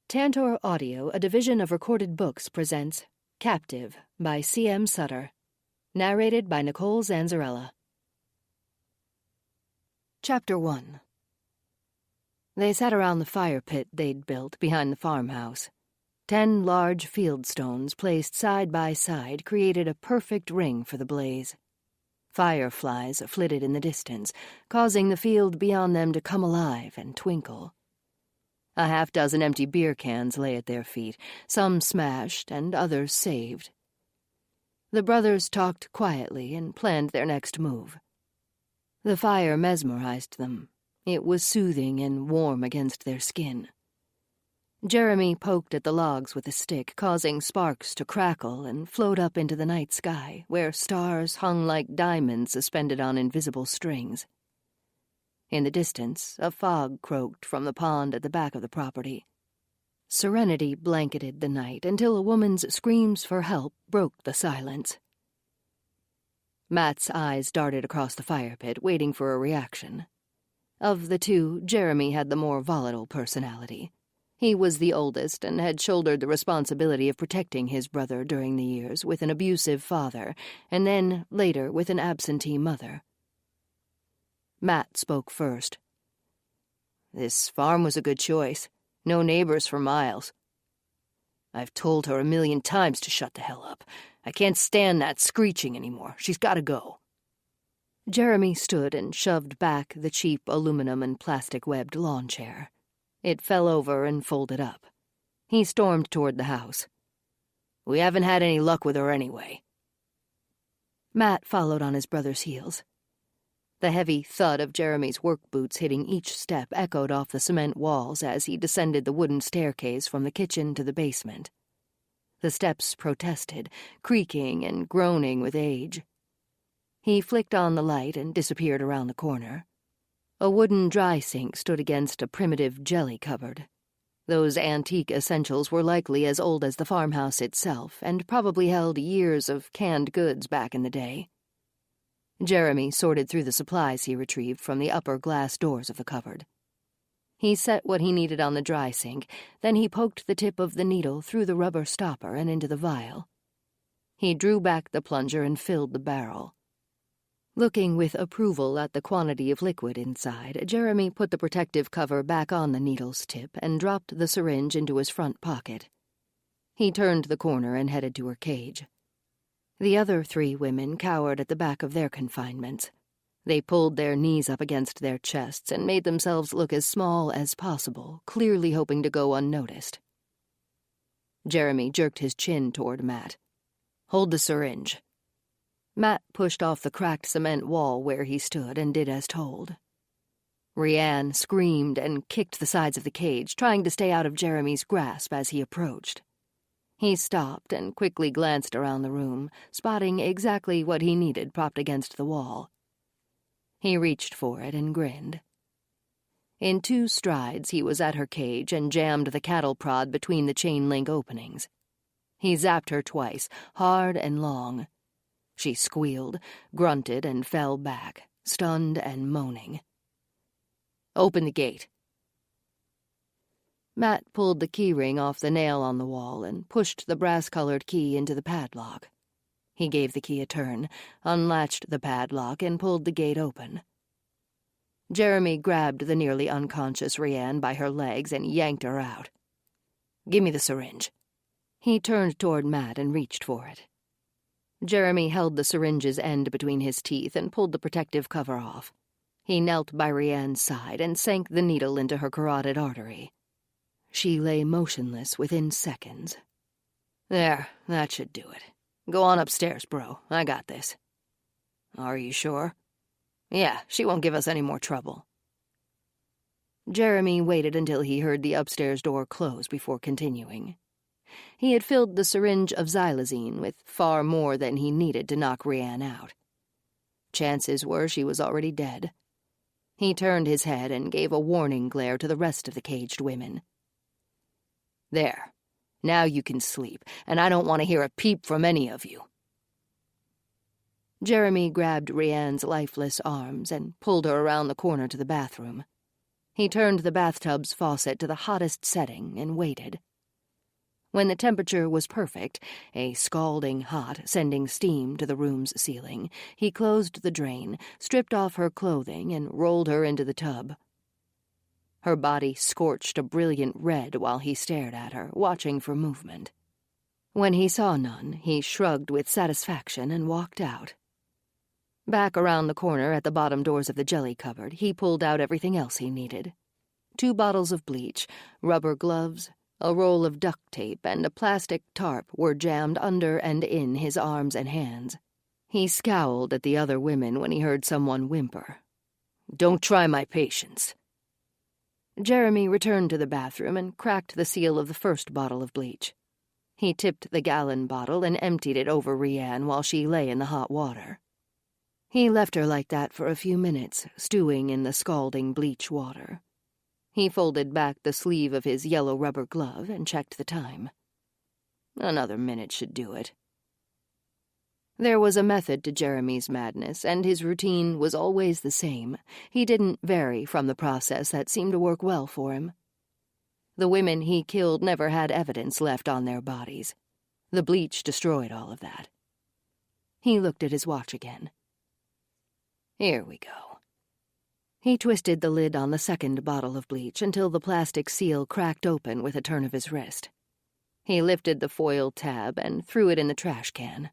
Tantor Audio, a division of Recorded Books, presents Captive by C.M. Sutter. Narrated by Nicole Zanzarella. Chapter 1. They sat around the fire pit they'd built behind the farmhouse. 10 large field stones placed side by side created a perfect ring for the blaze. Fireflies flitted in the distance, causing the field beyond them to come alive and twinkle. A half-dozen empty beer cans lay at their feet, some smashed and others saved. The brothers talked quietly and planned their next move. The fire mesmerized them. It was soothing and warm against their skin. Jeremy poked at the logs with a stick, causing sparks to crackle and float up into the night sky, where stars hung like diamonds suspended on invisible strings. In the distance, a fog croaked from the pond at the back of the property. Serenity blanketed the night until a woman's screams for help broke the silence. Matt's eyes darted across the fire pit, waiting for a reaction. Of the two, Jeremy had the more volatile personality. He was the oldest and had shouldered the responsibility of protecting his brother during the years with an abusive father, and then, later, with an absentee mother. Matt spoke first. "This farm was a good choice. No neighbors for miles. I've told her 1,000,000 times to shut the hell up. I can't stand that screeching anymore. She's got to go." Jeremy stood and shoved back the cheap aluminum and plastic-webbed lawn chair. It fell over and folded up. He stormed toward the house. "We haven't had any luck with her anyway." Matt followed on his brother's heels. The heavy thud of Jeremy's work boots hitting each step echoed off the cement walls as he descended the wooden staircase from the kitchen to the basement. The steps protested, creaking and groaning with age. He flicked on the light and disappeared around the corner. A wooden dry sink stood against a primitive jelly cupboard. Those antique essentials were likely as old as the farmhouse itself and probably held years of canned goods back in the day. Jeremy sorted through the supplies he retrieved from the upper glass doors of the cupboard. He set what he needed on the dry sink, then he poked the tip of the needle through the rubber stopper and into the vial. He drew back the plunger and filled the barrel. Looking with approval at the quantity of liquid inside, Jeremy put the protective cover back on the needle's tip and dropped the syringe into his front pocket. He turned the corner and headed to her cage. The other 3 women cowered at the back of their confinements. They pulled their knees up against their chests and made themselves look as small as possible, clearly hoping to go unnoticed. Jeremy jerked his chin toward Matt. "Hold the syringe." Matt pushed off the cracked cement wall where he stood and did as told. Rianne screamed and kicked the sides of the cage, trying to stay out of Jeremy's grasp as he approached. He stopped and quickly glanced around the room, spotting exactly what he needed propped against the wall. He reached for it and grinned. In 2 strides, he was at her cage and jammed the cattle prod between the chain-link openings. He zapped her twice, hard and long. She squealed, grunted, and fell back, stunned and moaning. "Open the gate." Matt pulled the keyring off the nail on the wall and pushed the brass-colored key into the padlock. He gave the key a turn, unlatched the padlock, and pulled the gate open. Jeremy grabbed the nearly unconscious Rianne by her legs and yanked her out. "Give me the syringe." He turned toward Matt and reached for it. Jeremy held the syringe's end between his teeth and pulled the protective cover off. He knelt by Rianne's side and sank the needle into her carotid artery. She lay motionless within seconds. "There, that should do it. Go on upstairs, bro. I got this." "Are you sure?" "Yeah, she won't give us any more trouble." Jeremy waited until he heard the upstairs door close before continuing. He had filled the syringe of xylazine with far more than he needed to knock Rianne out. Chances were she was already dead. He turned his head and gave a warning glare to the rest of the caged women. "There. Now you can sleep, and I don't want to hear a peep from any of you." Jeremy grabbed Rianne's lifeless arms and pulled her around the corner to the bathroom. He turned the bathtub's faucet to the hottest setting and waited. When the temperature was perfect, a scalding hot, sending steam to the room's ceiling, he closed the drain, stripped off her clothing, and rolled her into the tub. Her body scorched a brilliant red while he stared at her, watching for movement. When he saw none, he shrugged with satisfaction and walked out. Back around the corner at the bottom doors of the jelly cupboard, he pulled out everything else he needed. 2 bottles of bleach, rubber gloves, a roll of duct tape, and a plastic tarp were jammed under and in his arms and hands. He scowled at the other women when he heard someone whimper. "Don't try my patience." Jeremy returned to the bathroom and cracked the seal of the first bottle of bleach. He tipped the gallon bottle and emptied it over Rianne while she lay in the hot water. He left her like that for a few minutes, stewing in the scalding bleach water. He folded back the sleeve of his yellow rubber glove and checked the time. Another minute should do it. There was a method to Jeremy's madness, and his routine was always the same. He didn't vary from the process that seemed to work well for him. The women he killed never had evidence left on their bodies. The bleach destroyed all of that. He looked at his watch again. Here we go. He twisted the lid on the second bottle of bleach until the plastic seal cracked open with a turn of his wrist. He lifted the foil tab and threw it in the trash can.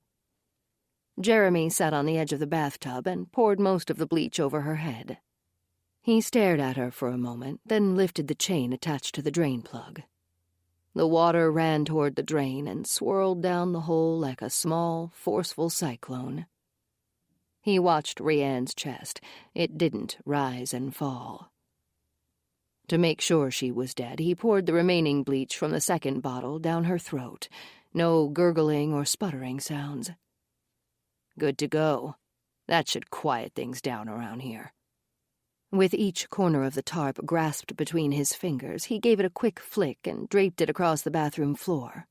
Jeremy sat on the edge of the bathtub and poured most of the bleach over her head. He stared at her for a moment, then lifted the chain attached to the drain plug. The water ran toward the drain and swirled down the hole like a small, forceful cyclone. He watched Rianne's chest. It didn't rise and fall. To make sure she was dead, he poured the remaining bleach from the second bottle down her throat. No gurgling or sputtering sounds. Good to go. That should quiet things down around here. With each corner of the tarp grasped between his fingers, he gave it a quick flick and draped it across the bathroom floor.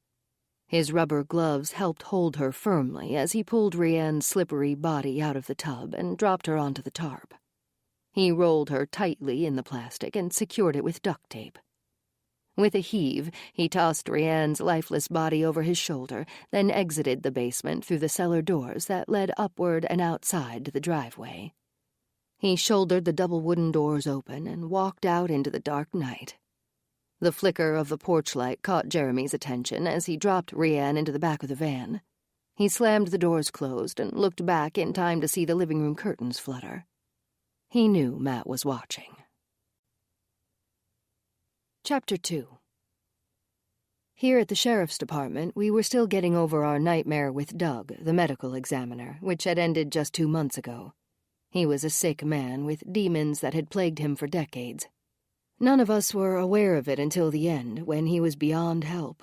His rubber gloves helped hold her firmly as he pulled Rianne's slippery body out of the tub and dropped her onto the tarp. He rolled her tightly in the plastic and secured it with duct tape. With a heave, he tossed Rianne's lifeless body over his shoulder, then exited the basement through the cellar doors that led upward and outside to the driveway. He shouldered the double wooden doors open and walked out into the dark night. The flicker of the porch light caught Jeremy's attention as he dropped Rianne into the back of the van. He slammed the doors closed and looked back in time to see the living room curtains flutter. He knew Matt was watching. Chapter 2. Here at the sheriff's department, we were still getting over our nightmare with Doug, the medical examiner, which had ended just 2 months ago. He was a sick man with demons that had plagued him for decades. None of us were aware of it until the end, when he was beyond help.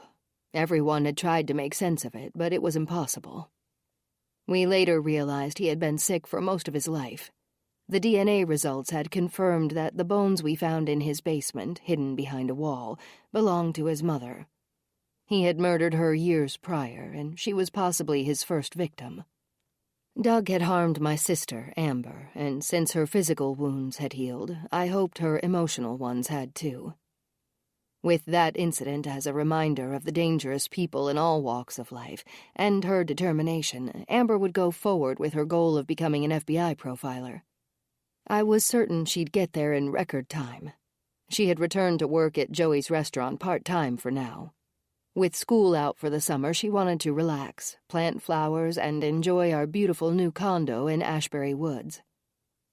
Everyone had tried to make sense of it, but it was impossible. We later realized he had been sick for most of his life. The DNA results had confirmed that the bones we found in his basement, hidden behind a wall, belonged to his mother. He had murdered her years prior, and she was possibly his first victim. Doug had harmed my sister, Amber, and since her physical wounds had healed, I hoped her emotional ones had too. With that incident as a reminder of the dangerous people in all walks of life, and her determination, Amber would go forward with her goal of becoming an FBI profiler. I was certain she'd get there in record time. She had returned to work at Joey's restaurant part-time for now. With school out for the summer, she wanted to relax, plant flowers, and enjoy our beautiful new condo in Ashbury Woods.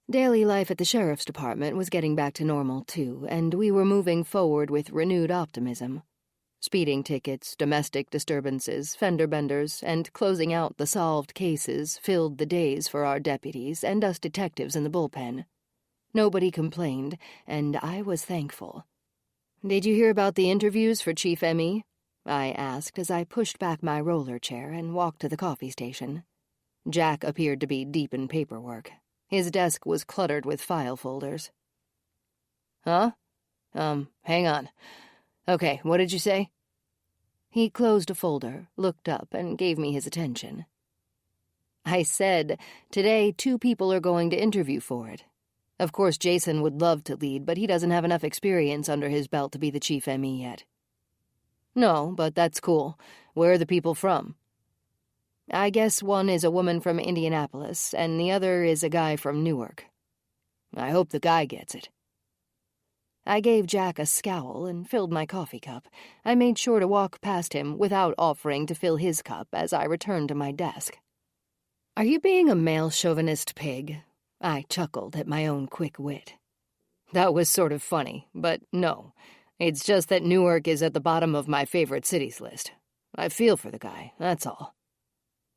Daily life at the sheriff's department was getting back to normal, too, and we were moving forward with renewed optimism. Speeding tickets, domestic disturbances, fender benders, and closing out the solved cases filled the days for our deputies and us detectives in the bullpen. Nobody complained, and I was thankful. "Did you hear about the interviews for Chief M.E.?" I asked as I pushed back my roller chair and walked to the coffee station. Jack appeared to be deep in paperwork. His desk was cluttered with file folders. "Huh? Hang on. Okay, what did you say?" He closed a folder, looked up, and gave me his attention. "I said, today 2 people are going to interview for it. Of course, Jason would love to lead, but he doesn't have enough experience under his belt to be the chief ME yet. No, but that's cool. Where are the people from? I guess one is a woman from Indianapolis, and the other is a guy from Newark. I hope the guy gets it. I gave Jack a scowl and filled my coffee cup. I made sure to walk past him without offering to fill his cup as I returned to my desk. Are you being a male chauvinist pig? I chuckled at my own quick wit. That was sort of funny, but no. It's just that Newark is at the bottom of my favorite cities list. I feel for the guy, that's all.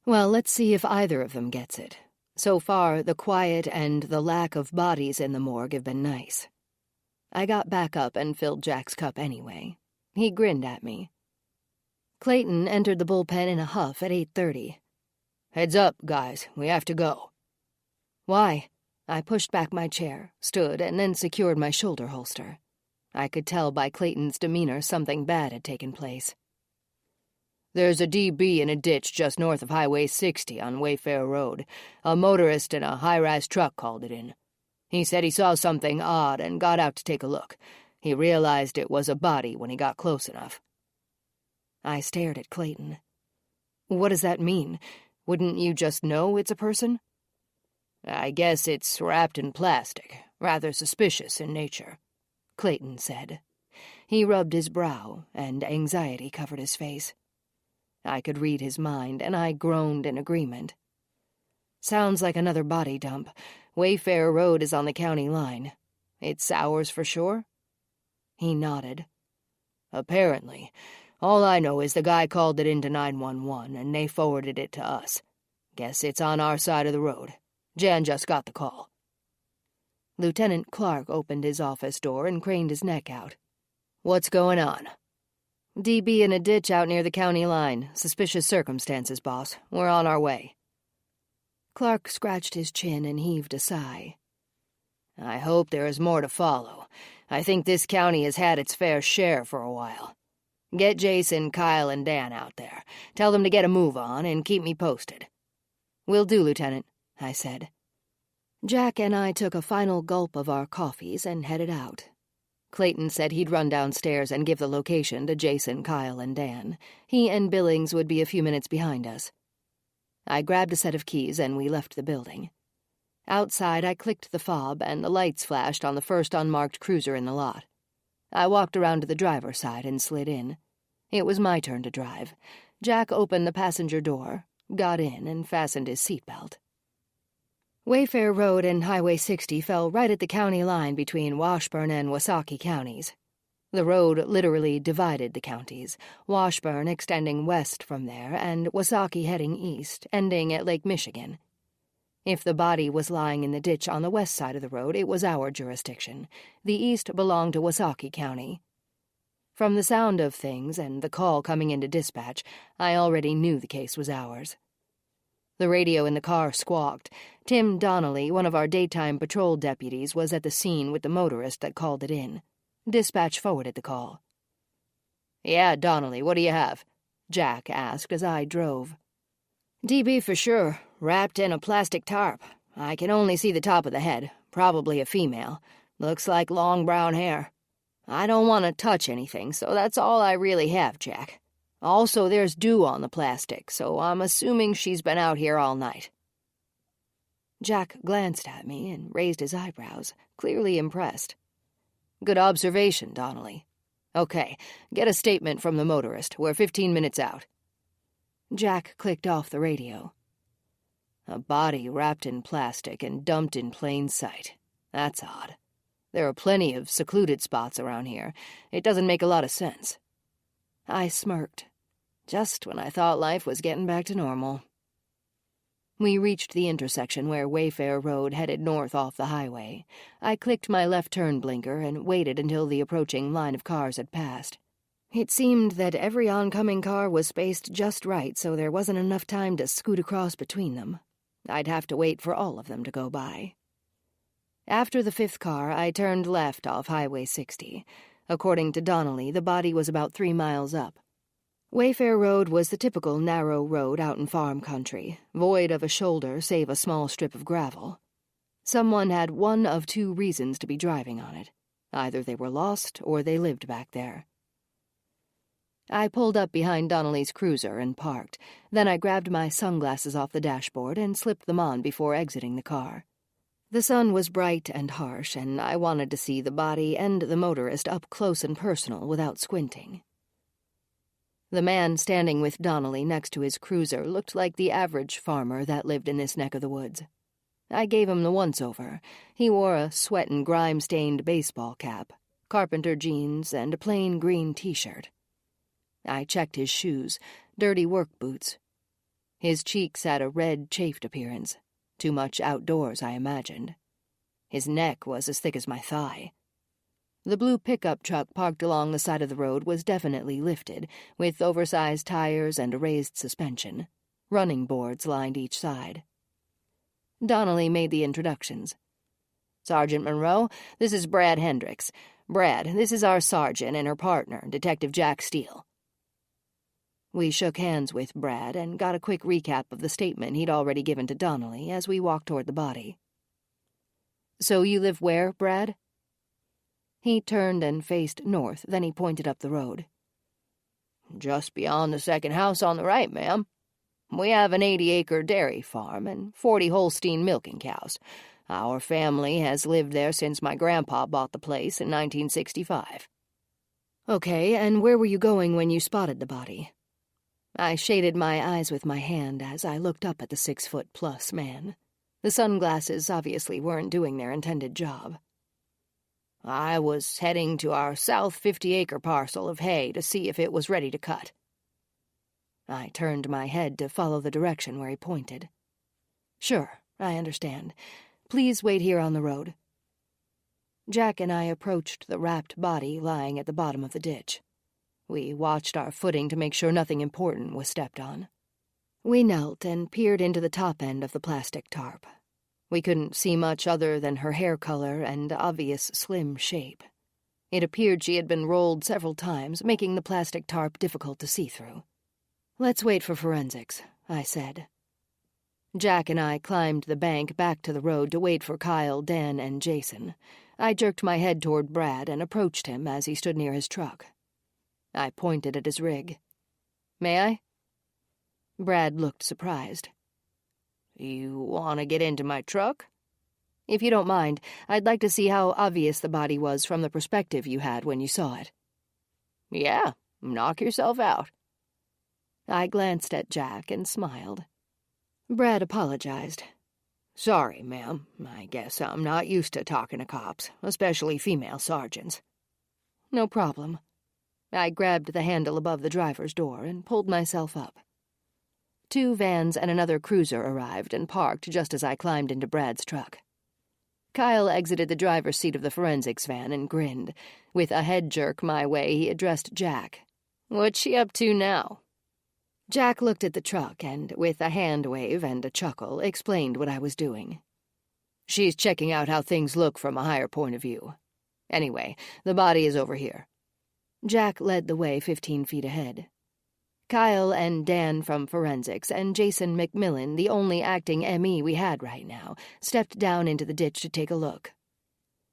Well, let's see if either of them gets it. So far, the quiet and the lack of bodies in the morgue have been nice. I got back up and filled Jack's cup anyway. He grinned at me. Clayton entered the bullpen in a huff at 8:30. Heads up, guys, we have to go. Why? I pushed back my chair, stood, and then secured my shoulder holster. I could tell by Clayton's demeanor something bad had taken place. There's a DB in a ditch just north of Highway 60 on Wayfair Road. A motorist in a high-rise truck called it in. He said he saw something odd and got out to take a look. He realized it was a body when he got close enough. I stared at Clayton. What does that mean? Wouldn't you just know it's a person? I guess it's wrapped in plastic, rather suspicious in nature, Clayton said. He rubbed his brow, and anxiety covered his face. I could read his mind, and I groaned in agreement. Sounds like another body dump. Wayfair Road is on the county line. It's ours for sure? He nodded. Apparently. All I know is the guy called it into 911, and they forwarded it to us. Guess it's on our side of the road. Jan just got the call. Lieutenant Clark opened his office door and craned his neck out. What's going on? DB in a ditch out near the county line. Suspicious circumstances, boss. We're on our way. Clark scratched his chin and heaved a sigh. I hope there is more to follow. I think this county has had its fair share for a while. Get Jason, Kyle, and Dan out there. Tell them to get a move on and keep me posted. Will do, Lieutenant, I said. Jack and I took a final gulp of our coffees and headed out. Clayton said he'd run downstairs and give the location to Jason, Kyle, and Dan. He and Billings would be a few minutes behind us. I grabbed a set of keys and we left the building. Outside, I clicked the fob and the lights flashed on the first unmarked cruiser in the lot. I walked around to the driver's side and slid in. It was my turn to drive. Jack opened the passenger door, got in, and fastened his seatbelt. Wayfair Road and Highway 60 fell right at the county line between Washburn and Wasaki counties. The road literally divided the counties, Washburn extending west from there and Wasaki heading east, ending at Lake Michigan. If the body was lying in the ditch on the west side of the road, it was our jurisdiction. The east belonged to Wasaki County. From the sound of things and the call coming into dispatch, I already knew the case was ours. The radio in the car squawked. Tim Donnelly, one of our daytime patrol deputies, was at the scene with the motorist that called it in. Dispatch forwarded the call. Yeah, Donnelly, what do you have? Jack asked as I drove. DB for sure, wrapped in a plastic tarp. I can only see the top of the head, probably a female. Looks like long brown hair. I don't want to touch anything, so that's all I really have, Jack. Also, there's dew on the plastic, so I'm assuming she's been out here all night. Jack glanced at me and raised his eyebrows, clearly impressed. Good observation, Donnelly. Okay, get a statement from the motorist. We're 15 minutes out. Jack clicked off the radio. A body wrapped in plastic and dumped in plain sight. That's odd. There are plenty of secluded spots around here. It doesn't make a lot of sense. I smirked. Just when I thought life was getting back to normal. We reached the intersection where Wayfair Road headed north off the highway. I clicked my left turn blinker and waited until the approaching line of cars had passed. It seemed that every oncoming car was spaced just right, so there wasn't enough time to scoot across between them. I'd have to wait for all of them to go by. After the fifth car, I turned left off Highway 60. According to Donnelly, the body was about 3 miles up. Wayfair Road was the typical narrow road out in farm country, void of a shoulder save a small strip of gravel. Someone had one of two reasons to be driving on it. Either they were lost or they lived back there. I pulled up behind Donnelly's cruiser and parked. Then I grabbed my sunglasses off the dashboard and slipped them on before exiting the car. The sun was bright and harsh, and I wanted to see the body and the motorist up close and personal without squinting. The man standing with Donnelly next to his cruiser looked like the average farmer that lived in this neck of the woods. I gave him the once-over. He wore a sweat and grime-stained baseball cap, carpenter jeans, and a plain green T-shirt. I checked his shoes, dirty work boots. His cheeks had a red, chafed appearance. Too much outdoors, I imagined. His neck was as thick as my thigh. The blue pickup truck parked along the side of the road was definitely lifted, with oversized tires and a raised suspension. Running boards lined each side. Donnelly made the introductions. "Sergeant Monroe, this is Brad Hendricks. Brad, this is our sergeant and her partner, Detective Jack Steele." We shook hands with Brad and got a quick recap of the statement he'd already given to Donnelly as we walked toward the body. "So you live where, Brad?" He turned and faced north, then he pointed up the road. "Just beyond the second house on the right, ma'am. We have an 80-acre dairy farm and 40 Holstein milking cows. Our family has lived there since my grandpa bought the place in 1965. "Okay, and where were you going when you spotted the body?" I shaded my eyes with my hand as I looked up at the 6-foot-plus man. The sunglasses obviously weren't doing their intended job. "I was heading to our south 50-acre parcel of hay to see if it was ready to cut." I turned my head to follow the direction where he pointed. "Sure, I understand. Please wait here on the road." Jack and I approached the wrapped body lying at the bottom of the ditch. We watched our footing to make sure nothing important was stepped on. We knelt and peered into the top end of the plastic tarp. We couldn't see much other than her hair color and obvious slim shape. It appeared she had been rolled several times, making the plastic tarp difficult to see through. "Let's wait for forensics," I said. Jack and I climbed the bank back to the road to wait for Kyle, Dan, and Jason. I jerked my head toward Brad and approached him as he stood near his truck. I pointed at his rig. "May I?" Brad looked surprised. "You want to get into my truck?" "If you don't mind, I'd like to see how obvious the body was from the perspective you had when you saw it." "Yeah, knock yourself out." I glanced at Jack and smiled. Brad apologized. "Sorry, ma'am. I guess I'm not used to talking to cops, especially female sergeants." "No problem." I grabbed the handle above the driver's door and pulled myself up. 2 vans and another cruiser arrived and parked just as I climbed into Brad's truck. Kyle exited the driver's seat of the forensics van and grinned. With a head jerk my way, he addressed Jack. "What's she up to now?" Jack looked at the truck and, with a hand wave and a chuckle, explained what I was doing. "She's checking out how things look from a higher point of view. Anyway, the body is over here." Jack led the way 15 feet ahead. Kyle and Dan from forensics and Jason McMillan, the only acting ME we had right now, stepped down into the ditch to take a look.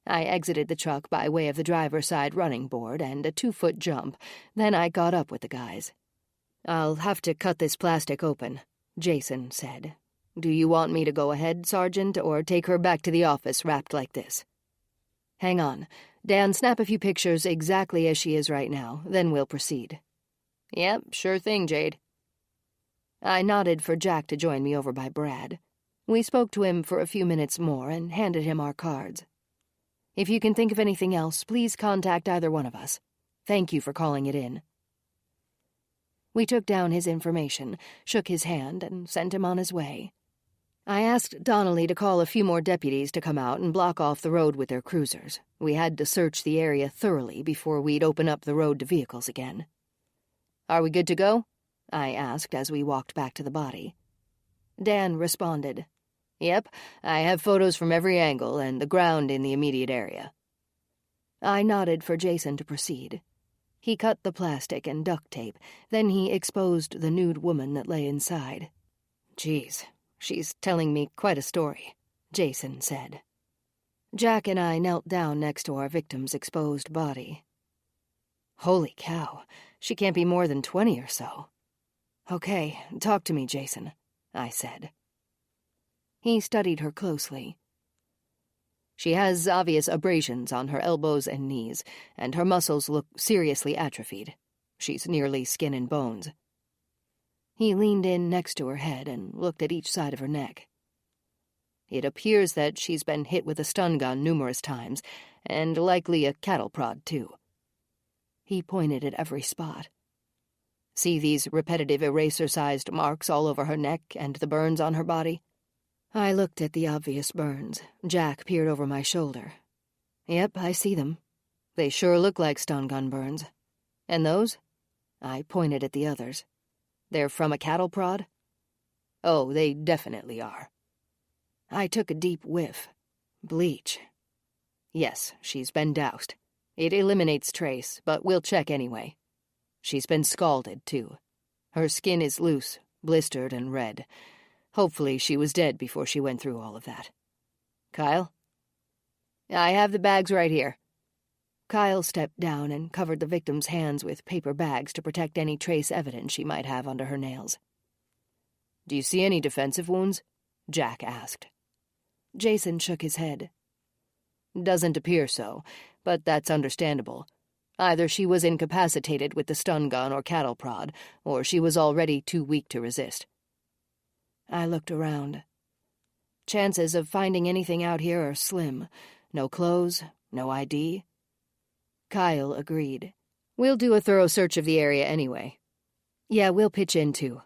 I exited the truck by way of the driver's side running board and a 2-foot jump, then I got up with the guys. "I'll have to cut this plastic open," Jason said. "Do you want me to go ahead, Sergeant, or take her back to the office wrapped like this?" "Hang on. Dan, snap a few pictures exactly as she is right now, then we'll proceed." "Yep, sure thing, Jade." I nodded for Jack to join me over by Brad. We spoke to him for a few minutes more and handed him our cards. "If you can think of anything else, please contact either one of us. Thank you for calling it in." We took down his information, shook his hand, and sent him on his way. I asked Donnelly to call a few more deputies to come out and block off the road with their cruisers. We had to search the area thoroughly before we'd open up the road to vehicles again. "Are we good to go?" I asked as we walked back to the body. Dan responded, "Yep, I have photos from every angle and the ground in the immediate area." I nodded for Jason to proceed. He cut the plastic and duct tape, then he exposed the nude woman that lay inside. Geez, she's telling me quite a story. Jason said. Jack and I knelt down next to our victim's exposed body. Holy cow, she can't be more than 20 or so. Okay, talk to me, Jason, I said. He studied her closely. She has obvious abrasions on her elbows and knees, and her muscles look seriously atrophied. She's nearly skin and bones. He leaned in next to her head and looked at each side of her neck. It appears that she's been hit with a stun gun numerous times, and likely a cattle prod, too. He pointed at every spot. See these repetitive eraser-sized marks all over her neck and the burns on her body? I looked at the obvious burns. Jack peered over my shoulder. Yep, I see them. They sure look like stun gun burns. And those? I pointed at the others. They're from a cattle prod? Oh, they definitely are. I took a deep whiff. Bleach. Yes, she's been doused. It eliminates trace, but we'll check anyway. She's been scalded, too. Her skin is loose, blistered and red. Hopefully she was dead before she went through all of that. Kyle? I have the bags right here. Kyle stepped down and covered the victim's hands with paper bags to protect any trace evidence she might have under her nails. Do you see any defensive wounds? Jack asked. Jason shook his head. Doesn't appear so, but that's understandable. Either she was incapacitated with the stun gun or cattle prod, or she was already too weak to resist. I looked around. Chances of finding anything out here are slim. No clothes, no ID. Kyle agreed. We'll do a thorough search of the area anyway. Yeah, we'll pitch in too.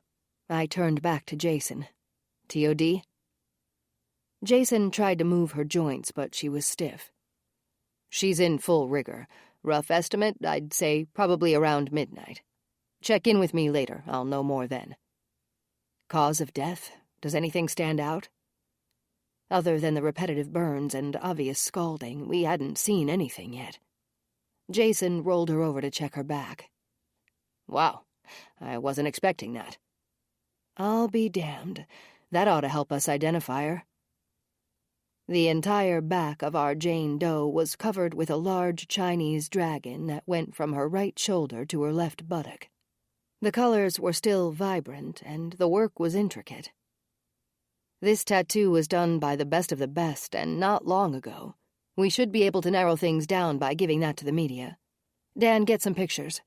I turned back to Jason. TOD? Jason tried to move her joints, but she was stiff. She's in full rigor. Rough estimate, I'd say probably around midnight. Check in with me later. I'll know more then. Cause of death? Does anything stand out? Other than the repetitive burns and obvious scalding, we hadn't seen anything yet. Jason rolled her over to check her back. Wow, I wasn't expecting that. I'll be damned. That ought to help us identify her. The entire back of our Jane Doe was covered with a large Chinese dragon that went from her right shoulder to her left buttock. The colors were still vibrant, and the work was intricate. This tattoo was done by the best of the best, and not long ago. We should be able to narrow things down by giving that to the media. Dan, get some pictures.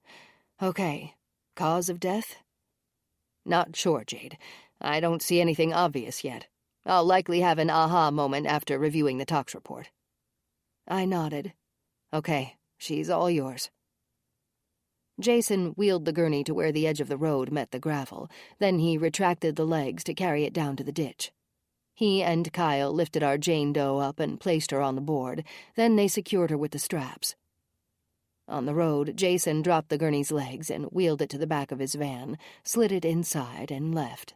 Okay. Cause of death? Not sure, Jade. I don't see anything obvious yet. I'll likely have an aha moment after reviewing the tox report. I nodded. Okay, she's all yours. Jason wheeled the gurney to where the edge of the road met the gravel. Then he retracted the legs to carry it down to the ditch. He and Kyle lifted our Jane Doe up and placed her on the board. Then they secured her with the straps. On the road, Jason dropped the gurney's legs and wheeled it to the back of his van, slid it inside, and left.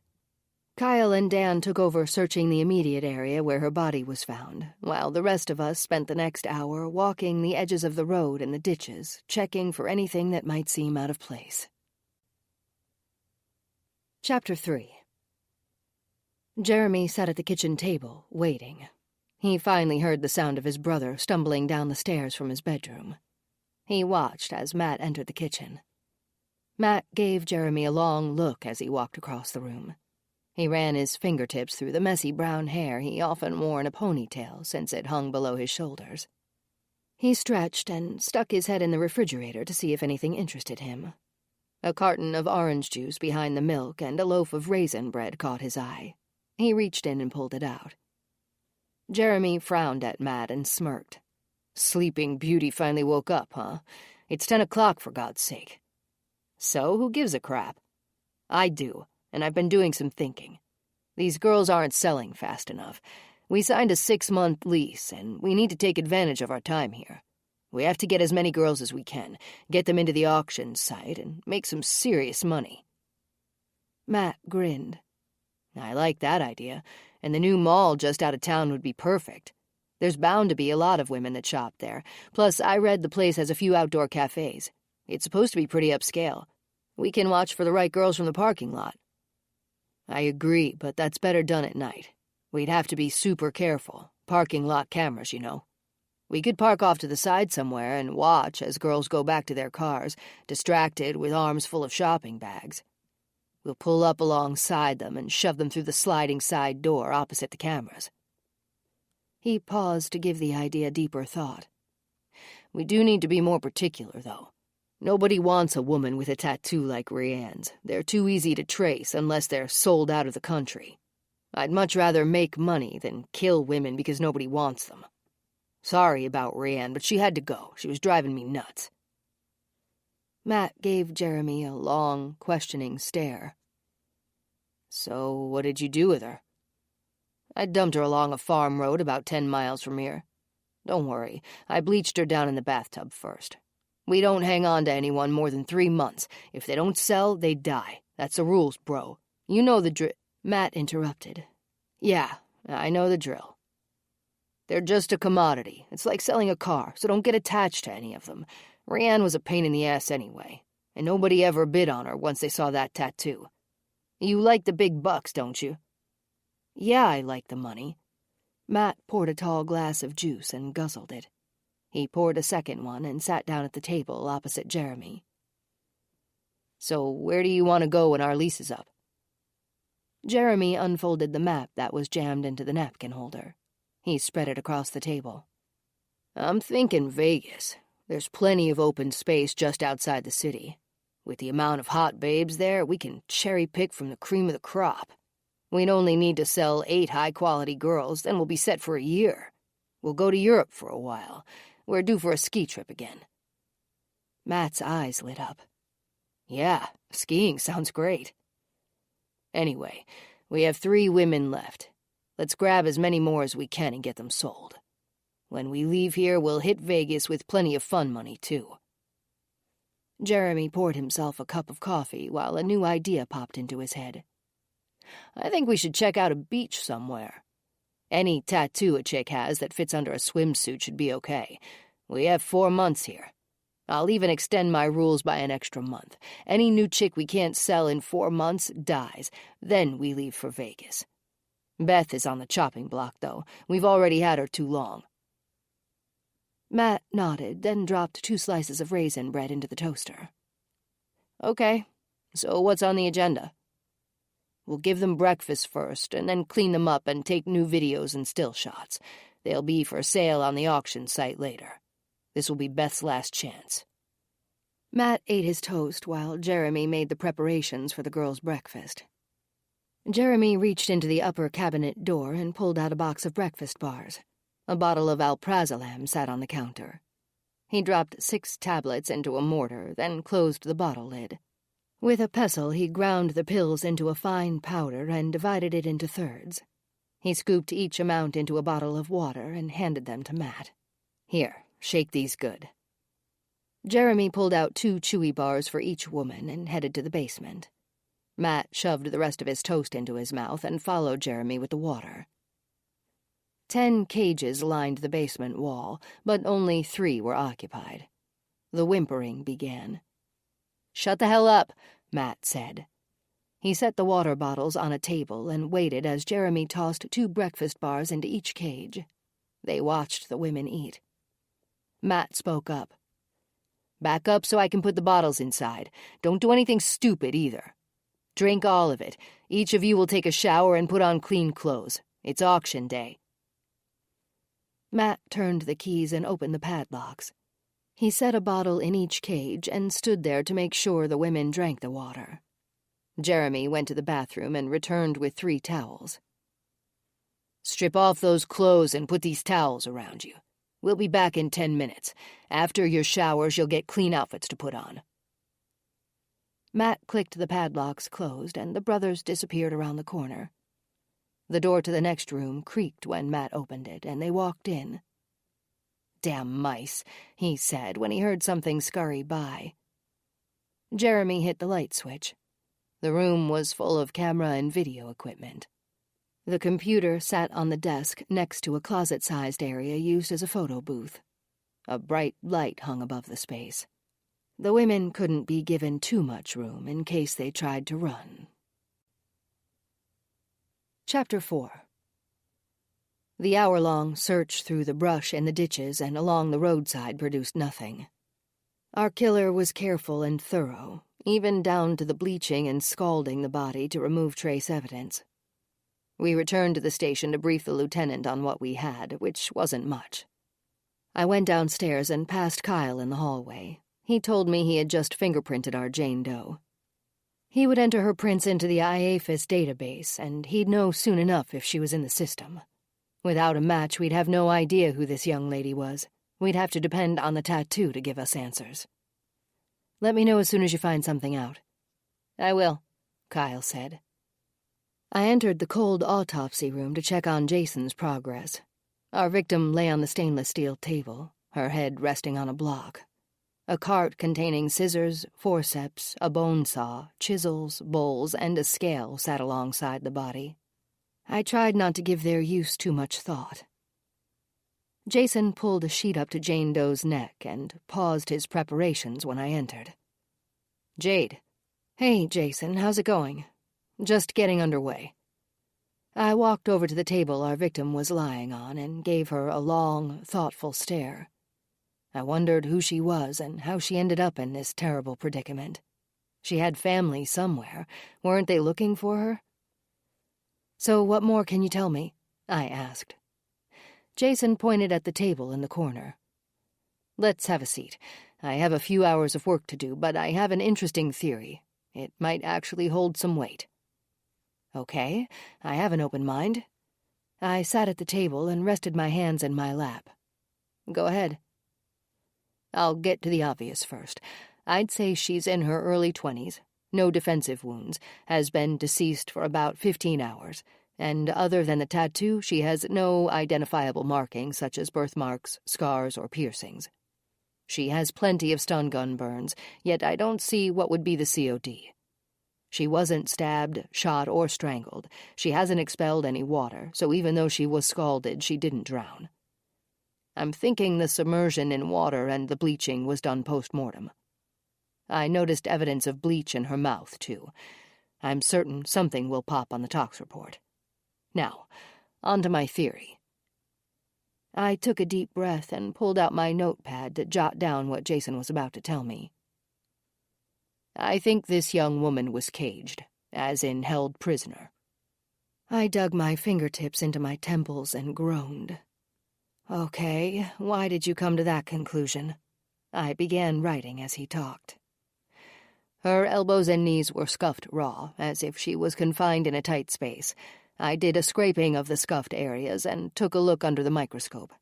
Kyle and Dan took over searching the immediate area where her body was found, while the rest of us spent the next hour walking the edges of the road and the ditches, checking for anything that might seem out of place. Chapter 3. Jeremy sat at the kitchen table, waiting. He finally heard the sound of his brother stumbling down the stairs from his bedroom. He watched as Matt entered the kitchen. Matt gave Jeremy a long look as he walked across the room. He ran his fingertips through the messy brown hair he often wore in a ponytail since it hung below his shoulders. He stretched and stuck his head in the refrigerator to see if anything interested him. A carton of orange juice behind the milk and a loaf of raisin bread caught his eye. He reached in and pulled it out. Jeremy frowned at Matt and smirked. Sleeping Beauty finally woke up, huh? It's 10 o'clock, for God's sake. So, who gives a crap? I do. And I've been doing some thinking. These girls aren't selling fast enough. We signed a 6-month lease, and we need to take advantage of our time here. We have to get as many girls as we can, get them into the auction site, and make some serious money. Matt grinned. I like that idea, and the new mall just out of town would be perfect. There's bound to be a lot of women that shop there. Plus, I read the place has a few outdoor cafes. It's supposed to be pretty upscale. We can watch for the right girls from the parking lot. I agree, but that's better done at night. We'd have to be super careful. Parking lot cameras, you know. We could park off to the side somewhere and watch as girls go back to their cars, distracted with arms full of shopping bags. We'll pull up alongside them and shove them through the sliding side door opposite the cameras." He paused to give the idea deeper thought. "We do need to be more particular, though. Nobody wants a woman with a tattoo like Rianne's. They're too easy to trace unless they're sold out of the country. I'd much rather make money than kill women because nobody wants them. Sorry about Rianne, but she had to go. She was driving me nuts." Matt gave Jeremy a long, questioning stare. "So what did you do with her?" "I dumped her along a farm road about 10 miles from here. Don't worry, I bleached her down in the bathtub first. We don't hang on to anyone more than 3 months. If they don't sell, they die. That's the rules, bro. You know the drill." Matt interrupted. "Yeah, I know the drill. They're just a commodity. It's like selling a car, so don't get attached to any of them. Rianne was a pain in the ass anyway, and nobody ever bid on her once they saw that tattoo. You like the big bucks, don't you?" "Yeah, I like the money." Matt poured a tall glass of juice and guzzled it. He poured a second one and sat down at the table opposite Jeremy. "So where do you want to go when our lease is up?" Jeremy unfolded the map that was jammed into the napkin holder. He spread it across the table. "I'm thinking Vegas. There's plenty of open space just outside the city. With the amount of hot babes there, we can cherry-pick from the cream of the crop. We'd only need to sell 8 high-quality girls, then we'll be set for a year. We'll go to Europe for a while. We're due for a ski trip again." Matt's eyes lit up. "Yeah, skiing sounds great. Anyway, we have 3 women left. Let's grab as many more as we can and get them sold. When we leave here, we'll hit Vegas with plenty of fun money, too." Jeremy poured himself a cup of coffee while a new idea popped into his head. "I think we should check out a beach somewhere. Any tattoo a chick has that fits under a swimsuit should be okay. We have 4 months here. I'll even extend my rules by an extra month. Any new chick we can't sell in 4 months dies. Then we leave for Vegas. Beth is on the chopping block, though. We've already had her too long." Matt nodded, then dropped 2 slices of raisin bread into the toaster. "Okay, so what's on the agenda?" "We'll give them breakfast first, and then clean them up and take new videos and still shots. They'll be for sale on the auction site later. This will be Beth's last chance." Matt ate his toast while Jeremy made the preparations for the girls' breakfast. Jeremy reached into the upper cabinet door and pulled out a box of breakfast bars. A bottle of alprazolam sat on the counter. He dropped 6 tablets into a mortar, then closed the bottle lid. With a pestle, he ground the pills into a fine powder and divided it into thirds. He scooped each amount into a bottle of water and handed them to Matt. "Here, shake these good." Jeremy pulled out 2 chewy bars for each woman and headed to the basement. Matt shoved the rest of his toast into his mouth and followed Jeremy with the water. 10 cages lined the basement wall, but only 3 were occupied. The whimpering began. "Shut the hell up," Matt said. He set the water bottles on a table and waited as Jeremy tossed 2 breakfast bars into each cage. They watched the women eat. Matt spoke up. "Back up so I can put the bottles inside. Don't do anything stupid either. Drink all of it. Each of you will take a shower and put on clean clothes. It's auction day." Matt turned the keys and opened the padlocks. He set a bottle in each cage and stood there to make sure the women drank the water. Jeremy went to the bathroom and returned with 3 towels. "Strip off those clothes and put these towels around you. We'll be back in 10 minutes. After your showers, you'll get clean outfits to put on." Matt clicked the padlocks closed, and the brothers disappeared around the corner. The door to the next room creaked when Matt opened it, and they walked in. "Damn mice," he said when he heard something scurry by. Jeremy hit the light switch. The room was full of camera and video equipment. The computer sat on the desk next to a closet-sized area used as a photo booth. A bright light hung above the space. The women couldn't be given too much room in case they tried to run. Chapter 4. The hour-long search through the brush in the ditches and along the roadside produced nothing. Our killer was careful and thorough, even down to the bleaching and scalding the body to remove trace evidence. We returned to the station to brief the lieutenant on what we had, which wasn't much. I went downstairs and passed Kyle in the hallway. He told me he had just fingerprinted our Jane Doe. He would enter her prints into the IAFIS database, and he'd know soon enough if she was in the system. Without a match, we'd have no idea who this young lady was. We'd have to depend on the tattoo to give us answers. Let me know as soon as you find something out. I will, Kyle said. I entered the cold autopsy room to check on Jason's progress. Our victim lay on the stainless steel table, her head resting on a block. A cart containing scissors, forceps, a bone saw, chisels, bowls, and a scale sat alongside the body. I tried not to give their use too much thought. Jason pulled a sheet up to Jane Doe's neck and paused his preparations when I entered. Jade. Hey, Jason, how's it going? Just getting underway. I walked over to the table our victim was lying on and gave her a long, thoughtful stare. I wondered who she was and how she ended up in this terrible predicament. She had family somewhere. Weren't they looking for her? So what more can you tell me? I asked. Jason pointed at the table in the corner. Let's have a seat. I have a few hours of work to do, but I have an interesting theory. It might actually hold some weight. Okay, I have an open mind. I sat at the table and rested my hands in my lap. Go ahead. I'll get to the obvious first. I'd say she's in her early 20s, no defensive wounds, has been deceased for about 15 hours, and other than the tattoo, she has no identifiable markings such as birthmarks, scars, or piercings. She has plenty of stun gun burns, yet I don't see what would be the COD. She wasn't stabbed, shot, or strangled. She hasn't expelled any water, so even though she was scalded, she didn't drown. I'm thinking the submersion in water and the bleaching was done post-mortem. I noticed evidence of bleach in her mouth, too. I'm certain something will pop on the tox report. Now, on to my theory. I took a deep breath and pulled out my notepad to jot down what Jason was about to tell me. I think this young woman was caged, as in held prisoner. I dug my fingertips into my temples and groaned. Okay, why did you come to that conclusion? I began writing as he talked. Her elbows and knees were scuffed raw, as if she was confined in a tight space. I did a scraping of the scuffed areas and took a look under the microscope.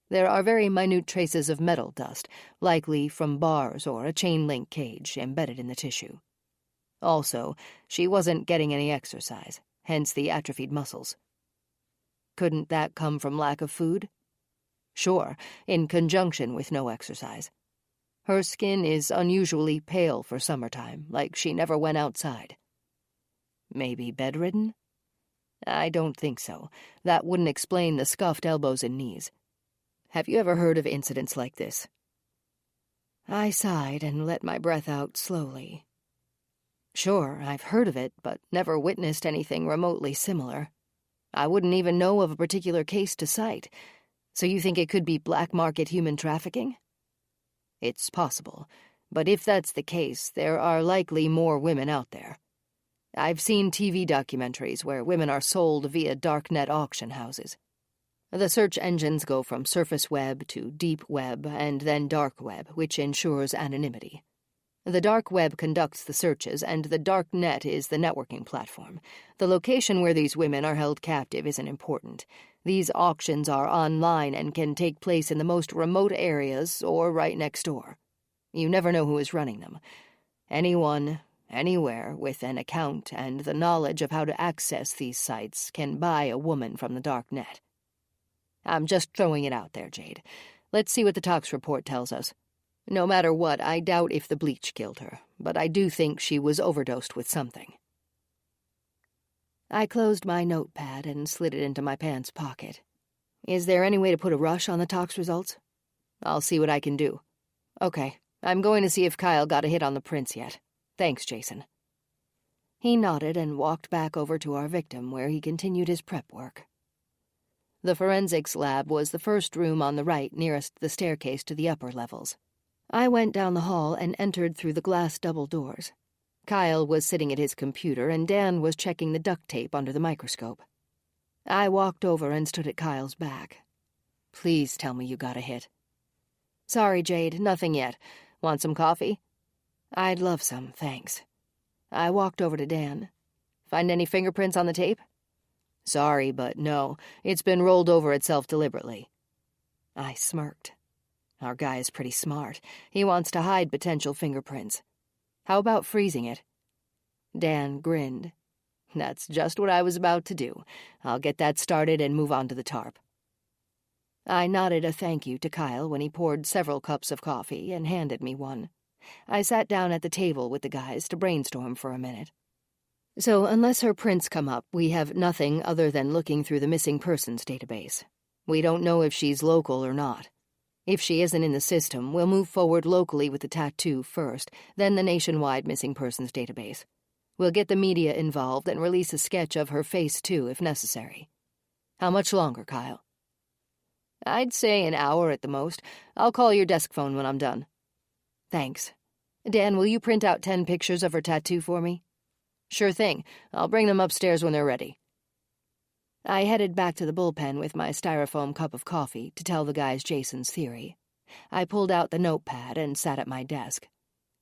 There are very minute traces of metal dust, likely from bars or a chain-link cage embedded in the tissue. Also, she wasn't getting any exercise, hence the atrophied muscles. Couldn't that come from lack of food? Sure, in conjunction with no exercise. Her skin is unusually pale for summertime, like she never went outside. Maybe bedridden? I don't think so. That wouldn't explain the scuffed elbows and knees. Have you ever heard of incidents like this? I sighed and let my breath out slowly. Sure, I've heard of it, but never witnessed anything remotely similar. I wouldn't even know of a particular case to cite. So you think it could be black market human trafficking? It's possible, but if that's the case, there are likely more women out there. I've seen TV documentaries where women are sold via darknet auction houses. The search engines go from surface web to deep web and then dark web, which ensures anonymity. The dark web conducts the searches, and the dark net is the networking platform. The location where these women are held captive isn't important. These auctions are online and can take place in the most remote areas or right next door. You never know who is running them. Anyone, anywhere, with an account and the knowledge of how to access these sites can buy a woman from the dark net. I'm just throwing it out there, Jade. Let's see what the tox report tells us. No matter what, I doubt if the bleach killed her, but I do think she was overdosed with something. I closed my notepad and slid it into my pants pocket. Is there any way to put a rush on the tox results? I'll see what I can do. Okay, I'm going to see if Kyle got a hit on the prints yet. Thanks, Jason. He nodded and walked back over to our victim where he continued his prep work. The forensics lab was the first room on the right nearest the staircase to the upper levels. I went down the hall and entered through the glass double doors. Kyle was sitting at his computer and Dan was checking the duct tape under the microscope. I walked over and stood at Kyle's back. "Please tell me you got a hit." "Sorry, Jade, nothing yet. Want some coffee?" "I'd love some, thanks." I walked over to Dan. "Find any fingerprints on the tape?" "Sorry, but no. It's been rolled over itself deliberately." I smirked. Our guy is pretty smart. He wants to hide potential fingerprints. How about freezing it? Dan grinned. "That's just what I was about to do. I'll get that started and move on to the tarp." I nodded a thank you to Kyle when he poured several cups of coffee and handed me one. I sat down at the table with the guys to brainstorm for a minute. "So unless her prints come up, we have nothing other than looking through the missing persons database. We don't know if she's local or not. If she isn't in the system, we'll move forward locally with the tattoo first, then the nationwide missing persons database. We'll get the media involved and release a sketch of her face, too, if necessary. How much longer, Kyle?" "I'd say an hour at the most. I'll call your desk phone when I'm done." "Thanks. Dan, will you print out 10 pictures of her tattoo for me?" "Sure thing. I'll bring them upstairs when they're ready." I headed back to the bullpen with my styrofoam cup of coffee to tell the guys Jason's theory. I pulled out the notepad and sat at my desk.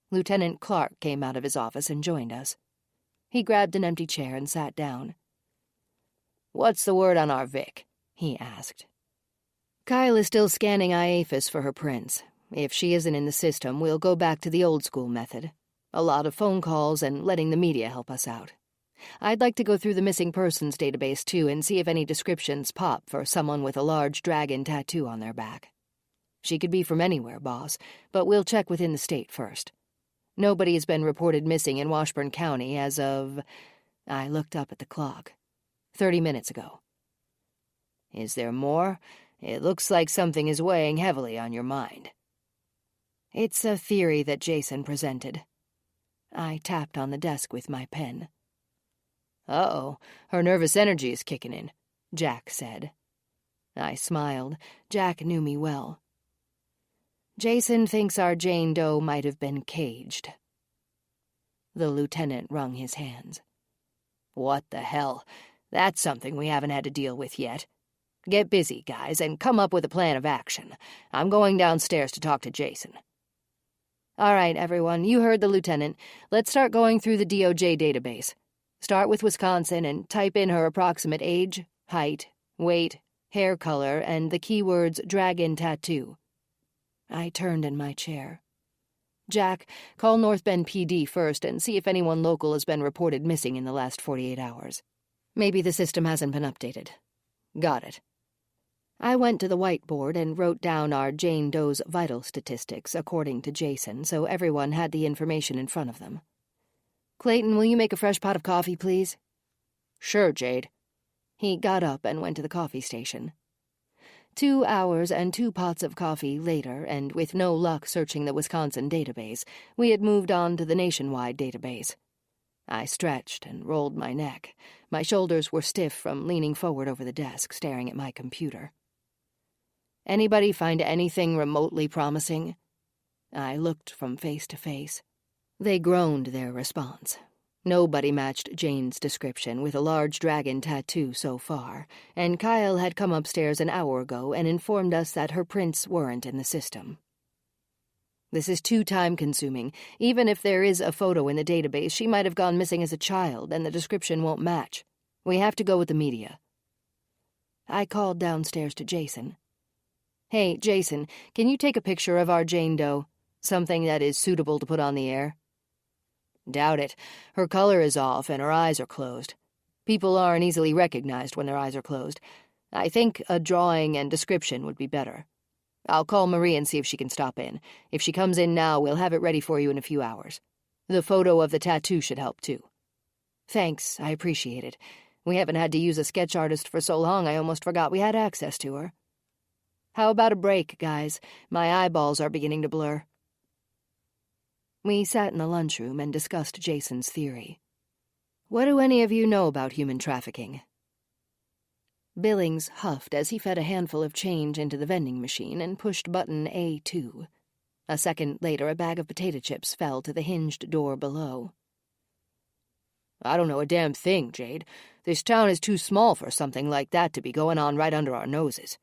Lieutenant Clark came out of his office and joined us. He grabbed an empty chair and sat down. "What's the word on our Vic?" he asked. "Kyle is still scanning IAFIS for her prints. If she isn't in the system, we'll go back to the old-school method. A lot of phone calls and letting the media help us out. I'd like to go through the missing persons database, too, and see if any descriptions pop for someone with a large dragon tattoo on their back. She could be from anywhere, boss, but we'll check within the state first. Nobody has been reported missing in Washburn County as of..." I looked up at the clock. 30 minutes ago. "Is there more? It looks like something is weighing heavily on your mind." "It's a theory that Jason presented." I tapped on the desk with my pen. "Uh-oh, her nervous energy is kicking in," Jack said. I smiled. Jack knew me well. "Jason thinks our Jane Doe might have been caged." The lieutenant wrung his hands. "What the hell? That's something we haven't had to deal with yet. Get busy, guys, and come up with a plan of action. I'm going downstairs to talk to Jason." "All right, everyone, you heard the lieutenant. Let's start going through the DOJ database. Start with Wisconsin and type in her approximate age, height, weight, hair color, and the keywords dragon tattoo." I turned in my chair. "Jack, call North Bend PD first and see if anyone local has been reported missing in the last 48 hours. Maybe the system hasn't been updated." "Got it." I went to the whiteboard and wrote down our Jane Doe's vital statistics according to Jason, so everyone had the information in front of them. "Clayton, will you make a fresh pot of coffee, please?" "Sure, Jade." He got up and went to the coffee station. 2 hours and 2 pots of coffee later, and with no luck searching the Wisconsin database, we had moved on to the nationwide database. I stretched and rolled my neck. My shoulders were stiff from leaning forward over the desk, staring at my computer. "Anybody find anything remotely promising?" I looked from face to face. They groaned their response. Nobody matched Jane's description with a large dragon tattoo so far, and Kyle had come upstairs an hour ago and informed us that her prints weren't in the system. "This is too time-consuming. Even if there is a photo in the database, she might have gone missing as a child, and the description won't match. We have to go with the media." I called downstairs to Jason. "Hey, Jason, can you take a picture of our Jane Doe? Something that is suitable to put on the air?" "Doubt it. Her color is off and her eyes are closed. People aren't easily recognized when their eyes are closed. I think a drawing and description would be better. I'll call Marie and see if she can stop in. If she comes in now, we'll have it ready for you in a few hours. The photo of the tattoo should help, too." "Thanks, I appreciate it. We haven't had to use a sketch artist for so long I almost forgot we had access to her. How about a break, guys? My eyeballs are beginning to blur." We sat in the lunchroom and discussed Jason's theory. "What do any of you know about human trafficking?" Billings huffed as he fed a handful of change into the vending machine and pushed button A2. A second later, a bag of potato chips fell to the hinged door below. I don't know a damn thing, Jade. This town is too small for something like that to be going on right under our noses.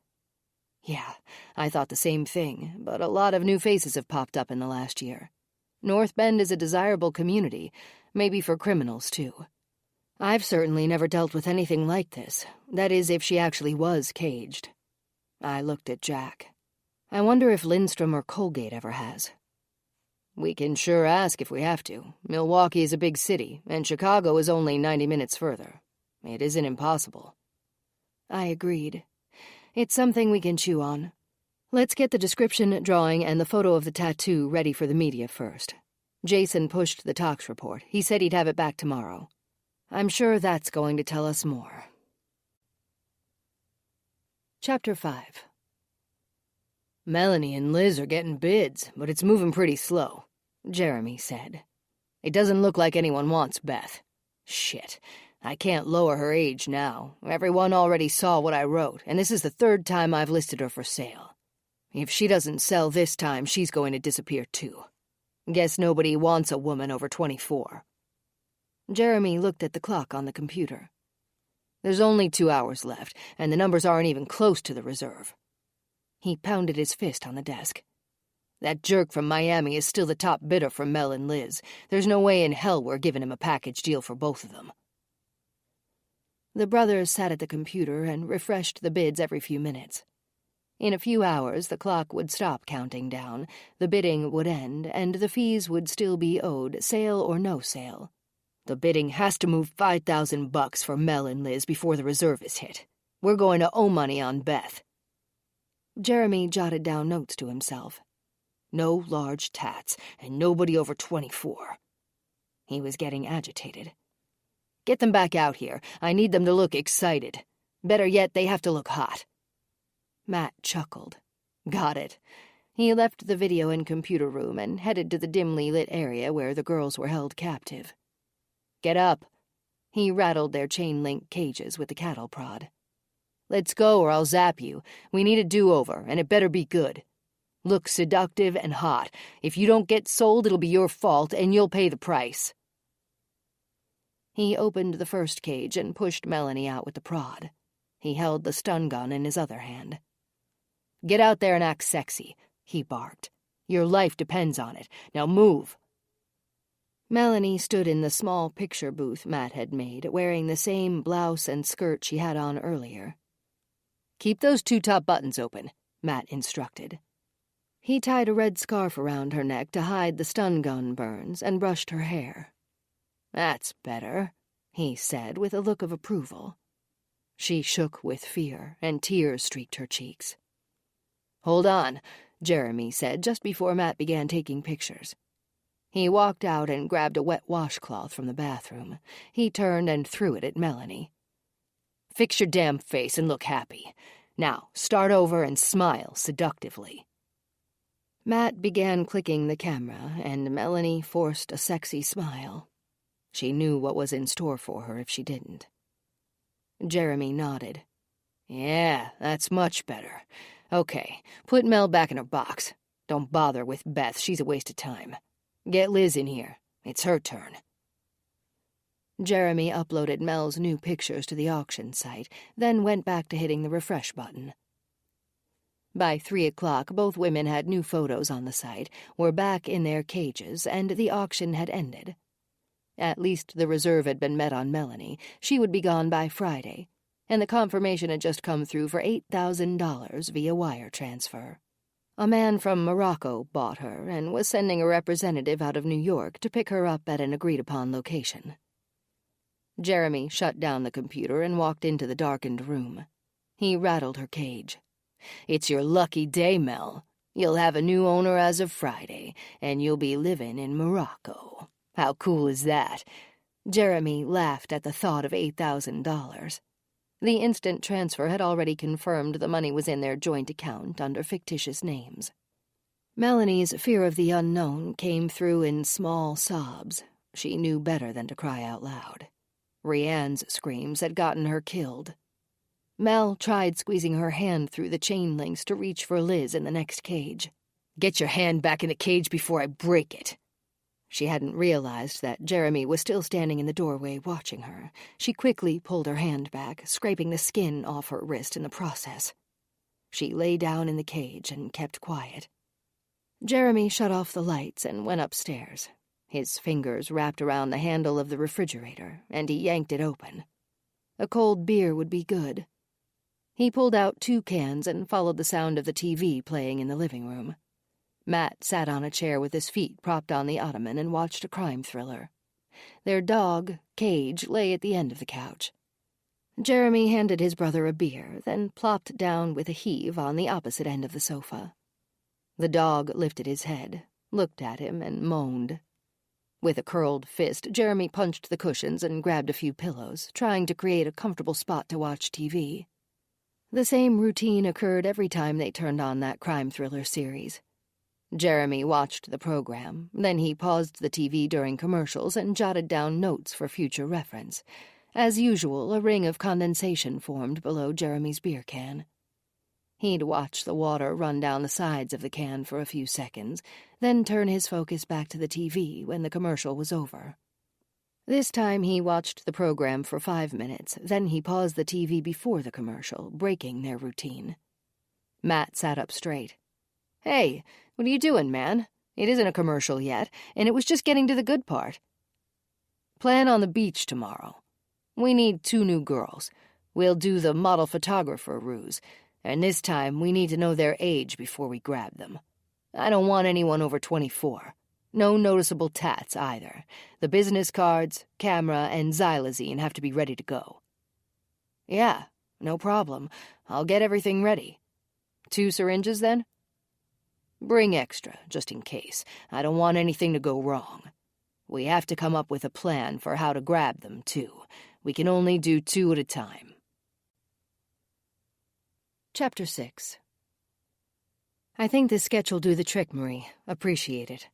Yeah, I thought the same thing, but a lot of new faces have popped up in the last year. North Bend is a desirable community, maybe for criminals, too. I've certainly never dealt with anything like this. That is, if she actually was caged. I looked at Jack. I wonder if Lindstrom or Colgate ever has. We can sure ask if we have to. Milwaukee is a big city, and Chicago is only 90 minutes further. It isn't impossible. I agreed. It's something we can chew on. Let's get the description, drawing, and the photo of the tattoo ready for the media first. Jason pushed the tox report. He said he'd have it back tomorrow. I'm sure that's going to tell us more. Chapter 5. Melanie and Liz are getting bids, but it's moving pretty slow, Jeremy said. It doesn't look like anyone wants Beth. Shit, I can't lower her age now. Everyone already saw what I wrote, and this is the third time I've listed her for sale. If she doesn't sell this time, she's going to disappear too. Guess nobody wants a woman over 24. Jeremy looked at the clock on the computer. There's only 2 hours left, and the numbers aren't even close to the reserve. He pounded his fist on the desk. That jerk from Miami is still the top bidder for Mel and Liz. There's no way in hell we're giving him a package deal for both of them. The brothers sat at the computer and refreshed the bids every few minutes. In a few hours, the clock would stop counting down, the bidding would end, and the fees would still be owed, sale or no sale. The bidding has to move $5,000 for Mel and Liz before the reserve is hit. We're going to owe money on Beth. Jeremy jotted down notes to himself. No large tats, and nobody over 24. He was getting agitated. Get them back out here. I need them to look excited. Better yet, they have to look hot. Matt chuckled. Got it. He left the video and computer room and headed to the dimly lit area where the girls were held captive. Get up. He rattled their chain-link cages with the cattle prod. Let's go or I'll zap you. We need a do-over, and it better be good. Look seductive and hot. If you don't get sold, it'll be your fault, and you'll pay the price. He opened the first cage and pushed Melanie out with the prod. He held the stun gun in his other hand. Get out there and act sexy, he barked. Your life depends on it. Now move. Melanie stood in the small picture booth Matt had made, wearing the same blouse and skirt she had on earlier. Keep those 2 top buttons open, Matt instructed. He tied a red scarf around her neck to hide the stun gun burns and brushed her hair. That's better, he said with a look of approval. She shook with fear, and tears streaked her cheeks. Hold on, Jeremy said just before Matt began taking pictures. He walked out and grabbed a wet washcloth from the bathroom. He turned and threw it at Melanie. Fix your damn face and look happy. Now, start over and smile seductively. Matt began clicking the camera, and Melanie forced a sexy smile. She knew what was in store for her if she didn't. Jeremy nodded. Yeah, that's much better. Okay, put Mel back in her box. Don't bother with Beth, she's a waste of time. Get Liz in here. It's her turn. Jeremy uploaded Mel's new pictures to the auction site, then went back to hitting the refresh button. By 3 o'clock, both women had new photos on the site, were back in their cages, and the auction had ended. At least the reserve had been met on Melanie. She would be gone by Friday, and the confirmation had just come through for $8,000 via wire transfer. A man from Morocco bought her and was sending a representative out of New York to pick her up at an agreed-upon location. Jeremy shut down the computer and walked into the darkened room. He rattled her cage. It's your lucky day, Mel. You'll have a new owner as of Friday, and you'll be living in Morocco. How cool is that? Jeremy laughed at the thought of $8,000. The instant transfer had already confirmed the money was in their joint account under fictitious names. Melanie's fear of the unknown came through in small sobs. She knew better than to cry out loud. Rianne's screams had gotten her killed. Mel tried squeezing her hand through the chain links to reach for Liz in the next cage. "Get your hand back in the cage before I break it." She hadn't realized that Jeremy was still standing in the doorway watching her. She quickly pulled her hand back, scraping the skin off her wrist in the process. She lay down in the cage and kept quiet. Jeremy shut off the lights and went upstairs. His fingers wrapped around the handle of the refrigerator, and he yanked it open. A cold beer would be good. He pulled out 2 cans and followed the sound of the TV playing in the living room. Matt sat on a chair with his feet propped on the ottoman and watched a crime thriller. Their dog, Cage, lay at the end of the couch. Jeremy handed his brother a beer, then plopped down with a heave on the opposite end of the sofa. The dog lifted his head, looked at him, and moaned. With a curled fist, Jeremy punched the cushions and grabbed a few pillows, trying to create a comfortable spot to watch TV. The same routine occurred every time they turned on that crime thriller series. Jeremy watched the program, then he paused the TV during commercials and jotted down notes for future reference. As usual, a ring of condensation formed below Jeremy's beer can. He'd watch the water run down the sides of the can for a few seconds, then turn his focus back to the TV when the commercial was over. This time he watched the program for 5 minutes, then he paused the TV before the commercial, breaking their routine. Matt sat up straight. "Hey, what are you doing, man? It isn't a commercial yet, and it was just getting to the good part." "Plan on the beach tomorrow. We need 2 new girls. We'll do the model photographer ruse, and this time we need to know their age before we grab them. I don't want anyone over 24. No noticeable tats, either. The business cards, camera, and xylazine have to be ready to go." "Yeah, no problem. I'll get everything ready. 2 syringes, then?" "Bring extra, just in case. I don't want anything to go wrong. We have to come up with a plan for how to grab them, too. We can only do 2 at a time." Chapter 6. "I think this sketch will do the trick, Marie. Appreciate it."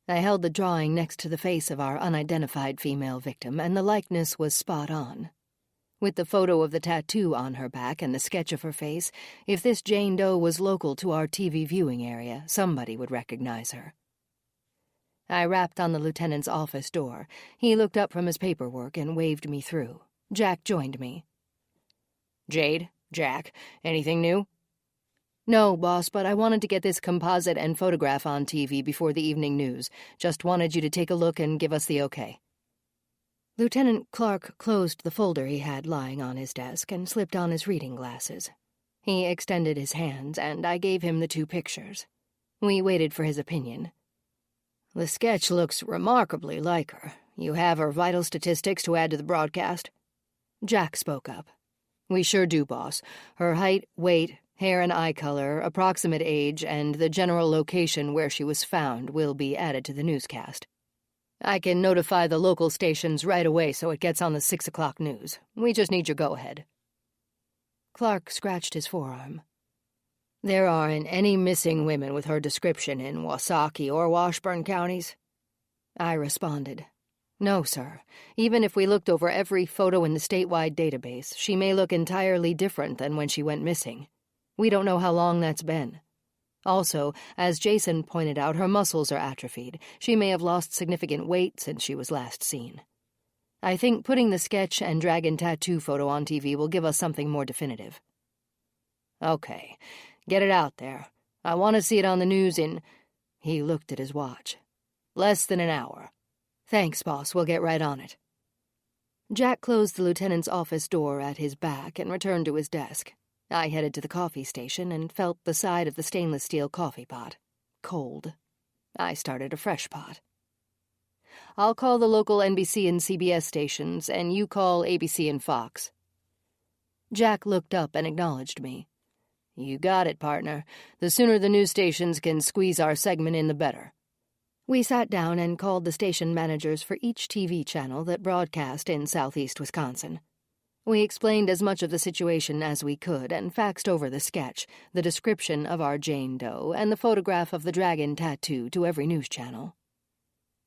I held the drawing next to the face of our unidentified female victim, and the likeness was spot on. With the photo of the tattoo on her back and the sketch of her face, if this Jane Doe was local to our TV viewing area, somebody would recognize her. I rapped on the lieutenant's office door. He looked up from his paperwork and waved me through. Jack joined me. "Jade, Jack, anything new?" "No, boss, but I wanted to get this composite and photograph on TV before the evening news. Just wanted you to take a look and give us the okay." Lieutenant Clark closed the folder he had lying on his desk and slipped on his reading glasses. He extended his hands, and I gave him the 2 pictures. We waited for his opinion. "The sketch looks remarkably like her. You have her vital statistics to add to the broadcast?" Jack spoke up. "We sure do, boss. Her height, weight, hair and eye color, approximate age, and the general location where she was found will be added to the newscast. I can notify the local stations right away so it gets on the 6 o'clock news. We just need your go-ahead." Clark scratched his forearm. "There aren't any missing women with her description in Wasaki or Washburn counties?" I responded. "No, sir. Even if we looked over every photo in the statewide database, she may look entirely different than when she went missing. We don't know how long that's been. Also, as Jason pointed out, her muscles are atrophied. She may have lost significant weight since she was last seen. I think putting the sketch and dragon tattoo photo on TV will give us something more definitive." "Okay, get it out there. I want to see it on the news in—" He looked at his watch. "Less than an hour." "Thanks, boss. We'll get right on it." Jack closed the lieutenant's office door at his back and returned to his desk. I headed to the coffee station and felt the side of the stainless steel coffee pot. Cold. I started a fresh pot. "I'll call the local NBC and CBS stations, and you call ABC and Fox." Jack looked up and acknowledged me. "You got it, partner. The sooner the news stations can squeeze our segment in, the better." We sat down and called the station managers for each TV channel that broadcast in southeast Wisconsin. We explained as much of the situation as we could and faxed over the sketch, the description of our Jane Doe, and the photograph of the dragon tattoo to every news channel.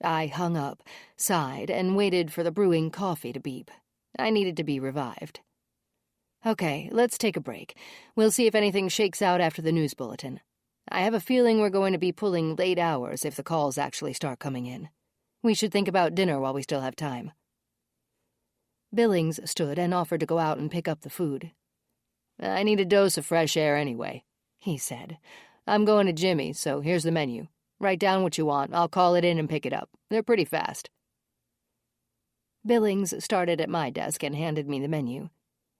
I hung up, sighed, and waited for the brewing coffee to beep. I needed to be revived. Okay, let's take a break. We'll see if anything shakes out after the news bulletin. I have a feeling we're going to be pulling late hours if the calls actually start coming in. We should think about dinner while we still have time. Billings stood and offered to go out and pick up the food. I need a dose of fresh air anyway, he said. I'm going to Jimmy's, so here's the menu. Write down what you want. I'll call it in and pick it up. They're pretty fast. Billings started at my desk and handed me the menu.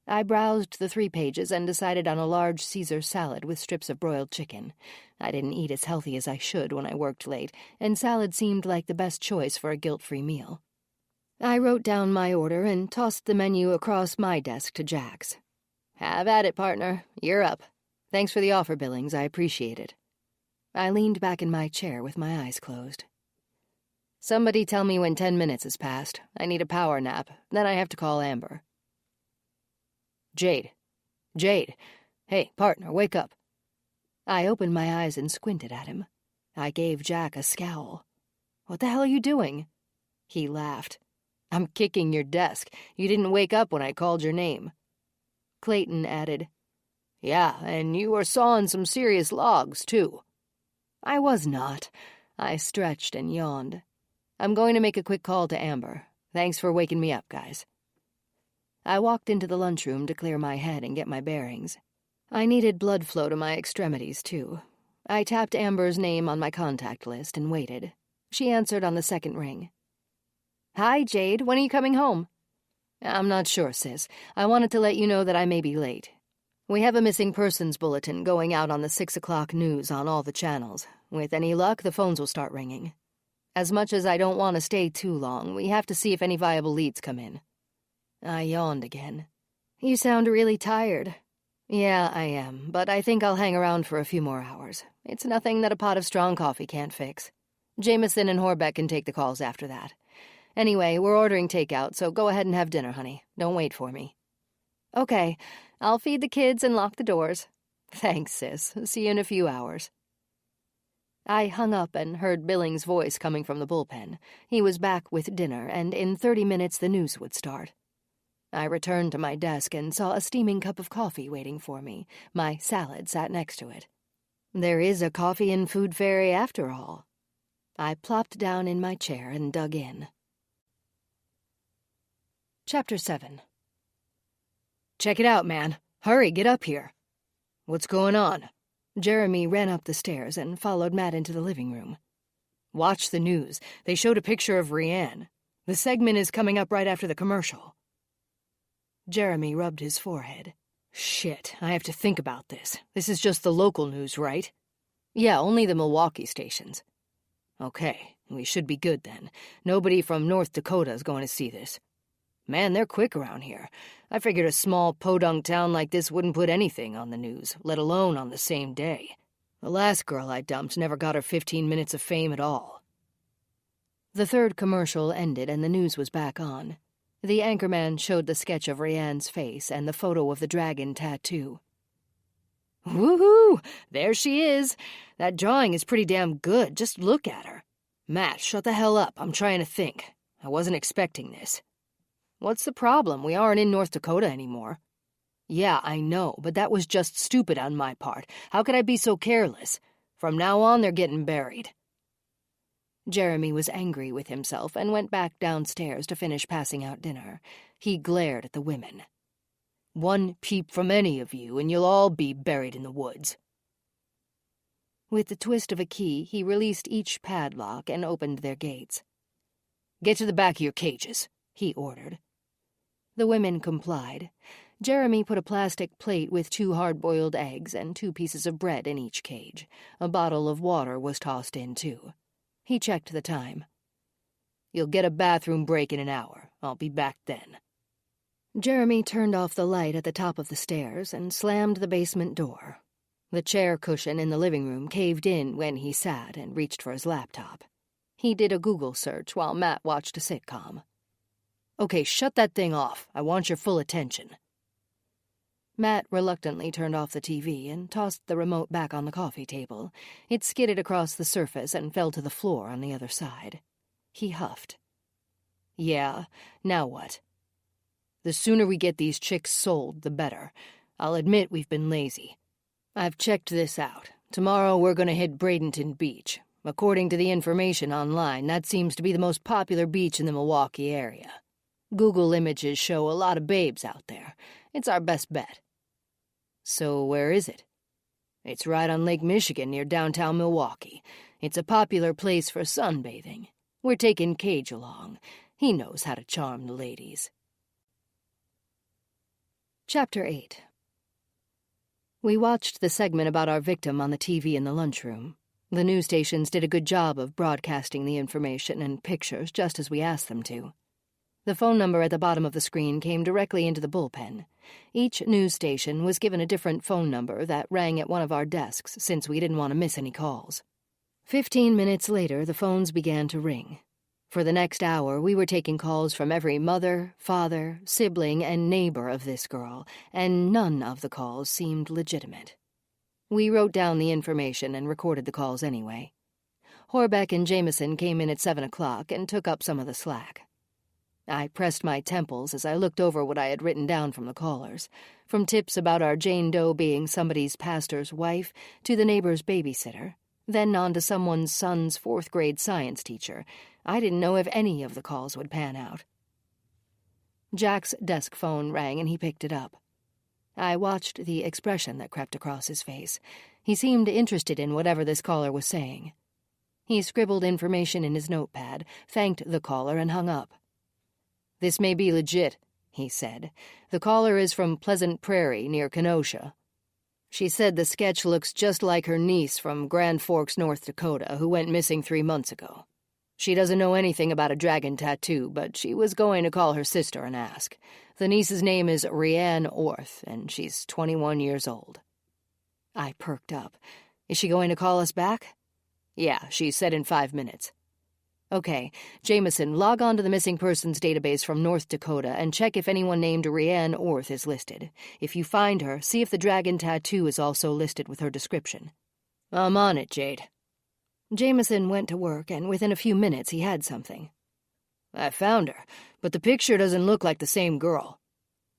I browsed the 3 pages and decided on a large Caesar salad with strips of broiled chicken. I didn't eat as healthy as I should when I worked late, and salad seemed like the best choice for a guilt-free meal. I wrote down my order and tossed the menu across my desk to Jack's. Have at it, partner. You're up. Thanks for the offer, Billings. I appreciate it. I leaned back in my chair with my eyes closed. Somebody tell me when 10 minutes has passed. I need a power nap. Then I have to call Amber. Jade. Hey, partner, wake up. I opened my eyes and squinted at him. I gave Jack a scowl. What the hell are you doing? He laughed. I'm kicking your desk. You didn't wake up when I called your name. Clayton added, Yeah, and you were sawing some serious logs, too. I was not. I stretched and yawned. I'm going to make a quick call to Amber. Thanks for waking me up, guys. I walked into the lunchroom to clear my head and get my bearings. I needed blood flow to my extremities, too. I tapped Amber's name on my contact list and waited. She answered on the second ring. Hi, Jade. When are you coming home? I'm not sure, sis. I wanted to let you know that I may be late. We have a missing persons bulletin going out on the 6 o'clock news on all the channels. With any luck, the phones will start ringing. As much as I don't want to stay too long, we have to see if any viable leads come in. I yawned again. You sound really tired. Yeah, I am, but I think I'll hang around for a few more hours. It's nothing that a pot of strong coffee can't fix. Jameson and Horbeck can take the calls after that. Anyway, we're ordering takeout, so go ahead and have dinner, honey. Don't wait for me. Okay, I'll feed the kids and lock the doors. Thanks, sis. See you in a few hours. I hung up and heard Billings' voice coming from the bullpen. He was back with dinner, and in 30 minutes the news would start. I returned to my desk and saw a steaming cup of coffee waiting for me. My salad sat next to it. There is a coffee and food fairy after all. I plopped down in my chair and dug in. Chapter 7. Check it out, man. Hurry, get up here. What's going on? Jeremy ran up the stairs and followed Matt into the living room. Watch the news. They showed a picture of Rianne. The segment is coming up right after the commercial. Jeremy rubbed his forehead. Shit, I have to think about this. This is just the local news, right? Yeah, only the Milwaukee stations. Okay, we should be good then. Nobody from North Dakota is going to see this. Man, they're quick around here. I figured a small podunk town like this wouldn't put anything on the news, let alone on the same day. The last girl I dumped never got her 15 minutes of fame at all. The third commercial ended and the news was back on. The anchorman showed the sketch of Rianne's face and the photo of the dragon tattoo. Woohoo! There she is! That drawing is pretty damn good. Just look at her. Matt, shut the hell up. I'm trying to think. I wasn't expecting this. What's the problem? We aren't in North Dakota anymore. Yeah, I know, but that was just stupid on my part. How could I be so careless? From now on, they're getting buried. Jeremy was angry with himself and went back downstairs to finish passing out dinner. He glared at the women. One peep from any of you, and you'll all be buried in the woods. With the twist of a key, he released each padlock and opened their gates. Get to the back of your cages, he ordered. The women complied. Jeremy put a plastic plate with 2 hard-boiled eggs and 2 pieces of bread in each cage. A bottle of water was tossed in, too. He checked the time. You'll get a bathroom break in an hour. I'll be back then. Jeremy turned off the light at the top of the stairs and slammed the basement door. The chair cushion in the living room caved in when he sat and reached for his laptop. He did a Google search while Matt watched a sitcom. Okay, shut that thing off. I want your full attention. Matt reluctantly turned off the TV and tossed the remote back on the coffee table. It skidded across the surface and fell to the floor on the other side. He huffed. Yeah, now what? The sooner we get these chicks sold, the better. I'll admit we've been lazy. I've checked this out. Tomorrow we're gonna hit Bradenton Beach. According to the information online, that seems to be the most popular beach in the Milwaukee area. Google images show a lot of babes out there. It's our best bet. So where is it? It's right on Lake Michigan near downtown Milwaukee. It's a popular place for sunbathing. We're taking Cage along. He knows how to charm the ladies. Chapter 8. We watched the segment about our victim on the TV in the lunchroom. The news stations did a good job of broadcasting the information and pictures just as we asked them to. The phone number at the bottom of the screen came directly into the bullpen. Each news station was given a different phone number that rang at one of our desks since we didn't want to miss any calls. 15 minutes later, the phones began to ring. For the next hour, we were taking calls from every mother, father, sibling, and neighbor of this girl, and none of the calls seemed legitimate. We wrote down the information and recorded the calls anyway. Horbeck and Jameson came in at 7 o'clock and took up some of the slack. I pressed my temples as I looked over what I had written down from the callers, from tips about our Jane Doe being somebody's pastor's wife to the neighbor's babysitter, then on to someone's son's 4th-grade science teacher. I didn't know if any of the calls would pan out. Jack's desk phone rang and he picked it up. I watched the expression that crept across his face. He seemed interested in whatever this caller was saying. He scribbled information in his notepad, thanked the caller, and hung up. "This may be legit," he said. "The caller is from Pleasant Prairie, near Kenosha. She said the sketch looks just like her niece from Grand Forks, North Dakota, who went missing 3 months ago. She doesn't know anything about a dragon tattoo, but she was going to call her sister and ask. The niece's name is Rianne Orth, and she's 21 years old." I perked up. "Is she going to call us back?" "Yeah, she said in 5 minutes." "Okay, Jameson, log on to the missing persons database from North Dakota and check if anyone named Rianne Orth is listed. If you find her, see if the dragon tattoo is also listed with her description." "I'm on it, Jade." Jameson went to work, and within a few minutes he had something. "I found her, but the picture doesn't look like the same girl."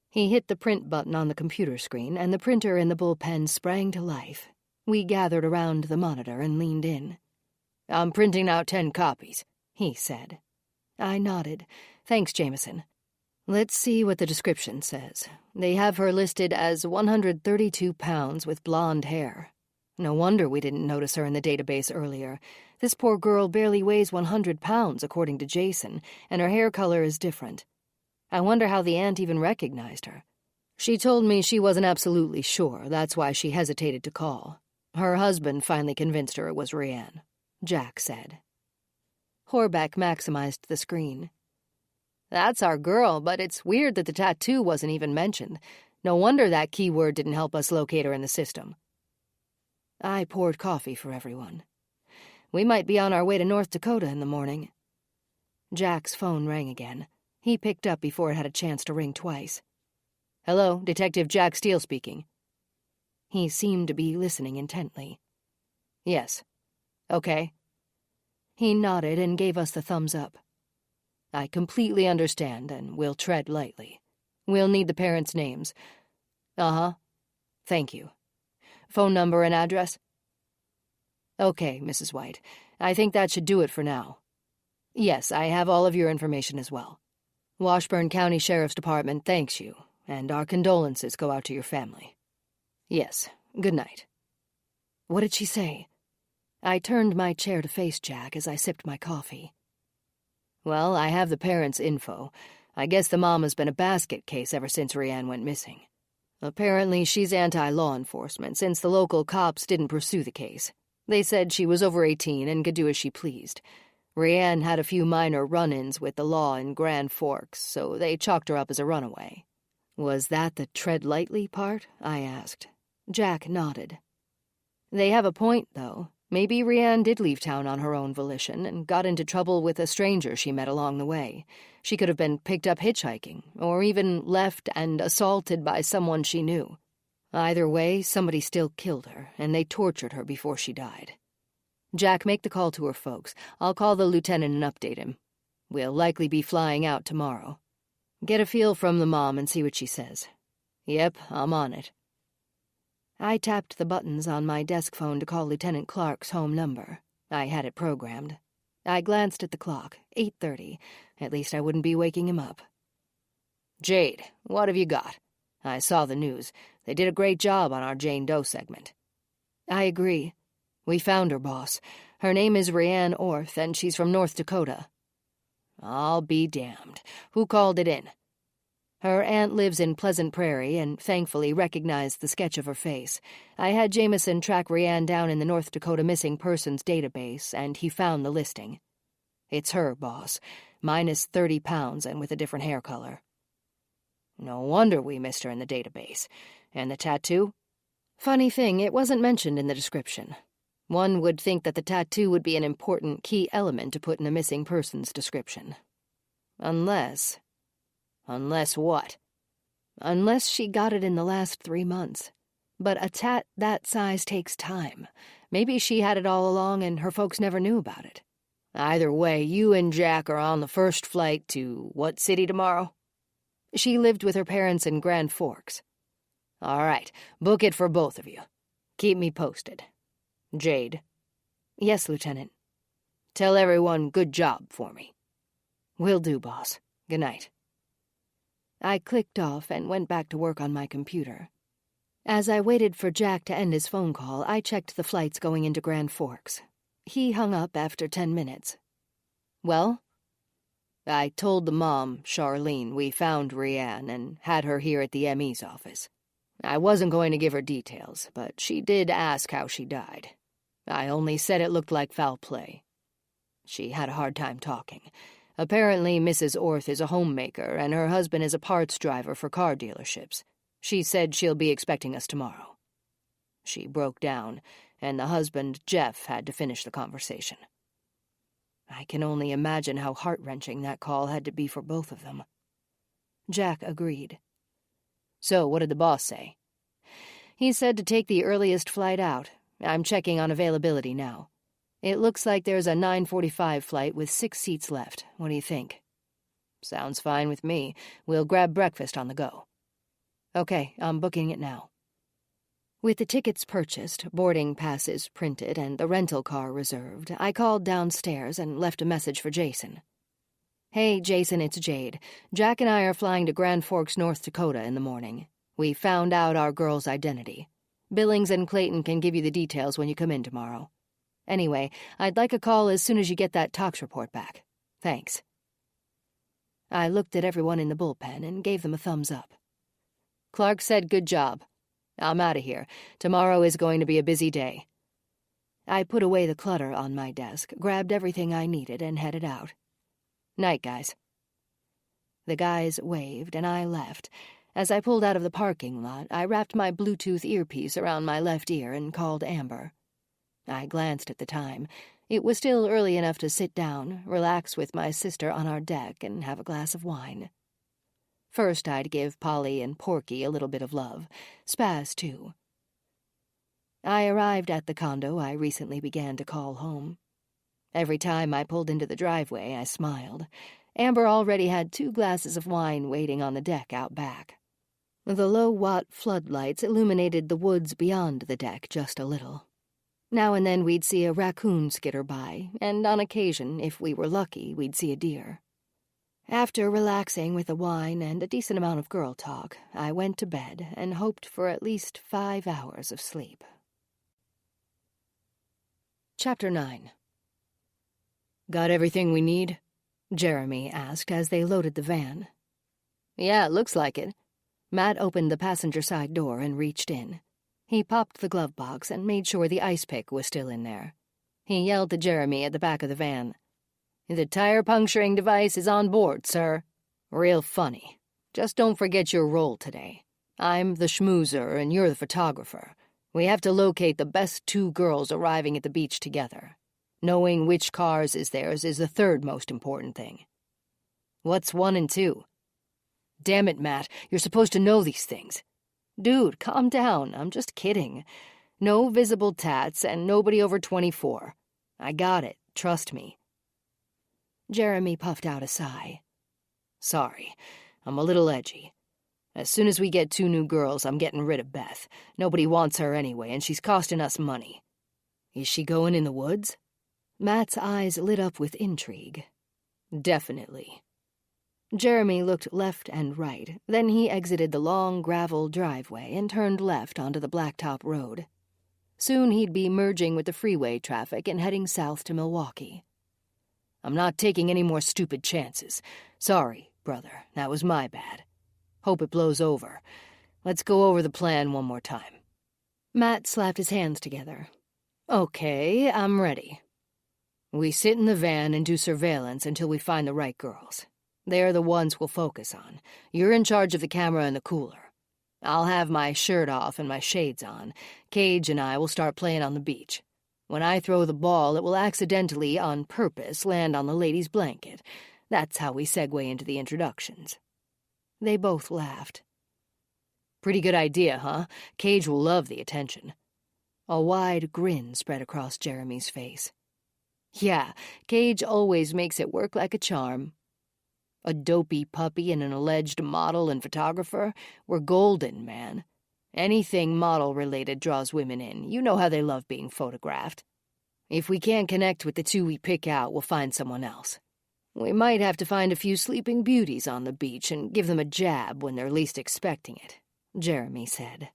He hit the print button on the computer screen, and the printer in the bullpen sprang to life. We gathered around the monitor and leaned in. "I'm printing out 10 copies, he said. I nodded. "Thanks, Jameson." "Let's see what the description says. They have her listed as 132 pounds with blonde hair. No wonder we didn't notice her in the database earlier. This poor girl barely weighs 100 pounds, according to Jason, and her hair color is different. I wonder how the aunt even recognized her. She told me she wasn't absolutely sure, that's why she hesitated to call. Her husband finally convinced her it was Rianne," Jack said. Horbeck maximized the screen. "That's our girl, but it's weird that the tattoo wasn't even mentioned. No wonder that keyword didn't help us locate her in the system." I poured coffee for everyone. "We might be on our way to North Dakota in the morning." Jack's phone rang again. He picked up before it had a chance to ring twice. "Hello, Detective Jack Steele speaking." He seemed to be listening intently. "Yes. Okay." He nodded and gave us the thumbs up. "I completely understand, and we'll tread lightly. We'll need the parents' names." "Uh-huh. Thank you. Phone number and address?" "Okay, Mrs. White. I think that should do it for now. Yes, I have all of your information as well. Washburn County Sheriff's Department thanks you, and our condolences go out to your family. Yes, good night." What did she say? I turned my chair to face Jack as I sipped my coffee. "Well, I have the parents' info. I guess the mom has been a basket case ever since Rianne went missing. Apparently she's anti-law enforcement since the local cops didn't pursue the case. They said she was over 18 and could do as she pleased. Rianne had a few minor run-ins with the law in Grand Forks, so they chalked her up as a runaway." "Was that the tread lightly part?" I asked. Jack nodded. "They have a point, though. Maybe Rianne did leave town on her own volition and got into trouble with a stranger she met along the way. She could have been picked up hitchhiking, or even left and assaulted by someone she knew. Either way, somebody still killed her, and they tortured her before she died. Jack, make the call to her folks. I'll call the lieutenant and update him. We'll likely be flying out tomorrow." Get a feel from the mom and see what she says. Yep, I'm on it. I tapped the buttons on my desk phone to call Lieutenant Clark's home number. I had it programmed. I glanced at the clock, 8:30. At least I wouldn't be waking him up. Jade, what have you got? I saw the news. They did a great job on our Jane Doe segment. I agree. We found her, boss. Her name is Rianne Orth, and she's from North Dakota. I'll be damned. Who called it in? Her aunt lives in Pleasant Prairie and thankfully recognized the sketch of her face. I had Jameson track Rianne down in the North Dakota Missing Persons database, and he found the listing. It's her, boss. Minus 30 pounds and with a different hair color. No wonder we missed her in the database. And the tattoo? Funny thing, it wasn't mentioned in the description. One would think that the tattoo would be an important key element to put in a missing person's description. Unless... Unless what? Unless she got it in the last 3 months. But a tat that size takes time. Maybe she had it all along and her folks never knew about it. Either way, you and Jack are on the first flight to what city tomorrow? She lived with her parents in Grand Forks. All right, book it for both of you. Keep me posted. Jade. Yes, Lieutenant. Tell everyone good job for me. Will do, boss. Good night. I clicked off and went back to work on my computer. As I waited for Jack to end his phone call, I checked the flights going into Grand Forks. He hung up after 10 minutes. Well? I told the mom, Charlene, we found Rianne and had her here at the ME's office. I wasn't going to give her details, but she did ask how she died. I only said it looked like foul play. She had a hard time talking. Apparently, Mrs. Orth is a homemaker, and her husband is a parts driver for car dealerships. She said she'll be expecting us tomorrow. She broke down, and the husband, Jeff, had to finish the conversation. I can only imagine how heart-wrenching that call had to be for both of them. Jack agreed. So, what did the boss say? He said to take the earliest flight out. I'm checking on availability now. It looks like there's a 9:45 flight with 6 seats left. What do you think? Sounds fine with me. We'll grab breakfast on the go. Okay, I'm booking it now. With the tickets purchased, boarding passes printed, and the rental car reserved, I called downstairs and left a message for Jason. Hey, Jason, it's Jade. Jack and I are flying to Grand Forks, North Dakota in the morning. We found out our girl's identity. Billings and Clayton can give you the details when you come in tomorrow. Anyway, I'd like a call as soon as you get that tox report back. Thanks. I looked at everyone in the bullpen and gave them a thumbs up. Clark said good job. I'm out of here. Tomorrow is going to be a busy day. I put away the clutter on my desk, grabbed everything I needed, and headed out. Night, guys. The guys waved, and I left. As I pulled out of the parking lot, I wrapped my Bluetooth earpiece around my left ear and called Amber. I glanced at the time. It was still early enough to sit down, relax with my sister on our deck, and have a glass of wine. First, I'd give Polly and Porky a little bit of love. Spaz, too. I arrived at the condo I recently began to call home. Every time I pulled into the driveway, I smiled. Amber already had 2 glasses of wine waiting on the deck out back. The low-watt floodlights illuminated the woods beyond the deck just a little. Now and then we'd see a raccoon skitter by, and on occasion, if we were lucky, we'd see a deer. After relaxing with the wine and a decent amount of girl talk, I went to bed and hoped for at least 5 hours of sleep. Chapter 9. Got everything we need? Jeremy asked as they loaded the van. Yeah, it looks like it. Matt opened the passenger side door and reached in. He popped the glove box and made sure the ice pick was still in there. He yelled to Jeremy at the back of the van. The tire puncturing device is on board, sir. Real funny. Just don't forget your role today. I'm the schmoozer and you're the photographer. We have to locate the best 2 girls arriving at the beach together. Knowing which cars is theirs is the 3rd most important thing. What's 1 and 2? Damn it, Matt. You're supposed to know these things. Dude, calm down. I'm just kidding. No visible tats and nobody over 24. I got it. Trust me. Jeremy puffed out a sigh. Sorry. I'm a little edgy. As soon as we get 2 new girls, I'm getting rid of Beth. Nobody wants her anyway, and she's costing us money. Is she going in the woods? Matt's eyes lit up with intrigue. Definitely. Jeremy looked left and right, then he exited the long gravel driveway and turned left onto the blacktop road. Soon he'd be merging with the freeway traffic and heading south to Milwaukee. I'm not taking any more stupid chances. Sorry, brother, that was my bad. Hope it blows over. Let's go over the plan one more time. Matt slapped his hands together. Okay, I'm ready. We sit in the van and do surveillance until we find the right girls. They're the ones we'll focus on. You're in charge of the camera and the cooler. I'll have my shirt off and my shades on. Cage and I will start playing on the beach. When I throw the ball, it will accidentally, on purpose, land on the lady's blanket. That's how we segue into the introductions. They both laughed. Pretty good idea, huh? Cage will love the attention. A wide grin spread across Jeremy's face. Yeah, Cage always makes it work like a charm. A dopey puppy and an alleged model and photographer? We're golden, man. Anything model-related draws women in. You know how they love being photographed. If we can't connect with the 2 we pick out, we'll find someone else. We might have to find a few sleeping beauties on the beach and give them a jab when they're least expecting it, Jeremy said.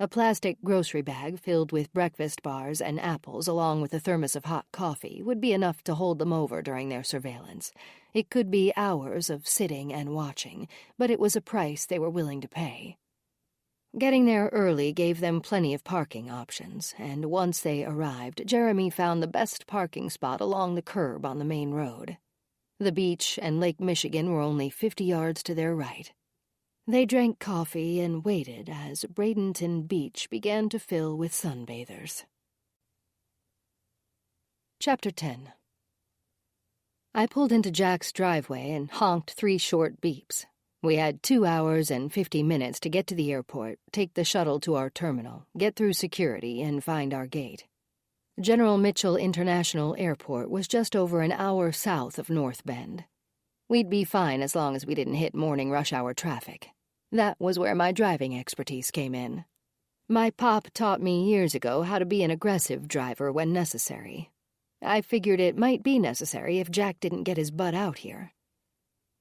A plastic grocery bag filled with breakfast bars and apples along with a thermos of hot coffee would be enough to hold them over during their surveillance. It could be hours of sitting and watching, but it was a price they were willing to pay. Getting there early gave them plenty of parking options, and once they arrived, Jeremy found the best parking spot along the curb on the main road. The beach and Lake Michigan were only 50 yards to their right. They drank coffee and waited as Bradenton Beach began to fill with sunbathers. Chapter 10. I pulled into Jack's driveway and honked 3 short beeps. We had 2 hours and 50 minutes to get to the airport, take the shuttle to our terminal, get through security, and find our gate. General Mitchell International Airport was just over an hour south of North Bend. We'd be fine as long as we didn't hit morning rush hour traffic. That was where my driving expertise came in. My pop taught me years ago how to be an aggressive driver when necessary. I figured it might be necessary if Jack didn't get his butt out here.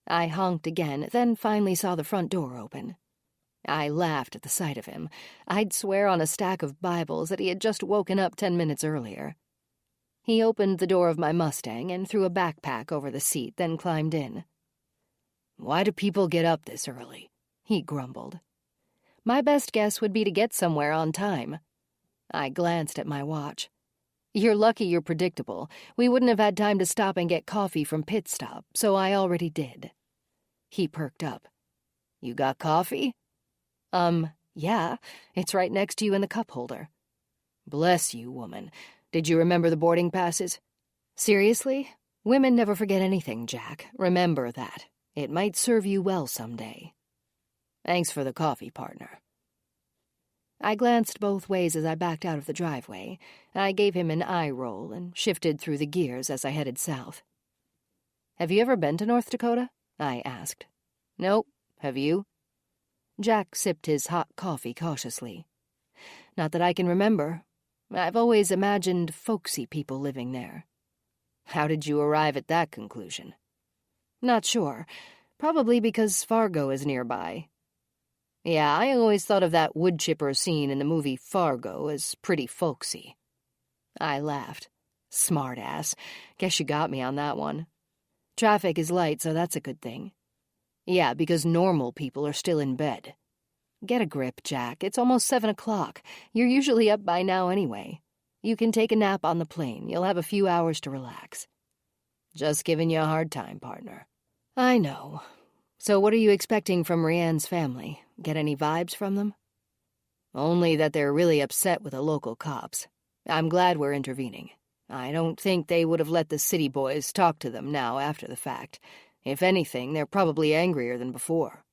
I honked again, then finally saw the front door open. I laughed at the sight of him. I'd swear on a stack of Bibles that he had just woken up 10 minutes earlier. He opened the door of my Mustang and threw a backpack over the seat, then climbed in. "Why do people get up this early?" he grumbled. My best guess would be to get somewhere on time. I glanced at my watch. You're lucky you're predictable. We wouldn't have had time to stop and get coffee from Pit Stop, so I already did. He perked up. "You got coffee?" Yeah, it's right next to you in the cup holder." "Bless you, woman. Did you remember the boarding passes?" "Seriously? Women never forget anything, Jack. Remember that. It might serve you well someday." "Thanks for the coffee, partner." I glanced both ways as I backed out of the driveway. I gave him an eye roll and shifted through the gears as I headed south. "Have you ever been to North Dakota?" I asked. "Nope. Have you?" Jack sipped his hot coffee cautiously. "Not that I can remember. I've always imagined folksy people living there." "How did you arrive at that conclusion?" "Not sure. Probably because Fargo is nearby." "Yeah, I always thought of that wood chipper scene in the movie Fargo as pretty folksy." I laughed. "Smart ass. Guess you got me on that one. Traffic is light, so that's a good thing." "Yeah, because normal people are still in bed." "Get a grip, Jack. It's almost 7 o'clock. You're usually up by now anyway. You can take a nap on the plane. You'll have a few hours to relax." "Just giving you a hard time, partner." "I know. So what are you expecting from Rianne's family? Get any vibes from them?" "Only that they're really upset with the local cops. I'm glad we're intervening. I don't think they would have let the city boys talk to them now after the fact. If anything, they're probably angrier than before."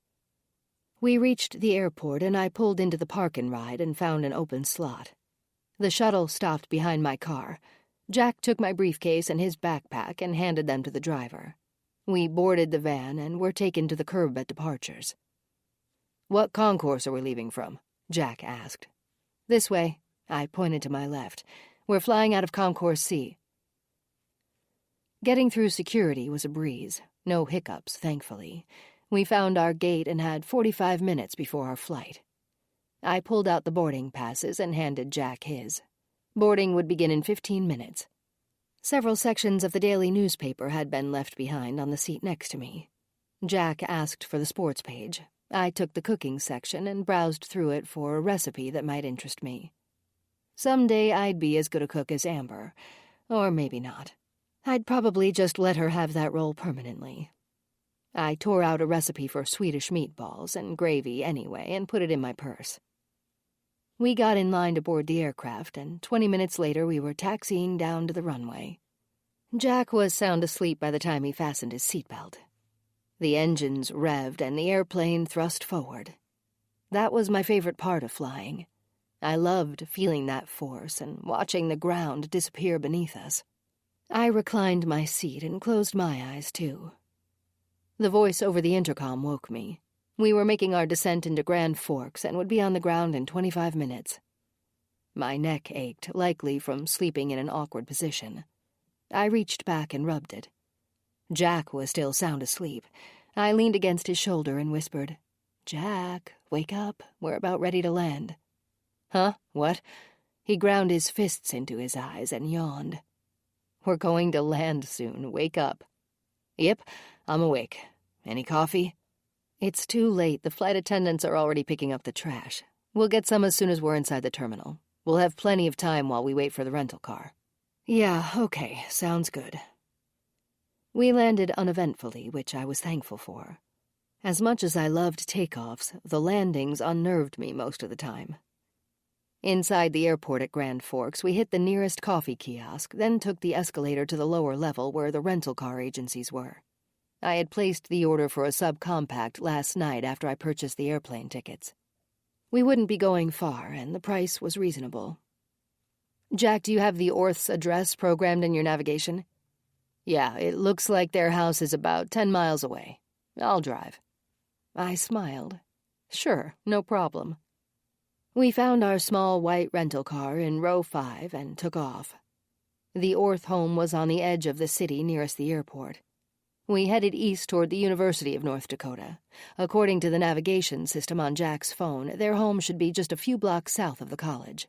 We reached the airport, and I pulled into the park-and-ride and found an open slot. The shuttle stopped behind my car. Jack took my briefcase and his backpack and handed them to the driver. We boarded the van and were taken to the curb at departures. "What concourse are we leaving from?" Jack asked. "This way." I pointed to my left. "We're flying out of Concourse C." Getting through security was a breeze. No hiccups, thankfully. We found our gate and had 45 minutes before our flight. I pulled out the boarding passes and handed Jack his. Boarding would begin in 15 minutes. Several sections of the daily newspaper had been left behind on the seat next to me. Jack asked for the sports page. I took the cooking section and browsed through it for a recipe that might interest me. Someday I'd be as good a cook as Amber. Or maybe not. I'd probably just let her have that role permanently. I tore out a recipe for Swedish meatballs and gravy anyway and put it in my purse. We got in line to board the aircraft, and 20 minutes later we were taxiing down to the runway. Jack was sound asleep by the time he fastened his seatbelt. The engines revved and the airplane thrust forward. That was my favorite part of flying. I loved feeling that force and watching the ground disappear beneath us. I reclined my seat and closed my eyes, too. The voice over the intercom woke me. We were making our descent into Grand Forks and would be on the ground in 25 minutes. My neck ached, likely from sleeping in an awkward position. I reached back and rubbed it. Jack was still sound asleep. I leaned against his shoulder and whispered, "Jack, wake up. We're about ready to land." "Huh? What?" He ground his fists into his eyes and yawned. "We're going to land soon. Wake up." "Yep, I'm awake. Any coffee?" "It's too late. The flight attendants are already picking up the trash. We'll get some as soon as we're inside the terminal. We'll have plenty of time while we wait for the rental car." "Yeah, okay. Sounds good." We landed uneventfully, which I was thankful for. As much as I loved takeoffs, the landings unnerved me most of the time. Inside the airport at Grand Forks, we hit the nearest coffee kiosk, then took the escalator to the lower level where the rental car agencies were. I had placed the order for a subcompact last night after I purchased the airplane tickets. We wouldn't be going far, and the price was reasonable. "Jack, do you have the Orth's address programmed in your navigation?" "Yeah, it looks like their house is about 10 miles away. I'll drive." I smiled. "Sure, no problem." We found our small white rental car in row 5 and took off. The Orth home was on the edge of the city nearest the airport. We headed east toward the University of North Dakota. According to the navigation system on Jack's phone, their home should be just a few blocks south of the college.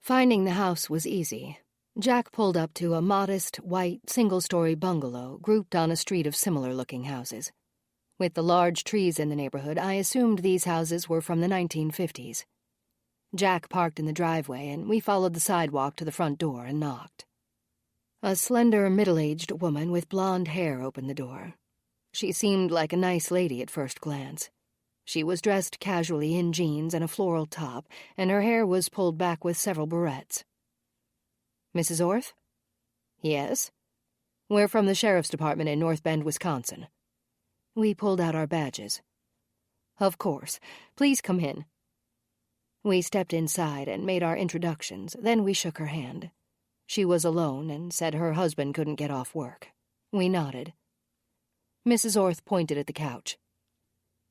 Finding the house was easy. Jack pulled up to a modest, white, single-story bungalow grouped on a street of similar-looking houses. With the large trees in the neighborhood, I assumed these houses were from the 1950s. Jack parked in the driveway, and we followed the sidewalk to the front door and knocked. A slender, middle-aged woman with blonde hair opened the door. She seemed like a nice lady at first glance. She was dressed casually in jeans and a floral top, and her hair was pulled back with several barrettes. "Mrs. Orth?" "Yes." "We're from the Sheriff's Department in North Bend, Wisconsin." We pulled out our badges. "Of course. Please come in." We stepped inside and made our introductions, then we shook her hand. She was alone and said her husband couldn't get off work. We nodded. Mrs. Orth pointed at the couch.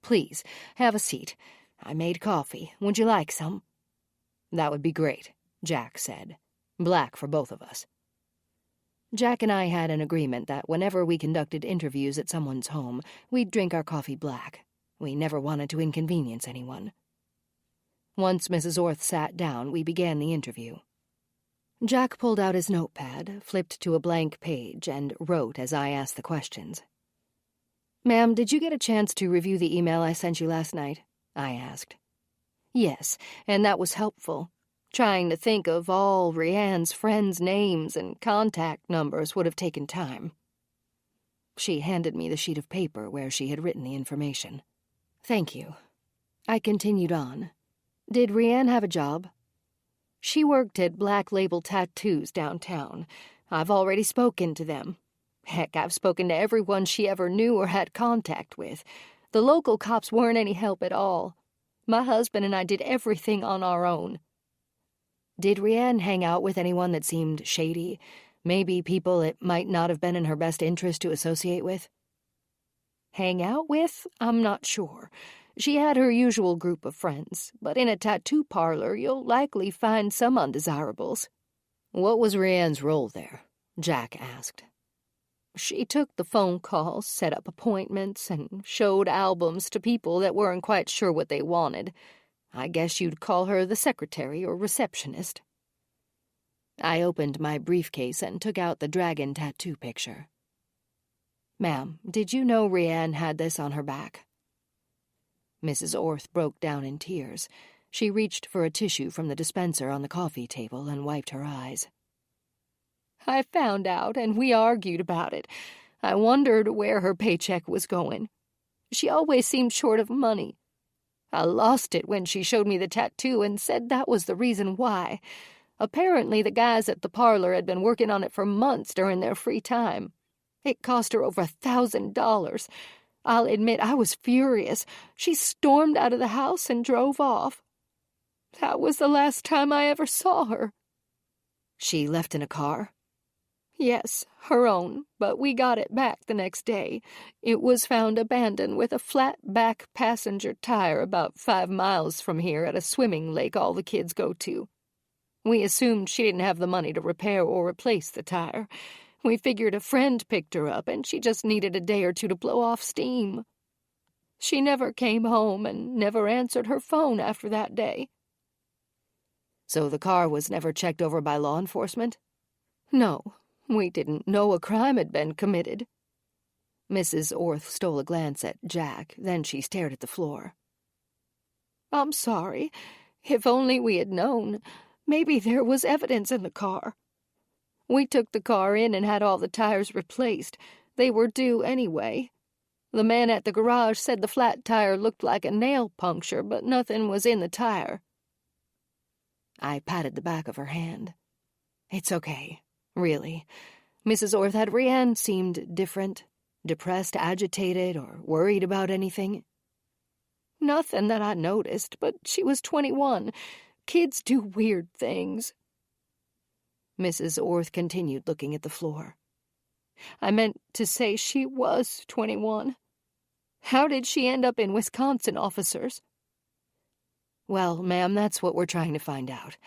"Please, have a seat. I made coffee. Would you like some?" "That would be great," Jack said. "Black for both of us." Jack and I had an agreement that whenever we conducted interviews at someone's home, we'd drink our coffee black. We never wanted to inconvenience anyone. Once Mrs. Orth sat down, we began the interview. Jack pulled out his notepad, flipped to a blank page, and wrote as I asked the questions. "Ma'am, did you get a chance to review the email I sent you last night?" I asked. "Yes, and that was helpful. Trying to think of all Rianne's friends' names and contact numbers would have taken time." She handed me the sheet of paper where she had written the information. "Thank you." I continued on. "Did Rianne have a job?" "She worked at Black Label Tattoos downtown. I've already spoken to them. Heck, I've spoken to everyone she ever knew or had contact with. The local cops weren't any help at all. My husband and I did everything on our own." "Did Rianne hang out with anyone that seemed shady? Maybe people it might not have been in her best interest to associate with? Hang out with? I'm not sure. She had her usual group of friends, but in a tattoo parlor you'll likely find some undesirables. What was Rianne's role there? Jack asked. She took the phone calls, set up appointments, and showed albums to people that weren't quite sure what they wanted. I guess you'd call her the secretary or receptionist. I opened my briefcase and took out the dragon tattoo picture. Ma'am, did you know Rianne had this on her back? Mrs. Orth broke down in tears. She reached for a tissue from the dispenser on the coffee table and wiped her eyes. I found out, and we argued about it. I wondered where her paycheck was going. She always seemed short of money. I lost it when she showed me the tattoo and said that was the reason why. Apparently the guys at the parlor had been working on it for months during their free time. It cost her over $1,000. I'll admit I was furious. She stormed out of the house and drove off. That was the last time I ever saw her. She left in a car? Yes, her own, but we got it back the next day. It was found abandoned with a flat back passenger tire about 5 miles from here at a swimming lake all the kids go to. We assumed she didn't have the money to repair or replace the tire. We figured a friend picked her up and she just needed a day or two to blow off steam. She never came home and never answered her phone after that day. So the car was never checked over by law enforcement? No, we didn't know a crime had been committed. Mrs. Orth stole a glance at Jack, then she stared at the floor. I'm sorry. If only we had known. Maybe there was evidence in the car. We took the car in and had all the tires replaced. They were due anyway. The man at the garage said the flat tire looked like a nail puncture, but nothing was in the tire. I patted the back of her hand. It's okay, really. Mrs. Orth, had Rianne seemed different, depressed, agitated, or worried about anything? Nothing that I noticed, but she was 21. Kids do weird things. Mrs. Orth continued looking at the floor. I meant to say she was 21. How did she end up in Wisconsin, officers? Well, ma'am, that's what we're trying to find out.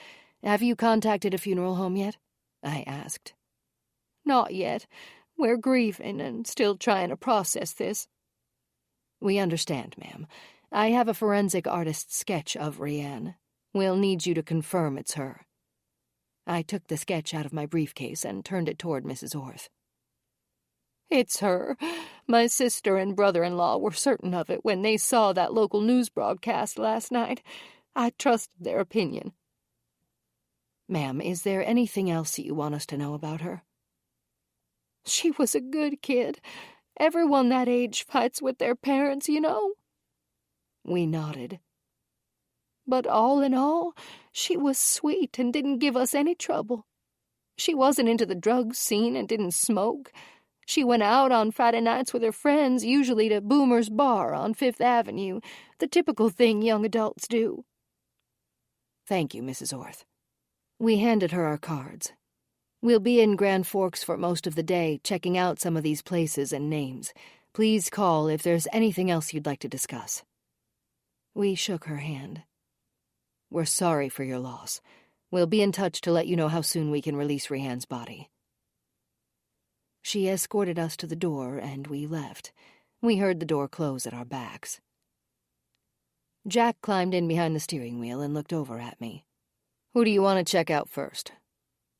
Have you contacted a funeral home yet? I asked. Not yet. We're grieving and still trying to process this. We understand, ma'am. I have a forensic artist's sketch of Rianne. We'll need you to confirm it's her. I took the sketch out of my briefcase and turned it toward Mrs. Orth. It's her. My sister and brother-in-law were certain of it when they saw that local news broadcast last night. I trusted their opinion. Ma'am, is there anything else you want us to know about her? She was a good kid. Everyone that age fights with their parents, you know. We nodded. But all in all, she was sweet and didn't give us any trouble. She wasn't into the drug scene and didn't smoke. She went out on Friday nights with her friends, usually to Boomer's Bar on 5th Avenue, the typical thing young adults do. Thank you, Mrs. Orth. We handed her our cards. We'll be in Grand Forks for most of the day, checking out some of these places and names. Please call if there's anything else you'd like to discuss. We shook her hand. We're sorry for your loss. We'll be in touch to let you know how soon we can release Rianne's body. She escorted us to the door, and we left. We heard the door close at our backs. Jack climbed in behind the steering wheel and looked over at me. Who do you want to check out first?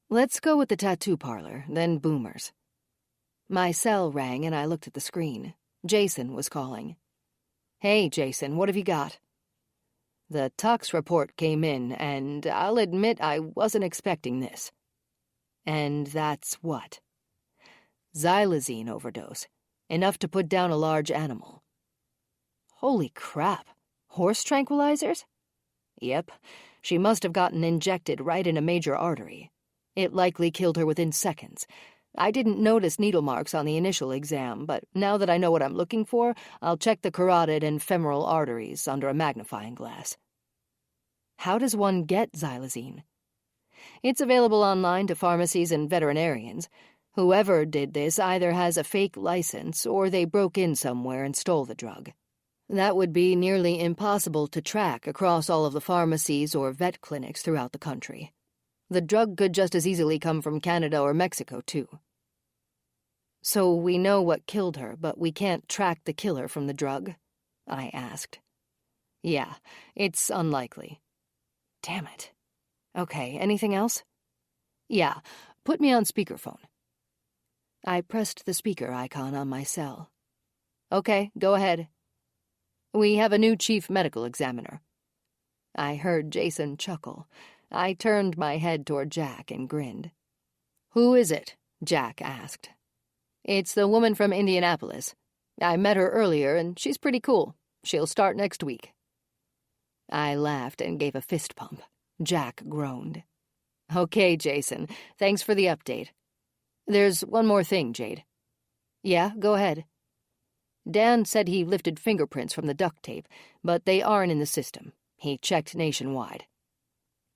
Let's go with the tattoo parlor, then Boomer's. My cell rang, and I looked at the screen. Jason was calling. Hey, Jason, what have you got? The tox report came in, and I'll admit I wasn't expecting this. And that's what? Xylazine overdose. Enough to put down a large animal. Holy crap. Horse tranquilizers? Yep. She must have gotten injected right in a major artery. It likely killed her within seconds. I didn't notice needle marks on the initial exam, but now that I know what I'm looking for, I'll check the carotid and femoral arteries under a magnifying glass. How does one get xylazine? It's available online to pharmacies and veterinarians. Whoever did this either has a fake license or they broke in somewhere and stole the drug. That would be nearly impossible to track across all of the pharmacies or vet clinics throughout the country. The drug could just as easily come from Canada or Mexico, too. So we know what killed her, but we can't track the killer from the drug? I asked. Yeah, it's unlikely. Damn it. Okay, anything else? Yeah, put me on speakerphone. I pressed the speaker icon on my cell. Okay, go ahead. We have a new chief medical examiner. I heard Jason chuckle. I turned my head toward Jack and grinned. Who is it? Jack asked. It's the woman from Indianapolis. I met her earlier, and she's pretty cool. She'll start next week. I laughed and gave a fist pump. Jack groaned. Okay, Jason. Thanks for the update. There's one more thing, Jade. Yeah, go ahead. Dan said he lifted fingerprints from the duct tape, but they aren't in the system. He checked nationwide.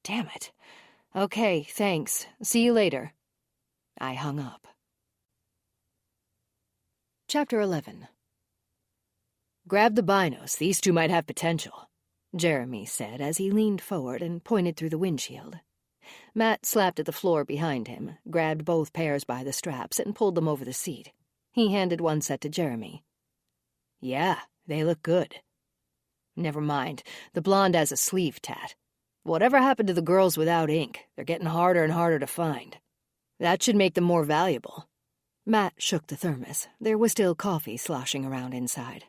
Damn it. Okay, thanks. See you later. I hung up. Chapter 11. Grab the binos. These two might have potential, Jeremy said as he leaned forward and pointed through the windshield. Matt slapped at the floor behind him, grabbed both pairs by the straps, and pulled them over the seat. He handed one set to Jeremy. Yeah, they look good. Never mind, the blonde has a sleeve tat. Whatever happened to the girls without ink? They're getting harder and harder to find. That should make them more valuable. Matt shook the thermos. There was still coffee sloshing around inside.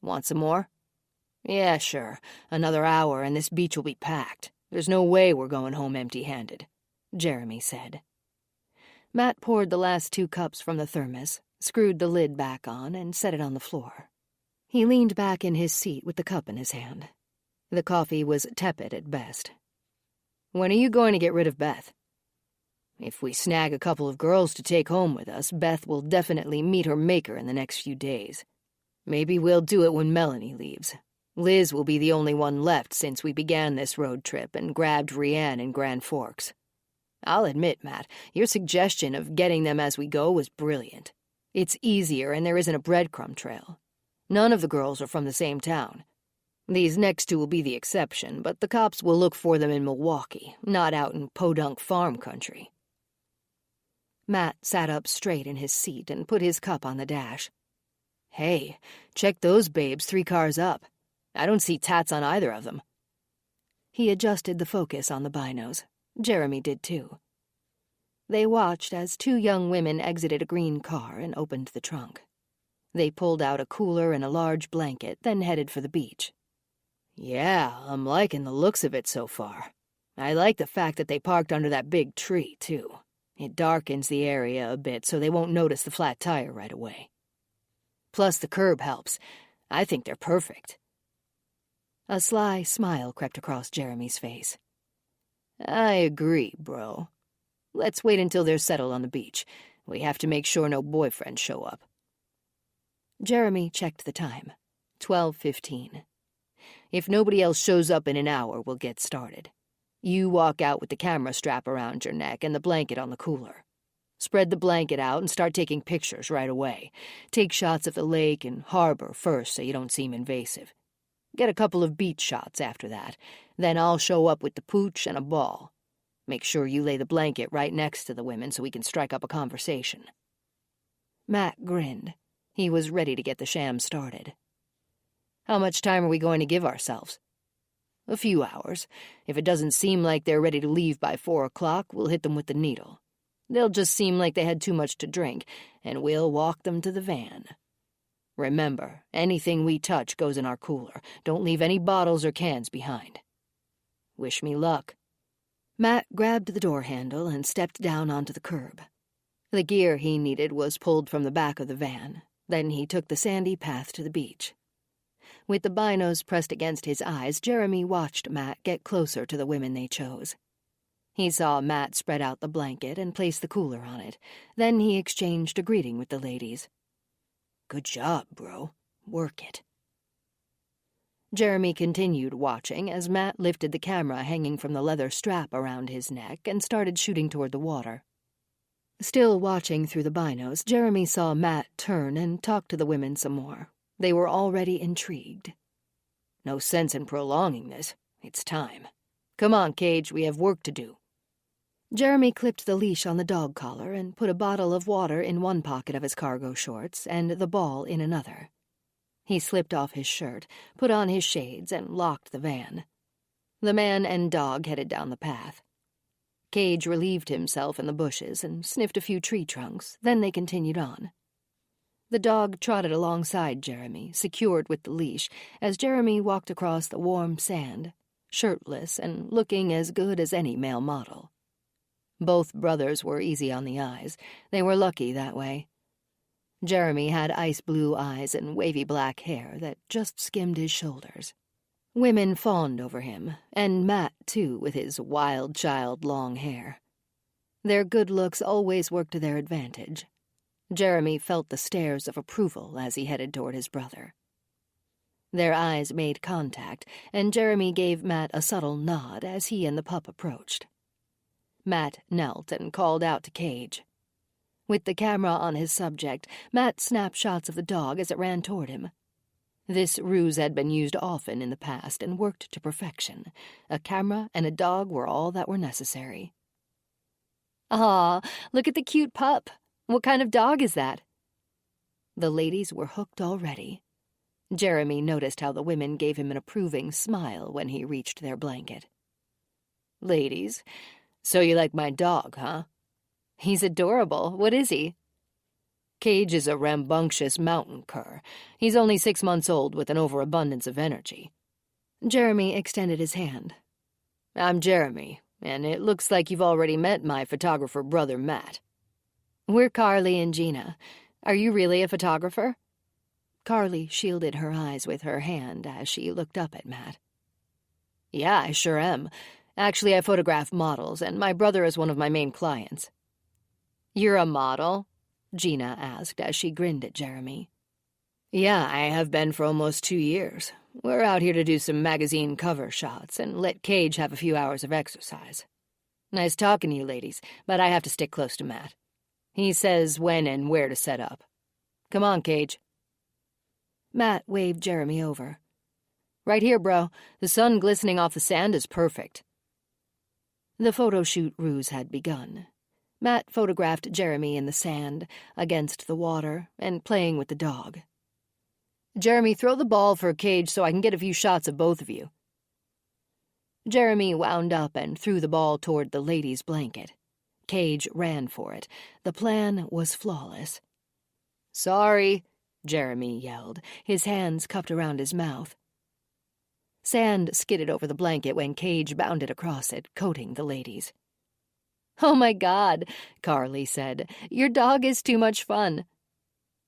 Want some more? Yeah, sure. Another hour and this beach will be packed. There's no way we're going home empty-handed, Jeremy said. Matt poured the last 2 cups from the thermos, screwed the lid back on, and set it on the floor. He leaned back in his seat with the cup in his hand. The coffee was tepid at best. When are you going to get rid of Beth? If we snag a couple of girls to take home with us, Beth will definitely meet her maker in the next few days. Maybe we'll do it when Melanie leaves. Liz will be the only one left since we began this road trip and grabbed Rianne in Grand Forks. I'll admit, Matt, your suggestion of getting them as we go was brilliant. It's easier and there isn't a breadcrumb trail. None of the girls are from the same town. These next 2 will be the exception, but the cops will look for them in Milwaukee, not out in podunk farm country. Matt sat up straight in his seat and put his cup on the dash. Hey, check those babes 3 cars up. I don't see tats on either of them. He adjusted the focus on the binos. Jeremy did too. They watched as 2 young women exited a green car and opened the trunk. They pulled out a cooler and a large blanket, then headed for the beach. Yeah, I'm liking the looks of it so far. I like the fact that they parked under that big tree, too. It darkens the area a bit so they won't notice the flat tire right away. Plus the curb helps. I think they're perfect. A sly smile crept across Jeremy's face. I agree, bro. Let's wait until they're settled on the beach. We have to make sure no boyfriends show up. Jeremy checked the time. 12:15. If nobody else shows up in an hour, we'll get started. You walk out with the camera strap around your neck and the blanket on the cooler. Spread the blanket out and start taking pictures right away. Take shots of the lake and harbor first so you don't seem invasive. Get a couple of beach shots after that. Then I'll show up with the pooch and a ball. Make sure you lay the blanket right next to the women so we can strike up a conversation. Matt grinned. He was ready to get the sham started. How much time are we going to give ourselves? A few hours. If it doesn't seem like they're ready to leave by 4 o'clock, we'll hit them with the needle. They'll just seem like they had too much to drink, and we'll walk them to the van. Remember, anything we touch goes in our cooler. Don't leave any bottles or cans behind. Wish me luck. Matt grabbed the door handle and stepped down onto the curb. The gear he needed was pulled from the back of the van. Then he took the sandy path to the beach. With the binos pressed against his eyes, Jeremy watched Matt get closer to the women they chose. He saw Matt spread out the blanket and place the cooler on it. Then he exchanged a greeting with the ladies. Good job, bro. Work it. Jeremy continued watching as Matt lifted the camera hanging from the leather strap around his neck and started shooting toward the water. Still watching through the binos, Jeremy saw Matt turn and talk to the women some more. They were already intrigued. No sense in prolonging this. It's time. Come on, Cage, we have work to do. Jeremy clipped the leash on the dog collar and put a bottle of water in one pocket of his cargo shorts and the ball in another. He slipped off his shirt, put on his shades, and locked the van. The man and dog headed down the path. Cage relieved himself in the bushes and sniffed a few tree trunks, then they continued on. The dog trotted alongside Jeremy, secured with the leash, as Jeremy walked across the warm sand, shirtless and looking as good as any male model. Both brothers were easy on the eyes. They were lucky that way. Jeremy had ice-blue eyes and wavy black hair that just skimmed his shoulders. Women fawned over him, and Matt, too, with his wild child long hair. Their good looks always worked to their advantage. Jeremy felt the stares of approval as he headed toward his brother. Their eyes made contact, and Jeremy gave Matt a subtle nod as he and the pup approached. Matt knelt and called out to Cage. With the camera on his subject, Matt snapped shots of the dog as it ran toward him. This ruse had been used often in the past and worked to perfection. A camera and a dog were all that were necessary. Aw, look at the cute pup. What kind of dog is that? The ladies were hooked already. Jeremy noticed how the women gave him an approving smile when he reached their blanket. Ladies, so you like my dog, huh? He's adorable. What is he? Cage is a rambunctious mountain cur. He's only 6 months old with an overabundance of energy. Jeremy extended his hand. I'm Jeremy, and it looks like you've already met my photographer brother Matt. We're Carly and Gina. Are you really a photographer? Carly shielded her eyes with her hand as she looked up at Matt. Yeah, I sure am. Actually, I photograph models, and my brother is one of my main clients. You're a model? Gina asked as she grinned at Jeremy. Yeah, I have been for almost 2 years. We're out here to do some magazine cover shots and let Cage have a few hours of exercise. Nice talking to you, ladies, but I have to stick close to Matt. He says when and where to set up. Come on, Cage. Matt waved Jeremy over. Right here, bro. The sun glistening off the sand is perfect. The photo shoot ruse had begun. Matt photographed Jeremy in the sand, against the water, and playing with the dog. Jeremy, throw the ball for Cage so I can get a few shots of both of you. Jeremy wound up and threw the ball toward the lady's blanket. Cage ran for it. The plan was flawless. Sorry, Jeremy yelled, his hands cupped around his mouth. Sand skidded over the blanket when Cage bounded across it, coating the ladies. Oh my God, Carly said. Your dog is too much fun.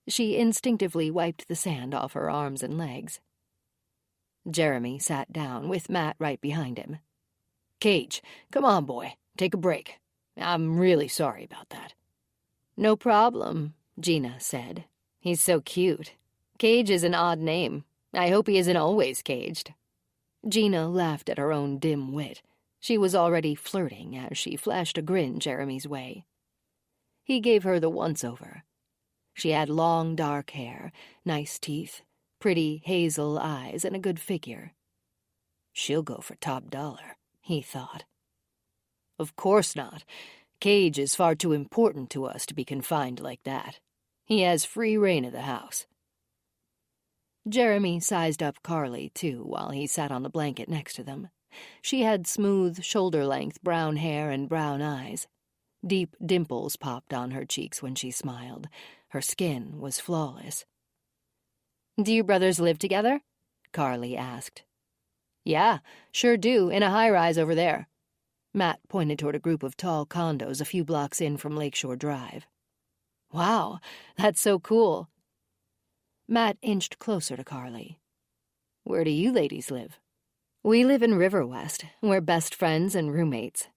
She instinctively wiped the sand off her arms and legs. Jeremy sat down, with Matt right behind him. Cage, come on, boy. Take a break. I'm really sorry about that. No problem, Gina said. He's so cute. Cage is an odd name. I hope he isn't always caged. Gina laughed at her own dim wit. She was already flirting as she flashed a grin Jeremy's way. He gave her the once-over. She had long, dark hair, nice teeth, pretty hazel eyes, and a good figure. She'll go for top dollar, he thought. Of course not. Cage is far too important to us to be confined like that. He has free reign of the house. Jeremy sized up Carly, too, while he sat on the blanket next to them. She had smooth, shoulder-length brown hair and brown eyes. Deep dimples popped on her cheeks when she smiled. Her skin was flawless. Do you brothers live together? Carly asked. Yeah, sure do, in a high-rise over there. Matt pointed toward a group of tall condos a few blocks in from Lakeshore Drive. Wow, that's so cool. Matt inched closer to Carly. Where do you ladies live? We live in River West. We're best friends and roommates.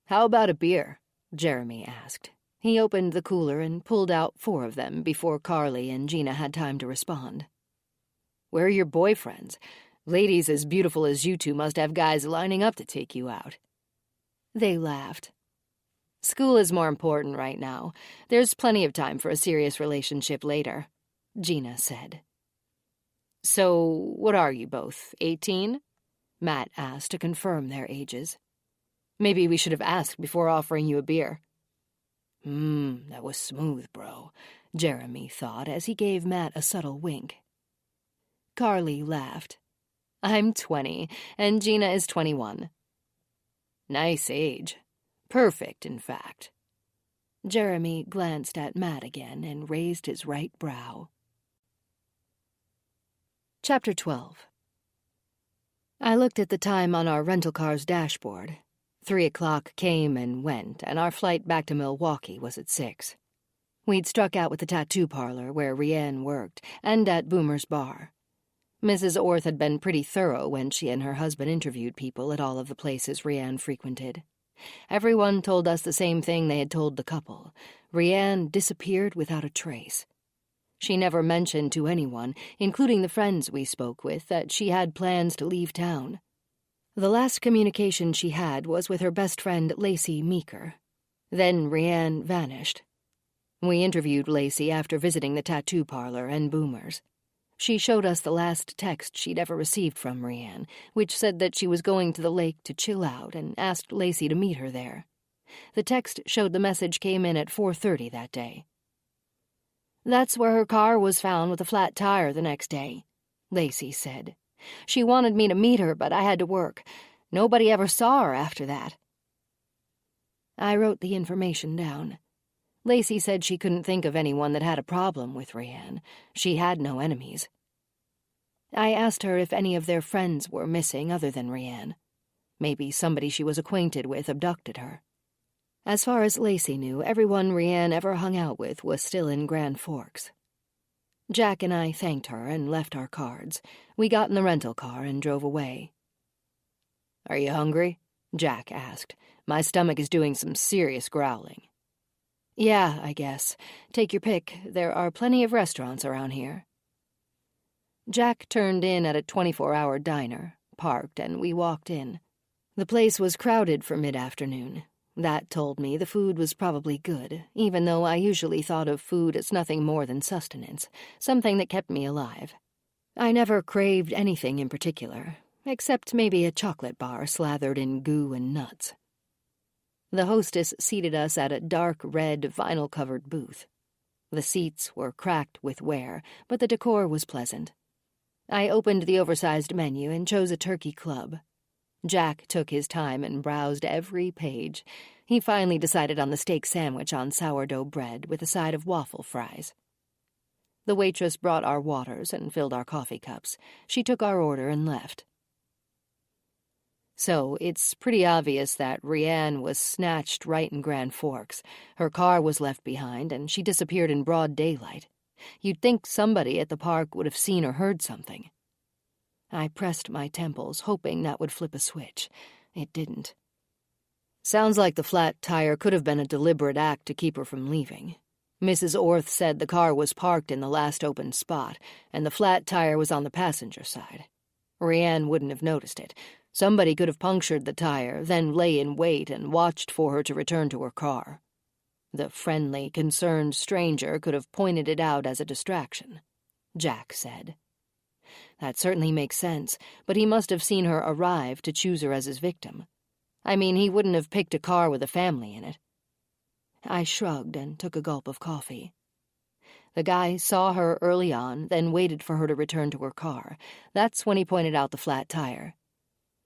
How about a beer? Jeremy asked. He opened the cooler and pulled out 4 of them before Carly and Gina had time to respond. Where are your boyfriends? Ladies as beautiful as you two must have guys lining up to take you out." They laughed. "School is more important right now. There's plenty of time for a serious relationship later," Gina said. "So, what are you both, 18? Matt asked to confirm their ages. "Maybe we should have asked before offering you a beer." That was smooth, bro," Jeremy thought as he gave Matt a subtle wink. Carly laughed. "I'm 20, and Gina is 21. "Nice age. Perfect, in fact." Jeremy glanced at Matt again and raised his right brow. Chapter 12. I looked at the time on our rental car's dashboard. 3 o'clock came and went, and our flight back to Milwaukee was at 6. We'd struck out with the tattoo parlor where Rianne worked, and at Boomer's bar. Mrs. Orth had been pretty thorough when she and her husband interviewed people at all of the places Rianne frequented. Everyone told us the same thing they had told the couple. Rianne disappeared without a trace. She never mentioned to anyone, including the friends we spoke with, that she had plans to leave town. The last communication she had was with her best friend Lacey Meeker. Then Rianne vanished. We interviewed Lacey after visiting the tattoo parlor and Boomer's. She showed us the last text she'd ever received from Rianne, which said that she was going to the lake to chill out and asked Lacey to meet her there. The text showed the message came in at 4:30 that day. "That's where her car was found with a flat tire the next day," Lacey said. "She wanted me to meet her, but I had to work. Nobody ever saw her after that." I wrote the information down. Lacey said she couldn't think of anyone that had a problem with Rianne. She had no enemies. I asked her if any of their friends were missing other than Rianne. Maybe somebody she was acquainted with abducted her. As far as Lacey knew, everyone Rianne ever hung out with was still in Grand Forks. Jack and I thanked her and left our cards. We got in the rental car and drove away. "Are you hungry?" Jack asked. "My stomach is doing some serious growling." "Yeah, I guess. Take your pick. There are plenty of restaurants around here." Jack turned in at a 24-hour diner, parked, and we walked in. The place was crowded for mid-afternoon. That told me the food was probably good, even though I usually thought of food as nothing more than sustenance, something that kept me alive. I never craved anything in particular, except maybe a chocolate bar slathered in goo and nuts. The hostess seated us at a dark red vinyl-covered booth. The seats were cracked with wear, but the decor was pleasant. I opened the oversized menu and chose a turkey club. Jack took his time and browsed every page. He finally decided on the steak sandwich on sourdough bread with a side of waffle fries. The waitress brought our waters and filled our coffee cups. She took our order and left. "So, it's pretty obvious that Rianne was snatched right in Grand Forks. Her car was left behind, and she disappeared in broad daylight. You'd think somebody at the park would have seen or heard something." I pressed my temples, hoping that would flip a switch. It didn't. "Sounds like the flat tire could have been a deliberate act to keep her from leaving. Mrs. Orth said the car was parked in the last open spot, and the flat tire was on the passenger side. Rianne wouldn't have noticed it. Somebody could have punctured the tire, then lay in wait and watched for her to return to her car. The friendly, concerned stranger could have pointed it out as a distraction," Jack said. "That certainly makes sense, but he must have seen her arrive to choose her as his victim. I mean, he wouldn't have picked a car with a family in it." I shrugged and took a gulp of coffee. "The guy saw her early on, then waited for her to return to her car. That's when he pointed out the flat tire.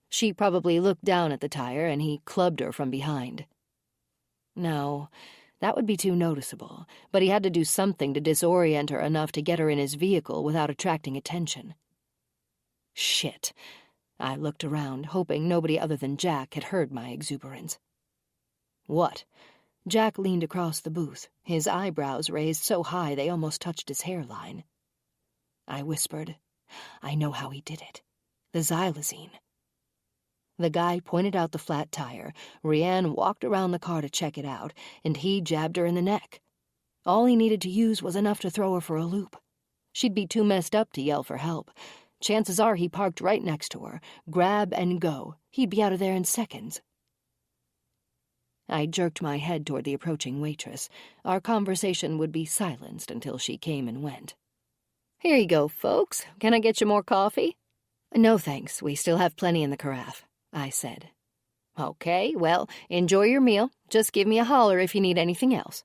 She probably looked down at the tire, and he clubbed her from behind." "No, that would be too noticeable, but he had to do something to disorient her enough to get her in his vehicle without attracting attention." "Shit." I looked around, hoping nobody other than Jack had heard my exuberance. "What?" Jack leaned across the booth, his eyebrows raised so high they almost touched his hairline. I whispered, "I know how he did it. The xylazine." The guy pointed out the flat tire. Rianne walked around the car to check it out, and he jabbed her in the neck. All he needed to use was enough to throw her for a loop. She'd be too messed up to yell for help. Chances are he parked right next to her. Grab and go. He'd be out of there in seconds. I jerked my head toward the approaching waitress. Our conversation would be silenced until she came and went. "Here you go, folks. Can I get you more coffee?" "No, thanks. We still have plenty in the carafe," I said. "Okay, well, enjoy your meal. Just give me a holler if you need anything else."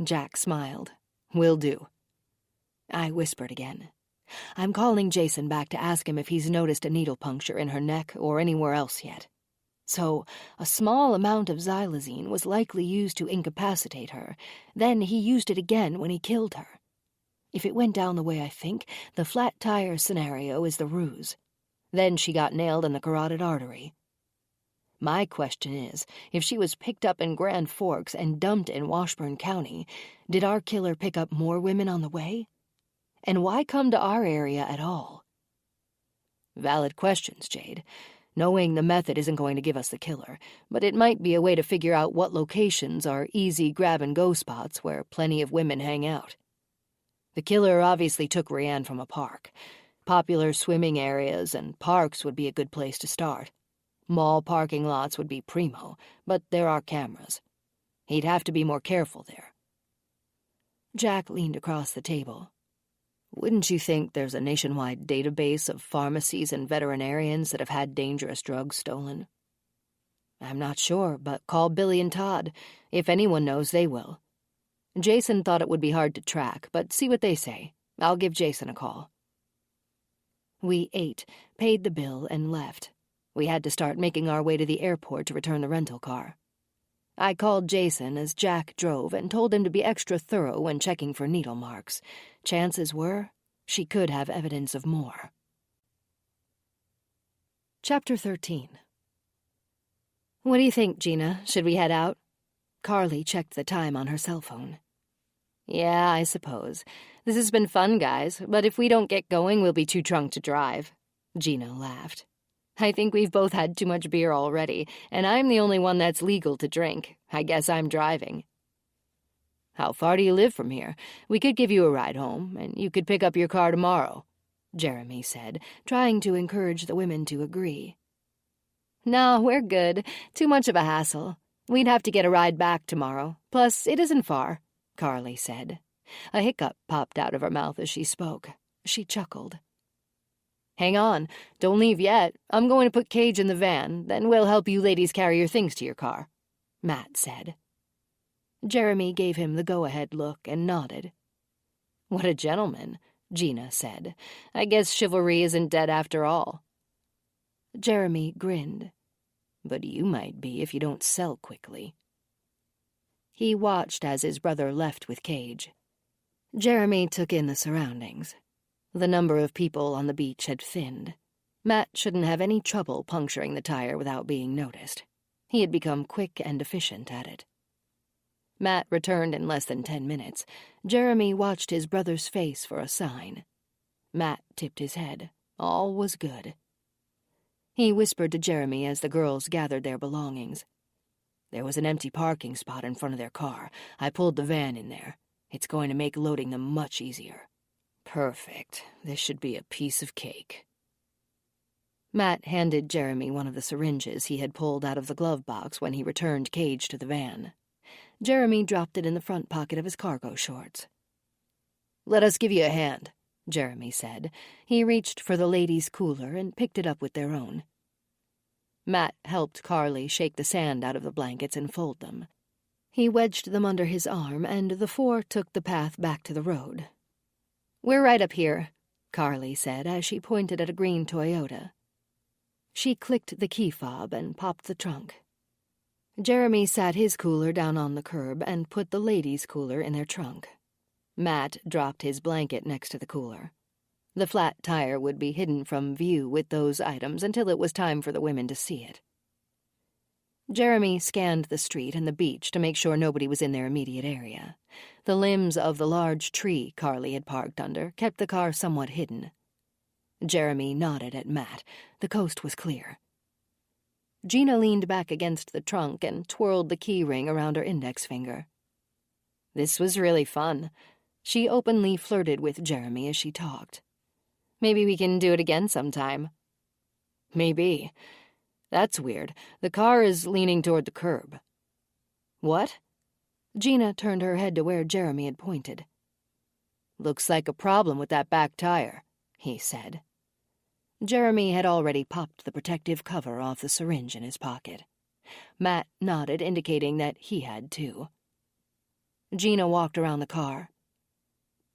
Jack smiled. "Will do." I whispered again. "I'm calling Jason back to ask him if he's noticed a needle puncture in her neck or anywhere else yet. So, a small amount of xylazine was likely used to incapacitate her. Then he used it again when he killed her. If it went down the way I think, the flat tire scenario is the ruse. Then she got nailed in the carotid artery. My question is, if she was picked up in Grand Forks and dumped in Washburn County, did our killer pick up more women on the way? And why come to our area at all?" "Valid questions, Jade. Knowing the method isn't going to give us the killer, but it might be a way to figure out what locations are easy grab-and-go spots where plenty of women hang out. The killer obviously took Rianne from a park. Popular swimming areas and parks would be a good place to start. Mall parking lots would be primo, but there are cameras. He'd have to be more careful there." Jack leaned across the table. "Wouldn't you think there's a nationwide database of pharmacies and veterinarians that have had dangerous drugs stolen?" "I'm not sure, but call Billy and Todd. If anyone knows, they will. Jason thought it would be hard to track, but see what they say. I'll give Jason a call." We ate, paid the bill, and left. We had to start making our way to the airport to return the rental car. I called Jason as Jack drove and told him to be extra thorough when checking for needle marks. Chances were, she could have evidence of more. Chapter 13. "What do you think, Gina? Should we head out?" Carly checked the time on her cell phone. "Yeah, I suppose. This has been fun, guys, but if we don't get going, we'll be too drunk to drive." Gina laughed. "I think we've both had too much beer already, and I'm the only one that's legal to drink. I guess I'm driving." "How far do you live from here? We could give you a ride home, and you could pick up your car tomorrow," Jeremy said, trying to encourage the women to agree. "No, we're good. Too much of a hassle. We'd have to get a ride back tomorrow. Plus, it isn't far," Carly said. A hiccup popped out of her mouth as she spoke. She chuckled. "Hang on. Don't leave yet. I'm going to put Cage in the van, then we'll help you ladies carry your things to your car," Matt said. Jeremy gave him the go-ahead look and nodded. "What a gentleman," Gina said. "I guess chivalry isn't dead after all." Jeremy grinned. "But you might be if you don't sell quickly." He watched as his brother left with Cage. Jeremy took in the surroundings. The number of people on the beach had thinned. Matt shouldn't have any trouble puncturing the tire without being noticed. He had become quick and efficient at it. Matt returned in less than 10 minutes. Jeremy watched his brother's face for a sign. Matt tipped his head. All was good. He whispered to Jeremy as the girls gathered their belongings. "There was an empty parking spot in front of their car. I pulled the van in there. It's going to make loading them much easier." "Perfect. This should be a piece of cake." Matt handed Jeremy one of the syringes he had pulled out of the glove box when he returned Cage to the van. Jeremy dropped it in the front pocket of his cargo shorts. "Let us give you a hand," Jeremy said. He reached for the ladies' cooler and picked it up with their own. Matt helped Carly shake the sand out of the blankets and fold them. He wedged them under his arm, and the four took the path back to the road. "We're right up here," Carly said as she pointed at a green Toyota. She clicked the key fob and popped the trunk. Jeremy sat his cooler down on the curb and put the ladies' cooler in their trunk. Matt dropped his blanket next to the cooler. The flat tire would be hidden from view with those items until it was time for the women to see it. Jeremy scanned the street and the beach to make sure nobody was in their immediate area. The limbs of the large tree Carly had parked under kept the car somewhat hidden. Jeremy nodded at Matt. The coast was clear. Gina leaned back against the trunk and twirled the key ring around her index finger. "This was really fun. She openly flirted with Jeremy as she talked. "Maybe we can do it again sometime." "Maybe. That's weird. The car is leaning toward the curb." "What?" Gina turned her head to where Jeremy had pointed. "Looks like a problem with that back tire," he said. Jeremy had already popped the protective cover off the syringe in his pocket. Matt nodded, indicating that he had too. Gina walked around the car.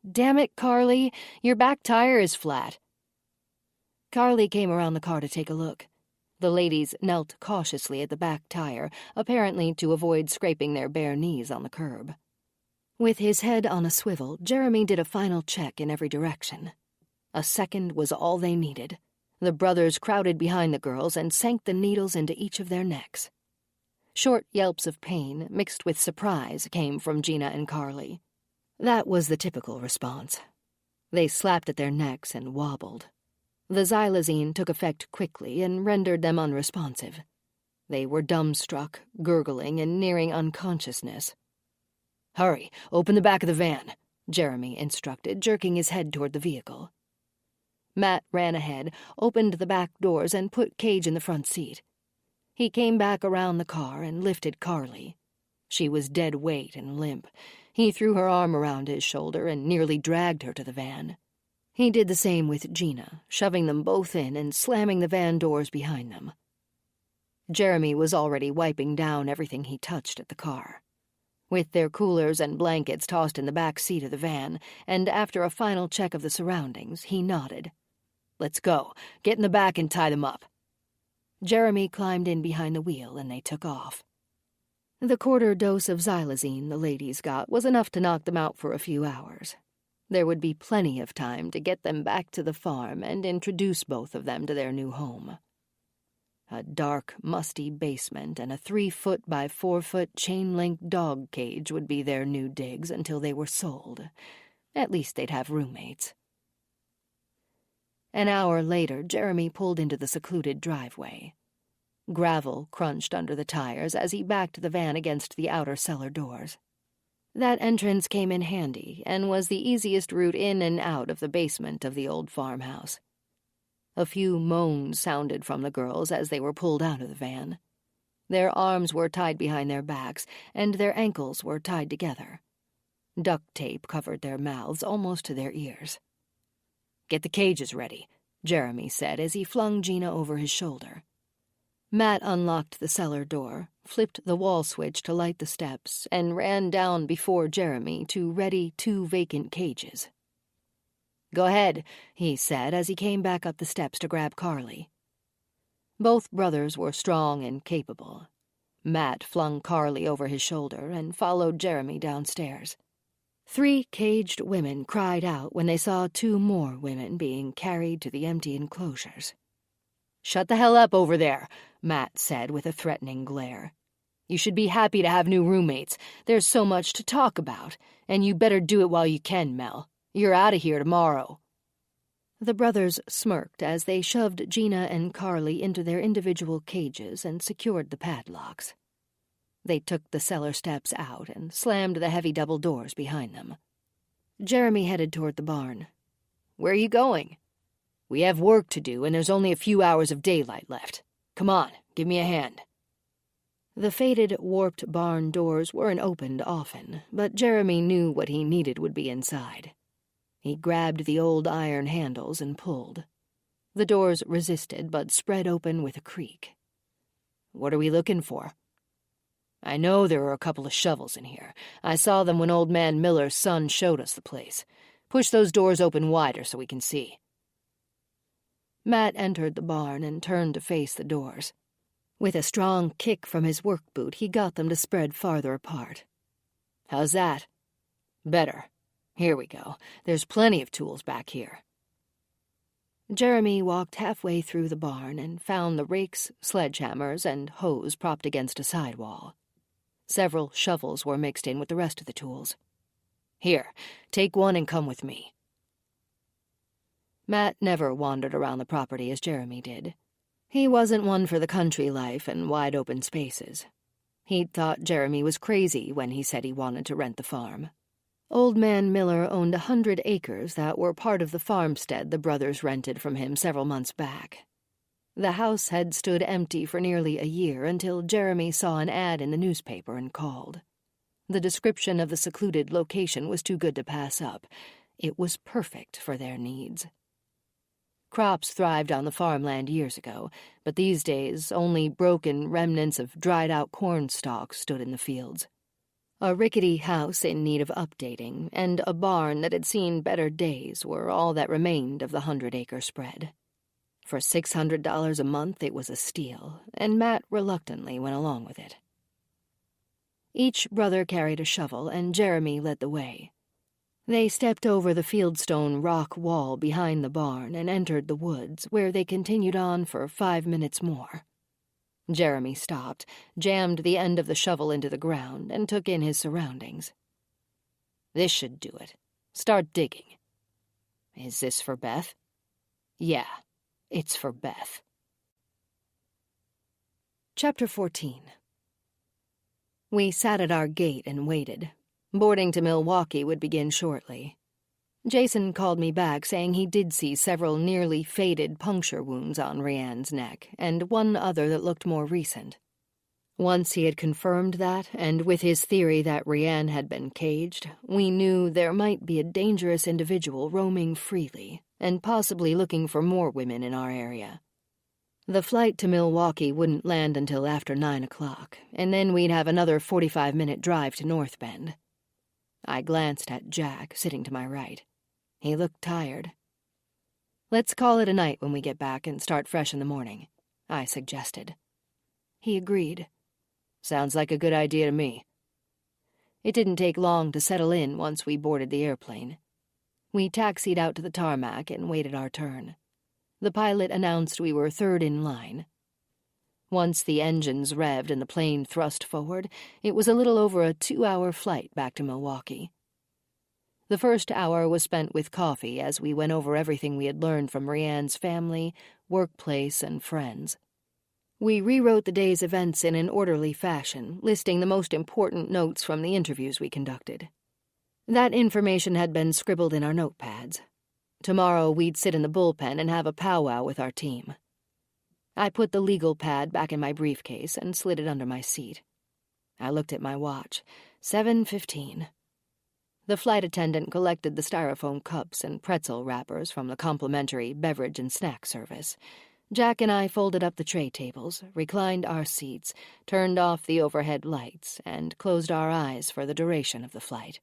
"Damn it, Carly, your back tire is flat." Carly came around the car to take a look. The ladies knelt cautiously at the back tire, apparently to avoid scraping their bare knees on the curb. With his head on a swivel, Jeremy did a final check in every direction. A second was all they needed. The brothers crowded behind the girls and sank the needles into each of their necks. Short yelps of pain, mixed with surprise, came from Gina and Carly. That was the typical response. They slapped at their necks and wobbled. The xylazine took effect quickly and rendered them unresponsive. They were dumbstruck, gurgling, and nearing unconsciousness. "Hurry, open the back of the van," Jeremy instructed, jerking his head toward the vehicle. Matt ran ahead, opened the back doors, and put Cage in the front seat. He came back around the car and lifted Carly. She was dead weight and limp. He threw her arm around his shoulder and nearly dragged her to the van. He did the same with Gina, shoving them both in and slamming the van doors behind them. Jeremy was already wiping down everything he touched at the car. With their coolers and blankets tossed in the back seat of the van, and after a final check of the surroundings, he nodded. "Let's go. Get in the back and tie them up." Jeremy climbed in behind the wheel and they took off. The quarter dose of xylazine the ladies got was enough to knock them out for a few hours. There would be plenty of time to get them back to the farm and introduce both of them to their new home. A dark, musty basement and a 3-foot by 4-foot chain-link dog cage would be their new digs until they were sold. At least they'd have roommates. An hour later, Jeremy pulled into the secluded driveway. Gravel crunched under the tires as he backed the van against the outer cellar doors. That entrance came in handy and was the easiest route in and out of the basement of the old farmhouse. A few moans sounded from the girls as they were pulled out of the van. Their arms were tied behind their backs, and their ankles were tied together. Duct tape covered their mouths almost to their ears. "Get the cages ready," Jeremy said as he flung Gina over his shoulder. Matt unlocked the cellar door, flipped the wall switch to light the steps, and ran down before Jeremy to ready 2 vacant cages. "Go ahead," he said as he came back up the steps to grab Carly. Both brothers were strong and capable. Matt flung Carly over his shoulder and followed Jeremy downstairs. 3 caged women cried out when they saw 2 more women being carried to the empty enclosures. "Shut the hell up over there," Matt said with a threatening glare. "You should be happy to have new roommates. There's so much to talk about, and you better do it while you can, Mel. You're out of here tomorrow." The brothers smirked as they shoved Gina and Carly into their individual cages and secured the padlocks. They took the cellar steps out and slammed the heavy double doors behind them. Jeremy headed toward the barn. "Where are you going?" "We have work to do, and there's only a few hours of daylight left. Come on, give me a hand." The faded, warped barn doors weren't opened often, but Jeremy knew what he needed would be inside. He grabbed the old iron handles and pulled. The doors resisted, but spread open with a creak. "What are we looking for?" "I know there are a couple of shovels in here. I saw them when Old Man Miller's son showed us the place. Push those doors open wider so we can see." Matt entered the barn and turned to face the doors. With a strong kick from his work boot, he got them to spread farther apart. "How's that?" "Better. Here we go. There's plenty of tools back here." Jeremy walked halfway through the barn and found the rakes, sledgehammers, and hoes propped against a sidewall. Several shovels were mixed in with the rest of the tools. "Here, take one and come with me." Matt never wandered around the property as Jeremy did. He wasn't one for the country life and wide-open spaces. He'd thought Jeremy was crazy when he said he wanted to rent the farm. Old Man Miller owned 100 acres that were part of the farmstead the brothers rented from him several months back. The house had stood empty for nearly a year until Jeremy saw an ad in the newspaper and called. The description of the secluded location was too good to pass up. It was perfect for their needs. Crops thrived on the farmland years ago, but these days only broken remnants of dried-out corn stalks stood in the fields. A rickety house in need of updating and a barn that had seen better days were all that remained of the 100-acre spread. For $600 a month it was a steal, and Matt reluctantly went along with it. Each brother carried a shovel, and Jeremy led the way. They stepped over the fieldstone rock wall behind the barn and entered the woods, where they continued on for 5 minutes more. Jeremy stopped, jammed the end of the shovel into the ground, and took in his surroundings. "This should do it. Start digging." "Is this for Beth?" "Yeah, it's for Beth." Chapter 14. We sat at our gate and waited. Boarding to Milwaukee would begin shortly. Jason called me back saying he did see several nearly faded puncture wounds on Rianne's neck, and one other that looked more recent. Once he had confirmed that, and with his theory that Rianne had been caged, we knew there might be a dangerous individual roaming freely, and possibly looking for more women in our area. The flight to Milwaukee wouldn't land until after 9 o'clock, and then we'd have another 45-minute drive to North Bend. I glanced at Jack, sitting to my right. He looked tired. "Let's call it a night when we get back and start fresh in the morning," I suggested. He agreed. "Sounds like a good idea to me." It didn't take long to settle in once we boarded the airplane. We taxied out to the tarmac and waited our turn. The pilot announced we were third in line. Once the engines revved and the plane thrust forward, it was a little over a 2-hour flight back to Milwaukee. The first hour was spent with coffee as we went over everything we had learned from Rianne's family, workplace, and friends. We rewrote the day's events in an orderly fashion, listing the most important notes from the interviews we conducted. That information had been scribbled in our notepads. Tomorrow we'd sit in the bullpen and have a powwow with our team. I put the legal pad back in my briefcase and slid it under my seat. I looked at my watch. 7:15. The flight attendant collected the styrofoam cups and pretzel wrappers from the complimentary beverage and snack service. Jack and I folded up the tray tables, reclined our seats, turned off the overhead lights, and closed our eyes for the duration of the flight.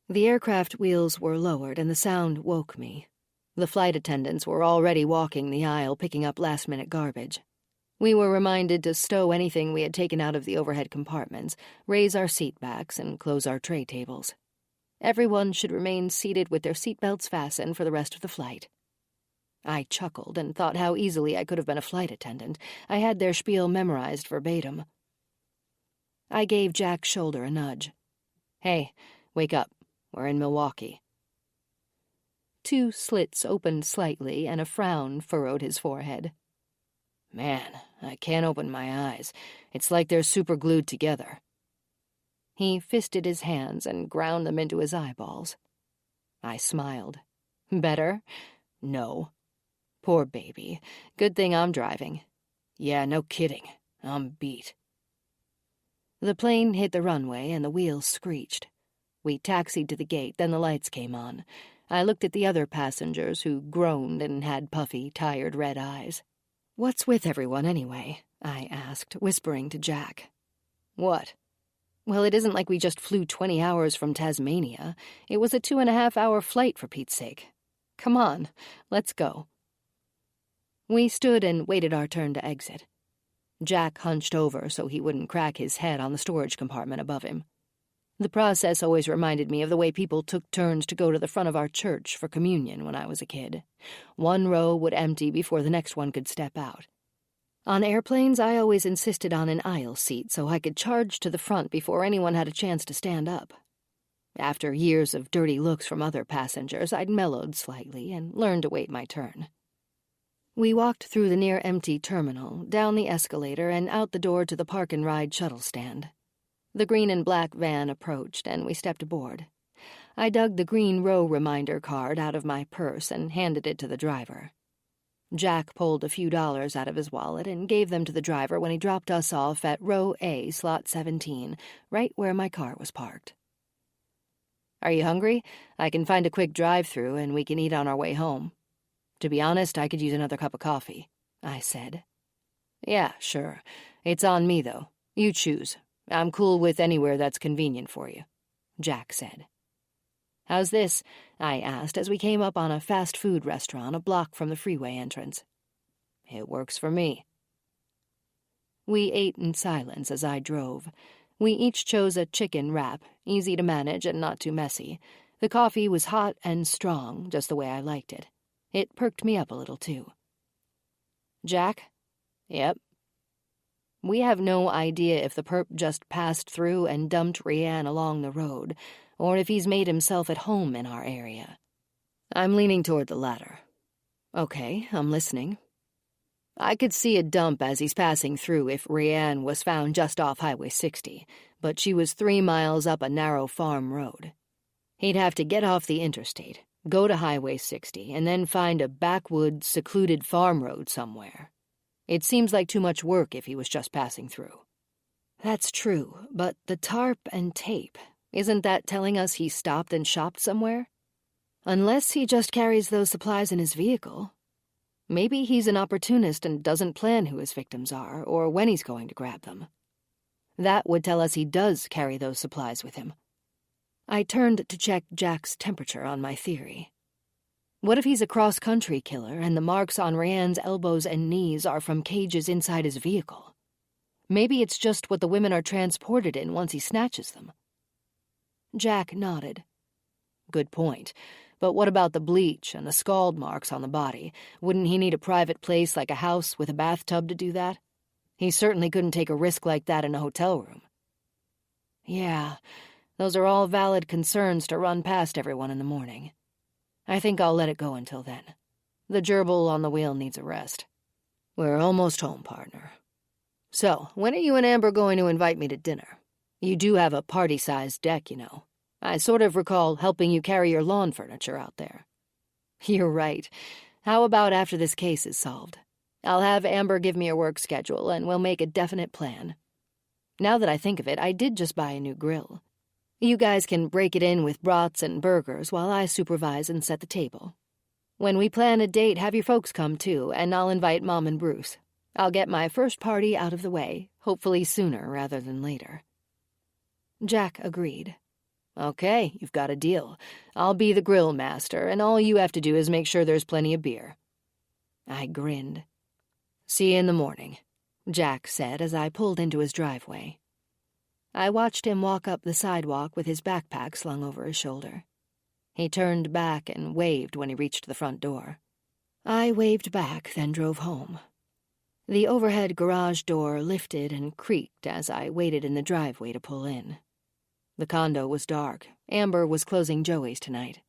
The aircraft wheels were lowered and the sound woke me. The flight attendants were already walking the aisle picking up last-minute garbage. We were reminded to stow anything we had taken out of the overhead compartments, raise our seat backs, and close our tray tables. Everyone should remain seated with their seatbelts fastened for the rest of the flight. I chuckled and thought how easily I could have been a flight attendant. I had their spiel memorized verbatim. I gave Jack's shoulder a nudge. "Hey, wake up. We're in Milwaukee." 2 slits opened slightly and a frown furrowed his forehead. "Man, I can't open my eyes. It's like they're super glued together." He fisted his hands and ground them into his eyeballs. I smiled. "Better? No." "Poor baby. Good thing I'm driving." "Yeah, no kidding. I'm beat." The plane hit the runway and the wheels screeched. We taxied to the gate, then the lights came on. I looked at the other passengers who groaned and had puffy, tired red eyes. "What's with everyone anyway?" I asked, whispering to Jack. "What?" "Well, it isn't like we just flew 20 hours from Tasmania. It was a 2.5-hour flight, for Pete's sake. Come on, let's go." We stood and waited our turn to exit. Jack hunched over so he wouldn't crack his head on the storage compartment above him. The process always reminded me of the way people took turns to go to the front of our church for communion when I was a kid. One row would empty before the next one could step out. On airplanes, I always insisted on an aisle seat so I could charge to the front before anyone had a chance to stand up. After years of dirty looks from other passengers, I'd mellowed slightly and learned to wait my turn. We walked through the near-empty terminal, down the escalator, and out the door to the park-and-ride shuttle stand. The green and black van approached, and we stepped aboard. I dug the green row reminder card out of my purse and handed it to the driver. Jack pulled a few dollars out of his wallet and gave them to the driver when he dropped us off at row A, slot 17, right where my car was parked. "Are you hungry? I can find a quick drive-through and we can eat on our way home. To be honest, I could use another cup of coffee," I said. "Yeah, sure. It's on me, though. You choose. I'm cool with anywhere that's convenient for you," Jack said. "How's this?" I asked as we came up on a fast food restaurant a block from the freeway entrance. "It works for me." We ate in silence as I drove. We each chose a chicken wrap, easy to manage and not too messy. The coffee was hot and strong, just the way I liked it. It perked me up a little, too. "Jack?" "Yep." We have no idea if the perp just passed through and dumped Rianne along the road, or if he's made himself at home in our area. I'm leaning toward the latter. "Okay, I'm listening." "I could see a dump as he's passing through if Rianne was found just off Highway 60, but she was 3 miles up a narrow farm road. He'd have to get off the interstate, go to Highway 60, and then find a backwood, secluded farm road somewhere. It seems like too much work if he was just passing through." "That's true, but the tarp and tape, isn't that telling us he stopped and shopped somewhere? Unless he just carries those supplies in his vehicle. Maybe he's an opportunist and doesn't plan who his victims are or when he's going to grab them. That would tell us he does carry those supplies with him." I turned to check Jack's temperature on my theory. What if he's a cross-country killer and the marks on Rianne's elbows and knees are from cages inside his vehicle? Maybe it's just what the women are transported in once he snatches them. Jack nodded. "Good point. But what about the bleach and the scald marks on the body? Wouldn't he need a private place like a house with a bathtub to do that? He certainly couldn't take a risk like that in a hotel room." "Yeah, those are all valid concerns to run past everyone in the morning. I think I'll let it go until then. The gerbil on the wheel needs a rest." "We're almost home, partner. So, when are you and Amber going to invite me to dinner? You do have a party-sized deck, you know. I sort of recall helping you carry your lawn furniture out there." "You're right. How about after this case is solved? I'll have Amber give me a work schedule, and we'll make a definite plan. Now that I think of it, I did just buy a new grill. You guys can break it in with brats and burgers while I supervise and set the table. When we plan a date, have your folks come too, and I'll invite Mom and Bruce. I'll get my first party out of the way, hopefully sooner rather than later." Jack agreed. "Okay, you've got a deal. I'll be the grill master, and all you have to do is make sure there's plenty of beer." I grinned. "See you in the morning," Jack said as I pulled into his driveway. I watched him walk up the sidewalk with his backpack slung over his shoulder. He turned back and waved when he reached the front door. I waved back, then drove home. The overhead garage door lifted and creaked as I waited in the driveway to pull in. The condo was dark. Amber was closing Joey's tonight.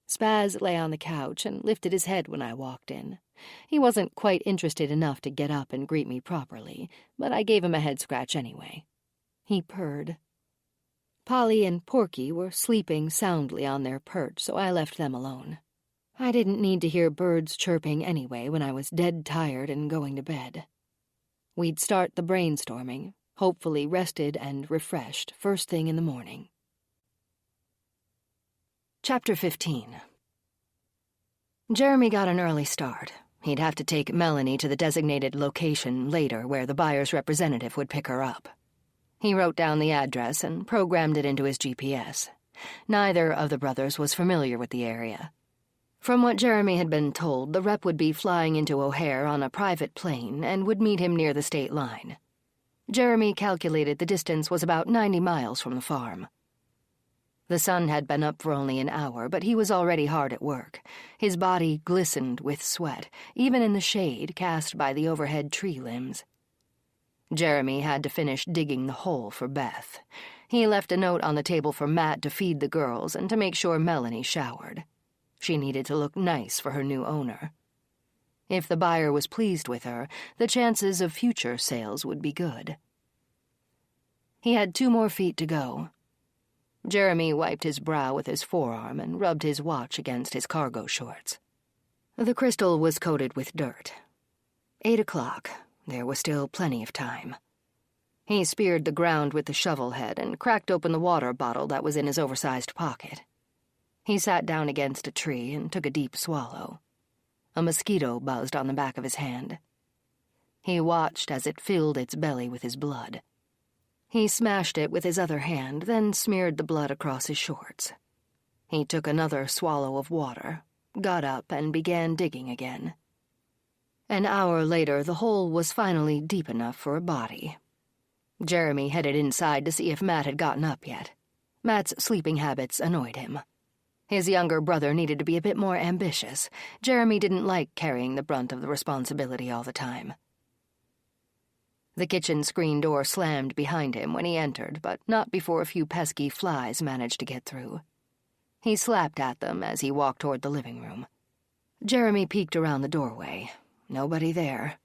Spaz lay on the couch and lifted his head when I walked in. He wasn't quite interested enough to get up and greet me properly, but I gave him a head scratch anyway. He purred. Polly and Porky were sleeping soundly on their perch, so I left them alone. I didn't need to hear birds chirping anyway when I was dead tired and going to bed. We'd start the brainstorming, hopefully rested and refreshed first thing in the morning. Chapter 15. Jeremy got an early start. He'd have to take Melanie to the designated location later where the buyer's representative would pick her up. He wrote down the address and programmed it into his GPS. Neither of the brothers was familiar with the area. From what Jeremy had been told, the rep would be flying into O'Hare on a private plane and would meet him near the state line. Jeremy calculated the distance was about 90 miles from the farm. The sun had been up for only an hour, but he was already hard at work. His body glistened with sweat, even in the shade cast by the overhead tree limbs. Jeremy had to finish digging the hole for Beth. He left a note on the table for Matt to feed the girls and to make sure Melanie showered. She needed to look nice for her new owner. If the buyer was pleased with her, the chances of future sales would be good. He had 2 more feet to go. Jeremy wiped his brow with his forearm and rubbed his watch against his cargo shorts. The crystal was coated with dirt. 8 o'clock. There was still plenty of time. He speared the ground with the shovel head and cracked open the water bottle that was in his oversized pocket. He sat down against a tree and took a deep swallow. A mosquito buzzed on the back of his hand. He watched as it filled its belly with his blood. He smashed it with his other hand, then smeared the blood across his shorts. He took another swallow of water, got up, and began digging again. An hour later, the hole was finally deep enough for a body. Jeremy headed inside to see if Matt had gotten up yet. Matt's sleeping habits annoyed him. His younger brother needed to be a bit more ambitious. Jeremy didn't like carrying the brunt of the responsibility all the time. The kitchen screen door slammed behind him when he entered, but not before a few pesky flies managed to get through. He slapped at them as he walked toward the living room. Jeremy peeked around the doorway. Nobody there.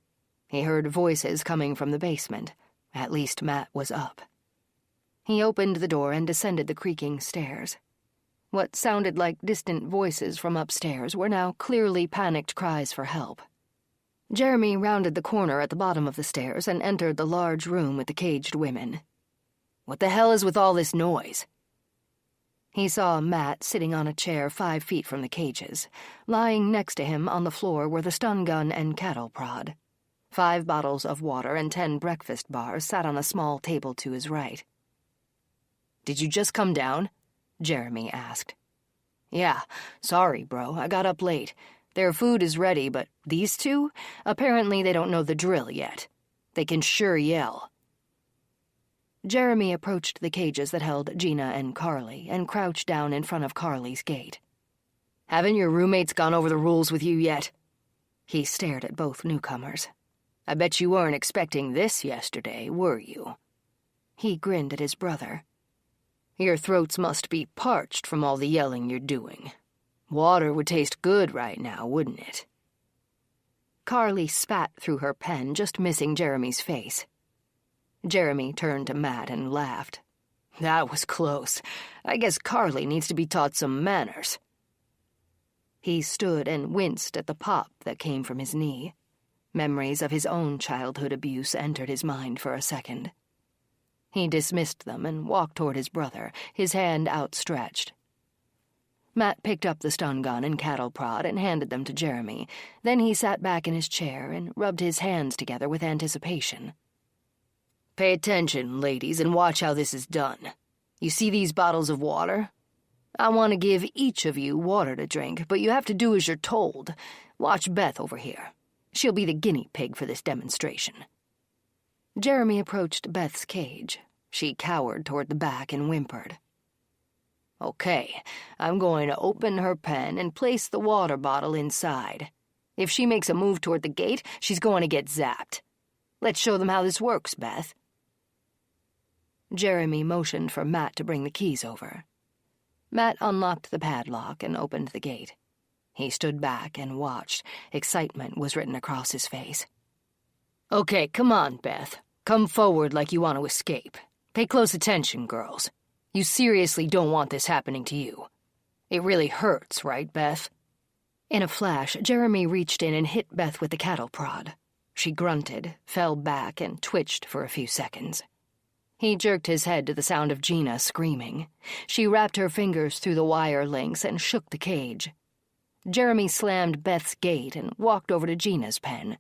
He heard voices coming from the basement. At least Matt was up. He opened the door and descended the creaking stairs. What sounded like distant voices from upstairs were now clearly panicked cries for help. Jeremy rounded the corner at the bottom of the stairs and entered the large room with the caged women. What the hell is with all this noise? He saw Matt sitting on a chair 5 feet from the cages. Lying next to him on the floor were the stun gun and cattle prod. 5 bottles of water and 10 breakfast bars sat on a small table to his right. Did you just come down? Jeremy asked. Yeah, sorry, bro, I got up late. Their food is ready, but these two? Apparently they don't know the drill yet. They can sure yell. Jeremy approached the cages that held Gina and Carly and crouched down in front of Carly's gate. Haven't your roommates gone over the rules with you yet? He stared at both newcomers. I bet you weren't expecting this yesterday, were you? He grinned at his brother. Your throats must be parched from all the yelling you're doing. Water would taste good right now, wouldn't it? Carly spat through her pen, just missing Jeremy's face. Jeremy turned to Matt and laughed. That was close. I guess Carly needs to be taught some manners. He stood and winced at the pop that came from his knee. Memories of his own childhood abuse entered his mind for a second. He dismissed them and walked toward his brother, his hand outstretched. Matt picked up the stun gun and cattle prod and handed them to Jeremy. Then he sat back in his chair and rubbed his hands together with anticipation. Pay attention, ladies, and watch how this is done. You see these bottles of water? I want to give each of you water to drink, but you have to do as you're told. Watch Beth over here. She'll be the guinea pig for this demonstration. Jeremy approached Beth's cage. She cowered toward the back and whimpered. Okay, I'm going to open her pen and place the water bottle inside. If she makes a move toward the gate, she's going to get zapped. Let's show them how this works, Beth. Jeremy motioned for Matt to bring the keys over. Matt unlocked the padlock and opened the gate. He stood back and watched. Excitement was written across his face. Okay, come on, Beth. Come forward like you want to escape. Pay close attention, girls. You seriously don't want this happening to you. It really hurts, right, Beth? In a flash, Jeremy reached in and hit Beth with the cattle prod. She grunted, fell back, and twitched for a few seconds. He jerked his head to the sound of Gina screaming. She wrapped her fingers through the wire links and shook the cage. Jeremy slammed Beth's gate and walked over to Gina's pen.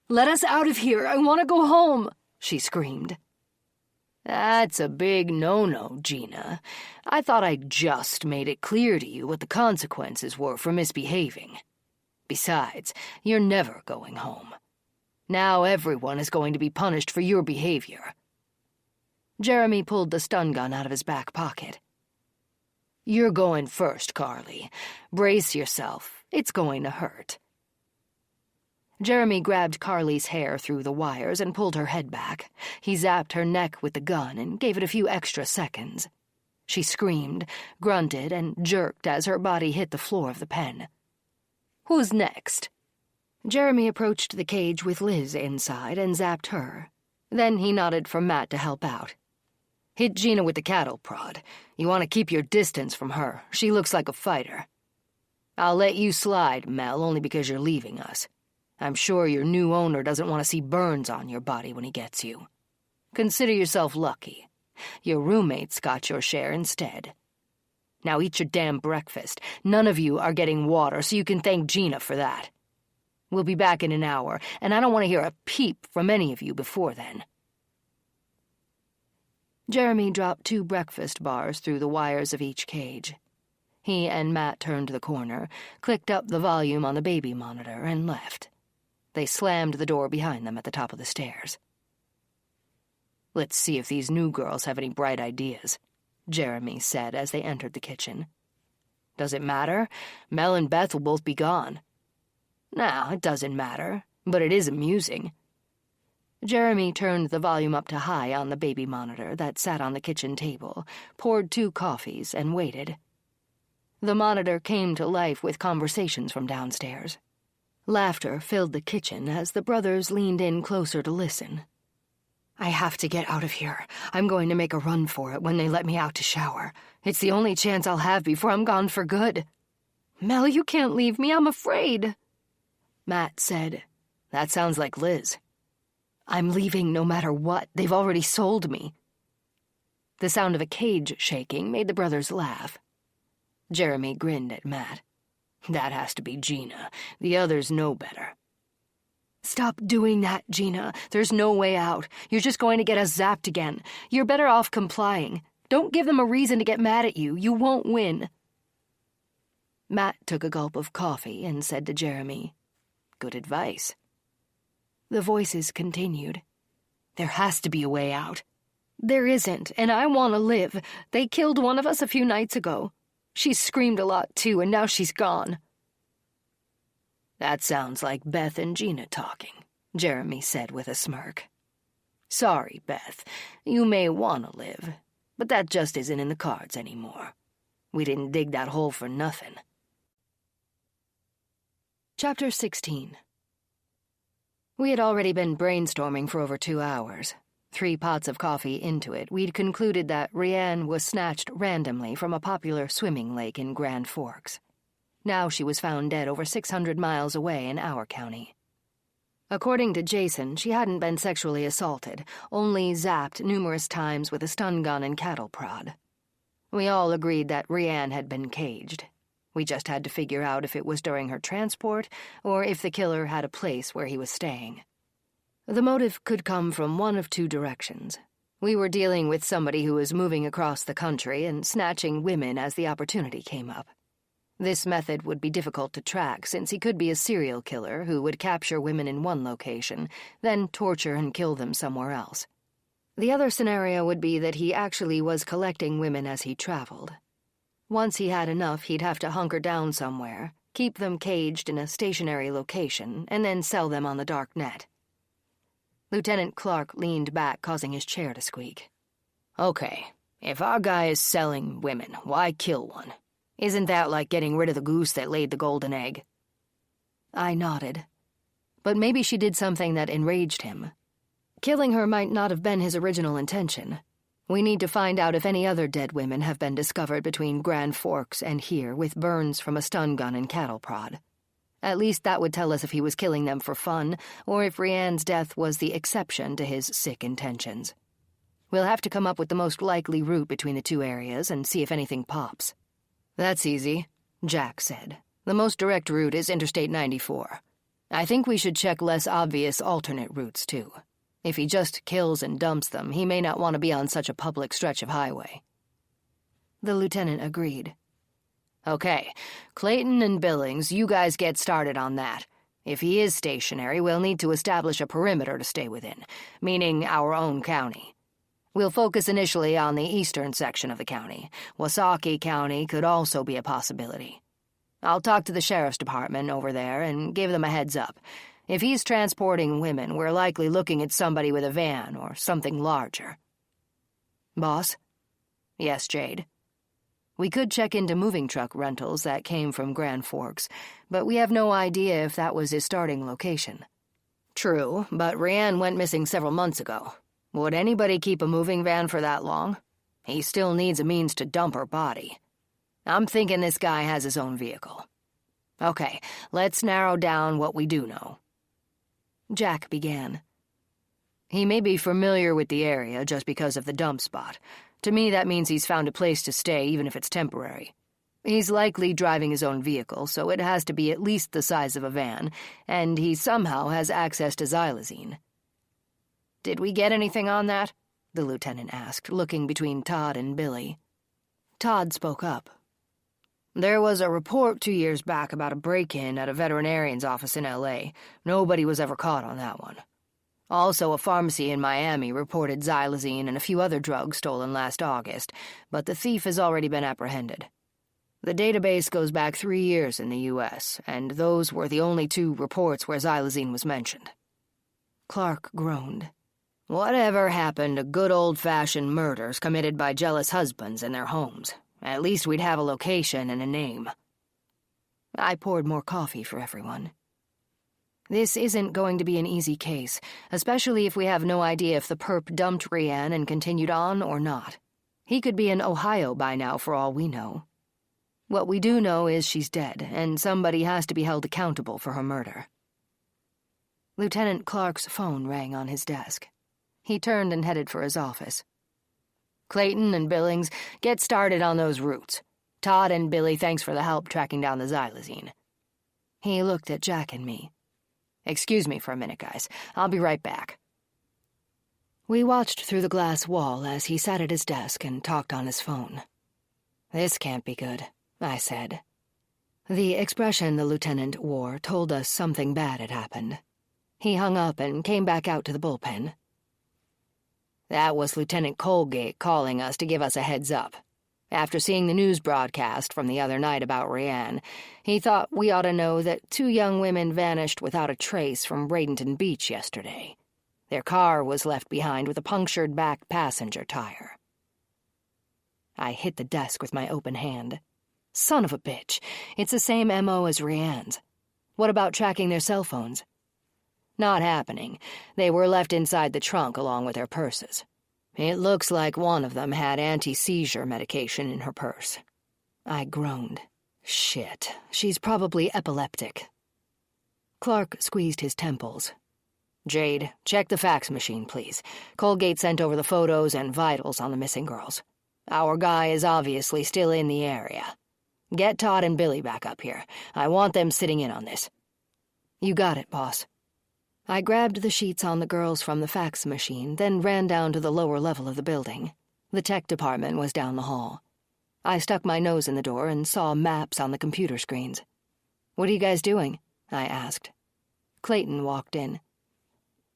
"Let us out of here! I want to go home!" she screamed. That's a big no-no, Gina. I thought I just made it clear to you what the consequences were for misbehaving. Besides, you're never going home. Now everyone is going to be punished for your behavior. Jeremy pulled the stun gun out of his back pocket. You're going first, Carly. Brace yourself. It's going to hurt. Jeremy grabbed Carly's hair through the wires and pulled her head back. He zapped her neck with the gun and gave it a few extra seconds. She screamed, grunted, and jerked as her body hit the floor of the pen. Who's next? Jeremy approached the cage with Liz inside and zapped her. Then he nodded for Matt to help out. Hit Gina with the cattle prod. You want to keep your distance from her. She looks like a fighter. I'll let you slide, Mel, only because you're leaving us. I'm sure your new owner doesn't want to see burns on your body when he gets you. Consider yourself lucky. Your roommates got your share instead. Now eat your damn breakfast. None of you are getting water, so you can thank Gina for that. We'll be back in an hour, and I don't want to hear a peep from any of you before then. Jeremy dropped 2 breakfast bars through the wires of each cage. He and Matt turned the corner, clicked up the volume on the baby monitor, and left. They slammed the door behind them at the top of the stairs. Let's see if these new girls have any bright ideas, Jeremy said as they entered the kitchen. Does it matter? Mel and Beth will both be gone. No, it doesn't matter, but it is amusing. Jeremy turned the volume up to high on the baby monitor that sat on the kitchen table, poured 2 coffees, and waited. The monitor came to life with conversations from downstairs. Laughter filled the kitchen as the brothers leaned in closer to listen. I have to get out of here. I'm going to make a run for it when they let me out to shower. It's the only chance I'll have before I'm gone for good. Mel, you can't leave me. I'm afraid. Matt said. That sounds like Liz. I'm leaving no matter what. They've already sold me. The sound of a cage shaking made the brothers laugh. Jeremy grinned at Matt. That has to be Gina. The others know better. Stop doing that, Gina. There's no way out. You're just going to get us zapped again. You're better off complying. Don't give them a reason to get mad at you. You won't win. Matt took a gulp of coffee and said to Jeremy, "Good advice." The voices continued. There has to be a way out. There isn't, and I want to live. They killed one of us a few nights ago. She screamed a lot, too, and now she's gone. That sounds like Beth and Gina talking, Jeremy said with a smirk. Sorry, Beth. You may want to live, but that just isn't in the cards anymore. We didn't dig that hole for nothing. Chapter 16. We had already been brainstorming for over 2 hours. 3 pots of coffee into it, we'd concluded that Rianne was snatched randomly from a popular swimming lake in Grand Forks. Now she was found dead over 600 miles away in our county. According to Jason, she hadn't been sexually assaulted, only zapped numerous times with a stun gun and cattle prod. We all agreed that Rianne had been caged. We just had to figure out if it was during her transport or if the killer had a place where he was staying. The motive could come from one of 2 directions. We were dealing with somebody who was moving across the country and snatching women as the opportunity came up. This method would be difficult to track since he could be a serial killer who would capture women in one location, then torture and kill them somewhere else. The other scenario would be that he actually was collecting women as he traveled. Once he had enough, he'd have to hunker down somewhere, keep them caged in a stationary location, and then sell them on the dark net. Lieutenant Clark leaned back, causing his chair to squeak. Okay, if our guy is selling women, why kill one? Isn't that like getting rid of the goose that laid the golden egg? I nodded. But maybe she did something that enraged him. Killing her might not have been his original intention. We need to find out if any other dead women have been discovered between Grand Forks and here with burns from a stun gun and cattle prod. At least that would tell us if he was killing them for fun, or if Rianne's death was the exception to his sick intentions. We'll have to come up with the most likely route between the 2 areas and see if anything pops. That's easy, Jack said. The most direct route is Interstate 94. I think we should check less obvious alternate routes, too. If he just kills and dumps them, he may not want to be on such a public stretch of highway. The lieutenant agreed. Okay, Clayton and Billings, you guys get started on that. If he is stationary, we'll need to establish a perimeter to stay within, meaning our own county. We'll focus initially on the eastern section of the county. Wasaki County could also be a possibility. I'll talk to the sheriff's department over there and give them a heads up. If he's transporting women, we're likely looking at somebody with a van or something larger. Boss? Yes, Jade. We could check into moving truck rentals that came from Grand Forks, but we have no idea if that was his starting location. True, but Rianne went missing several months ago. Would anybody keep a moving van for that long? He still needs a means to dump her body. I'm thinking this guy has his own vehicle. Okay, let's narrow down what we do know. Jack began. He may be familiar with the area just because of the dump spot. To me, that means he's found a place to stay, even if it's temporary. He's likely driving his own vehicle, so it has to be at least the size of a van, and he somehow has access to xylazine. Did we get anything on that? The lieutenant asked, looking between Todd and Billy. Todd spoke up. There was a report 2 years back about a break-in at a veterinarian's office in L.A. Nobody was ever caught on that one. Also, a pharmacy in Miami reported xylazine and a few other drugs stolen last August, but the thief has already been apprehended. The database goes back 3 years in the U.S., and those were the only 2 reports where xylazine was mentioned. Clark groaned. Whatever happened to good old-fashioned murders committed by jealous husbands in their homes? At least we'd have a location and a name. I poured more coffee for everyone. This isn't going to be an easy case, especially if we have no idea if the perp dumped Rianne and continued on or not. He could be in Ohio by now for all we know. What we do know is she's dead, and somebody has to be held accountable for her murder. Lieutenant Clark's phone rang on his desk. He turned and headed for his office. Clayton and Billings, get started on those routes. Todd and Billy, thanks for the help tracking down the xylazine. He looked at Jack and me. Excuse me for a minute, guys. I'll be right back. We watched through the glass wall as he sat at his desk and talked on his phone. This can't be good, I said. The expression the lieutenant wore told us something bad had happened. He hung up and came back out to the bullpen. That was Lieutenant Colgate calling us to give us a heads up. After seeing the news broadcast from the other night about Rianne, he thought we ought to know that 2 young women vanished without a trace from Bradenton Beach yesterday. Their car was left behind with a punctured back passenger tire. I hit the desk with my open hand. Son of a bitch, it's the same M.O. as Rianne's. What about tracking their cell phones? Not happening. They were left inside the trunk along with their purses. It looks like one of them had anti-seizure medication in her purse. I groaned. Shit, she's probably epileptic. Clark squeezed his temples. Jade, check the fax machine, please. Colgate sent over the photos and vitals on the missing girls. Our guy is obviously still in the area. Get Todd and Billy back up here. I want them sitting in on this. You got it, boss. I grabbed the sheets on the girls from the fax machine, then ran down to the lower level of the building. The tech department was down the hall. I stuck my nose in the door and saw maps on the computer screens. What are you guys doing? I asked. Clayton walked in.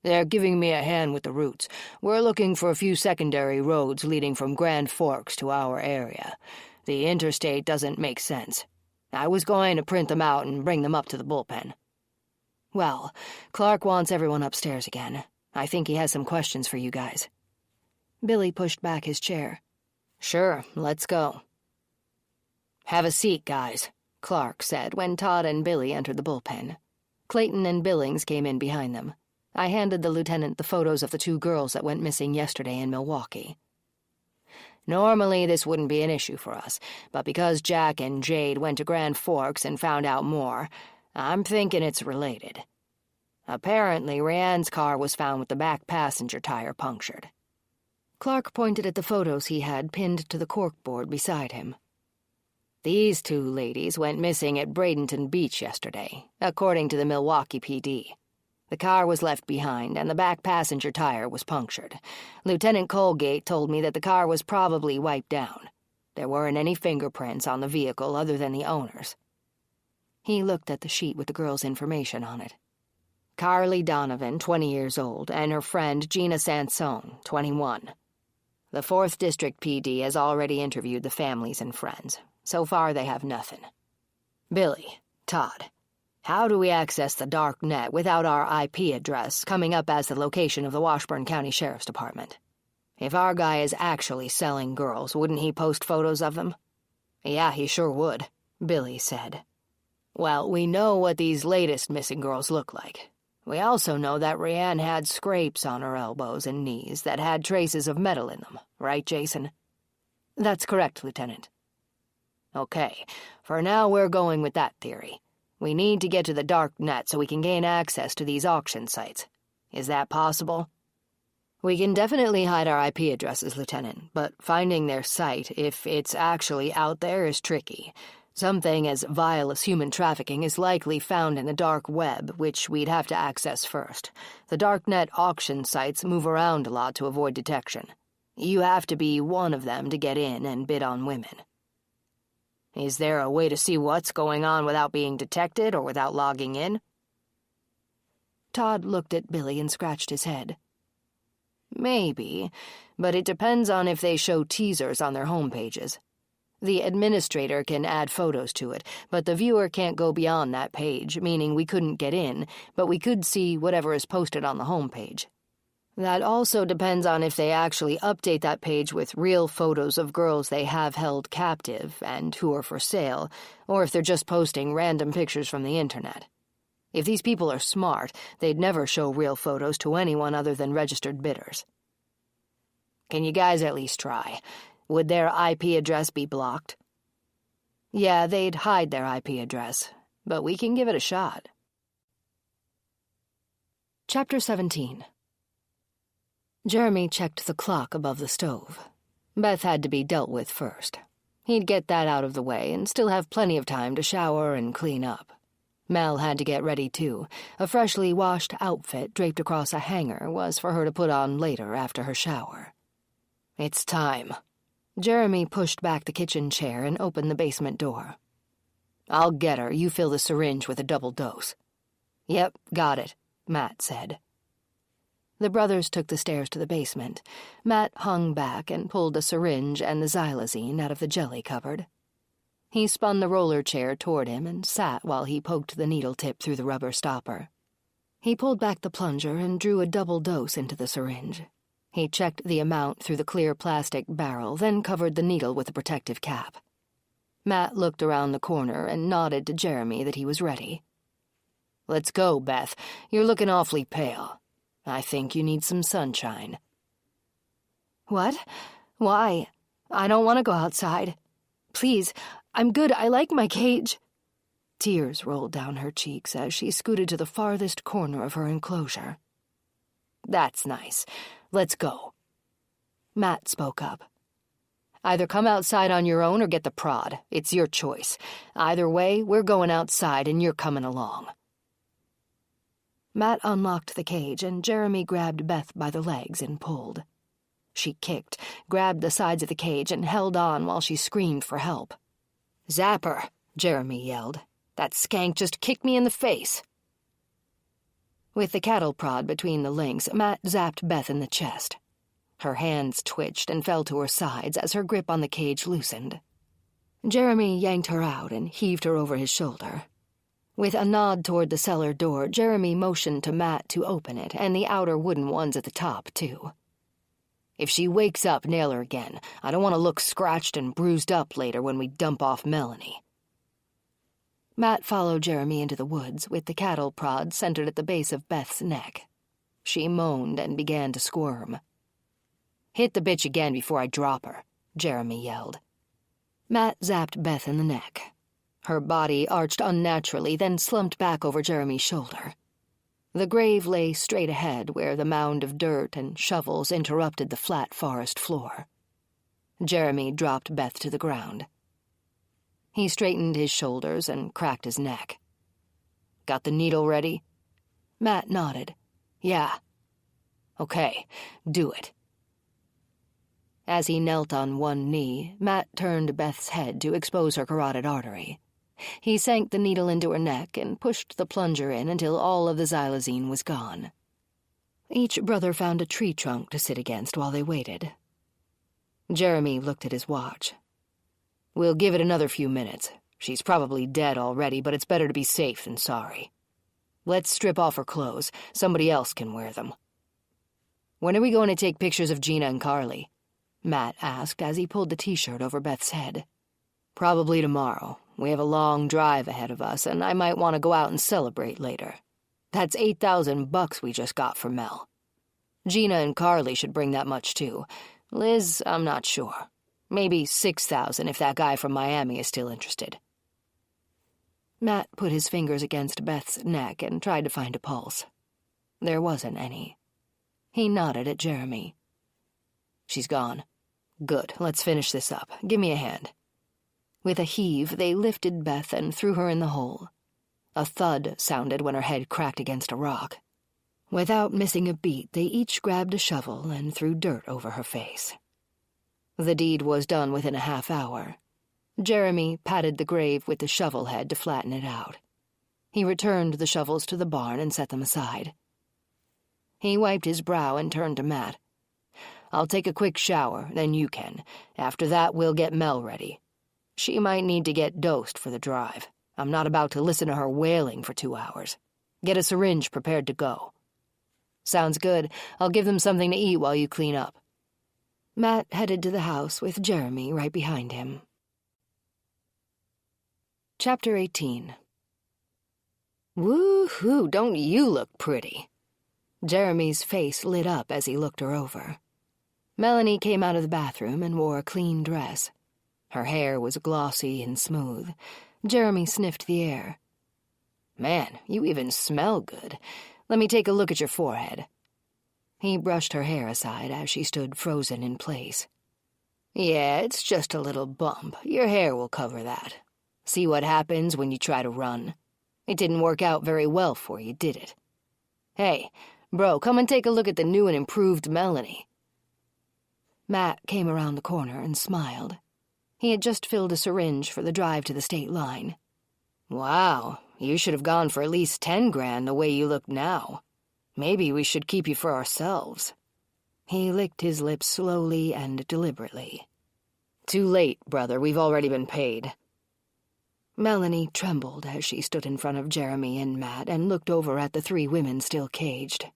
They're giving me a hand with the routes. We're looking for a few secondary roads leading from Grand Forks to our area. The interstate doesn't make sense. I was going to print them out and bring them up to the bullpen. Well, Clark wants everyone upstairs again. I think he has some questions for you guys. Billy pushed back his chair. Sure, let's go. Have a seat, guys, Clark said when Todd and Billy entered the bullpen. Clayton and Billings came in behind them. I handed the lieutenant the photos of the 2 girls that went missing yesterday in Milwaukee. Normally this wouldn't be an issue for us, but because Jack and Jade went to Grand Forks and found out more, I'm thinking it's related. Apparently, Rianne's car was found with the back passenger tire punctured. Clark pointed at the photos he had pinned to the corkboard beside him. These 2 ladies went missing at Bradenton Beach yesterday, according to the Milwaukee PD. The car was left behind, and the back passenger tire was punctured. Lieutenant Colgate told me that the car was probably wiped down. There weren't any fingerprints on the vehicle other than the owner's. He looked at the sheet with the girl's information on it. Carly Donovan, 20 years old, and her friend Gina Sansone, 21. The 4th District PD has already interviewed the families and friends. So far, they have nothing. Billy, Todd, how do we access the dark net without our IP address coming up as the location of the Washburn County Sheriff's Department? If our guy is actually selling girls, wouldn't he post photos of them? Yeah, he sure would, Billy said. Well, we know what these latest missing girls look like. We also know that Rianne had scrapes on her elbows and knees that had traces of metal in them, right, Jason? That's correct, Lieutenant. Okay, for now we're going with that theory. We need to get to the dark net so we can gain access to these auction sites. Is that possible? We can definitely hide our IP addresses, Lieutenant, but finding their site, if it's actually out there, is tricky. Something as vile as human trafficking is likely found in the dark web, which we'd have to access first. The darknet auction sites move around a lot to avoid detection. You have to be one of them to get in and bid on women. Is there a way to see what's going on without being detected or without logging in? Todd looked at Billy and scratched his head. Maybe, but it depends on if they show teasers on their homepages. The administrator can add photos to it, but the viewer can't go beyond that page, meaning we couldn't get in, but we could see whatever is posted on the homepage. That also depends on if they actually update that page with real photos of girls they have held captive and who are for sale, or if they're just posting random pictures from the internet. If these people are smart, they'd never show real photos to anyone other than registered bidders. Can you guys at least try? Would their IP address be blocked? Yeah, they'd hide their IP address, but we can give it a shot. Chapter 17. Jeremy checked the clock above the stove. Beth had to be dealt with first. He'd get that out of the way and still have plenty of time to shower and clean up. Mel had to get ready, too. A freshly washed outfit draped across a hanger was for her to put on later after her shower. It's time. Jeremy pushed back the kitchen chair and opened the basement door. I'll get her. You fill the syringe with a double dose. Yep, got it, Matt said. The brothers took the stairs to the basement. Matt hung back and pulled the syringe and the xylazine out of the jelly cupboard. He spun the roller chair toward him and sat while he poked the needle tip through the rubber stopper. He pulled back the plunger and drew a double dose into the syringe. He checked the amount through the clear plastic barrel, then covered the needle with a protective cap. Matt looked around the corner and nodded to Jeremy that he was ready. Let's go, Beth. You're looking awfully pale. I think you need some sunshine. What? Why? I don't want to go outside. Please, I'm good. I like my cage. Tears rolled down her cheeks as she scooted to the farthest corner of her enclosure. That's nice. Let's go. Matt spoke up. Either come outside on your own or get the prod. It's your choice. Either way, we're going outside and you're coming along. Matt unlocked the cage and Jeremy grabbed Beth by the legs and pulled. She kicked, grabbed the sides of the cage and held on while she screamed for help. "Zapper," Jeremy yelled. "That skank just kicked me in the face." With the cattle prod between the links, Matt zapped Beth in the chest. Her hands twitched and fell to her sides as her grip on the cage loosened. Jeremy yanked her out and heaved her over his shoulder. With a nod toward the cellar door, Jeremy motioned to Matt to open it, and the outer wooden ones at the top, too. If she wakes up, nail her again. I don't want to look scratched and bruised up later when we dump off Melanie. Matt followed Jeremy into the woods, with the cattle prod centered at the base of Beth's neck. She moaned and began to squirm. "Hit the bitch again before I drop her," Jeremy yelled. Matt zapped Beth in the neck. Her body arched unnaturally, then slumped back over Jeremy's shoulder. The grave lay straight ahead where the mound of dirt and shovels interrupted the flat forest floor. Jeremy dropped Beth to the ground. He straightened his shoulders and cracked his neck. "Got the needle ready?" Matt nodded. "Yeah." "Okay, do it." As he knelt on one knee, Matt turned Beth's head to expose her carotid artery. He sank the needle into her neck and pushed the plunger in until all of the xylazine was gone. Each brother found a tree trunk to sit against while they waited. Jeremy looked at his watch. "We'll give it another few minutes. She's probably dead already, but it's better to be safe than sorry. Let's strip off her clothes. Somebody else can wear them." "When are we going to take pictures of Gina and Carly?" Matt asked as he pulled the t-shirt over Beth's head. "Probably tomorrow. We have a long drive ahead of us, and I might want to go out and celebrate later. That's $8,000 we just got for Mel. Gina and Carly should bring that much too. Liz, I'm not sure. Maybe 6,000 if that guy from Miami is still interested. Matt put his fingers against Beth's neck and tried to find a pulse. There wasn't any. He nodded at Jeremy. She's gone. Good, let's finish this up. Give me a hand. With a heave, they lifted Beth and threw her in the hole. A thud sounded when her head cracked against a rock. Without missing a beat, they each grabbed a shovel and threw dirt over her face. The deed was done within a half hour. Jeremy patted the grave with the shovel head to flatten it out. He returned the shovels to the barn and set them aside. He wiped his brow and turned to Matt. I'll take a quick shower, then you can. After that, we'll get Mel ready. She might need to get dosed for the drive. I'm not about to listen to her wailing for 2 hours. Get a syringe prepared to go. Sounds good. I'll give them something to eat while you clean up. Matt headed to the house with Jeremy right behind him. Chapter 18. Woo-hoo, don't you look pretty? Jeremy's face lit up as he looked her over. Melanie came out of the bathroom and wore a clean dress. Her hair was glossy and smooth. Jeremy sniffed the air. Man, you even smell good. Let me take a look at your forehead. He brushed her hair aside as she stood frozen in place. Yeah, it's just a little bump. Your hair will cover that. See what happens when you try to run. It didn't work out very well for you, did it? Hey, bro, come and take a look at the new and improved Melanie. Matt came around the corner and smiled. He had just filled a syringe for the drive to the state line. Wow, you should have gone for at least 10 grand the way you look now. Maybe we should keep you for ourselves. He licked his lips slowly and deliberately. Too late, brother. We've already been paid. Melanie trembled as she stood in front of Jeremy and Matt and looked over at the 3 women still caged.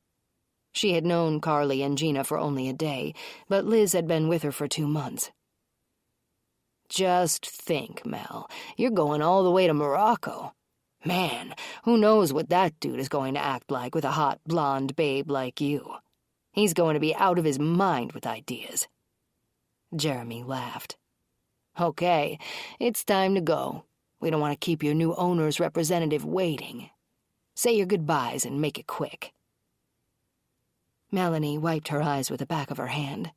She had known Carly and Gina for only a day, but Liz had been with her for 2 months. Just think, Mel, you're going all the way to Morocco. Man, who knows what that dude is going to act like with a hot blonde babe like you. He's going to be out of his mind with ideas. Jeremy laughed. Okay, it's time to go. We don't want to keep your new owner's representative waiting. Say your goodbyes and make it quick. Melanie wiped her eyes with the back of her hand.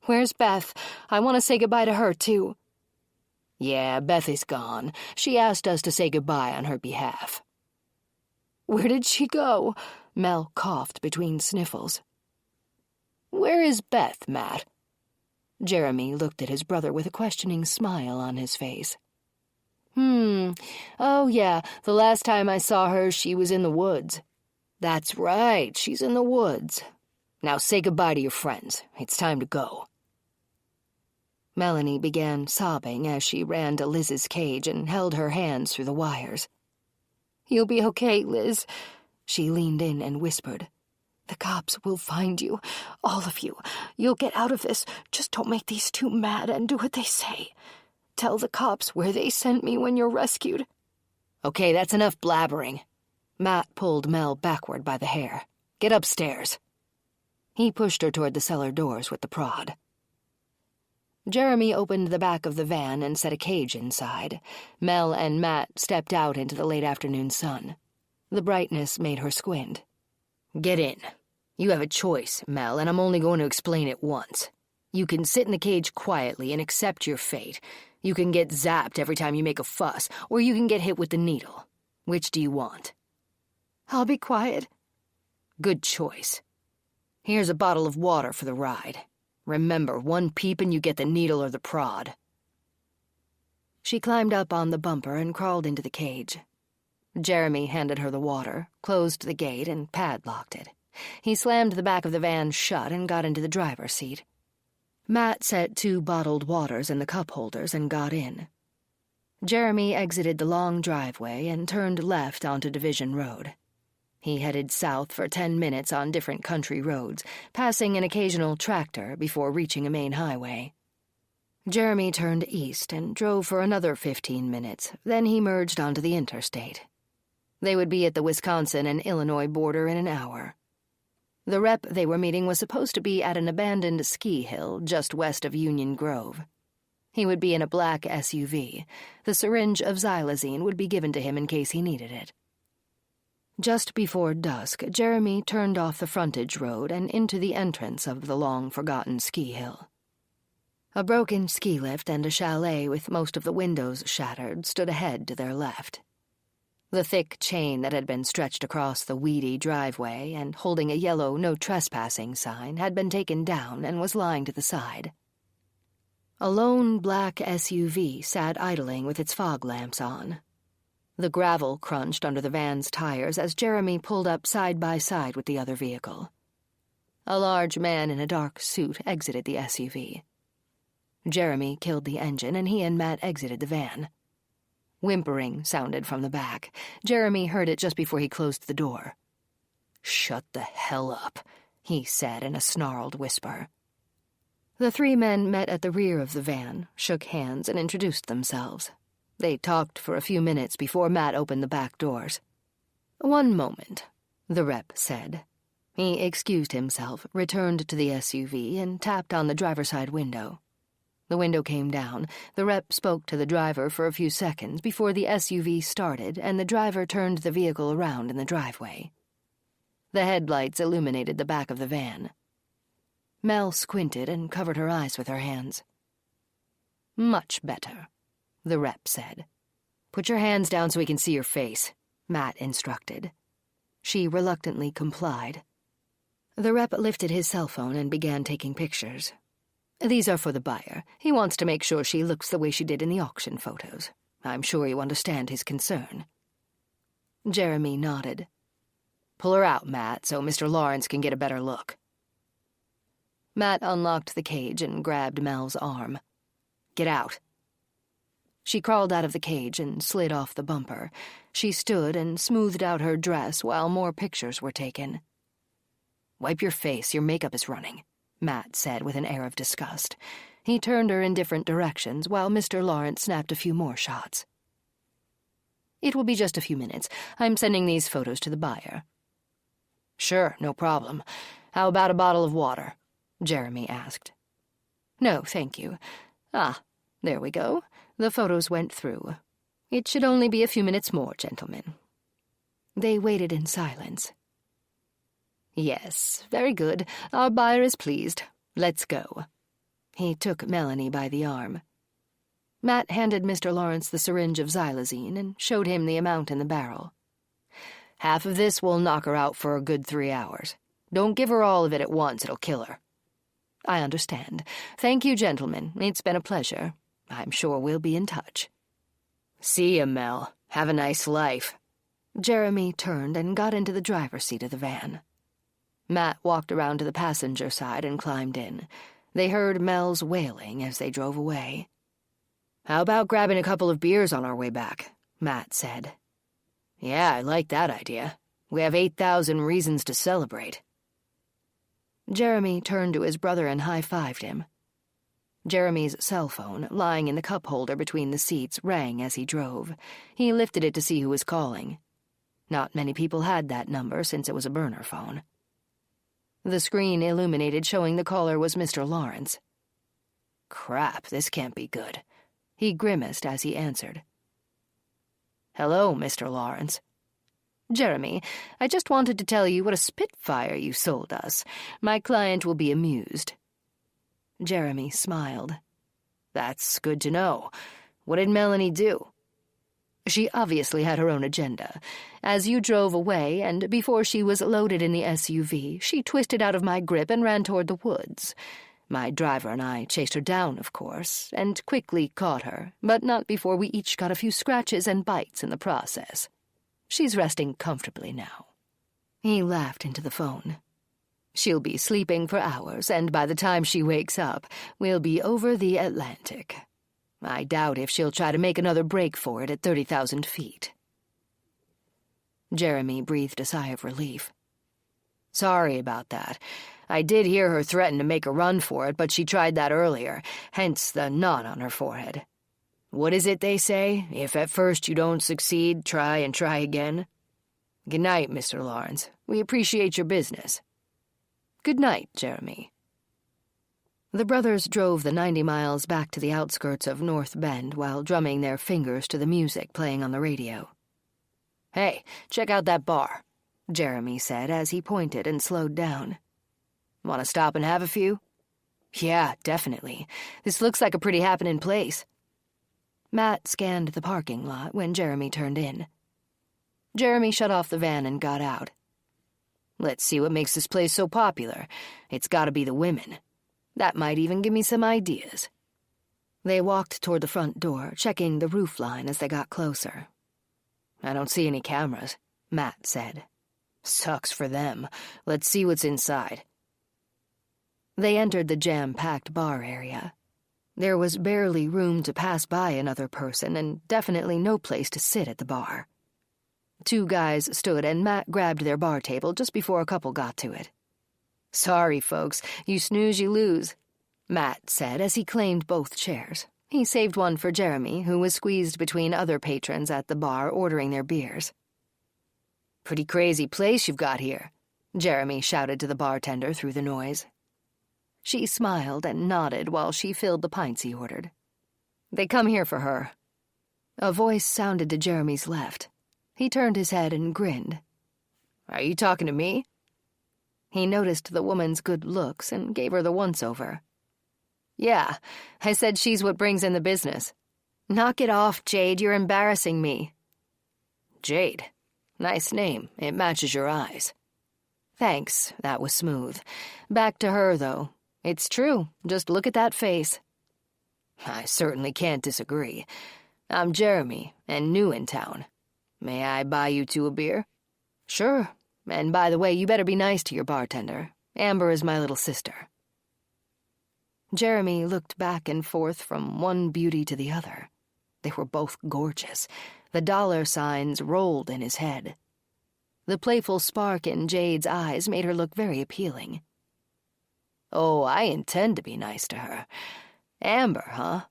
Where's Beth? I want to say goodbye to her, too. Yeah, Beth is gone. She asked us to say goodbye on her behalf. Where did she go? Mel coughed between sniffles. Where is Beth, Matt? Jeremy looked at his brother with a questioning smile on his face. Oh yeah, the last time I saw her, she was in the woods. That's right, she's in the woods. Now say goodbye to your friends. It's time to go. Melanie began sobbing as she ran to Liz's cage and held her hands through the wires. You'll be okay, Liz. She leaned in and whispered. The cops will find you, all of you. You'll get out of this. Just don't make these 2 mad and do what they say. Tell the cops where they sent me when you're rescued. Okay, that's enough blabbering. Matt pulled Mel backward by the hair. Get upstairs. He pushed her toward the cellar doors with the prod. Jeremy opened the back of the van and set a cage inside. Mel and Matt stepped out into the late afternoon sun. The brightness made her squint. Get in. You have a choice, Mel, and I'm only going to explain it once. You can sit in the cage quietly and accept your fate. You can get zapped every time you make a fuss, or you can get hit with the needle. Which do you want? I'll be quiet. Good choice. Here's a bottle of water for the ride. Remember, 1 peep and you get the needle or the prod. She climbed up on the bumper and crawled into the cage. Jeremy handed her the water, closed the gate, and padlocked it. He slammed the back of the van shut and got into the driver's seat. Matt set 2 bottled waters in the cup holders and got in. Jeremy exited the long driveway and turned left onto Division Road. He headed south for 10 minutes on different country roads, passing an occasional tractor before reaching a main highway. Jeremy turned east and drove for another 15 minutes, then he merged onto the interstate. They would be at the Wisconsin and Illinois border in an hour. The rep they were meeting was supposed to be at an abandoned ski hill just west of Union Grove. He would be in a black SUV. The syringe of xylazine would be given to him in case he needed it. Just before dusk, Jeremy turned off the frontage road and into the entrance of the long-forgotten ski hill. A broken ski lift and a chalet with most of the windows shattered stood ahead to their left. The thick chain that had been stretched across the weedy driveway and holding a yellow no trespassing sign had been taken down and was lying to the side. A lone black SUV sat idling with its fog lamps on. The gravel crunched under the van's tires as Jeremy pulled up side by side with the other vehicle. A large man in a dark suit exited the SUV. Jeremy killed the engine and he and Matt exited the van. Whimpering sounded from the back. Jeremy heard it just before he closed the door. "Shut the hell up," he said in a snarled whisper. The three men met at the rear of the van, shook hands, and introduced themselves. They talked for a few minutes before Matt opened the back doors. "One moment," the rep said. He excused himself, returned to the SUV, and tapped on the driver's side window. The window came down. The rep spoke to the driver for a few seconds before the SUV started and the driver turned the vehicle around in the driveway. The headlights illuminated the back of the van. Mel squinted and covered her eyes with her hands. "Much better," the rep said. "Put your hands down so we can see your face," Matt instructed. She reluctantly complied. The rep lifted his cell phone and began taking pictures. "These are for the buyer. He wants to make sure she looks the way she did in the auction photos. I'm sure you understand his concern." Jeremy nodded. "Pull her out, Matt, so Mr. Lawrence can get a better look." Matt unlocked the cage and grabbed Mel's arm. "Get out." She crawled out of the cage and slid off the bumper. She stood and smoothed out her dress while more pictures were taken. "Wipe your face, your makeup is running," Matt said with an air of disgust. He turned her in different directions while Mr. Lawrence snapped a few more shots. "It will be just a few minutes. I'm sending these photos to the buyer." "Sure, no problem. How about a bottle of water?" Jeremy asked. "No, thank you. There we go. The photos went through. It should only be a few minutes more, gentlemen." They waited in silence. "Yes, very good. Our buyer is pleased. Let's go." He took Melanie by the arm. Matt handed Mr. Lawrence the syringe of xylazine and showed him the amount in the barrel. "Half of this will knock her out for a good 3 hours. Don't give her all of it at once, it'll kill her." "I understand. Thank you, gentlemen. It's been a pleasure. I'm sure we'll be in touch." "See ya, Mel. Have a nice life." Jeremy turned and got into the driver's seat of the van. Matt walked around to the passenger side and climbed in. They heard Mel's wailing as they drove away. "How about grabbing a couple of beers on our way back?" Matt said. "Yeah, I like that idea. We have 8,000 reasons to celebrate." Jeremy turned to his brother and high-fived him. Jeremy's cell phone, lying in the cup holder between the seats, rang as he drove. He lifted it to see who was calling. Not many people had that number since it was a burner phone. The screen illuminated, showing the caller was Mr. Lawrence. "Crap, this can't be good." He grimaced as he answered. "Hello, Mr. Lawrence." "Jeremy, I just wanted to tell you what a spitfire you sold us. My client will be amused." Jeremy smiled. "That's good to know. What did Melanie do?" "She obviously had her own agenda. As you drove away, and before she was loaded in the SUV, she twisted out of my grip and ran toward the woods. My driver and I chased her down, of course, and quickly caught her, but not before we each got a few scratches and bites in the process. She's resting comfortably now." He laughed into the phone. "She'll be sleeping for hours, and by the time she wakes up, we'll be over the Atlantic. I doubt if she'll try to make another break for it at 30,000 feet." Jeremy breathed a sigh of relief. "Sorry about that. I did hear her threaten to make a run for it, but she tried that earlier, hence the knot on her forehead. What is it they say? If at first you don't succeed, try and try again. Good night, Mr. Lawrence. We appreciate your business." Good night, Jeremy." The brothers drove the 90 miles back to the outskirts of North Bend while drumming their fingers to the music playing on the radio. "Hey, check out that bar," Jeremy said as he pointed and slowed down. "Want to stop and have a few?" "Yeah, definitely. This looks like a pretty happening place." Matt scanned the parking lot when Jeremy turned in. Jeremy shut off the van and got out. "Let's see what makes this place so popular. It's gotta be the women. That might even give me some ideas." They walked toward the front door, checking the roof line as they got closer. "I don't see any cameras," Matt said. "Sucks for them. Let's see what's inside." They entered the jam-packed bar area. There was barely room to pass by another person and definitely no place to sit at the bar. 2 guys stood and Matt grabbed their bar table just before a couple got to it. "Sorry, folks. You snooze, you lose," Matt said as he claimed both chairs. He saved one for Jeremy, who was squeezed between other patrons at the bar ordering their beers. "Pretty crazy place you've got here," Jeremy shouted to the bartender through the noise. She smiled and nodded while she filled the pints he ordered. "They come here for her." A voice sounded to Jeremy's left. He turned his head and grinned. "Are you talking to me?" He noticed the woman's good looks and gave her the once-over. "Yeah, I said she's what brings in the business." "Knock it off, Jade. You're embarrassing me." "Jade. Nice name. It matches your eyes." "Thanks. That was smooth. Back to her, though. It's true. Just look at that face." "I certainly can't disagree. I'm Jeremy, and new in town. May I buy you 2 a beer?" "Sure. And by the way, you better be nice to your bartender. Amber is my little sister." Jeremy looked back and forth from one beauty to the other. They were both gorgeous. The dollar signs rolled in his head. The playful spark in Jade's eyes made her look very appealing. "Oh, I intend to be nice to her. Amber, huh?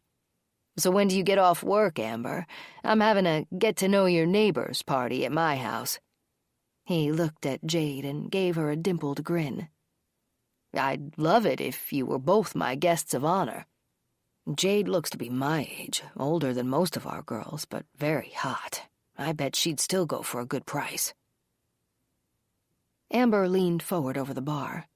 So when do you get off work, Amber? I'm having a get-to-know-your-neighbors party at my house." He looked at Jade and gave her a dimpled grin. "I'd love it if you were both my guests of honor. Jade looks to be my age, older than most of our girls, but very hot. I bet she'd still go for a good price." Amber leaned forward over the bar.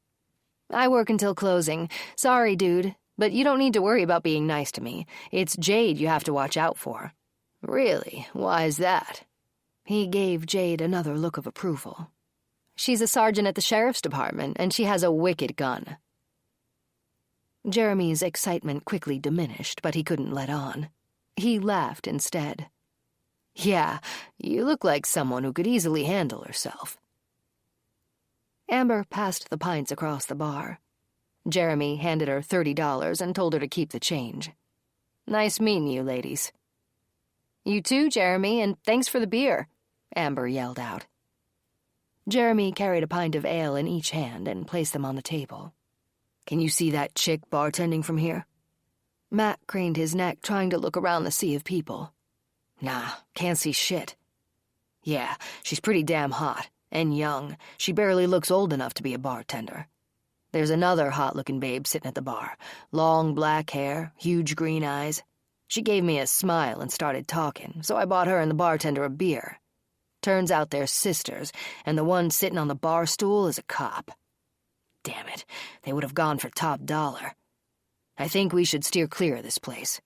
"I work until closing. Sorry, dude, but you don't need to worry about being nice to me. It's Jade you have to watch out for." "Really? Why's that?" He gave Jade another look of approval. "She's a sergeant at the sheriff's department, and she has a wicked gun." Jeremy's excitement quickly diminished, but he couldn't let on. He laughed instead. "Yeah, you look like someone who could easily handle herself." Amber passed the pints across the bar. Jeremy handed her $30 and told her to keep the change. "Nice meeting you, ladies." "You too, Jeremy, and thanks for the beer," Amber yelled out. Jeremy carried a pint of ale in each hand and placed them on the table. "Can you see that chick bartending from here?" Matt craned his neck, trying to look around the sea of people. "Nah, can't see shit." "Yeah, she's pretty damn hot. And young. She barely looks old enough to be a bartender. There's another hot-looking babe sitting at the bar. Long black hair, huge green eyes. She gave me a smile and started talking, so I bought her and the bartender a beer. Turns out they're sisters, and the one sitting on the bar stool is a cop. Damn it, they would have gone for top dollar. I think we should steer clear of this place.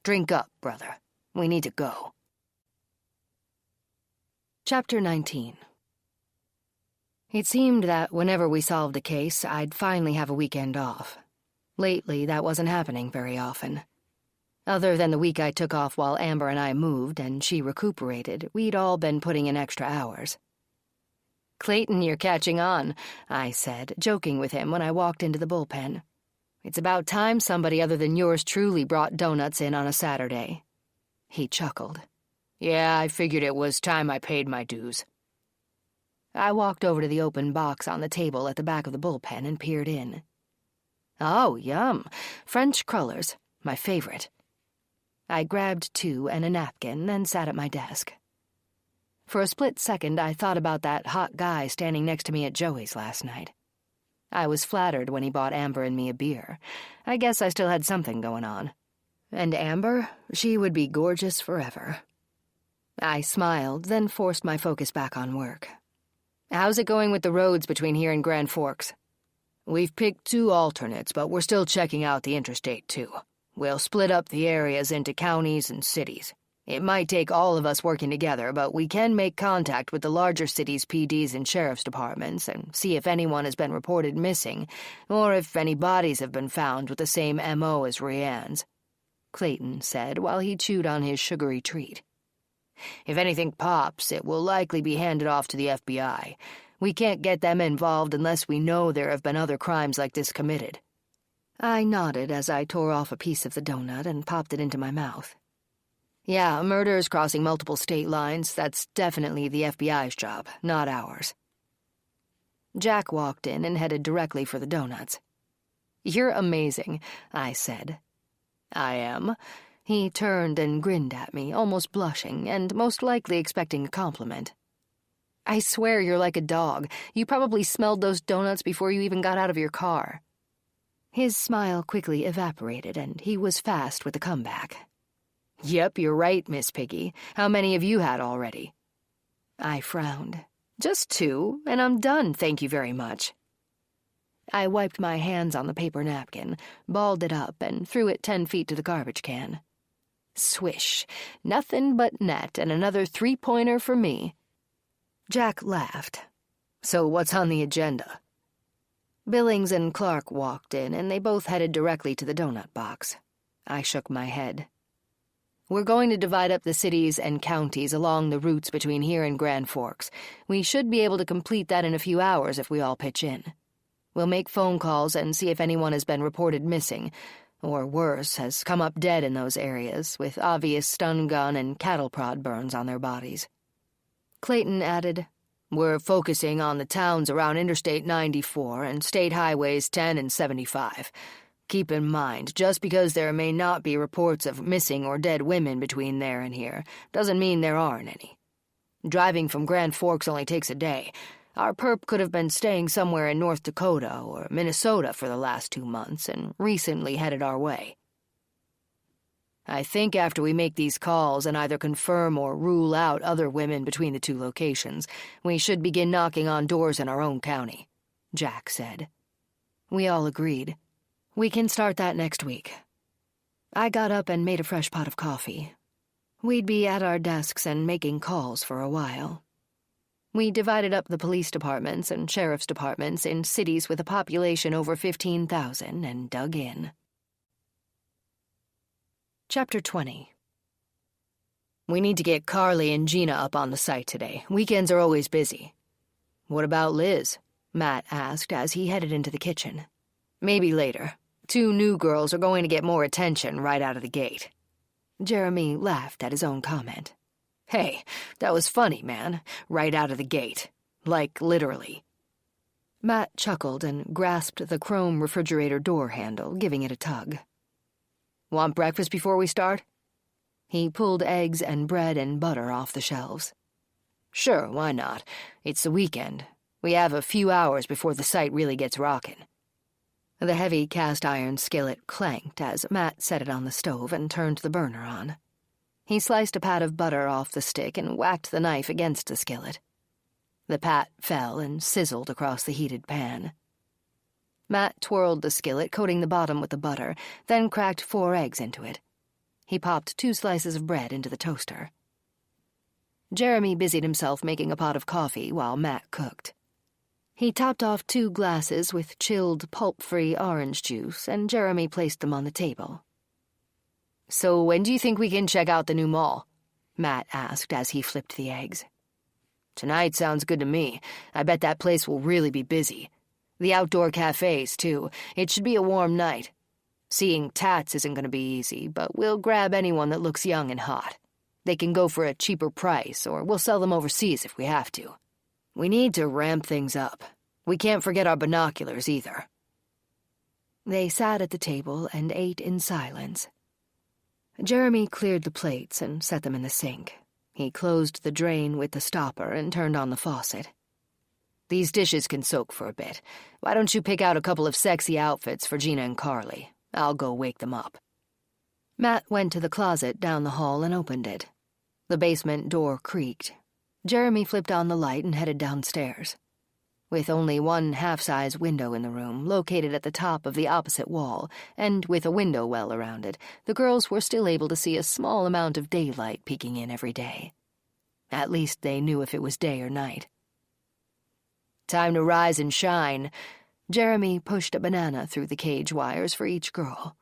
Drink up, brother. We need to go." Chapter 19. It seemed that whenever we solved a case, I'd finally have a weekend off. Lately, that wasn't happening very often. Other than the week I took off while Amber and I moved and she recuperated, we'd all been putting in extra hours. "Clayton, you're catching on," I said, joking with him when I walked into the bullpen. "It's about time somebody other than yours truly brought donuts in on a Saturday." He chuckled. "Yeah, I figured it was time I paid my dues." I walked over to the open box on the table at the back of the bullpen and peered in. "Oh, yum. French crullers, my favorite." I grabbed 2 and a napkin and sat at my desk. For a split second, I thought about that hot guy standing next to me at Joey's last night. I was flattered when he bought Amber and me a beer. I guess I still had something going on. And Amber, she would be gorgeous forever. I smiled, then forced my focus back on work. How's it going with the roads between here and Grand Forks? We've picked 2 alternates, but we're still checking out the Interstate, too. We'll split up the areas into counties and cities. It might take all of us working together, but we can make contact with the larger cities' PDs and sheriff's departments and see if anyone has been reported missing, or if any bodies have been found with the same M.O. as Rianne's, Clayton said while he chewed on his sugary treat. If anything pops, it will likely be handed off to the FBI. We can't get them involved unless we know there have been other crimes like this committed. I nodded as I tore off a piece of the donut and popped it into my mouth. Yeah, murders crossing multiple state lines, that's definitely the FBI's job, not ours. Jack walked in and headed directly for the donuts. You're amazing, I said. I am. He turned and grinned at me, almost blushing, and most likely expecting a compliment. I swear you're like a dog. You probably smelled those donuts before you even got out of your car. His smile quickly evaporated, and he was fast with a comeback. Yep, you're right, Miss Piggy. How many have you had already? I frowned. Just 2, and I'm done, thank you very much. I wiped my hands on the paper napkin, balled it up, and threw it 10 feet to the garbage can. Swish. Nothing but net, and another 3-pointer for me. Jack laughed. So what's on the agenda? Billings and Clark walked in, and they both headed directly to the donut box. I shook my head. We're going to divide up the cities and counties along the routes between here and Grand Forks. We should be able to complete that in a few hours if we all pitch in. We'll make phone calls and see if anyone has been reported missing, or worse, has come up dead in those areas, with obvious stun gun and cattle prod burns on their bodies. Clayton added, We're focusing on the towns around Interstate 94 and State Highways 10 and 75. Keep in mind, just because there may not be reports of missing or dead women between there and here, doesn't mean there aren't any. Driving from Grand Forks only takes a day. Our perp could have been staying somewhere in North Dakota or Minnesota for the last 2 months and recently headed our way. I think after we make these calls and either confirm or rule out other women between the 2 locations, we should begin knocking on doors in our own county, Jack said. We all agreed. We can start that next week. I got up and made a fresh pot of coffee. We'd be at our desks and making calls for a while. We divided up the police departments and sheriff's departments in cities with a population over 15,000 and dug in. Chapter 20. We need to get Carly and Gina up on the site today. Weekends are always busy. What about Liz? Matt asked as he headed into the kitchen. Maybe later. 2 new girls are going to get more attention right out of the gate. Jeremy laughed at his own comment. Hey, that was funny, man. Right out of the gate. Like, literally. Matt chuckled and grasped the chrome refrigerator door handle, giving it a tug. Want breakfast before we start? He pulled eggs and bread and butter off the shelves. Sure, why not? It's the weekend. We have a few hours before the site really gets rockin'. The heavy cast-iron skillet clanked as Matt set it on the stove and turned the burner on. He sliced a pat of butter off the stick and whacked the knife against the skillet. The pat fell and sizzled across the heated pan. Matt twirled the skillet, coating the bottom with the butter, then cracked 4 eggs into it. He popped 2 slices of bread into the toaster. Jeremy busied himself making a pot of coffee while Matt cooked. He topped off 2 glasses with chilled, pulp-free orange juice, and Jeremy placed them on the table. So when do you think we can check out the new mall? Matt asked as he flipped the eggs. Tonight sounds good to me. I bet that place will really be busy. The outdoor cafes, too. It should be a warm night. Seeing tats isn't going to be easy, but we'll grab anyone that looks young and hot. They can go for a cheaper price, or we'll sell them overseas if we have to. We need to ramp things up. We can't forget our binoculars, either. They sat at the table and ate in silence. Jeremy cleared the plates and set them in the sink. He closed the drain with the stopper and turned on the faucet. These dishes can soak for a bit. Why don't you pick out a couple of sexy outfits for Gina and Carly? I'll go wake them up." Matt went to the closet down the hall and opened it. The basement door creaked. Jeremy flipped on the light and headed downstairs. With only one half-size window in the room, located at the top of the opposite wall, and with a window well around it, the girls were still able to see a small amount of daylight peeking in every day. At least they knew if it was day or night. "Time to rise and shine." Jeremy pushed a banana through the cage wires for each girl.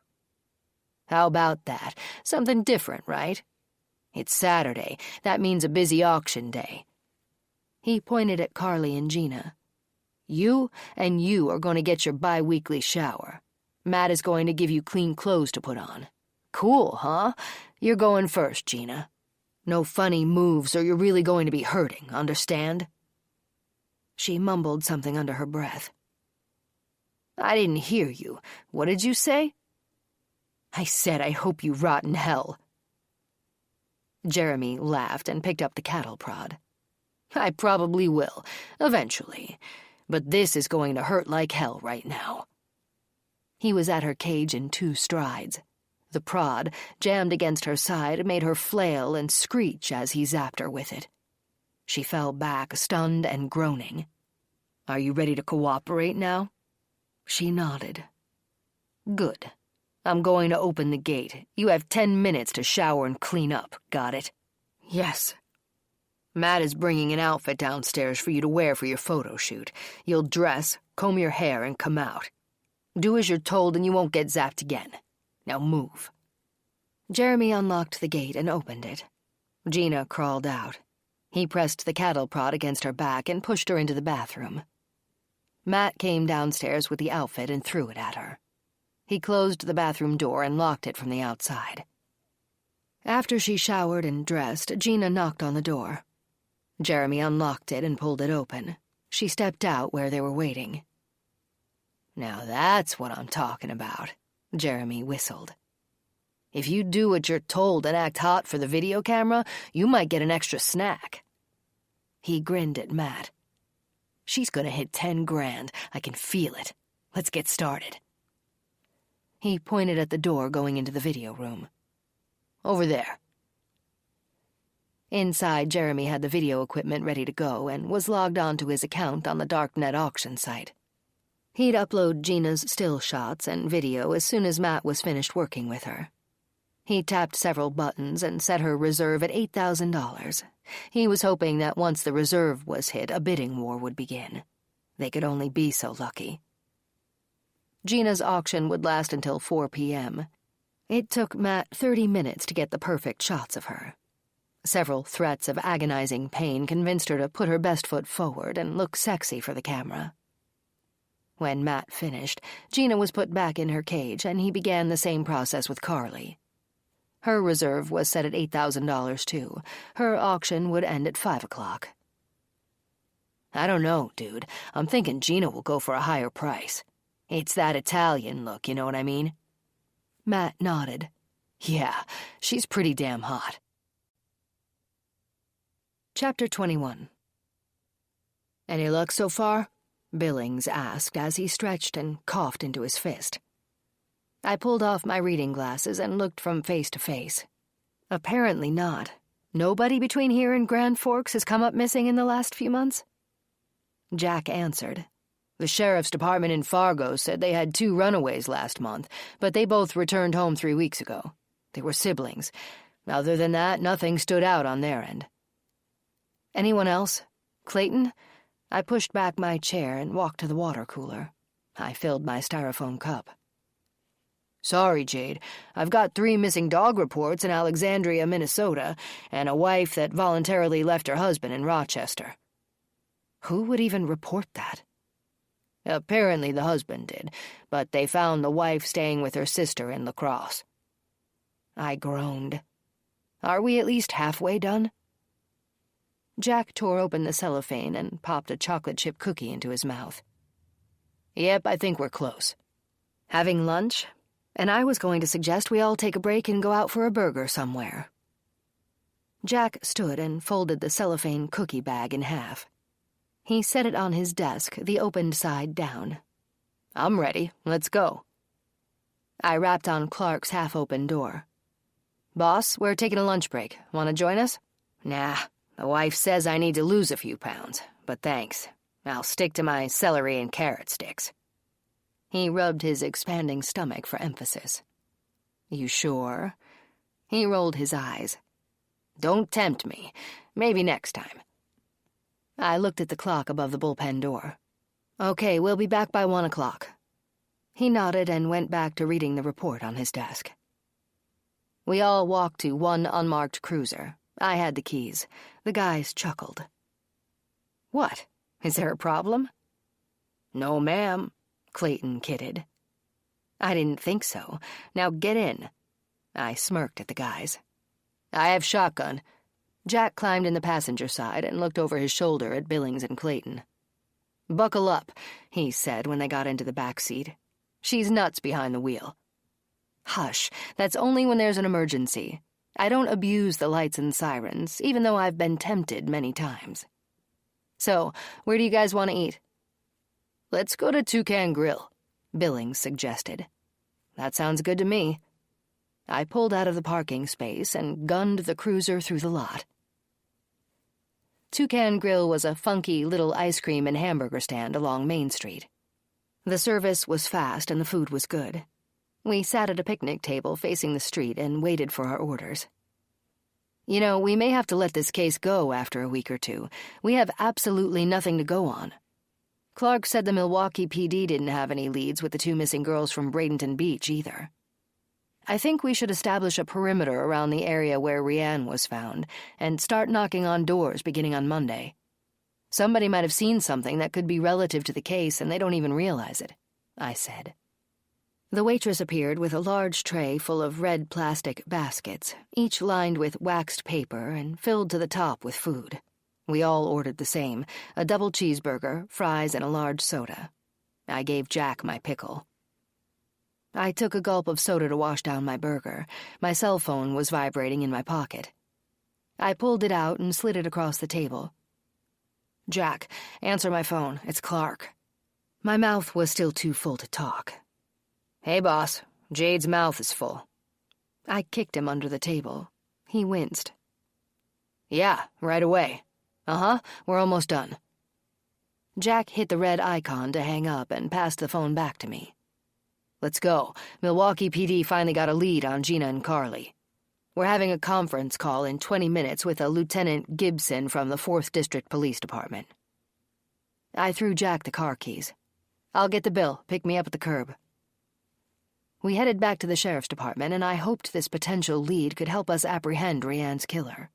"How about that? Something different, right? It's Saturday. That means a busy auction day." He pointed at Carly and Gina. "You and you are going to get your bi-weekly shower. Matt is going to give you clean clothes to put on. Cool, huh? You're going first, Gina. No funny moves or you're really going to be hurting, understand?" She mumbled something under her breath. "I didn't hear you. What did you say?" "I said I hope you rot in hell." Jeremy laughed and picked up the cattle prod. "I probably will, eventually. But this is going to hurt like hell right now." He was at her cage in 2 strides. The prod, jammed against her side, made her flail and screech as he zapped her with it. She fell back, stunned and groaning. "Are you ready to cooperate now?" She nodded. "Good. I'm going to open the gate. You have 10 minutes to shower and clean up. Got it?" "Yes." "Matt is bringing an outfit downstairs for you to wear for your photo shoot. You'll dress, comb your hair, and come out. Do as you're told and you won't get zapped again. Now move." Jeremy unlocked the gate and opened it. Gina crawled out. He pressed the cattle prod against her back and pushed her into the bathroom. Matt came downstairs with the outfit and threw it at her. He closed the bathroom door and locked it from the outside. After she showered and dressed, Gina knocked on the door. Jeremy unlocked it and pulled it open. She stepped out where they were waiting. "Now that's what I'm talking about," Jeremy whistled. "If you do what you're told and act hot for the video camera, you might get an extra snack." He grinned at Matt. "She's gonna hit 10 grand. I can feel it. Let's get started." He pointed at the door going into the video room. "Over there." Inside, Jeremy had the video equipment ready to go and was logged on to his account on the darknet auction site. He'd upload Gina's still shots and video as soon as Matt was finished working with her. He tapped several buttons and set her reserve at $8,000. He was hoping that once the reserve was hit, a bidding war would begin. They could only be so lucky. Gina's auction would last until 4 p.m. It took Matt 30 minutes to get the perfect shots of her. Several threats of agonizing pain convinced her to put her best foot forward and look sexy for the camera. When Matt finished, Gina was put back in her cage, and he began the same process with Carly. Her reserve was set at $8,000, too. Her auction would end at 5 o'clock. "I don't know, dude. I'm thinking Gina will go for a higher price. It's that Italian look, you know what I mean?" Matt nodded. "Yeah, she's pretty damn hot." Chapter 21. "Any luck so far?" Billings asked as he stretched and coughed into his fist. I pulled off my reading glasses and looked from face to face. Apparently not. Nobody between here and Grand Forks has come up missing in the last few months? Jack answered. "The sheriff's department in Fargo said they had 2 runaways last month, but they both returned home 3 weeks ago. They were siblings. Other than that, nothing stood out on their end." "Anyone else? Clayton?" I pushed back my chair and walked to the water cooler. I filled my styrofoam cup. "Sorry, Jade. I've got 3 missing dog reports in Alexandria, Minnesota, and a wife that voluntarily left her husband in Rochester." Who would even report that? "Apparently the husband did, but they found the wife staying with her sister in La Crosse." I groaned. Are we at least halfway done? Jack tore open the cellophane and popped a chocolate chip cookie into his mouth. "Yep, I think we're close." "Having lunch? And I was going to suggest we all take a break and go out for a burger somewhere." Jack stood and folded the cellophane cookie bag in half. He set it on his desk, the opened side down. I'm ready. Let's go. I rapped on Clark's half-open door. Boss, we're taking a lunch break. Want to join us? Nah, the wife says I need to lose a few pounds, but thanks. I'll stick to my celery and carrot sticks. He rubbed his expanding stomach for emphasis. You sure? He rolled his eyes. Don't tempt me. Maybe next time. I looked at the clock above the bullpen door. Okay, we'll be back by 1 o'clock. He nodded and went back to reading the report on his desk. We all walked to one unmarked cruiser. I had the keys. The guys chuckled. What? Is there a problem? No, ma'am, Clayton kidded. I didn't think so. Now get in. I smirked at the guys. I have shotgun. Jack climbed in the passenger side and looked over his shoulder at Billings and Clayton. Buckle up, he said when they got into the back seat. She's nuts behind the wheel. Hush, that's only when there's an emergency. I don't abuse the lights and sirens, even though I've been tempted many times. So, where do you guys want to eat? Let's go to Toucan Grill, Billings suggested. That sounds good to me. I pulled out of the parking space and gunned the cruiser through the lot. Toucan Grill was a funky little ice cream and hamburger stand along Main Street. The service was fast and the food was good. We sat at a picnic table facing the street and waited for our orders. You know, we may have to let this case go after a week or two. We have absolutely nothing to go on. Clark said the Milwaukee PD didn't have any leads with the 2 missing girls from Bradenton Beach either. I think we should establish a perimeter around the area where Rianne was found and start knocking on doors beginning on Monday. Somebody might have seen something that could be relative to the case and they don't even realize it, I said. The waitress appeared with a large tray full of red plastic baskets, each lined with waxed paper and filled to the top with food. We all ordered the same, a double cheeseburger, fries, and a large soda. I gave Jack my pickle. I took a gulp of soda to wash down my burger. My cell phone was vibrating in my pocket. I pulled it out and slid it across the table. Jack, answer my phone. It's Clark. My mouth was still too full to talk. Hey, boss. Jade's mouth is full. I kicked him under the table. He winced. Yeah, right away. We're almost done. Jack hit the red icon to hang up and passed the phone back to me. Let's go. Milwaukee PD finally got a lead on Gina and Carly. We're having a conference call in 20 minutes with a Lieutenant Gibson from the 4th District Police Department. I threw Jack the car keys. I'll get the bill. Pick me up at the curb. We headed back to the sheriff's department, and I hoped this potential lead could help us apprehend Rianne's killer.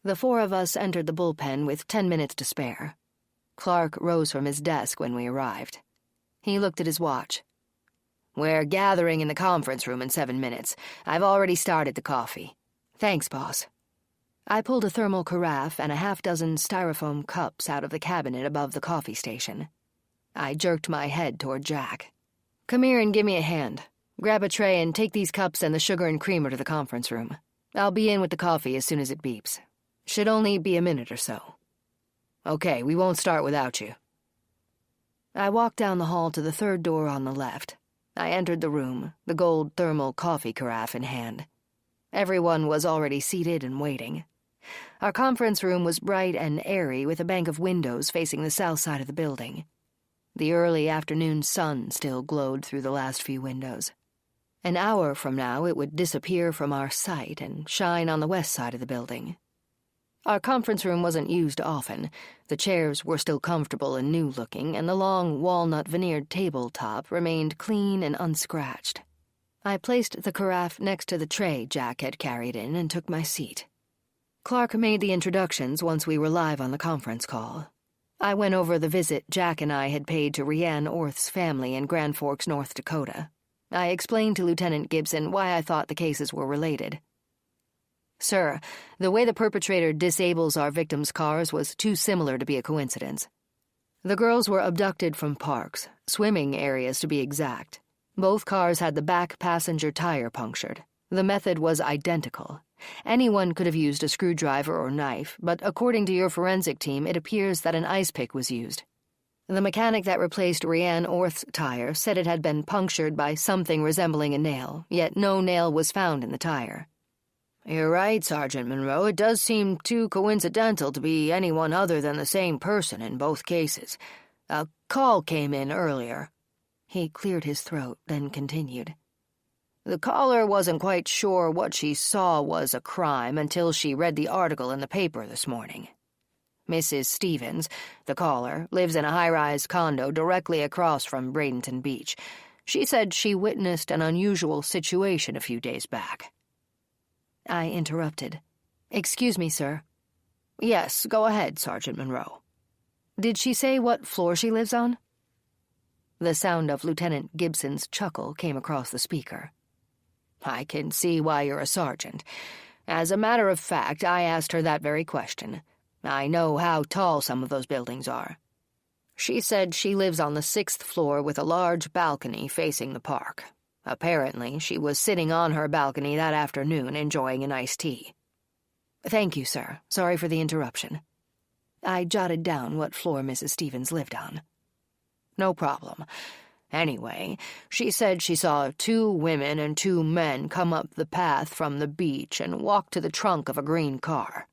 The 4 of us entered the bullpen with 10 minutes to spare. Clark rose from his desk when we arrived. He looked at his watch. We're gathering in the conference room in 7 minutes. I've already started the coffee. Thanks, boss. I pulled a thermal carafe and a half-dozen styrofoam cups out of the cabinet above the coffee station. I jerked my head toward Jack. Come here and give me a hand. Grab a tray and take these cups and the sugar and creamer to the conference room. I'll be in with the coffee as soon as it beeps. Should only be a minute or so. Okay, we won't start without you. I walked down the hall to the 3rd door on the left. I entered the room, the gold thermal coffee carafe in hand. Everyone was already seated and waiting. Our conference room was bright and airy with a bank of windows facing the south side of the building. The early afternoon sun still glowed through the last few windows. An hour from now it would disappear from our sight and shine on the west side of the building. Our conference room wasn't used often. The chairs were still comfortable and new-looking, and the long walnut veneered tabletop remained clean and unscratched. I placed the carafe next to the tray Jack had carried in and took my seat. Clark made the introductions once we were live on the conference call. I went over the visit Jack and I had paid to Rianne Orth's family in Grand Forks, North Dakota. I explained to Lieutenant Gibson why I thought the cases were related. Sir, the way the perpetrator disables our victims' cars was too similar to be a coincidence. The girls were abducted from parks, swimming areas to be exact. Both cars had the back passenger tire punctured. The method was identical. Anyone could have used a screwdriver or knife, but according to your forensic team, it appears that an ice pick was used. The mechanic that replaced Rianne Orth's tire said it had been punctured by something resembling a nail, yet no nail was found in the tire. You're right, Sergeant Monroe. It does seem too coincidental to be anyone other than the same person in both cases. A call came in earlier. He cleared his throat, then continued. The caller wasn't quite sure what she saw was a crime until she read the article in the paper this morning. Mrs. Stevens, the caller, lives in a high-rise condo directly across from Bradenton Beach. She said she witnessed an unusual situation a few days back. I interrupted. Excuse me, sir. Yes, go ahead, Sergeant Monroe. Did she say what floor she lives on? The sound of Lieutenant Gibson's chuckle came across the speaker. I can see why you're a sergeant. As a matter of fact, I asked her that very question. I know how tall some of those buildings are. She said she lives on the 6th floor with a large balcony facing the park. Apparently, she was sitting on her balcony that afternoon enjoying an iced tea. Thank you, sir. Sorry for the interruption. I jotted down what floor Mrs. Stevens lived on. No problem. Anyway, she said she saw 2 women and 2 men come up the path from the beach and walk to the trunk of a green car.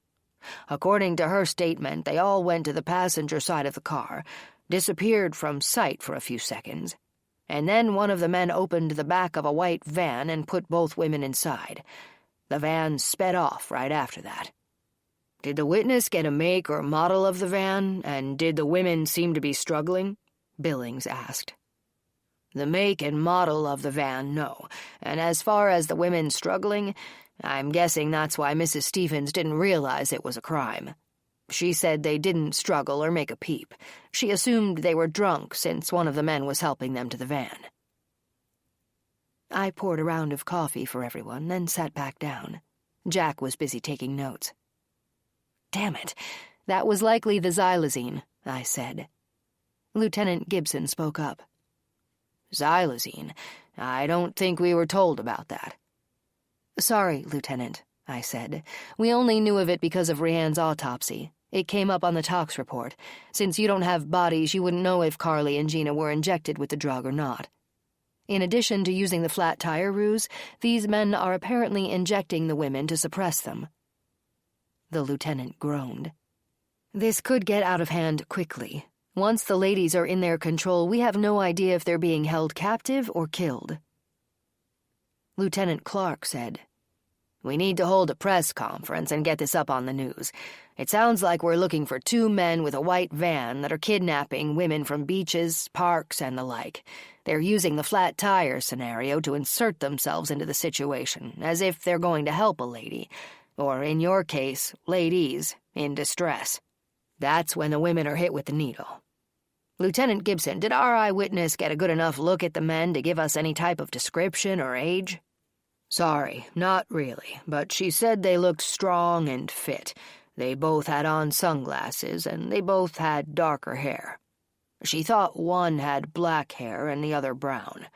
According to her statement, they all went to the passenger side of the car, disappeared from sight for a few seconds, and then one of the men opened the back of a white van and put both women inside. The van sped off right after that. Did the witness get a make or model of the van, and did the women seem to be struggling? Billings asked. The make and model of the van, no, and as far as the women struggling, I'm guessing that's why Mrs. Stevens didn't realize it was a crime. She said they didn't struggle or make a peep. She assumed they were drunk since one of the men was helping them to the van. I poured a round of coffee for everyone, then sat back down. Jack was busy taking notes. Damn it, that was likely the xylazine, I said. Lieutenant Gibson spoke up. Xylazine? I don't think we were told about that. Sorry, Lieutenant, I said. We only knew of it because of Rianne's autopsy. It came up on the tox report. Since you don't have bodies, you wouldn't know if Carly and Gina were injected with the drug or not. In addition to using the flat tire ruse, these men are apparently injecting the women to suppress them. The lieutenant groaned. This could get out of hand quickly. Once the ladies are in their control, we have no idea if they're being held captive or killed. Lieutenant Clark said, We need to hold a press conference and get this up on the news. It sounds like we're looking for 2 men with a white van that are kidnapping women from beaches, parks, and the like. They're using the flat tire scenario to insert themselves into the situation, as if they're going to help a lady, or in your case, ladies, in distress. That's when the women are hit with the needle. Lieutenant Gibson, did our eyewitness get a good enough look at the men to give us any type of description or age? Sorry, not really, but she said they looked strong and fit. They both had on sunglasses, and they both had darker hair. She thought one had black hair and the other brown.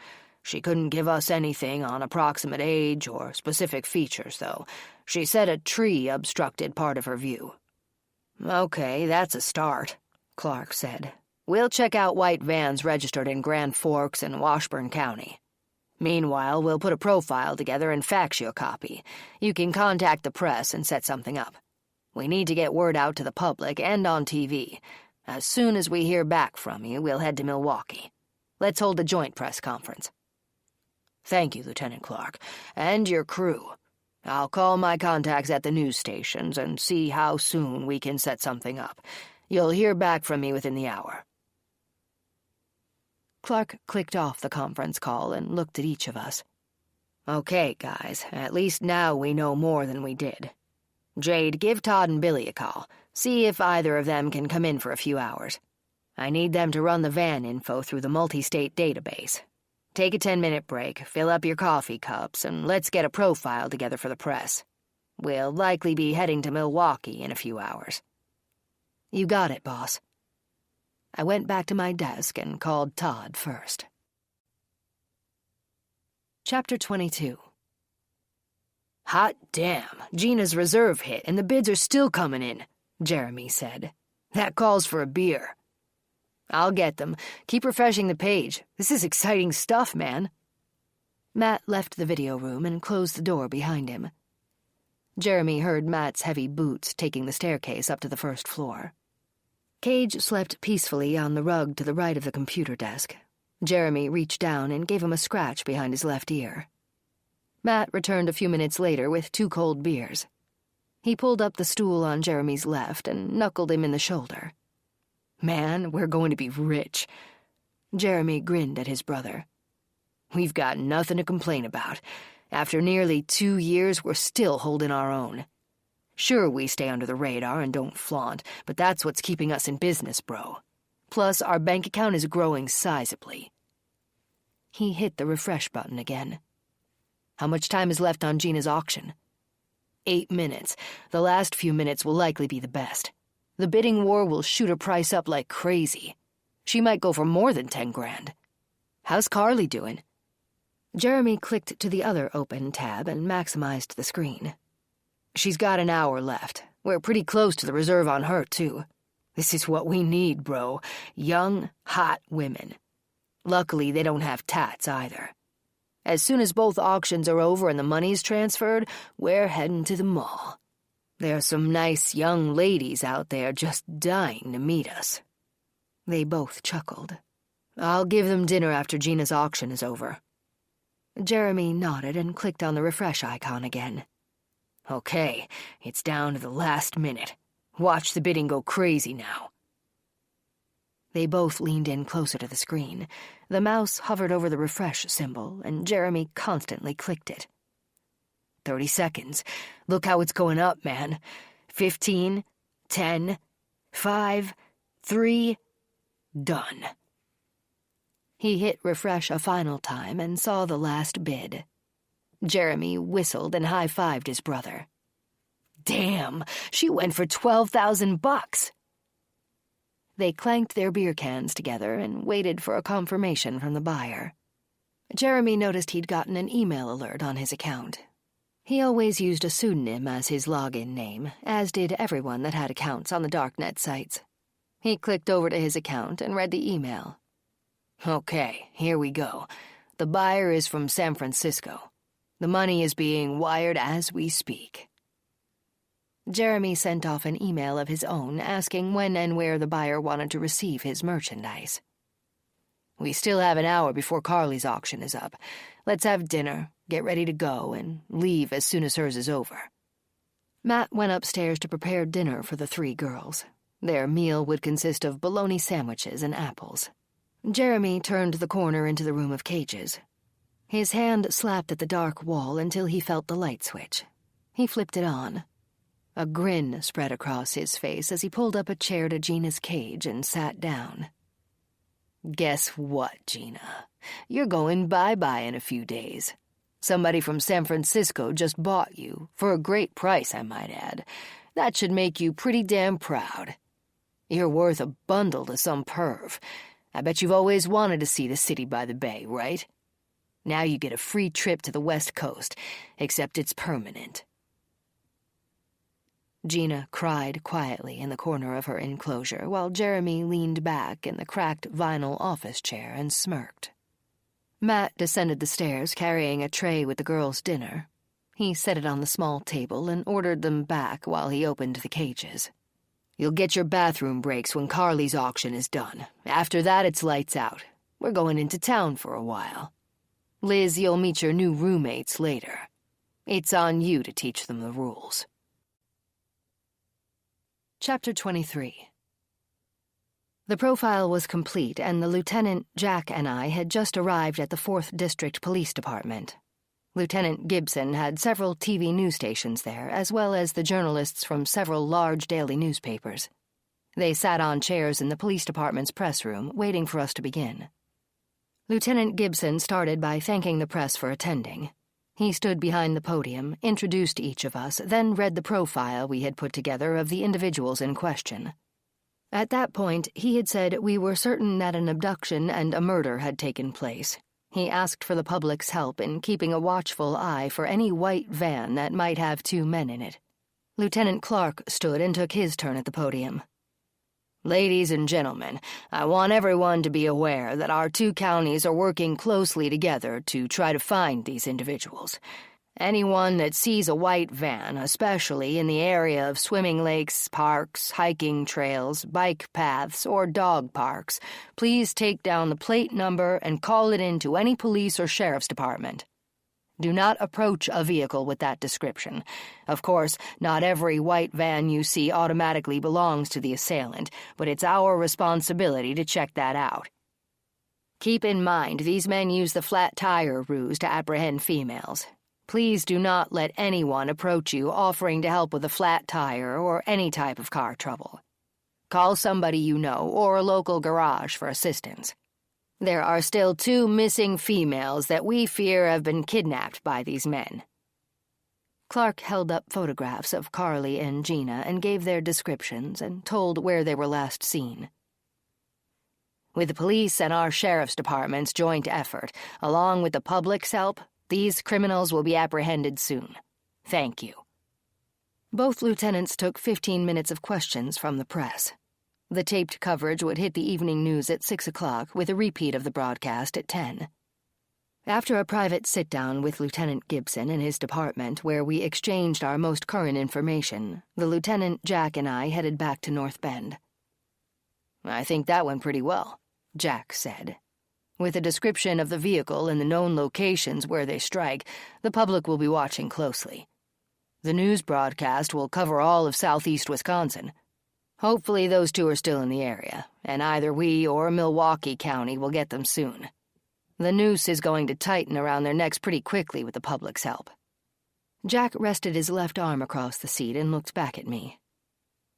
She couldn't give us anything on approximate age or specific features, though. She said a tree obstructed part of her view. Okay, that's a start, Clark said. We'll check out white vans registered in Grand Forks and Washburn County. Meanwhile, we'll put a profile together and fax you a copy. You can contact the press and set something up. We need to get word out to the public and on TV. As soon as we hear back from you, we'll head to Milwaukee. Let's hold a joint press conference. Thank you, Lieutenant Clark, and your crew. I'll call my contacts at the news stations and see how soon we can set something up. You'll hear back from me within the hour. Clark clicked off the conference call and looked at each of us. Okay, guys, at least now we know more than we did. Jade, give Todd and Billy a call. See if either of them can come in for a few hours. I need them to run the van info through the multi-state database. Take a 10-minute break, fill up your coffee cups, and let's get a profile together for the press. We'll likely be heading to Milwaukee in a few hours. You got it, boss. I went back to my desk and called Todd first. Chapter 22. Hot damn, Gina's reserve hit and the bids are still coming in, Jeremy said. That calls for a beer. I'll get them. Keep refreshing the page. This is exciting stuff, man. Matt left the video room and closed the door behind him. Jeremy heard Matt's heavy boots taking the staircase up to the first floor. Cage slept peacefully on the rug to the right of the computer desk. Jeremy reached down and gave him a scratch behind his left ear. Matt returned a few minutes later with 2 cold beers. He pulled up the stool on Jeremy's left and knuckled him in the shoulder. Man, we're going to be rich. Jeremy grinned at his brother. We've got nothing to complain about. After nearly 2 years, we're still holding our own. Sure, we stay under the radar and don't flaunt, but that's what's keeping us in business, bro. Plus, our bank account is growing sizably. He hit the refresh button again. How much time is left on Gina's auction? 8 minutes. The last few minutes will likely be the best. The bidding war will shoot her price up like crazy. She might go for more than 10 grand. How's Carly doing? Jeremy clicked to the other open tab and maximized the screen. She's got an hour left. We're pretty close to the reserve on her, too. This is what we need, bro. Young, hot women. Luckily, they don't have tats either. As soon as both auctions are over and the money's transferred, we're heading to the mall. There are some nice young ladies out there just dying to meet us. They both chuckled. I'll give them dinner after Gina's auction is over. Jeremy nodded and clicked on the refresh icon again. Okay, it's down to the last minute. Watch the bidding go crazy now. They both leaned in closer to the screen. The mouse hovered over the refresh symbol, and Jeremy constantly clicked it. 30 seconds. Look how it's going up, man. 15, 10, 5, 3, done. He hit refresh a final time and saw the last bid. Jeremy whistled and high-fived his brother. Damn, she went for $12,000. They clanked their beer cans together and waited for a confirmation from the buyer. Jeremy noticed he'd gotten an email alert on his account. He always used a pseudonym as his login name, as did everyone that had accounts on the darknet sites. He clicked over to his account and read the email. Okay, here we go. The buyer is from San Francisco. The money is being wired as we speak. Jeremy sent off an email of his own asking when and where the buyer wanted to receive his merchandise. We still have an hour before Carly's auction is up. Let's have dinner, get ready to go, and leave as soon as hers is over. Matt went upstairs to prepare dinner for the 3 girls. Their meal would consist of bologna sandwiches and apples. Jeremy turned the corner into the room of cages. His hand slapped at the dark wall until he felt the light switch. He flipped it on. A grin spread across his face as he pulled up a chair to Gina's cage and sat down. Guess what, Gina? You're going bye-bye in a few days. Somebody from San Francisco just bought you, for a great price, I might add. That should make you pretty damn proud. You're worth a bundle to some perv. I bet you've always wanted to see the city by the bay, right? Now you get a free trip to the West Coast, except it's permanent. Gina cried quietly in the corner of her enclosure while Jeremy leaned back in the cracked vinyl office chair and smirked. Matt descended the stairs carrying a tray with the girls' dinner. He set it on the small table and ordered them back while he opened the cages. You'll get your bathroom breaks when Carly's auction is done. After that, it's lights out. We're going into town for a while. Liz, you'll meet your new roommates later. It's on you to teach them the rules. Chapter 23. The profile was complete, and the Lieutenant, Jack, and I had just arrived at the 4th District Police Department. Lieutenant Gibson had several TV news stations there, as well as the journalists from several large daily newspapers. They sat on chairs in the police department's press room, waiting for us to begin. Lieutenant Gibson started by thanking the press for attending. He stood behind the podium, introduced each of us, then read the profile we had put together of the individuals in question. At that point, he had said we were certain that an abduction and a murder had taken place. He asked for the public's help in keeping a watchful eye for any white van that might have 2 men in it. Lieutenant Clark stood and took his turn at the podium. Ladies and gentlemen, I want everyone to be aware that our 2 counties are working closely together to try to find these individuals. Anyone that sees a white van, especially in the area of swimming lakes, parks, hiking trails, bike paths, or dog parks, please take down the plate number and call it in to any police or sheriff's department. Do not approach a vehicle with that description. Of course, not every white van you see automatically belongs to the assailant, but it's our responsibility to check that out. Keep in mind, these men use the flat tire ruse to apprehend females. Please do not let anyone approach you offering to help with a flat tire or any type of car trouble. Call somebody you know or a local garage for assistance. There are still 2 missing females that we fear have been kidnapped by these men. Clark held up photographs of Carly and Gina and gave their descriptions and told where they were last seen. With the police and our sheriff's department's joint effort, along with the public's help, these criminals will be apprehended soon. Thank you. Both lieutenants took 15 minutes of questions from the press. The taped coverage would hit the evening news at 6 o'clock with a repeat of the broadcast at 10. After a private sit-down with Lieutenant Gibson in his department where we exchanged our most current information, the lieutenant, Jack, and I headed back to North Bend. I think that went pretty well, Jack said. With a description of the vehicle and the known locations where they strike, the public will be watching closely. The news broadcast will cover all of southeast Wisconsin. Hopefully those 2 are still in the area, and either we or Milwaukee County will get them soon. The noose is going to tighten around their necks pretty quickly with the public's help. Jack rested his left arm across the seat and looked back at me.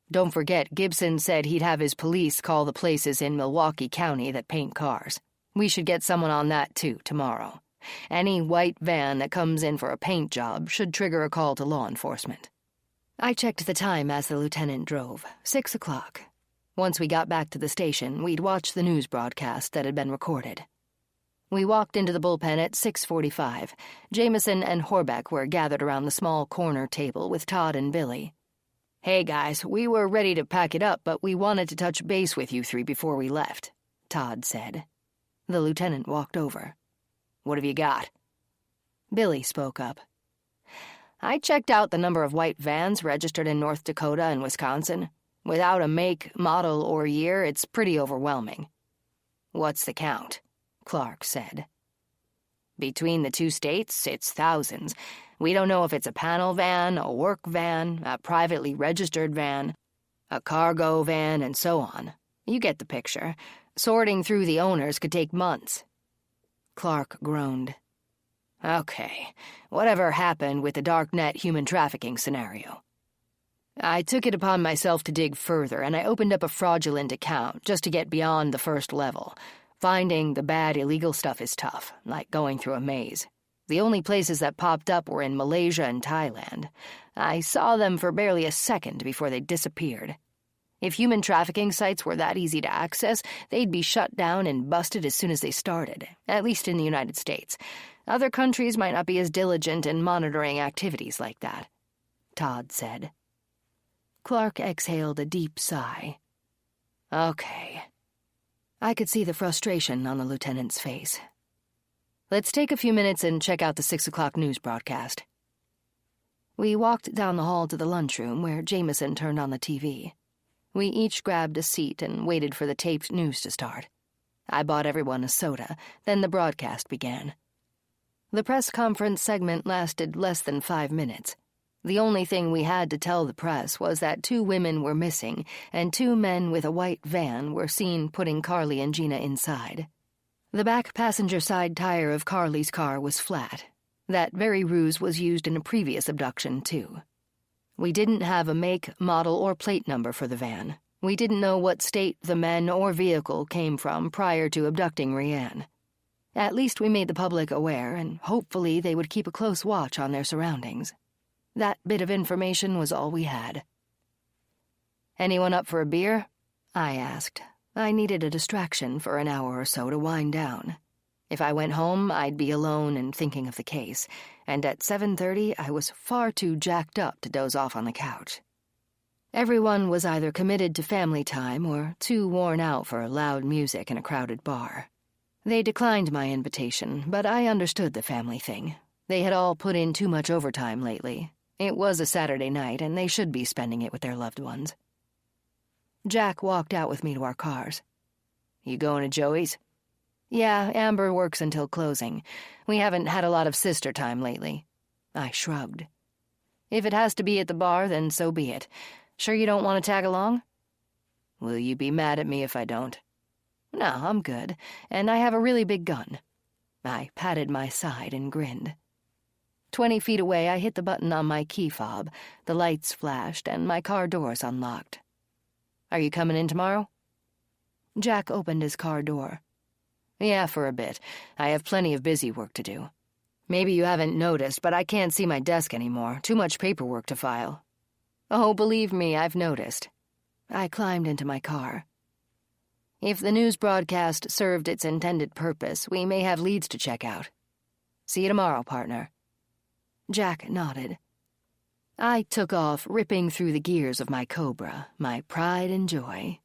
Don't forget, Gibson said he'd have his police call the places in Milwaukee County that paint cars. We should get someone on that, too, tomorrow. Any white van that comes in for a paint job should trigger a call to law enforcement. I checked the time as the lieutenant drove, 6 o'clock. Once we got back to the station, we'd watch the news broadcast that had been recorded. We walked into the bullpen at 6:45. Jameson and Horbeck were gathered around the small corner table with Todd and Billy. Hey, guys, we were ready to pack it up, but we wanted to touch base with you 3 before we left, Todd said. The lieutenant walked over. What have you got? Billy spoke up. I checked out the number of white vans registered in North Dakota and Wisconsin. Without a make, model, or year, it's pretty overwhelming. What's the count? Clark said. Between the 2 states, it's thousands. We don't know if it's a panel van, a work van, a privately registered van, a cargo van, and so on. You get the picture. Sorting through the owners could take months. Clark groaned. Okay, whatever happened with the darknet human trafficking scenario? I took it upon myself to dig further, and I opened up a fraudulent account just to get beyond the first level. Finding the bad illegal stuff is tough, like going through a maze. The only places that popped up were in Malaysia and Thailand. I saw them for barely a second before they disappeared. If human trafficking sites were that easy to access, they'd be shut down and busted as soon as they started, at least in the United States. Other countries might not be as diligent in monitoring activities like that, Todd said. Clark exhaled a deep sigh. Okay. I could see the frustration on the lieutenant's face. Let's take a few minutes and check out the 6 o'clock news broadcast. We walked down the hall to the lunchroom where Jameson turned on the TV. We each grabbed a seat and waited for the taped news to start. I bought everyone a soda, then the broadcast began. The press conference segment lasted less than 5 minutes. The only thing we had to tell the press was that 2 women were missing and 2 men with a white van were seen putting Carly and Gina inside. The back passenger side tire of Carly's car was flat. That very ruse was used in a previous abduction, too. We didn't have a make, model, or plate number for the van. We didn't know what state the men or vehicle came from prior to abducting Rianne. At least we made the public aware, and hopefully they would keep a close watch on their surroundings. That bit of information was all we had. Anyone up for a beer? I asked. I needed a distraction for an hour or so to wind down. If I went home, I'd be alone and thinking of the case, and at 7:30 I was far too jacked up to doze off on the couch. Everyone was either committed to family time or too worn out for loud music in a crowded bar. They declined my invitation, but I understood the family thing. They had all put in too much overtime lately. It was a Saturday night, and they should be spending it with their loved ones. Jack walked out with me to our cars. "You going to Joey's?" "Yeah, Amber works until closing. We haven't had a lot of sister time lately." I shrugged. "If it has to be at the bar, then so be it. Sure you don't want to tag along?" "Will you be mad at me if I don't?" "No, I'm good, and I have a really big gun." I patted my side and grinned. 20 feet away, I hit the button on my key fob. The lights flashed, and my car doors unlocked. "Are you coming in tomorrow?" Jack opened his car door. "Yeah, for a bit. I have plenty of busy work to do. Maybe you haven't noticed, but I can't see my desk anymore. Too much paperwork to file." "Oh, believe me, I've noticed." I climbed into my car. If the news broadcast served its intended purpose, we may have leads to check out. "See you tomorrow, partner." Jack nodded. I took off, ripping through the gears of my Cobra, my pride and joy.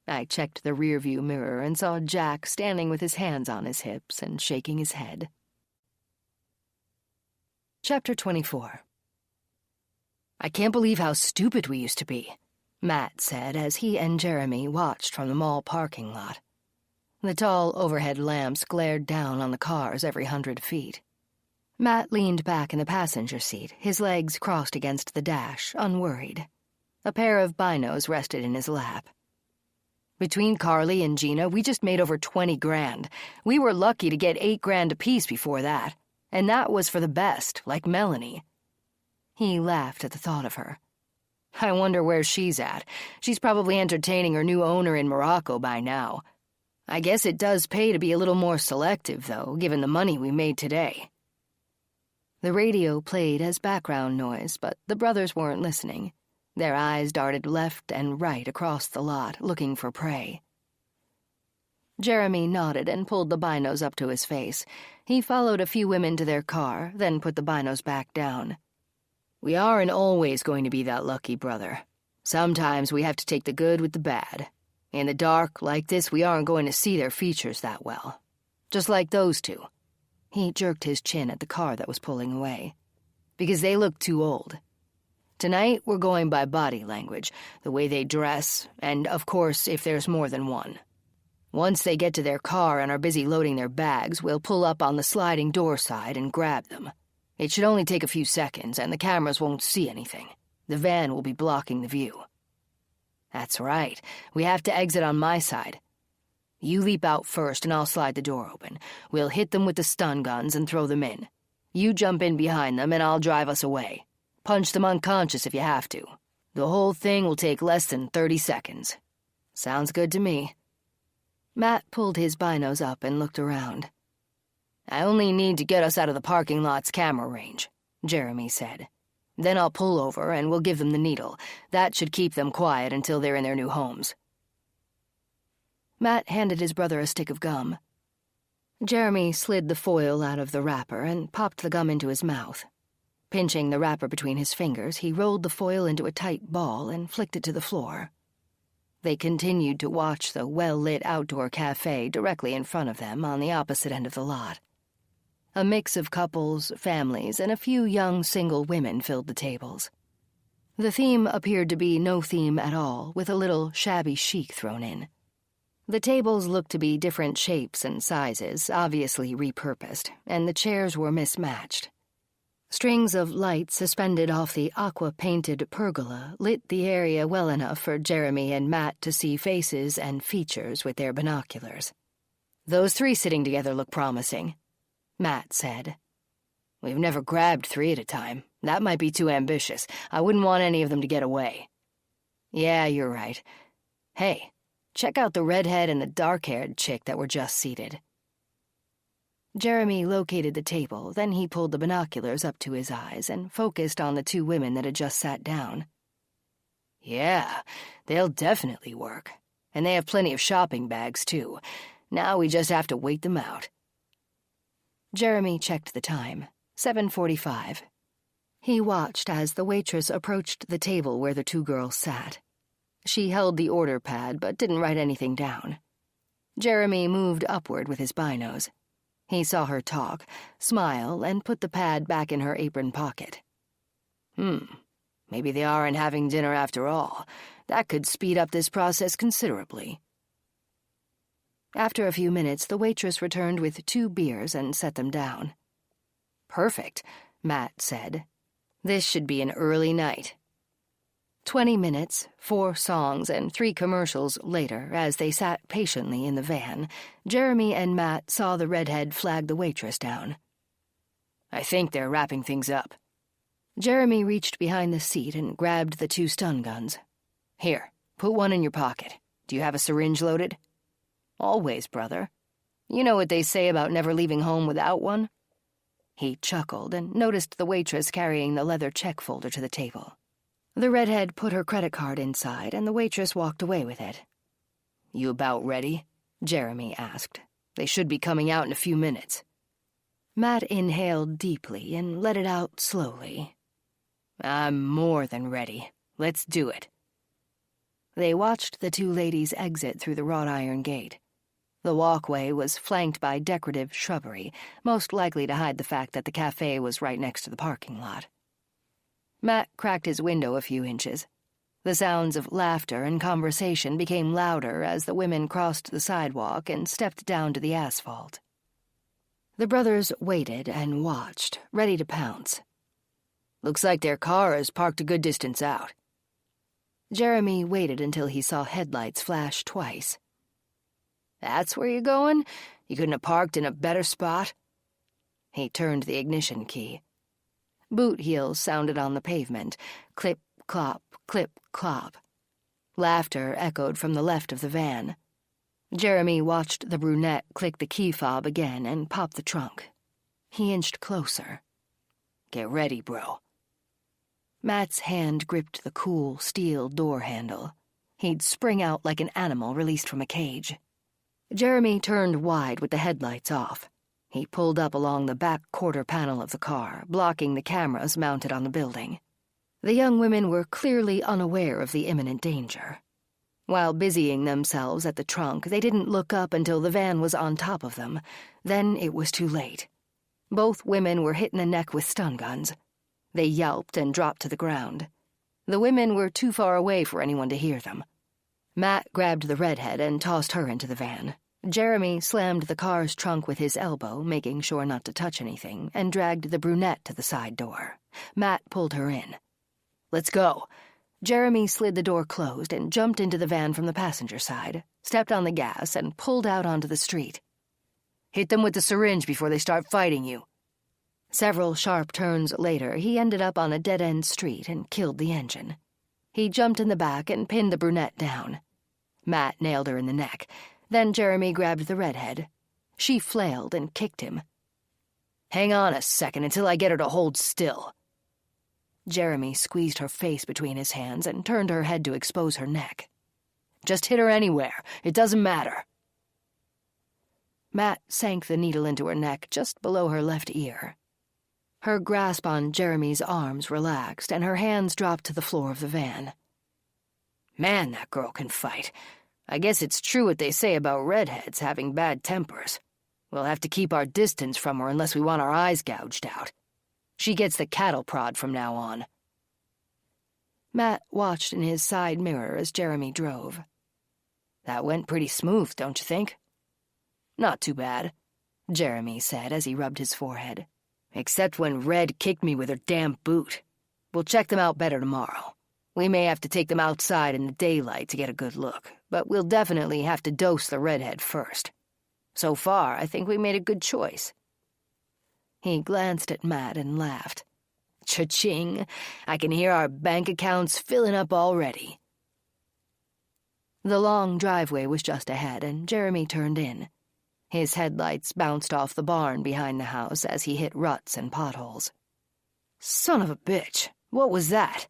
I checked the rearview mirror and saw Jack standing with his hands on his hips and shaking his head. Chapter 24. "I can't believe how stupid we used to be," Matt said as he and Jeremy watched from the mall parking lot. The tall overhead lamps glared down on the cars every 100 feet. Matt leaned back in the passenger seat, his legs crossed against the dash, unworried. A pair of binos rested in his lap. "Between Carly and Gina, we just made over 20 grand. We were lucky to get 8 grand apiece before that. And that was for the best, like Melanie." He laughed at the thought of her. "I wonder where she's at. She's probably entertaining her new owner in Morocco by now. I guess it does pay to be a little more selective, though, given the money we made today." The radio played as background noise, but the brothers weren't listening. Their eyes darted left and right across the lot, looking for prey. Jeremy nodded and pulled the binos up to his face. He followed a few women to their car, then put the binos back down. "We aren't always going to be that lucky, brother. Sometimes we have to take the good with the bad. In the dark, like this, we aren't going to see their features that well. Just like those two." He jerked his chin at the car that was pulling away. "Because they look too old. Tonight, we're going by body language, the way they dress, and, of course, if there's more than one. Once they get to their car and are busy loading their bags, we'll pull up on the sliding door side and grab them. It should only take a few seconds, and the cameras won't see anything. The van will be blocking the view." "That's right. We have to exit on my side. You leap out first, and I'll slide the door open. We'll hit them with the stun guns and throw them in. You jump in behind them, and I'll drive us away. Punch them unconscious if you have to. The whole thing will take less than 30 seconds. Sounds good to me." Matt pulled his binos up and looked around. "I only need to get us out of the parking lot's camera range," Jeremy said. "Then I'll pull over, and we'll give them the needle. That should keep them quiet until they're in their new homes." Matt handed his brother a stick of gum. Jeremy slid the foil out of the wrapper and popped the gum into his mouth. Pinching the wrapper between his fingers, he rolled the foil into a tight ball and flicked it to the floor. They continued to watch the well-lit outdoor cafe directly in front of them on the opposite end of the lot. A mix of couples, families, and a few young single women filled the tables. The theme appeared to be no theme at all, with a little shabby chic thrown in. The tables looked to be different shapes and sizes, obviously repurposed, and the chairs were mismatched. Strings of lights suspended off the aqua-painted pergola lit the area well enough for Jeremy and Matt to see faces and features with their binoculars. "Those 3 sitting together look promising," Matt said. "We've never grabbed 3 at a time. That might be too ambitious. I wouldn't want any of them to get away." "Yeah, you're right. Hey, check out the redhead and the dark-haired chick that were just seated." Jeremy located the table, then he pulled the binoculars up to his eyes and focused on the 2 women that had just sat down. "Yeah, they'll definitely work. And they have plenty of shopping bags, too. Now we just have to wait them out." Jeremy checked the time. 7:45. He watched as the waitress approached the table where the two girls sat. She held the order pad but didn't write anything down. Jeremy moved upward with his binos. He saw her talk, smile, and put the pad back in her apron pocket. Maybe they aren't having dinner after all. That could speed up this process considerably. After a few minutes, the waitress returned with 2 beers and set them down. Perfect, Matt said. This should be an early night. 20 minutes, 4 songs, and 3 commercials later, as they sat patiently in the van, Jeremy and Matt saw the redhead flag the waitress down. I think they're wrapping things up. Jeremy reached behind the seat and grabbed the 2 stun guns. Here, put one in your pocket. Do you have a syringe loaded? Always, brother. You know what they say about never leaving home without one? He chuckled and noticed the waitress carrying the leather check folder to the table. The redhead put her credit card inside, and the waitress walked away with it. You about ready? Jeremy asked. They should be coming out in a few minutes. Matt inhaled deeply and let it out slowly. I'm more than ready. Let's do it. They watched the 2 ladies exit through the wrought iron gate. The walkway was flanked by decorative shrubbery, most likely to hide the fact that the cafe was right next to the parking lot. Matt cracked his window a few inches. The sounds of laughter and conversation became louder as the women crossed the sidewalk and stepped down to the asphalt. The brothers waited and watched, ready to pounce. Looks like their car is parked a good distance out. Jeremy waited until he saw headlights flash twice. That's where you're going? You couldn't have parked in a better spot? He turned the ignition key. Boot heels sounded on the pavement. Clip, clop, clip, clop. Laughter echoed from the left of the van. Jeremy watched the brunette click the key fob again and pop the trunk. He inched closer. Get ready, bro. Matt's hand gripped the cool steel door handle. He'd spring out like an animal released from a cage. Jeremy turned wide with the headlights off. He pulled up along the back quarter panel of the car, blocking the cameras mounted on the building. The young women were clearly unaware of the imminent danger. While busying themselves at the trunk, they didn't look up until the van was on top of them. Then it was too late. Both women were hit in the neck with stun guns. They yelped and dropped to the ground. The women were too far away for anyone to hear them. Matt grabbed the redhead and tossed her into the van. Jeremy slammed the car's trunk with his elbow, making sure not to touch anything, and dragged the brunette to the side door. Matt pulled her in. Let's go. Jeremy slid the door closed and jumped into the van from the passenger side, stepped on the gas, and pulled out onto the street. Hit them with the syringe before they start fighting you. Several sharp turns later, he ended up on a dead-end street and killed the engine. He jumped in the back and pinned the brunette down. Matt nailed her in the neck. Then Jeremy grabbed the redhead. She flailed and kicked him. Hang on a second until I get her to hold still. Jeremy squeezed her face between his hands and turned her head to expose her neck. Just hit her anywhere. It doesn't matter. Matt sank the needle into her neck just below her left ear. Her grasp on Jeremy's arms relaxed, and her hands dropped to the floor of the van. Man, that girl can fight. I guess it's true what they say about redheads having bad tempers. We'll have to keep our distance from her unless we want our eyes gouged out. She gets the cattle prod from now on. Matt watched in his side mirror as Jeremy drove. That went pretty smooth, don't you think? Not too bad, Jeremy said as he rubbed his forehead. Except when Red kicked me with her damn boot. We'll check them out better tomorrow. We may have to take them outside in the daylight to get a good look, but we'll definitely have to dose the redhead first. So far, I think we made a good choice. He glanced at Matt and laughed. Cha-ching! I can hear our bank accounts filling up already. The long driveway was just ahead, and Jeremy turned in. His headlights bounced off the barn behind the house as he hit ruts and potholes. Son of a bitch! What was that?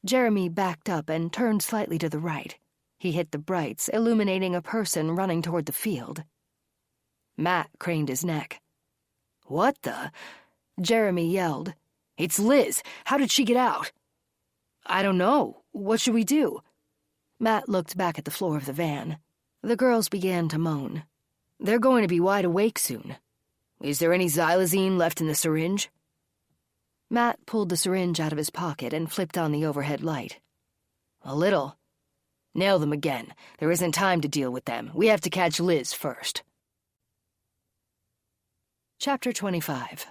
Jeremy backed up and turned slightly to the right. He hit the brights, illuminating a person running toward the field. Matt craned his neck. "What the?" Jeremy yelled. "It's Liz! How did she get out?" "I don't know. What should we do?" Matt looked back at the floor of the van. The girls began to moan. "They're going to be wide awake soon. Is there any xylazine left in the syringe?" Matt pulled the syringe out of his pocket and flipped on the overhead light. "A little. Nail them again. There isn't time to deal with them. We have to catch Liz first." Chapter 25.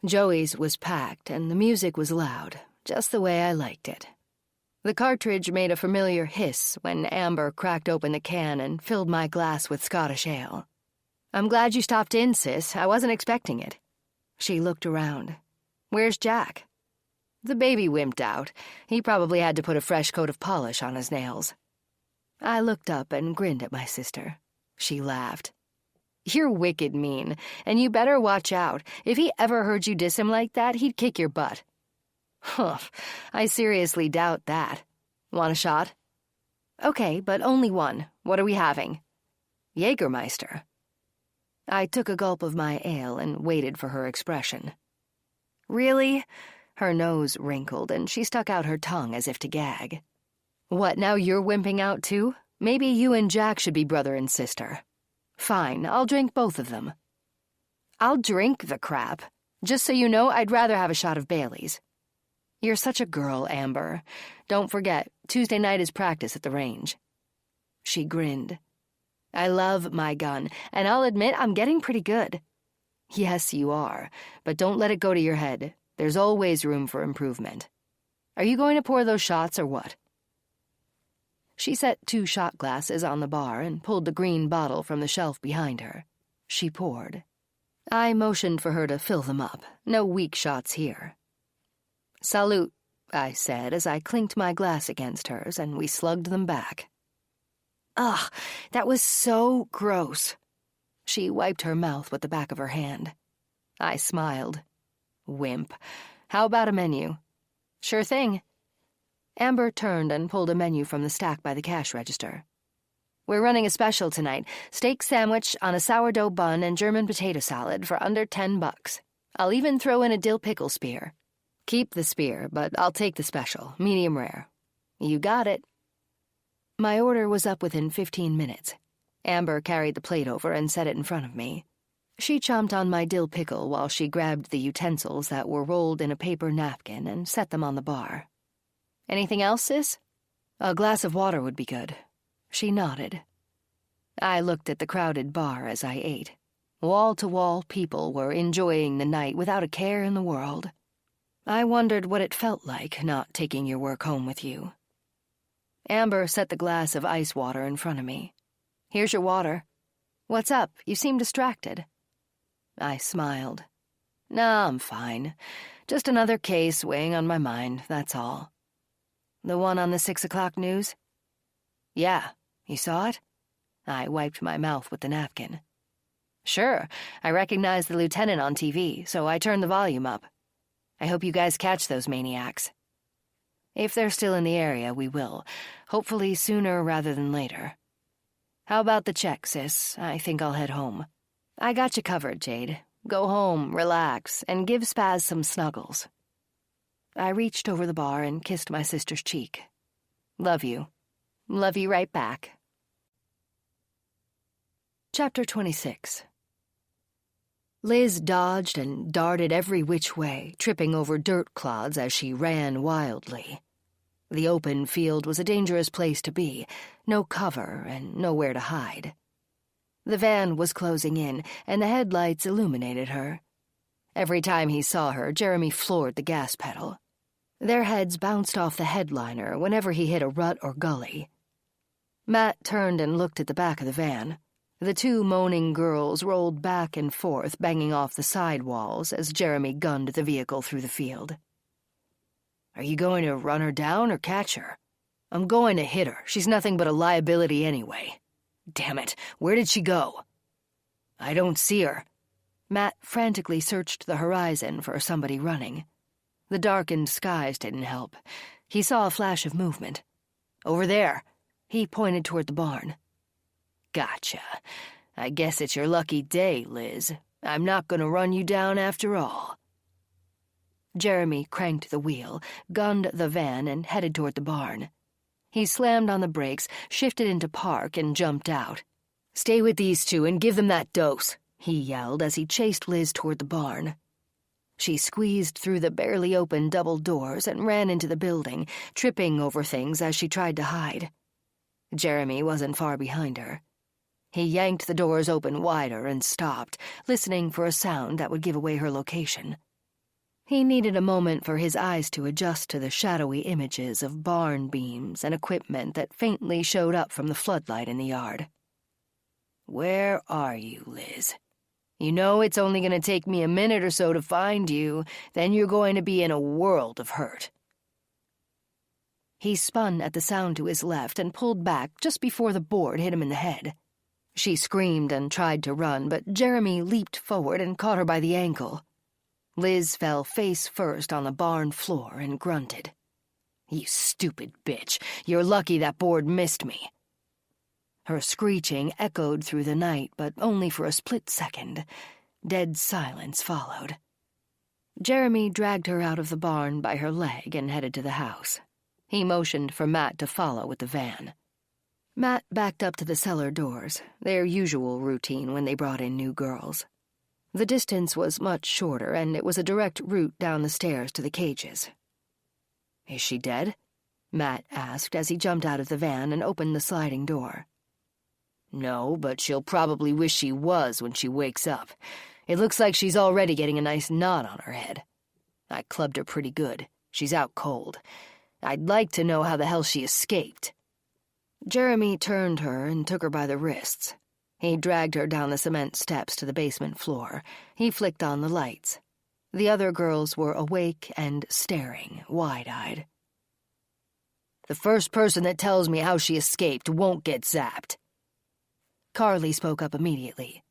Joey's was packed, and the music was loud, just the way I liked it. The cartridge made a familiar hiss when Amber cracked open the can and filled my glass with Scottish ale. "I'm glad you stopped in, sis. I wasn't expecting it." She looked around. "Where's Jack?" "The baby wimped out. He probably had to put a fresh coat of polish on his nails." I looked up and grinned at my sister. She laughed. "You're wicked mean, and you better watch out. If he ever heard you diss him like that, he'd kick your butt." "Humph, I seriously doubt that. Want a shot?" "Okay, but only one. What are we having?" "Jägermeister." I took a gulp of my ale and waited for her expression. "Really?" Her nose wrinkled, and she stuck out her tongue as if to gag. "What, now you're wimping out too? Maybe you and Jack should be brother and sister." "Fine, I'll drink both of them." "I'll drink the crap. Just so you know, I'd rather have a shot of Bailey's." "You're such a girl, Amber. Don't forget, Tuesday night is practice at the range." She grinned. "I love my gun, and I'll admit I'm getting pretty good." "Yes, you are, but don't let it go to your head. There's always room for improvement. Are you going to pour those shots or what?" She set 2 shot glasses on the bar and pulled the green bottle from the shelf behind her. She poured. I motioned for her to fill them up. No weak shots here. "Salute," I said as I clinked my glass against hers and we slugged them back. "Ugh, that was so gross." She wiped her mouth with the back of her hand. I smiled. "Wimp. How about a menu?" "Sure thing." Amber turned and pulled a menu from the stack by the cash register. "We're running a special tonight. Steak sandwich on a sourdough bun and German potato salad for under $10. I'll even throw in a dill pickle spear." "Keep the spear, but I'll take the special, medium rare." "You got it." My order was up within 15 minutes. Amber carried the plate over and set it in front of me. She chomped on my dill pickle while she grabbed the utensils that were rolled in a paper napkin and set them on the bar. "Anything else, sis?" "A glass of water would be good." She nodded. I looked at the crowded bar as I ate. Wall-to-wall people were enjoying the night without a care in the world. I wondered what it felt like not taking your work home with you. Amber set the glass of ice water in front of me. "Here's your water." "What's up? You seem distracted." I smiled. "No, I'm fine. Just another case weighing on my mind, that's all." "The one on the 6 o'clock news?" "Yeah. You saw it?" I wiped my mouth with the napkin. "Sure. I recognized the lieutenant on TV, so I turned the volume up. I hope you guys catch those maniacs. If they're still in the area, we will. Hopefully sooner rather than later. How about the check, sis? I think I'll head home." "I got you covered, Jade. Go home, relax, and give Spaz some snuggles." I reached over the bar and kissed my sister's cheek. "Love you." "Love you right back." Chapter 26. Liz dodged and darted every which way, tripping over dirt clods as she ran wildly. The open field was a dangerous place to be, no cover and nowhere to hide. The van was closing in, and the headlights illuminated her. Every time he saw her, Jeremy floored the gas pedal. Their heads bounced off the headliner whenever he hit a rut or gully. Matt turned and looked at the back of the van. The 2 moaning girls rolled back and forth, banging off the side walls as Jeremy gunned the vehicle through the field. "Are you going to run her down or catch her?" "I'm going to hit her. She's nothing but a liability anyway." "Damn it, where did she go?" "I don't see her." Matt frantically searched the horizon for somebody running. The darkened skies didn't help. He saw a flash of movement. "Over there." He pointed toward the barn. "Gotcha. I guess it's your lucky day, Liz. I'm not gonna run you down after all." Jeremy cranked the wheel, gunned the van, and headed toward the barn. He slammed on the brakes, shifted into park, and jumped out. "Stay with these two and give them that dose," he yelled as he chased Liz toward the barn. She squeezed through the barely open double doors and ran into the building, tripping over things as she tried to hide. Jeremy wasn't far behind her. He yanked the doors open wider and stopped, listening for a sound that would give away her location. He needed a moment for his eyes to adjust to the shadowy images of barn beams and equipment that faintly showed up from the floodlight in the yard. "Where are you, Liz? You know it's only going to take me a minute or so to find you, then you're going to be in a world of hurt." He spun at the sound to his left and pulled back just before the board hit him in the head. She screamed and tried to run, but Jeremy leaped forward and caught her by the ankle. Liz fell face first on the barn floor and grunted. "You stupid bitch. You're lucky that board missed me." Her screeching echoed through the night, but only for a split second. Dead silence followed. Jeremy dragged her out of the barn by her leg and headed to the house. He motioned for Matt to follow with the van. Matt backed up to the cellar doors, their usual routine when they brought in new girls. The distance was much shorter, and it was a direct route down the stairs to the cages. "Is she dead?" Matt asked as he jumped out of the van and opened the sliding door. "No, but she'll probably wish she was when she wakes up. It looks like she's already getting a nice knot on her head. I clubbed her pretty good. She's out cold. I'd like to know how the hell she escaped." Jeremy turned her and took her by the wrists. He dragged her down the cement steps to the basement floor. He flicked on the lights. The other girls were awake and staring, wide-eyed. "The first person that tells me how she escaped won't get zapped." Carly spoke up immediately.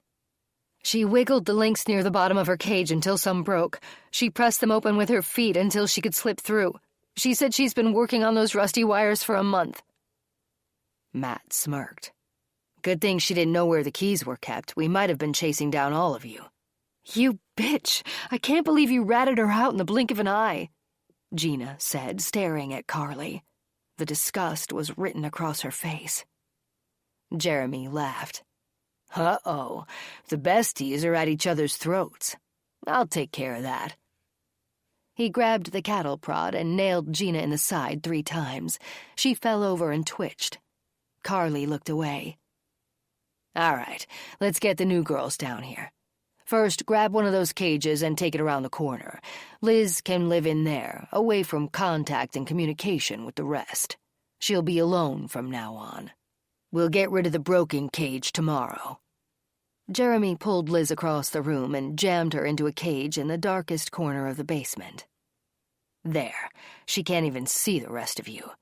"She wiggled the links near the bottom of her cage until some broke. She pressed them open with her feet until she could slip through. She said she's been working on those rusty wires for a month." Matt smirked. "Good thing she didn't know where the keys were kept. We might have been chasing down all of you." "You bitch! I can't believe you ratted her out in the blink of an eye," Gina said, staring at Carly. The disgust was written across her face. Jeremy laughed. "Uh-oh, the besties are at each other's throats. I'll take care of that." He grabbed the cattle prod and nailed Gina in the side 3 times. She fell over and twitched. Carly looked away. "All right, let's get the new girls down here. First, grab one of those cages and take it around the corner. Liz can live in there, away from contact and communication with the rest. She'll be alone from now on. We'll get rid of the broken cage tomorrow." Jeremy pulled Liz across the room and jammed her into a cage in the darkest corner of the basement. "There, she can't even see the rest of you.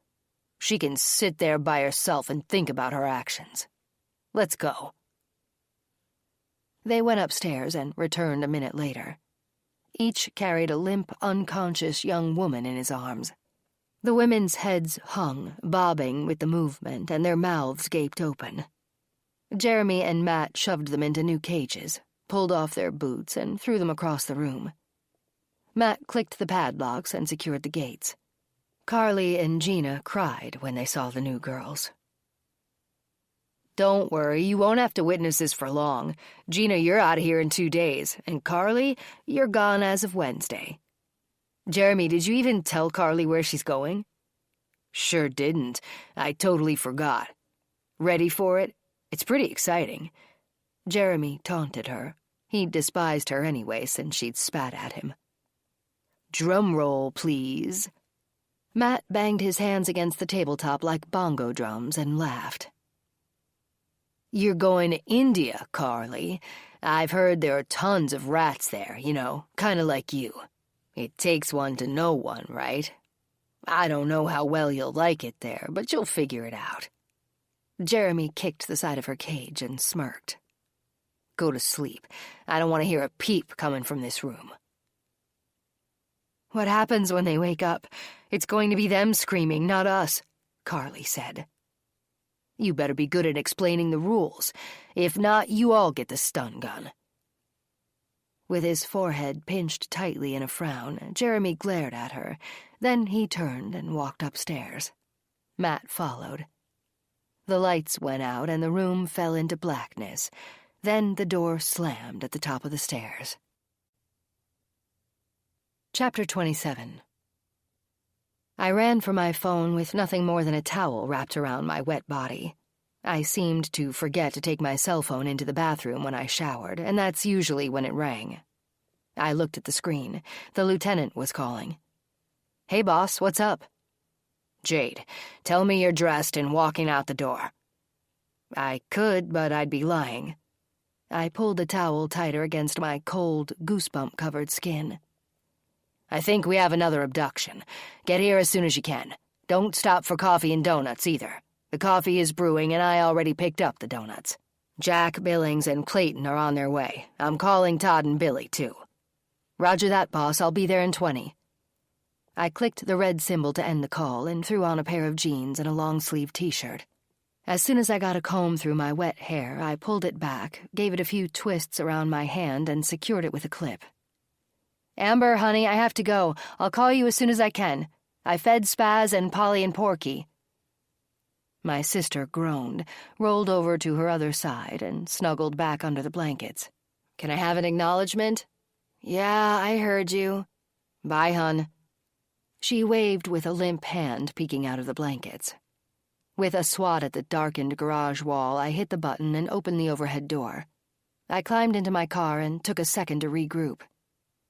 She can sit there by herself and think about her actions. Let's go." They went upstairs and returned a minute later. Each carried a limp, unconscious young woman in his arms. The women's heads hung, bobbing with the movement, and their mouths gaped open. Jeremy and Matt shoved them into new cages, pulled off their boots, and threw them across the room. Matt clicked the padlocks and secured the gates. Carly and Gina cried when they saw the new girls. "Don't worry, you won't have to witness this for long. Gina, you're out of here in 2 days, and Carly, you're gone as of Wednesday." "Jeremy, did you even tell Carly where she's going?" "Sure didn't. I totally forgot. Ready for it? It's pretty exciting." Jeremy taunted her. He despised her anyway since she'd spat at him. "Drum roll, please." Matt banged his hands against the tabletop like bongo drums and laughed. "You're going to India, Carly. I've heard there are tons of rats there, kind of like you. It takes one to know one, right? I don't know how well you'll like it there, but you'll figure it out." Jeremy kicked the side of her cage and smirked. "Go to sleep. I don't want to hear a peep coming from this room." "What happens when they wake up? It's going to be them screaming, not us," Carly said. "You better be good at explaining the rules. If not, you all get the stun gun." With his forehead pinched tightly in a frown, Jeremy glared at her. Then he turned and walked upstairs. Matt followed. The lights went out and the room fell into blackness. Then the door slammed at the top of the stairs. Chapter 27. I ran for my phone with nothing more than a towel wrapped around my wet body. I seemed to forget to take my cell phone into the bathroom when I showered, and that's usually when it rang. I looked at the screen. The lieutenant was calling. "Hey, boss, what's up?" "Jade, tell me you're dressed and walking out the door." I could, but I'd be lying. I pulled the towel tighter against my cold, goosebump-covered skin. "I think we have another abduction. Get here as soon as you can. Don't stop for coffee and donuts, either. The coffee is brewing, and I already picked up the donuts. Jack, Billings, and Clayton are on their way. I'm calling Todd and Billy, too." "Roger that, boss. I'll be there in 20. I clicked the red symbol to end the call and threw on a pair of jeans and a long-sleeved t-shirt. As soon as I got a comb through my wet hair, I pulled it back, gave it a few twists around my hand, and secured it with a clip. "Amber, honey, I have to go. I'll call you as soon as I can. I fed Spaz and Polly and Porky." My sister groaned, rolled over to her other side, and snuggled back under the blankets. "Can I have an acknowledgement?" "Yeah, I heard you." "Bye, hun." She waved with a limp hand peeking out of the blankets. With a swat at the darkened garage wall, I hit the button and opened the overhead door. I climbed into my car and took a second to regroup.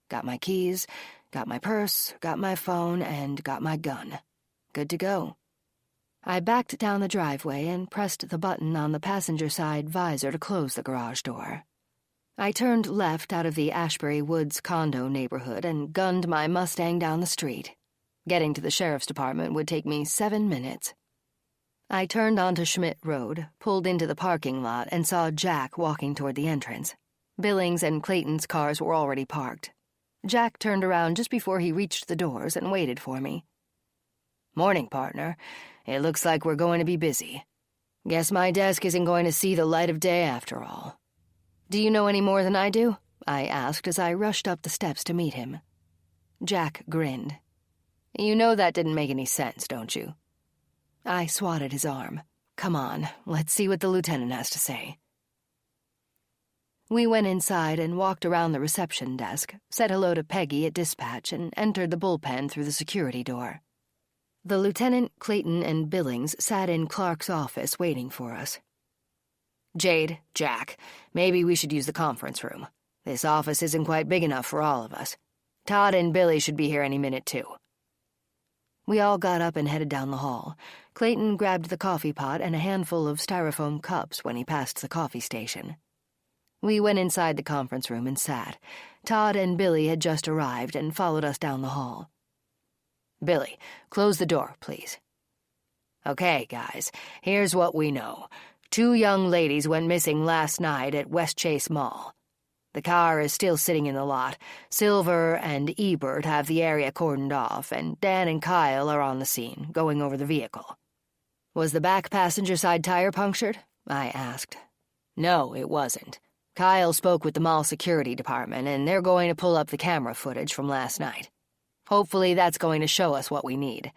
Got my keys, got my purse, got my phone, and got my gun. Good to go. I backed down the driveway and pressed the button on the passenger side visor to close the garage door. I turned left out of the Ashbury Woods condo neighborhood and gunned my Mustang down the street. Getting to the sheriff's department would take me 7 minutes. I turned onto Schmidt Road, pulled into the parking lot, and saw Jack walking toward the entrance. Billings and Clayton's cars were already parked. Jack turned around just before he reached the doors and waited for me. "Morning, partner. It looks like we're going to be busy. Guess my desk isn't going to see the light of day after all." "Do you know any more than I do?" I asked as I rushed up the steps to meet him. Jack grinned. "You know that didn't make any sense, don't you?" I swatted his arm. "Come on, let's see what the lieutenant has to say." We went inside and walked around the reception desk, said hello to Peggy at dispatch, and entered the bullpen through the security door. The lieutenant, Clayton, and Billings sat in Clark's office waiting for us. "Jade, Jack, maybe we should use the conference room. This office isn't quite big enough for all of us. Todd and Billy should be here any minute, too." We all got up and headed down the hall. Clayton grabbed the coffee pot and a handful of styrofoam cups when he passed the coffee station. We went inside the conference room and sat. Todd and Billy had just arrived and followed us down the hall. "Billy, close the door, please." "Okay, guys, here's what we know. 2 young ladies went missing last night at West Chase Mall. The car is still sitting in the lot. Silver and Ebert have the area cordoned off, and Dan and Kyle are on the scene, going over the vehicle." "Was the back passenger side tire punctured?" I asked. "No, it wasn't. Kyle spoke with the mall security department, and they're going to pull up the camera footage from last night. Hopefully that's going to show us what we need.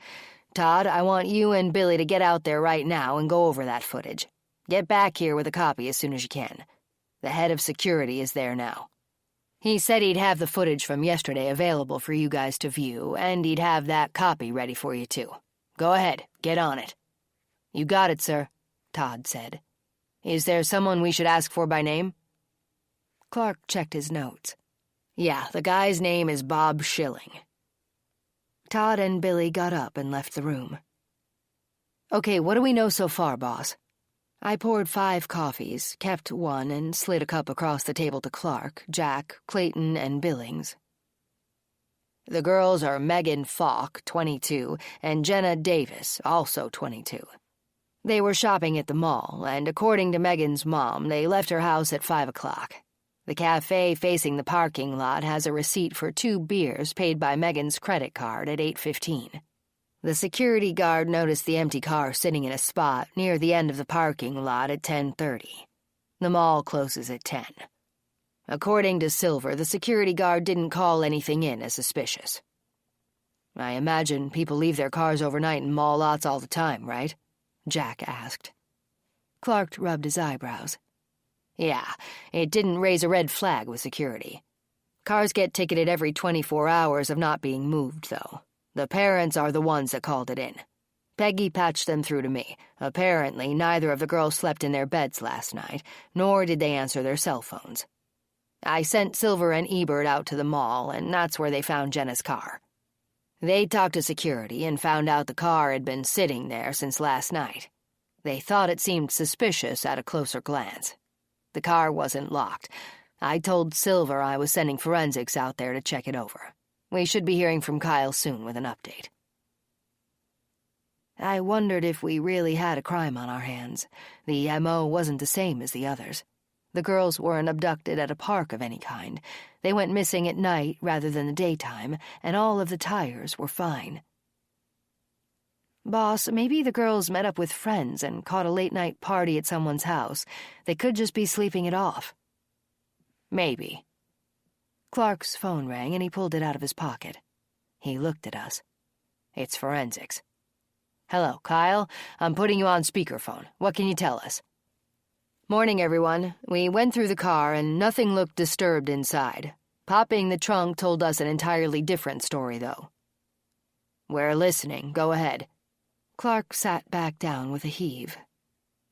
Todd, I want you and Billy to get out there right now and go over that footage. Get back here with a copy as soon as you can. The head of security is there now. He said he'd have the footage from yesterday available for you guys to view, and he'd have that copy ready for you, too. Go ahead, get on it." "You got it, sir," Todd said. "Is there someone we should ask for by name?" Clark checked his notes. "Yeah, the guy's name is Bob Schilling." Todd and Billy got up and left the room. "Okay, what do we know so far, boss?" I poured 5 coffees, kept 1, and slid a cup across the table to Clark, Jack, Clayton, and Billings. "The girls are Megan Falk, 22, and Jenna Davis, also 22. They were shopping at the mall, and according to Megan's mom, they left her house at 5 o'clock. The cafe facing the parking lot has a receipt for 2 beers paid by Megan's credit card at 8:15. The security guard noticed the empty car sitting in a spot near the end of the parking lot at 10:30. The mall closes at 10. According to Silver, the security guard didn't call anything in as suspicious. I imagine people leave their cars overnight in mall lots all the time, right? Jack asked. Clark rubbed his eyebrows. Yeah, it didn't raise a red flag with security. Cars get ticketed every 24 hours of not being moved, though. The parents are the ones that called it in. Peggy patched them through to me. Apparently, neither of the girls slept in their beds last night, nor did they answer their cell phones. I sent Silver and Ebert out to the mall, and that's where they found Jenna's car. They talked to security and found out the car had been sitting there since last night. They thought it seemed suspicious at a closer glance. The car wasn't locked. I told Silver I was sending forensics out there to check it over. We should be hearing from Kyle soon with an update. I wondered if we really had a crime on our hands. The M.O. wasn't the same as the others. The girls weren't abducted at a park of any kind. They went missing at night rather than the daytime, and all of the tires were fine. Boss, maybe the girls met up with friends and caught a late-night party at someone's house. They could just be sleeping it off. Maybe. Clark's phone rang and he pulled it out of his pocket. He looked at us. It's forensics. Hello, Kyle. I'm putting you on speakerphone. What can you tell us? Morning, everyone. We went through the car and nothing looked disturbed inside. Popping the trunk told us an entirely different story, though. We're listening. Go ahead. Clark sat back down with a heave.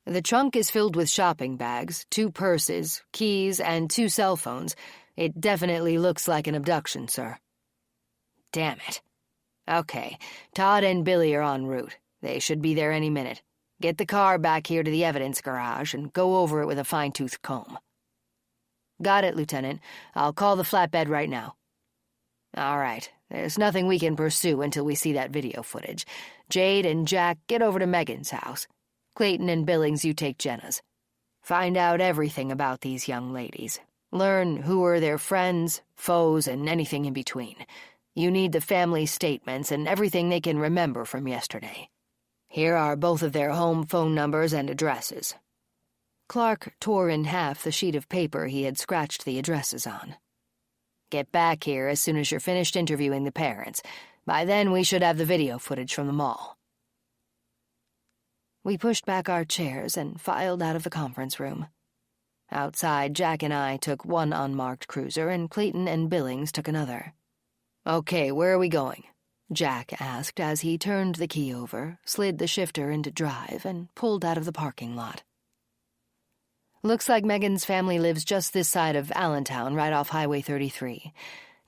The trunk is filled with shopping bags, 2 purses, keys, and 2 cell phones. It definitely looks like an abduction, sir. Damn it. Okay, Todd and Billy are en route. They should be there any minute. Get the car back here to the evidence garage and go over it with a fine-tooth comb. Got it, Lieutenant. I'll call the flatbed right now. All right, there's nothing we can pursue until we see that video footage. Jade and Jack, get over to Megan's house. Clayton and Billings, you take Jenna's. Find out everything about these young ladies. Learn who are their friends, foes, and anything in between. You need the family statements and everything they can remember from yesterday. Here are both of their home phone numbers and addresses. Clark tore in half the sheet of paper he had scratched the addresses on. Get back here as soon as you're finished interviewing the parents. By then, we should have the video footage from the mall. We pushed back our chairs and filed out of the conference room. Outside, Jack and I took one unmarked cruiser, and Clayton and Billings took another. Okay, where are we going? Jack asked as he turned the key over, slid the shifter into drive, and pulled out of the parking lot. Looks like Megan's family lives just this side of Allentown, right off Highway 33.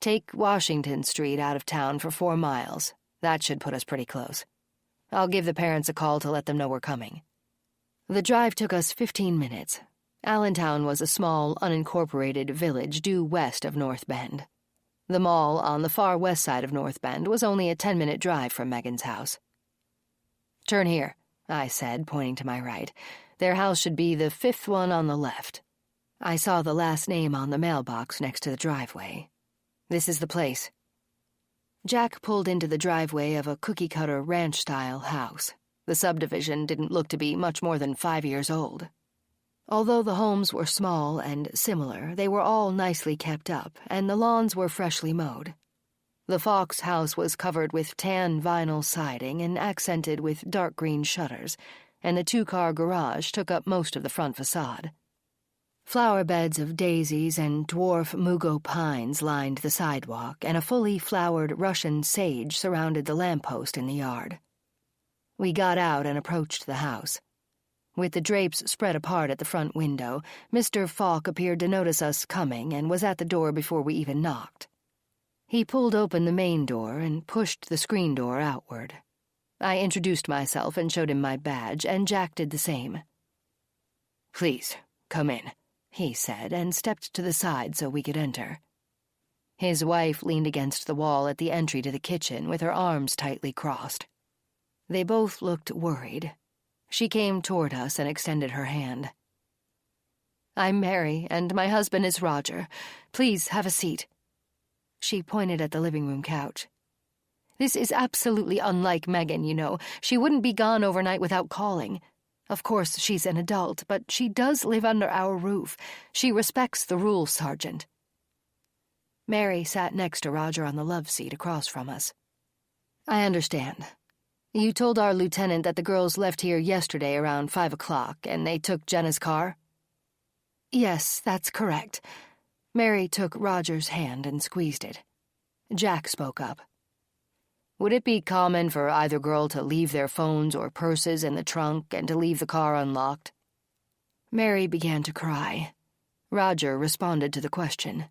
Take Washington Street out of town for 4 miles. That should put us pretty close. I'll give the parents a call to let them know we're coming. The drive took us 15 minutes. Allentown was a small, unincorporated village due west of North Bend. The mall on the far west side of North Bend was only a 10-minute drive from Megan's house. Turn here, I said, pointing to my right. Their house should be the 5th one on the left. I saw the last name on the mailbox next to the driveway. This is the place. Jack pulled into the driveway of a cookie-cutter ranch-style house. The subdivision didn't look to be much more than 5 years old. Although the homes were small and similar, they were all nicely kept up, and the lawns were freshly mowed. The Fox house was covered with tan vinyl siding and accented with dark green shutters, and the 2-car garage took up most of the front facade. Flower beds of daisies and dwarf mugo pines lined the sidewalk, and a fully flowered Russian sage surrounded the lamppost in the yard. We got out and approached the house. With the drapes spread apart at the front window, Mr. Falk appeared to notice us coming and was at the door before we even knocked. He pulled open the main door and pushed the screen door outward. I introduced myself and showed him my badge, and Jack did the same. "Please, come in," he said, and stepped to the side so we could enter. His wife leaned against the wall at the entry to the kitchen with her arms tightly crossed. They both looked worried. She came toward us and extended her hand. "I'm Mary, and my husband is Roger. Please have a seat." She pointed at the living room couch. "This is absolutely unlike Megan, you know. She wouldn't be gone overnight without calling. Of course, she's an adult, but she does live under our roof. She respects the rules, Sergeant." Mary sat next to Roger on the love seat across from us. "I understand. You told our lieutenant that the girls left here yesterday around 5 o'clock, and they took Jenna's car?" "Yes, that's correct." Mary took Roger's hand and squeezed it. Jack spoke up. "Would it be common for either girl to leave their phones or purses in the trunk and to leave the car unlocked?" Mary began to cry. Roger responded to the question.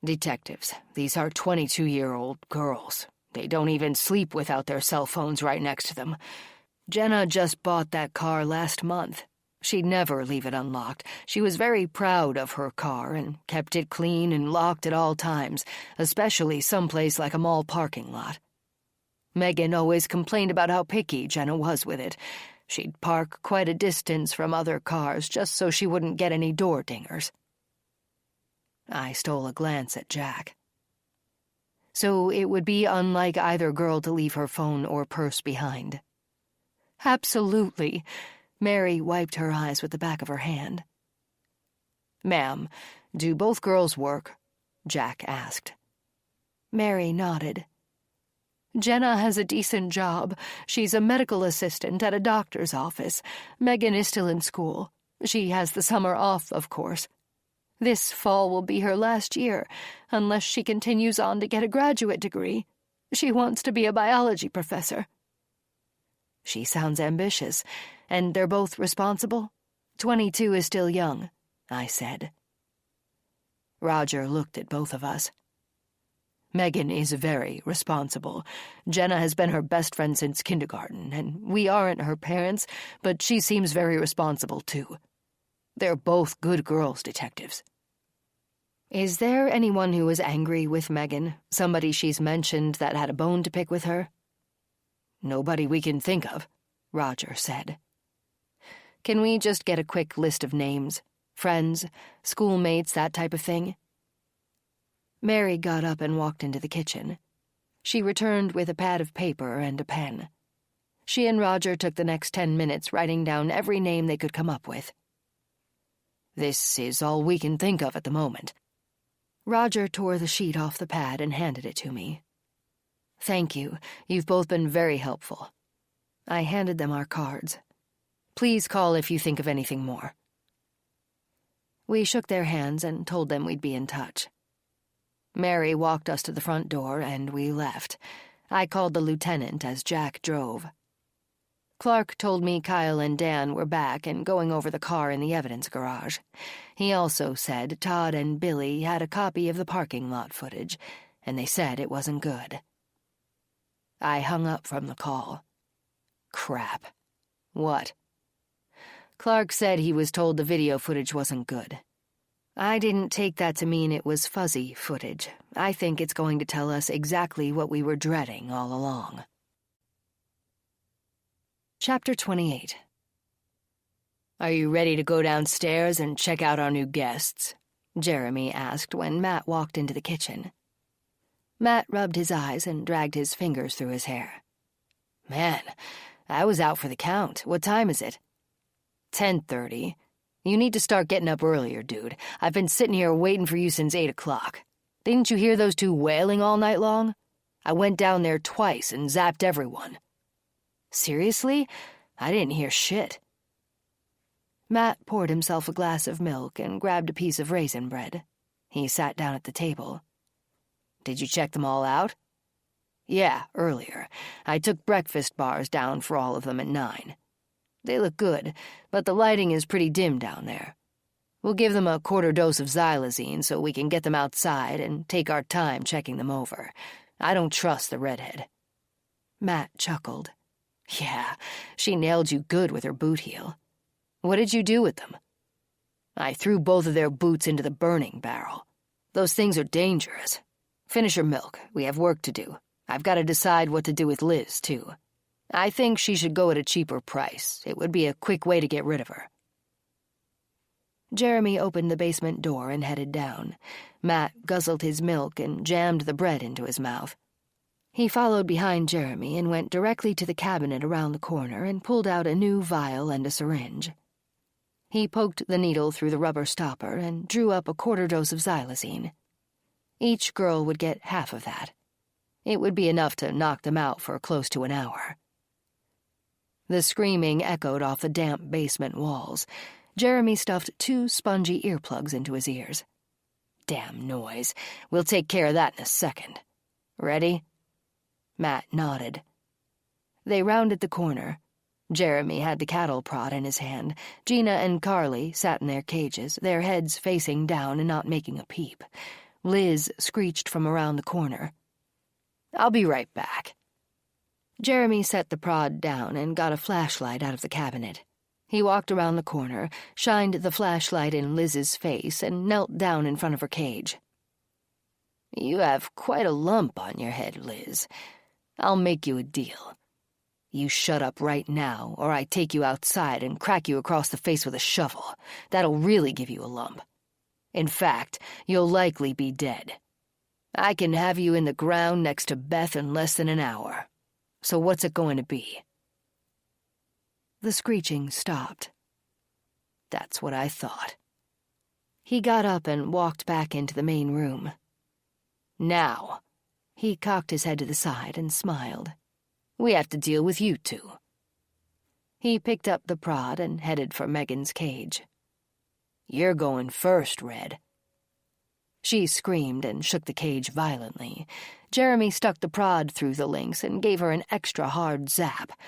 "Detectives, these are 22-year-old girls. They don't even sleep without their cell phones right next to them. Jenna just bought that car last month. She'd never leave it unlocked. She was very proud of her car and kept it clean and locked at all times, especially someplace like a mall parking lot. Megan always complained about how picky Jenna was with it. She'd park quite a distance from other cars just so she wouldn't get any door dingers." I stole a glance at Jack. "So it would be unlike either girl to leave her phone or purse behind?" "Absolutely." Mary wiped her eyes with the back of her hand. "Ma'am, do both girls work?" Jack asked. Mary nodded. "Jenna has a decent job. She's a medical assistant at a doctor's office. Megan is still in school. She has the summer off, of course. This fall will be her last year, unless she continues on to get a graduate degree. She wants to be a biology professor." "She sounds ambitious, and they're both responsible? 22 is still young," I said. Roger looked at both of us. "Megan is very responsible. Jenna has been her best friend since kindergarten, and we aren't her parents, but she seems very responsible, too. They're both good girls, detectives." "Is there anyone who is angry with Megan? Somebody she's mentioned that had a bone to pick with her?" "Nobody we can think of," Roger said. "Can we just get a quick list of names? Friends, schoolmates, that type of thing?" Mary got up and walked into the kitchen. She returned with a pad of paper and a pen. She and Roger took the next 10 minutes writing down every name they could come up with. "This is all we can think of at the moment." Roger tore the sheet off the pad and handed it to me. "Thank you. You've both been very helpful." I handed them our cards. "Please call if you think of anything more." We shook their hands and told them we'd be in touch. Mary walked us to the front door, and we left. I called the lieutenant as Jack drove. Clark told me Kyle and Dan were back and going over the car in the evidence garage. He also said Todd and Billy had a copy of the parking lot footage, and they said it wasn't good. I hung up from the call. Crap. What? Clark said he was told the video footage wasn't good. I didn't take that to mean it was fuzzy footage. I think it's going to tell us exactly what we were dreading all along. Chapter 28. "Are you ready to go downstairs and check out our new guests?" Jeremy asked when Matt walked into the kitchen. Matt rubbed his eyes and dragged his fingers through his hair. "Man, I was out for the count. What time is it?" 10:30. "You need to start getting up earlier, dude. I've been sitting here waiting for you since 8 o'clock. Didn't you hear those two wailing all night long? I went down there twice and zapped everyone." "Seriously? I didn't hear shit." Matt poured himself a glass of milk and grabbed a piece of raisin bread. He sat down at the table. "Did you check them all out?" "Yeah, earlier. I took breakfast bars down for all of them at 9. They look good, but the lighting is pretty dim down there. We'll give them a quarter dose of xylazine so we can get them outside and take our time checking them over. I don't trust the redhead." Matt chuckled. "Yeah, she nailed you good with her boot heel. What did you do with them?" "I threw both of their boots into the burning barrel. Those things are dangerous. Finish your milk. We have work to do. I've got to decide what to do with Liz, too. I think she should go at a cheaper price. It would be a quick way to get rid of her." Jeremy opened the basement door and headed down. Matt guzzled his milk and jammed the bread into his mouth. He followed behind Jeremy and went directly to the cabinet around the corner and pulled out a new vial and a syringe. He poked the needle through the rubber stopper and drew up a quarter dose of xylazine. Each girl would get half of that. It would be enough to knock them out for close to an hour. The screaming echoed off the damp basement walls. Jeremy stuffed 2 spongy earplugs into his ears. Damn noise. We'll take care of that in a second. Ready? Matt nodded. They rounded the corner. Jeremy had the cattle prod in his hand. Gina and Carly sat in their cages, their heads facing down and not making a peep. Liz screeched from around the corner. "I'll be right back." Jeremy set the prod down and got a flashlight out of the cabinet. He walked around the corner, shined the flashlight in Liz's face, and knelt down in front of her cage. "You have quite a lump on your head, Liz. I'll make you a deal. You shut up right now, or I take you outside and crack you across the face with a shovel. That'll really give you a lump. In fact, you'll likely be dead. I can have you in the ground next to Beth in less than an hour. So what's it going to be?" The screeching stopped. That's what I thought. He got up and walked back into the main room. "Now," he cocked his head to the side and smiled, "we have to deal with you two." He picked up the prod and headed for Megan's cage. "You're going first, Red." She screamed and shook the cage violently. Jeremy stuck the prod through the links and gave her an extra hard zap.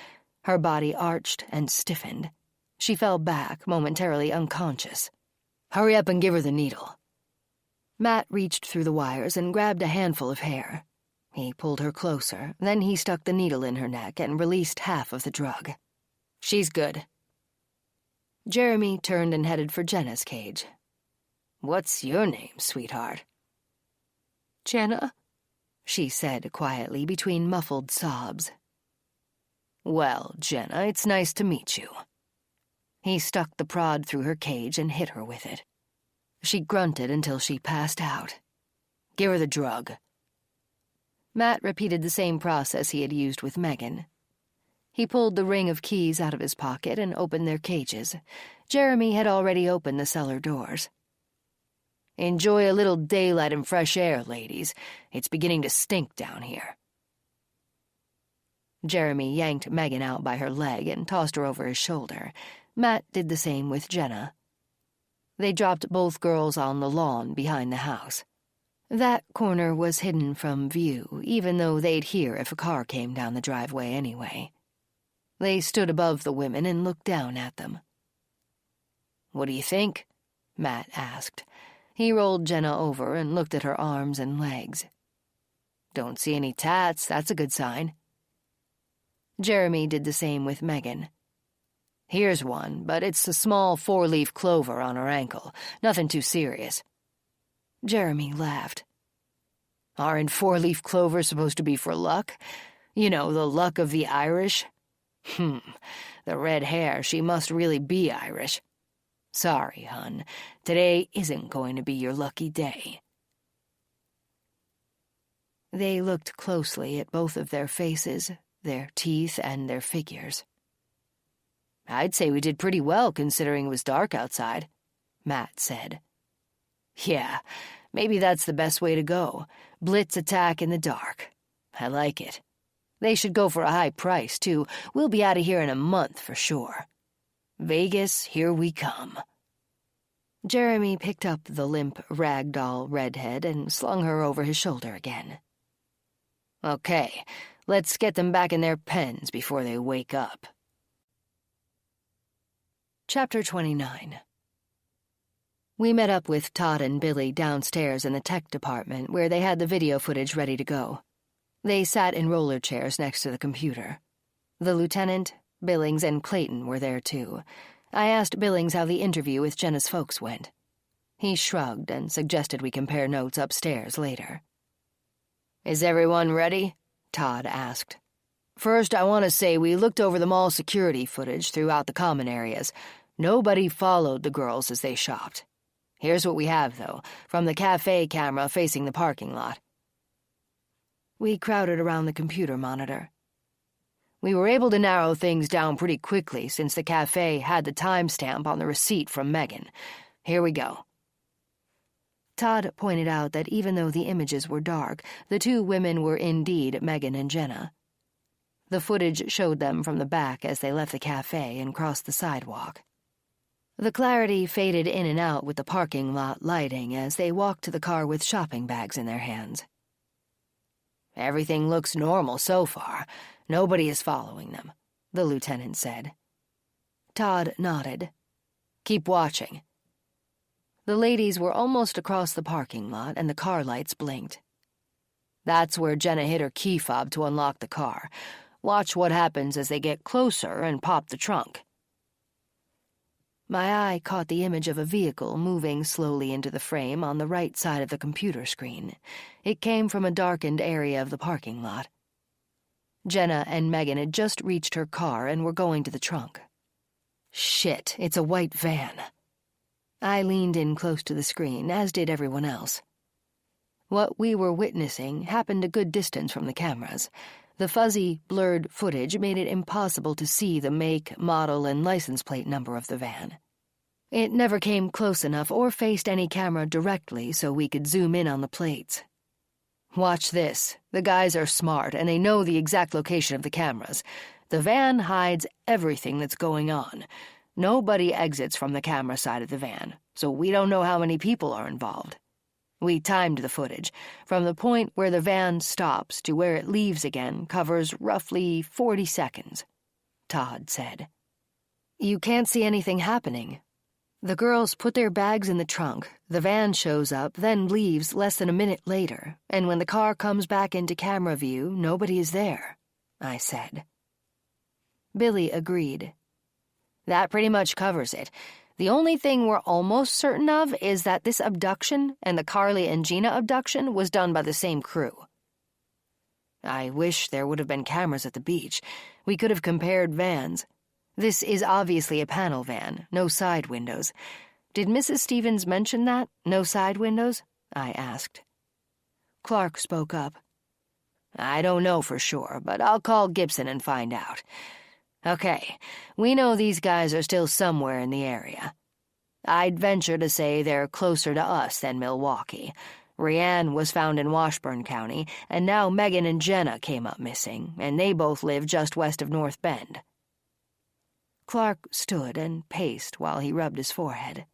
Her body arched and stiffened. She fell back, momentarily unconscious. "Hurry up and give her the needle." Matt reached through the wires and grabbed a handful of hair. He pulled her closer, then he stuck the needle in her neck and released half of the drug. "She's good." Jeremy turned and headed for Jenna's cage. "What's your name, sweetheart?" "Jenna," she said quietly between muffled sobs. "Well, Jenna, it's nice to meet you." He stuck the prod through her cage and hit her with it. She grunted until she passed out. "Give her the drug." Matt repeated the same process he had used with Megan. He pulled the ring of keys out of his pocket and opened their cages. Jeremy had already opened the cellar doors. "Enjoy a little daylight and fresh air, ladies. It's beginning to stink down here." Jeremy yanked Megan out by her leg and tossed her over his shoulder. Matt did the same with Jenna. They dropped both girls on the lawn behind the house. That corner was hidden from view, even though they'd hear if a car came down the driveway anyway. They stood above the women and looked down at them. "What do you think?" Matt asked. He rolled Jenna over and looked at her arms and legs. "Don't see any tats, that's a good sign." Jeremy did the same with Megan. "Here's one, but it's a small 4-leaf clover on her ankle. Nothing too serious." Jeremy laughed. "Aren't 4-leaf clovers supposed to be for luck? You know, the luck of the Irish? The red hair, she must really be Irish. Sorry, hun. Today isn't going to be your lucky day." They looked closely at both of their faces, their teeth, and their figures. "I'd say we did pretty well considering it was dark outside," Matt said. "Yeah, maybe that's the best way to go. Blitz attack in the dark. I like it. They should go for a high price, too. We'll be out of here in a month for sure. Vegas, here we come." Jeremy picked up the limp ragdoll redhead and slung her over his shoulder again. "Okay, let's get them back in their pens before they wake up." Chapter 29. We met up with Todd and Billy downstairs in the tech department where they had the video footage ready to go. They sat in roller chairs next to the computer. The lieutenant, Billings, and Clayton were there too. I asked Billings how the interview with Jenna's folks went. He shrugged and suggested we compare notes upstairs later. "Is everyone ready?" Todd asked. "First, I want to say we looked over the mall security footage throughout the common areas. Nobody followed the girls as they shopped. Here's what we have, though, from the cafe camera facing the parking lot." We crowded around the computer monitor. We were able to narrow things down pretty quickly since the cafe had the timestamp on the receipt from Megan. Here we go. Todd pointed out that even though the images were dark, the two women were indeed Megan and Jenna. The footage showed them from the back as they left the cafe and crossed the sidewalk. The clarity faded in and out with the parking lot lighting as they walked to the car with shopping bags in their hands. "Everything looks normal so far. Nobody is following them," the lieutenant said. Todd nodded. "Keep watching." The ladies were almost across the parking lot and the car lights blinked. "That's where Jenna hit her key fob to unlock the car. Watch what happens as they get closer and pop the trunk." My eye caught the image of a vehicle moving slowly into the frame on the right side of the computer screen. It came from a darkened area of the parking lot. Jenna and Megan had just reached her car and were going to the trunk. Shit, it's a white van. I leaned in close to the screen, as did everyone else. What we were witnessing happened a good distance from the cameras. The fuzzy, blurred footage made it impossible to see the make, model, and license plate number of the van. It never came close enough or faced any camera directly so we could zoom in on the plates. "Watch this. The guys are smart, and they know the exact location of the cameras. The van hides everything that's going on. Nobody exits from the camera side of the van, so we don't know how many people are involved. We timed the footage. From the point where the van stops to where it leaves again covers roughly 40 seconds, Todd said. You can't see anything happening. The girls put their bags in the trunk, the van shows up, then leaves less than a minute later, and when the car comes back into camera view, nobody is there, I said. Billy agreed. That pretty much covers it. The only thing we're almost certain of is that this abduction and the Carly and Gina abduction was done by the same crew. I wish there would have been cameras at the beach. We could have compared vans. This is obviously a panel van, no side windows. Did Mrs. Stevens mention that? No side windows? I asked. Clark spoke up. I don't know for sure, but I'll call Gibson and find out. Okay, we know these guys are still somewhere in the area. I'd venture to say they're closer to us than Milwaukee. Rianne was found in Washburn County, and now Megan and Jenna came up missing, and they both live just west of North Bend. Clark stood and paced while he rubbed his forehead.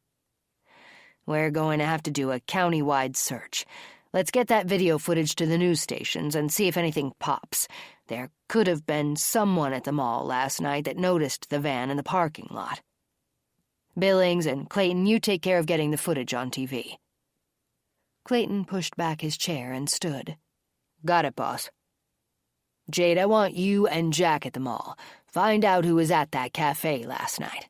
We're going to have to do a county-wide search. Let's get that video footage to the news stations and see if anything pops. There could have been someone at the mall last night that noticed the van in the parking lot. Billings and Clayton, you take care of getting the footage on TV. Clayton pushed back his chair and stood. Got it, boss. Jade, I want you and Jack at the mall. Find out who was at that cafe last night.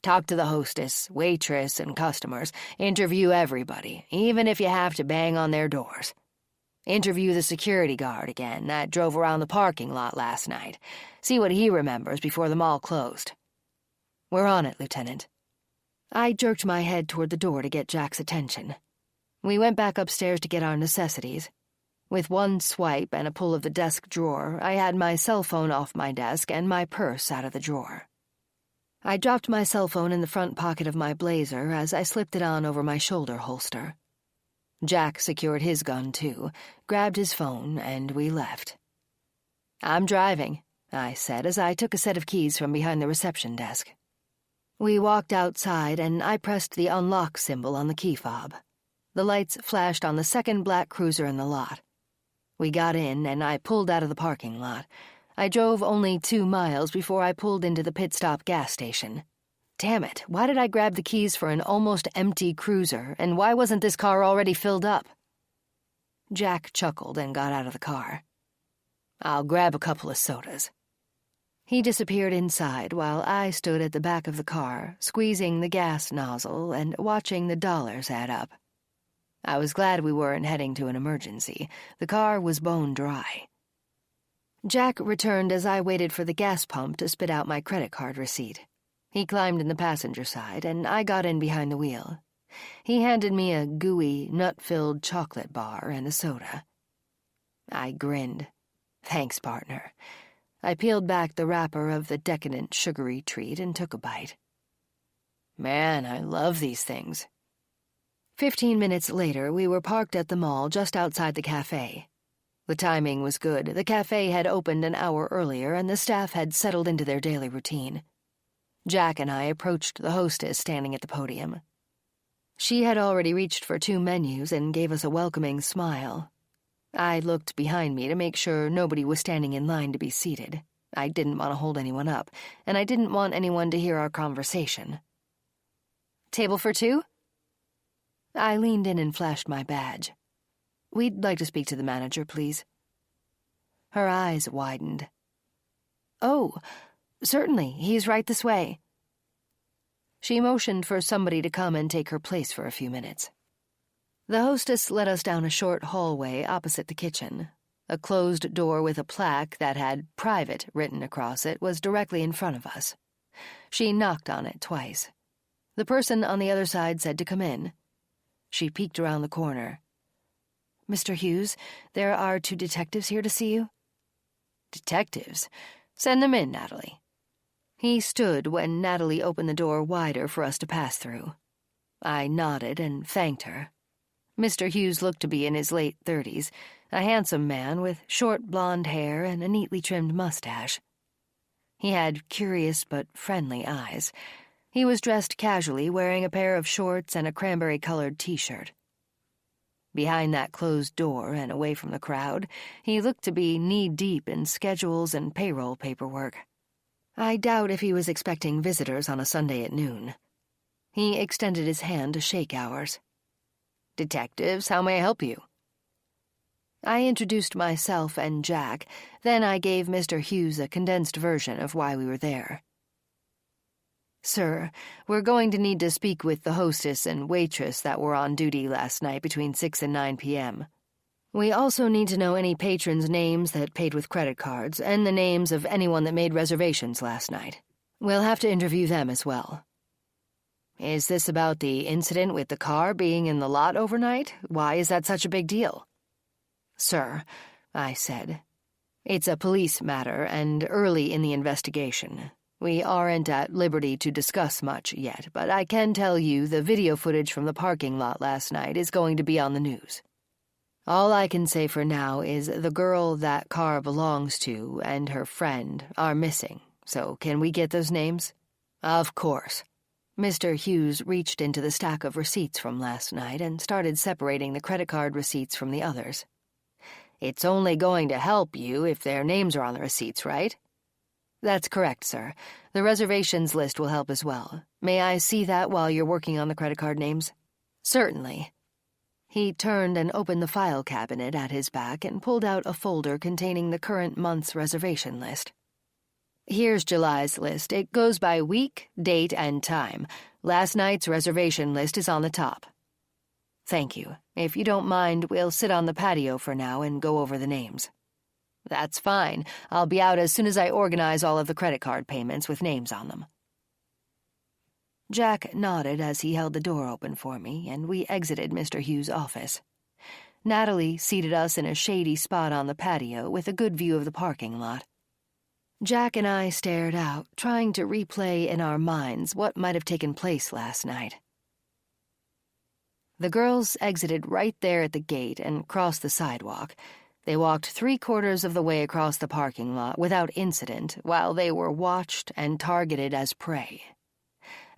Talk to the hostess, waitress, and customers. Interview everybody, even if you have to bang on their doors. Interview the security guard again that drove around the parking lot last night. See what he remembers before the mall closed. We're on it, Lieutenant. I jerked my head toward the door to get Jack's attention. We went back upstairs to get our necessities. With one swipe and a pull of the desk drawer, I had my cell phone off my desk and my purse out of the drawer. I dropped my cell phone in the front pocket of my blazer as I slipped it on over my shoulder holster. Jack secured his gun, too, grabbed his phone, and we left. I'm driving, I said as I took a set of keys from behind the reception desk. We walked outside, and I pressed the unlock symbol on the key fob. The lights flashed on the second black cruiser in the lot. We got in, and I pulled out of the parking lot. I drove only 2 miles before I pulled into the pit-stop gas station. Damn it, why did I grab the keys for an almost empty cruiser, and why wasn't this car already filled up? Jack chuckled and got out of the car. I'll grab a couple of sodas. He disappeared inside while I stood at the back of the car, squeezing the gas nozzle and watching the dollars add up. I was glad we weren't heading to an emergency. The car was bone dry. Jack returned as I waited for the gas pump to spit out my credit card receipt. He climbed in the passenger side, and I got in behind the wheel. He handed me a gooey, nut-filled chocolate bar and a soda. I grinned. Thanks, partner. I peeled back the wrapper of the decadent sugary treat and took a bite. Man, I love these things. 15 minutes later, we were parked at the mall just outside the cafe. The timing was good. The cafe had opened an hour earlier, and the staff had settled into their daily routine. Jack and I approached the hostess standing at the podium. She had already reached for 2 menus and gave us a welcoming smile. I looked behind me to make sure nobody was standing in line to be seated. I didn't want to hold anyone up, and I didn't want anyone to hear our conversation. Table for 2? I leaned in and flashed my badge. We'd like to speak to the manager, please. Her eyes widened. Oh, certainly, he's right this way. She motioned for somebody to come and take her place for a few minutes. The hostess led us down a short hallway opposite the kitchen. A closed door with a plaque that had "Private" written across it was directly in front of us. She knocked on it twice. The person on the other side said to come in. She peeked around the corner. Mr. Hughes, there are 2 detectives here to see you. Detectives? Send them in, Natalie. He stood when Natalie opened the door wider for us to pass through. I nodded and thanked her. Mr. Hughes looked to be in his late 30s, a handsome man with short blonde hair and a neatly trimmed mustache. He had curious but friendly eyes. He was dressed casually, wearing a pair of shorts and a cranberry-colored T-shirt. Behind that closed door and away from the crowd, he looked to be knee-deep in schedules and payroll paperwork. I doubt if he was expecting visitors on a Sunday at noon. He extended his hand to shake ours. Detectives, how may I help you? I introduced myself and Jack, then I gave Mr. Hughes a condensed version of why we were there. Sir, we're going to need to speak with the hostess and waitress that were on duty last night between 6 and 9 p.m. We also need to know any patrons' names that paid with credit cards and the names of anyone that made reservations last night. We'll have to interview them as well. Is this about the incident with the car being in the lot overnight? Why is that such a big deal? Sir, I said, it's a police matter and early in the investigation. We aren't at liberty to discuss much yet, but I can tell you the video footage from the parking lot last night is going to be on the news. All I can say for now is the girl that car belongs to and her friend are missing, so can we get those names? Of course. Mr. Hughes reached into the stack of receipts from last night and started separating the credit card receipts from the others. It's only going to help you if their names are on the receipts, right? That's correct, sir. The reservations list will help as well. May I see that while you're working on the credit card names? Certainly. He turned and opened the file cabinet at his back and pulled out a folder containing the current month's reservation list. Here's July's list. It goes by week, date, and time. Last night's reservation list is on the top. Thank you. If you don't mind, we'll sit on the patio for now and go over the names. That's fine. I'll be out as soon as I organize all of the credit card payments with names on them. Jack nodded as he held the door open for me, and we exited Mr. Hughes' office. Natalie seated us in a shady spot on the patio with a good view of the parking lot. Jack and I stared out, trying to replay in our minds what might have taken place last night. The girls exited right there at the gate and crossed the sidewalk. They walked 3/4 of the way across the parking lot without incident while they were watched and targeted as prey.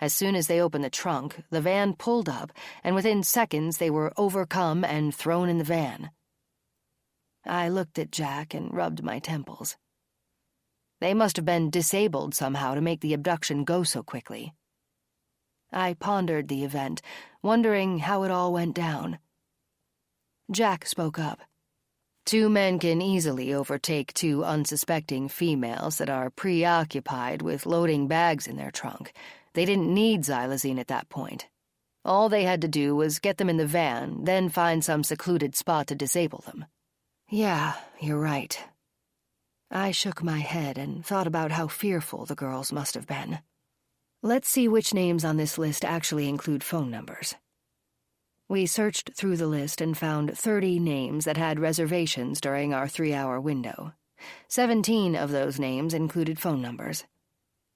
As soon as they opened the trunk, the van pulled up, and within seconds they were overcome and thrown in the van. I looked at Jack and rubbed my temples. They must have been disabled somehow to make the abduction go so quickly. I pondered the event, wondering how it all went down. Jack spoke up. 2 men can easily overtake 2 unsuspecting females that are preoccupied with loading bags in their trunk. They didn't need xylazine at that point. All they had to do was get them in the van, then find some secluded spot to disable them. Yeah, you're right. I shook my head and thought about how fearful the girls must have been. Let's see which names on this list actually include phone numbers. We searched through the list and found 30 names that had reservations during our 3-hour window. 17 of those names included phone numbers.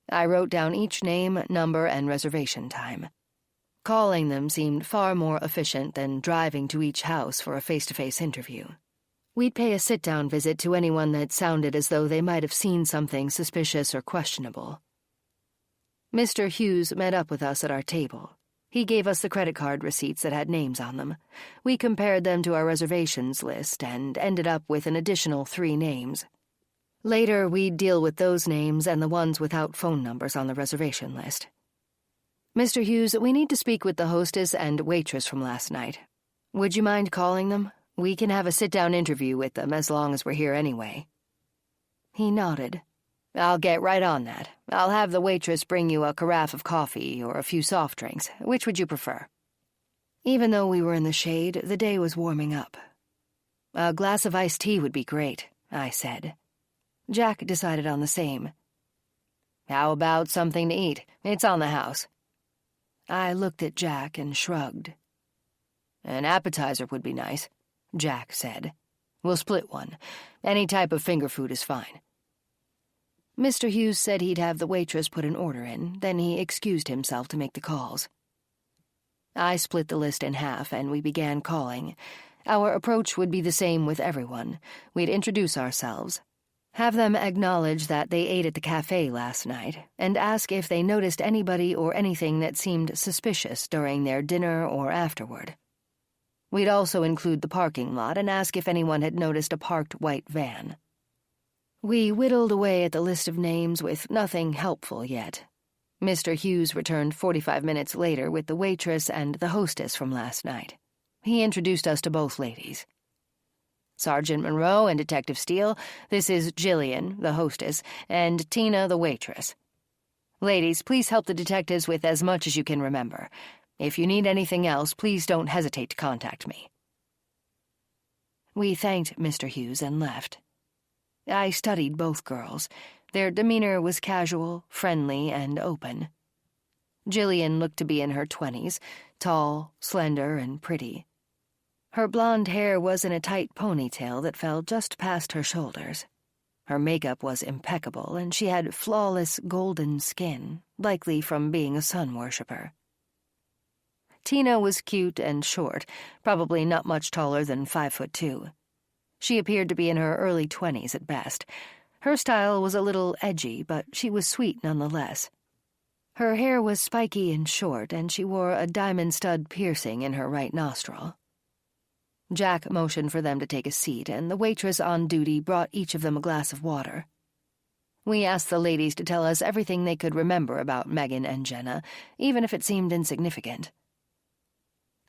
I wrote down each name, number, and reservation time. Calling them seemed far more efficient than driving to each house for a face-to-face interview. We'd pay a sit-down visit to anyone that sounded as though they might have seen something suspicious or questionable. Mr. Hughes met up with us at our table. He gave us the credit card receipts that had names on them. We compared them to our reservations list and ended up with an additional 3 names. Later, we'd deal with those names and the ones without phone numbers on the reservation list. Mr. Hughes, we need to speak with the hostess and waitress from last night. Would you mind calling them? We can have a sit-down interview with them as long as we're here anyway. He nodded. I'll get right on that. I'll have the waitress bring you a carafe of coffee or a few soft drinks. Which would you prefer? Even though we were in the shade, the day was warming up. A glass of iced tea would be great, I said. Jack decided on the same. How about something to eat? It's on the house. I looked at Jack and shrugged. An appetizer would be nice, Jack said. We'll split one. Any type of finger food is fine. Mr. Hughes said he'd have the waitress put an order in, then he excused himself to make the calls. I split the list in half, and we began calling. Our approach would be the same with everyone. We'd introduce ourselves, have them acknowledge that they ate at the cafe last night, and ask if they noticed anybody or anything that seemed suspicious during their dinner or afterward. We'd also include the parking lot and ask if anyone had noticed a parked white van. We whittled away at the list of names with nothing helpful yet. Mr. Hughes returned 45 minutes later with the waitress and the hostess from last night. He introduced us to both ladies. Sergeant Monroe and Detective Steele, this is Jillian, the hostess, and Tina, the waitress. Ladies, please help the detectives with as much as you can remember. If you need anything else, please don't hesitate to contact me. We thanked Mr. Hughes and left. I studied both girls. Their demeanor was casual, friendly, and open. Jillian looked to be in her 20s, tall, slender, and pretty. Her blonde hair was in a tight ponytail that fell just past her shoulders. Her makeup was impeccable, and she had flawless golden skin, likely from being a sun worshipper. Tina was cute and short, probably not much taller than 5'2". She appeared to be in her early 20s at best. Her style was a little edgy, but she was sweet nonetheless. Her hair was spiky and short, and she wore a diamond stud piercing in her right nostril. Jack motioned for them to take a seat, and the waitress on duty brought each of them a glass of water. We asked the ladies to tell us everything they could remember about Megan and Jenna, even if it seemed insignificant.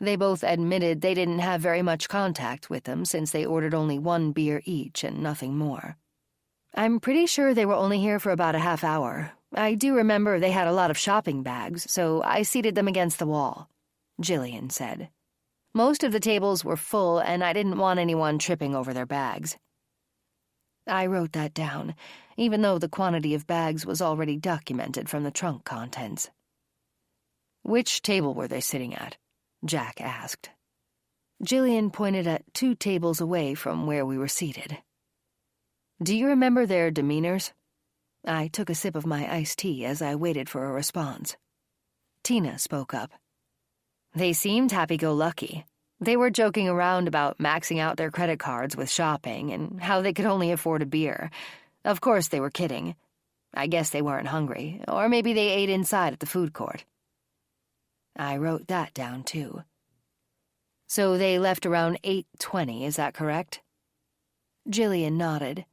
They both admitted they didn't have very much contact with them since they ordered only 1 beer each and nothing more. I'm pretty sure they were only here for about a half hour. I do remember they had a lot of shopping bags, so I seated them against the wall, Jillian said. Most of the tables were full, and I didn't want anyone tripping over their bags. I wrote that down, even though the quantity of bags was already documented from the trunk contents. Which table were they sitting at? Jack asked. Jillian pointed at 2 tables away from where we were seated. Do you remember their demeanors? I took a sip of my iced tea as I waited for a response. Tina spoke up. They seemed happy-go-lucky. They were joking around about maxing out their credit cards with shopping and how they could only afford a beer. Of course they were kidding. I guess they weren't hungry, or maybe they ate inside at the food court. I wrote that down, too. So they left around 8:20, is that correct? Jillian nodded.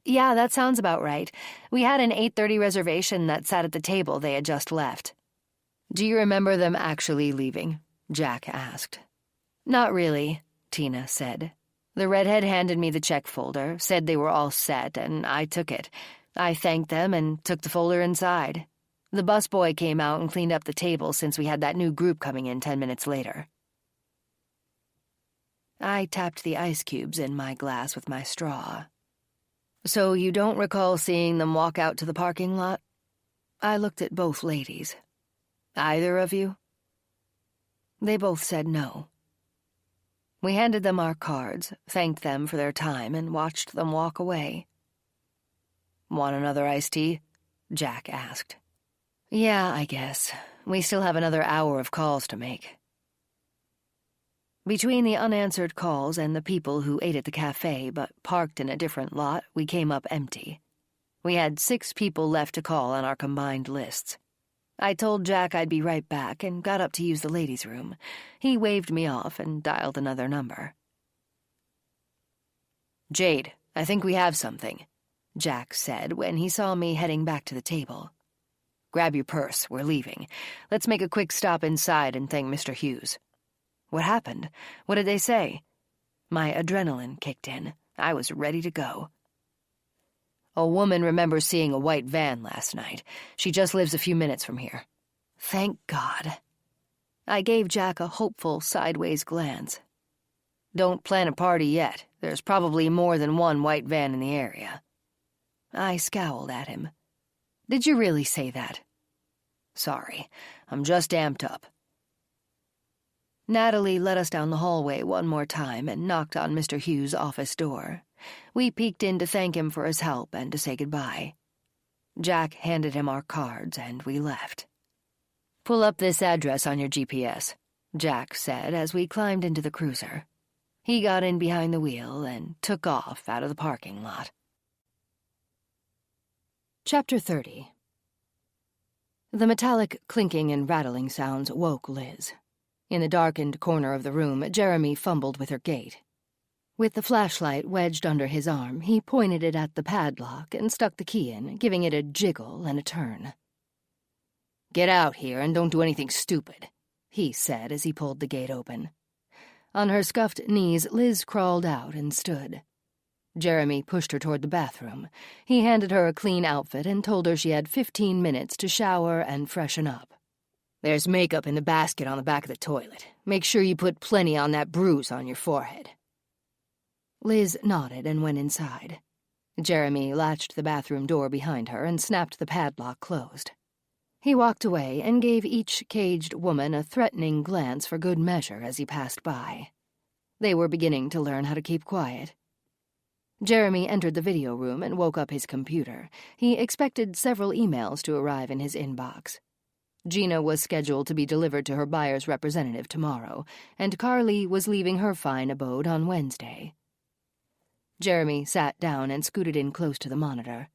Yeah, that sounds about right. We had an 8:30 reservation that sat at the table they had just left. Do you remember them actually leaving? Jack asked. Not really, Tina said. The redhead handed me the check folder, said they were all set, and I took it. I thanked them and took the folder inside. The busboy came out and cleaned up the table since we had that new group coming in 10 minutes later. I tapped the ice cubes in my glass with my straw. So you don't recall seeing them walk out to the parking lot? I looked at both ladies. Either of you? They both said no. We handed them our cards, thanked them for their time, and watched them walk away. "Want another iced tea?" Jack asked. "Yeah, I guess. We still have another hour of calls to make." Between the unanswered calls and the people who ate at the cafe but parked in a different lot, we came up empty. We had 6 people left to call on our combined lists. I told Jack I'd be right back and got up to use the ladies' room. He waved me off and dialed another number. "Jade, I think we have something," Jack said when he saw me heading back to the table. "Grab your purse, we're leaving. Let's make a quick stop inside and thank Mr. Hughes." What happened? What did they say? My adrenaline kicked in. I was ready to go. "A woman remembers seeing a white van last night. She just lives a few minutes from here." Thank God. I gave Jack a hopeful sideways glance. "Don't plan a party yet. There's probably more than one white van in the area." I scowled at him. "Did you really say that?" "Sorry. I'm just amped up." Natalie led us down the hallway one more time and knocked on Mr. Hughes' office door. We peeked in to thank him for his help and to say goodbye. Jack handed him our cards, and we left. "Pull up this address on your GPS," Jack said as we climbed into the cruiser. He got in behind the wheel and took off out of the parking lot. Chapter 30. The metallic clinking and rattling sounds woke Liz. In the darkened corner of the room, Jeremy fumbled with her gate. With the flashlight wedged under his arm, he pointed it at the padlock and stuck the key in, giving it a jiggle and a turn. "Get out here and don't do anything stupid," he said as he pulled the gate open. On her scuffed knees, Liz crawled out and stood. Jeremy pushed her toward the bathroom. He handed her a clean outfit and told her she had 15 minutes to shower and freshen up. "There's makeup in the basket on the back of the toilet. Make sure you put plenty on that bruise on your forehead." Liz nodded and went inside. Jeremy latched the bathroom door behind her and snapped the padlock closed. He walked away and gave each caged woman a threatening glance for good measure as he passed by. They were beginning to learn how to keep quiet. Jeremy entered the video room and woke up his computer. He expected several emails to arrive in his inbox. Gina was scheduled to be delivered to her buyer's representative tomorrow, and Carly was leaving her fine abode on Wednesday. Jeremy sat down and scooted in close to the monitor.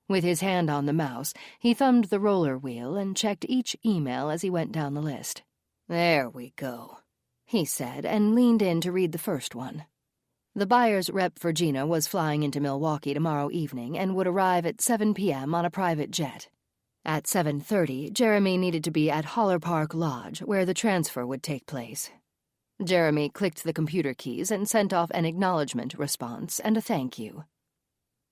With his hand on the mouse, he thumbed the roller wheel and checked each email as he went down the list. "There we go," he said, and leaned in to read the first one. The buyer's rep for Gina was flying into Milwaukee tomorrow evening and would arrive at 7 p.m. on a private jet. At 7:30, Jeremy needed to be at Holler Park Lodge, where the transfer would take place. Jeremy clicked the computer keys and sent off an acknowledgement response and a thank you.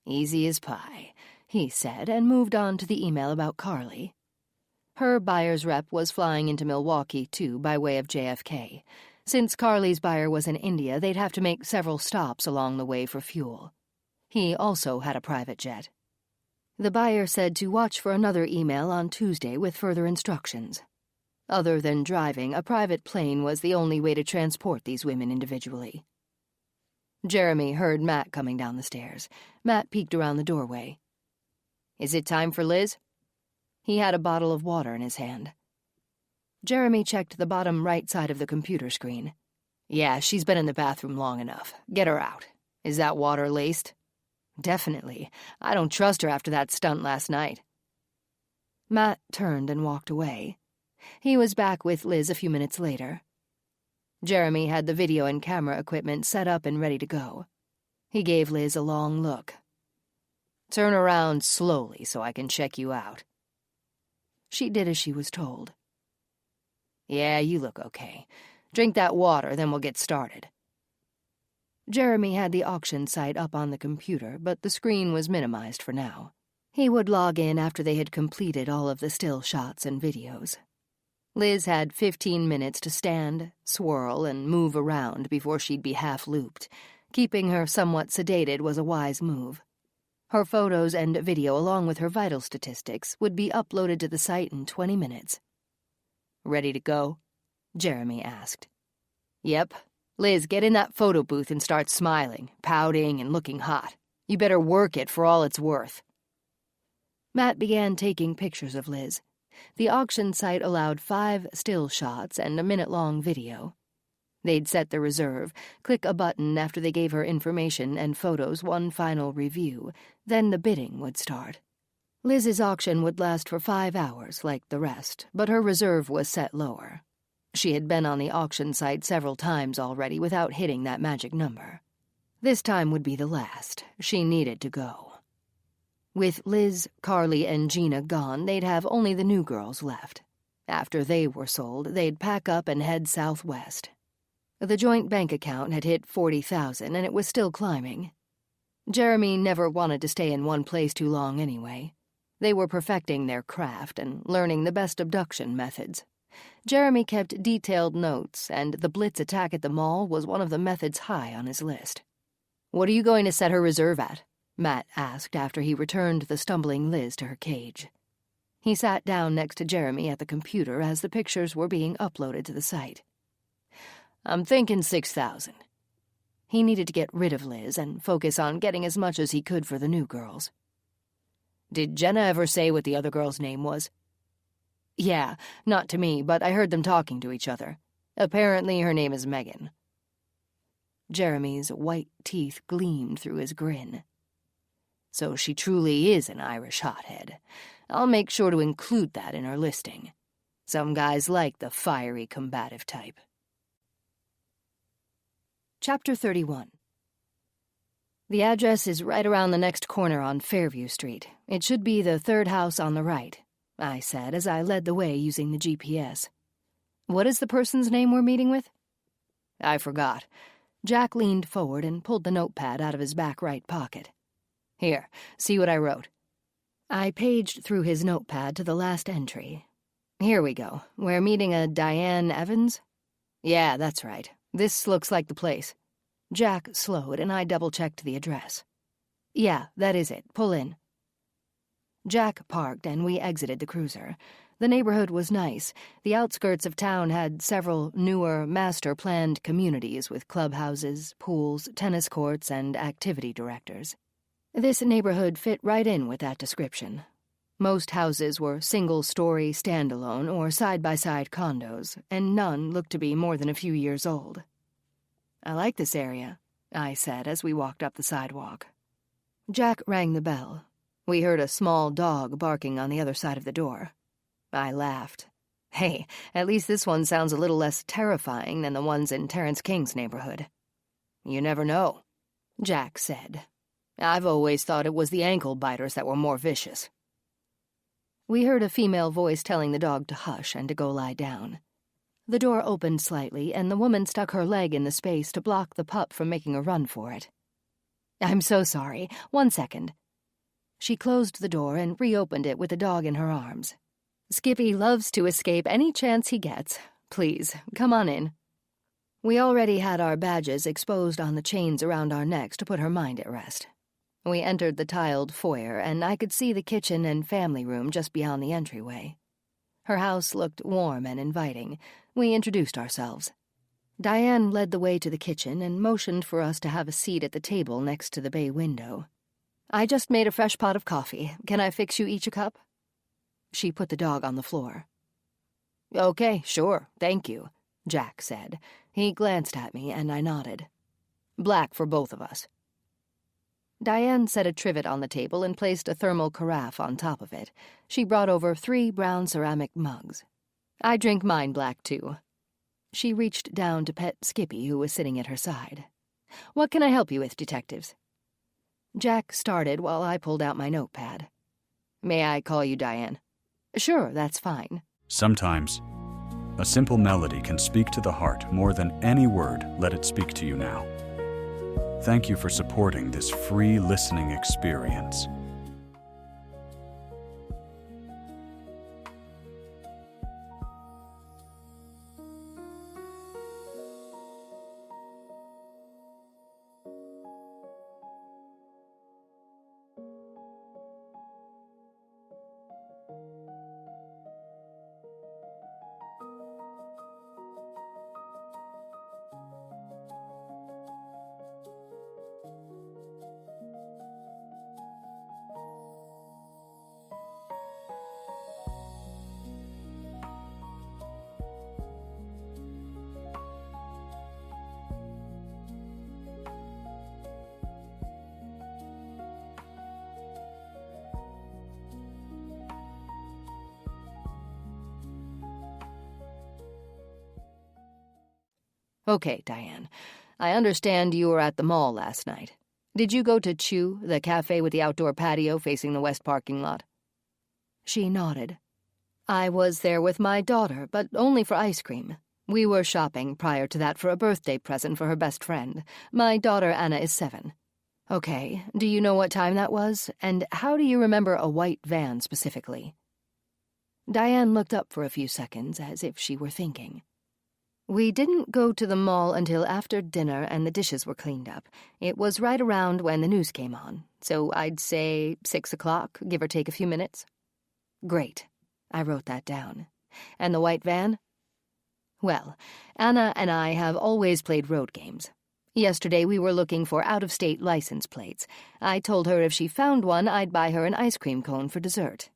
"Easy as pie," he said, and moved on to the email about Carly. Her buyer's rep was flying into Milwaukee, too, by way of JFK. Since Carly's buyer was in India, they'd have to make several stops along the way for fuel. He also had a private jet. The buyer said to watch for another email on Tuesday with further instructions. Other than driving, a private plane was the only way to transport these women individually. Jeremy heard Matt coming down the stairs. Matt peeked around the doorway. "Is it time for Liz?" He had a bottle of water in his hand. Jeremy checked the bottom right side of the computer screen. "Yeah, she's been in the bathroom long enough. Get her out. Is that water laced?" "Definitely. I don't trust her after that stunt last night." Matt turned and walked away. He was back with Liz a few minutes later. Jeremy had the video and camera equipment set up and ready to go. He gave Liz a long look. "Turn around slowly so I can check you out." She did as she was told. "Yeah, you look okay. Drink that water, then we'll get started." Jeremy had the auction site up on the computer, but the screen was minimized for now. He would log in after they had completed all of the still shots and videos. Liz had 15 minutes to stand, swirl, and move around before she'd be half-looped. Keeping her somewhat sedated was a wise move. Her photos and video, along with her vital statistics, would be uploaded to the site in 20 minutes. "Ready to go?" Jeremy asked. "Yep. Liz, get in that photo booth and start smiling, pouting, and looking hot. You better work it for all it's worth. Matt began taking pictures of Liz. The auction site allowed 5 still shots and a minute-long video. They'd set the reserve, click a button after they gave her information and photos one final review, then the bidding would start. Liz's auction would last for 5 hours, like the rest, but her reserve was set lower. She had been on the auction site several times already without hitting that magic number. This time would be the last. She needed to go. With Liz, Carly, and Gina gone, they'd have only the new girls left. After they were sold, they'd pack up and head southwest. The joint bank account had hit $40,000, and it was still climbing. Jeremy never wanted to stay in one place too long anyway. They were perfecting their craft and learning the best abduction methods. Jeremy kept detailed notes, and the blitz attack at the mall was one of the methods high on his list. "What are you going to set her reserve at?" Matt asked after he returned the stumbling Liz to her cage. He sat down next to Jeremy at the computer as the pictures were being uploaded to the site. "I'm thinking 6,000. He needed to get rid of Liz and focus on getting as much as he could for the new girls. "Did Jenna ever say what the other girl's name was?" "Yeah, not to me, but I heard them talking to each other. Apparently her name is Megan." Jeremy's white teeth gleamed through his grin. "So she truly is an Irish hothead. I'll make sure to include that in her listing. Some guys like the fiery, combative type." Chapter 31. The address is right around the next corner on Fairview Street. It should be the 3rd house on the right, I said as I led the way using the GPS. What is the person's name we're meeting with? "I forgot." Jack leaned forward and pulled the notepad out of his back right pocket. "Here, see what I wrote." I paged through his notepad to the last entry. Here we go. We're meeting a Diane Evans? "Yeah, that's right. This looks like the place." Jack slowed, and I double-checked the address. "Yeah, that is it. Pull in." Jack parked, and we exited the cruiser. The neighborhood was nice. The outskirts of town had several newer, master-planned communities with clubhouses, pools, tennis courts, and activity directors. This neighborhood fit right in with that description. Most houses were single-story, standalone, or side-by-side condos, and none looked to be more than a few years old. "I like this area," I said as we walked up the sidewalk. Jack rang the bell. We heard a small dog barking on the other side of the door. I laughed. "Hey, at least this one sounds a little less terrifying than the ones in Terrence King's neighborhood." "You never know," Jack said. "I've always thought it was the ankle-biters that were more vicious." We heard a female voice telling the dog to hush and to go lie down. The door opened slightly, and the woman stuck her leg in the space to block the pup from making a run for it. "I'm so sorry. 1 second." She closed the door and reopened it with the dog in her arms. "Skippy loves to escape any chance he gets. Please, come on in." We already had our badges exposed on the chains around our necks to put her mind at rest. We entered the tiled foyer, and I could see the kitchen and family room just beyond the entryway. Her house looked warm and inviting. We introduced ourselves. Diane led the way to the kitchen and motioned for us to have a seat at the table next to the bay window. "I just made a fresh pot of coffee. Can I fix you each a cup?" She put the dog on the floor. "Okay, sure, thank you," Jack said. He glanced at me, and I nodded. "Black for both of us." Diane set a trivet on the table and placed a thermal carafe on top of it. She brought over 3 brown ceramic mugs. "I drink mine black, too." She reached down to pet Skippy, who was sitting at her side. "What can I help you with, detectives?" Jack started while I pulled out my notepad. "May I call you Diane?" "Sure, that's fine." Sometimes, a simple melody can speak to the heart more than any word. Let it speak to you now. Thank you for supporting this free listening experience. Okay, Diane. I understand you were at the mall last night. Did you go to Chew, the cafe with the outdoor patio facing the west parking lot? She nodded. I was there with my daughter, but only for ice cream. We were shopping prior to that for a birthday present for her best friend. My daughter Anna is 7. Okay, do you know what time that was? And how do you remember a white van specifically? Diane looked up for a few seconds as if she were thinking. We didn't go to the mall until after dinner and the dishes were cleaned up. It was right around when the news came on, so I'd say 6 o'clock, give or take a few minutes. Great. I wrote that down. And the white van? Well, Anna and I have always played road games. Yesterday we were looking for out-of-state license plates. I told her if she found one, I'd buy her an ice cream cone for dessert.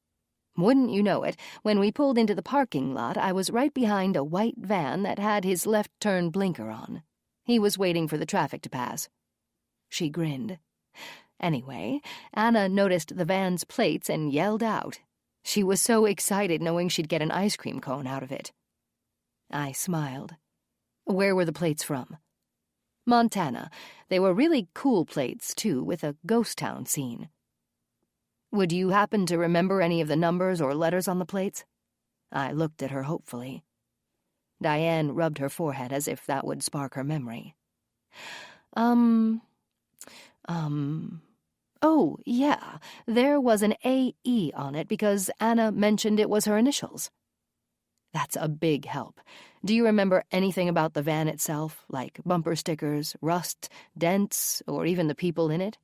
Wouldn't you know it, when we pulled into the parking lot, I was right behind a white van that had his left turn blinker on. He was waiting for the traffic to pass. She grinned. Anyway, Anna noticed the van's plates and yelled out. She was so excited knowing she'd get an ice cream cone out of it. I smiled. Where were the plates from? Montana. They were really cool plates, too, with a ghost town scene. Would you happen to remember any of the numbers or letters on the plates? I looked at her hopefully. Diane rubbed her forehead as if that would spark her memory. Oh, yeah, there was an AE on it because Anna mentioned it was her initials. That's a big help. Do you remember anything about the van itself, like bumper stickers, rust, dents, or even the people in it?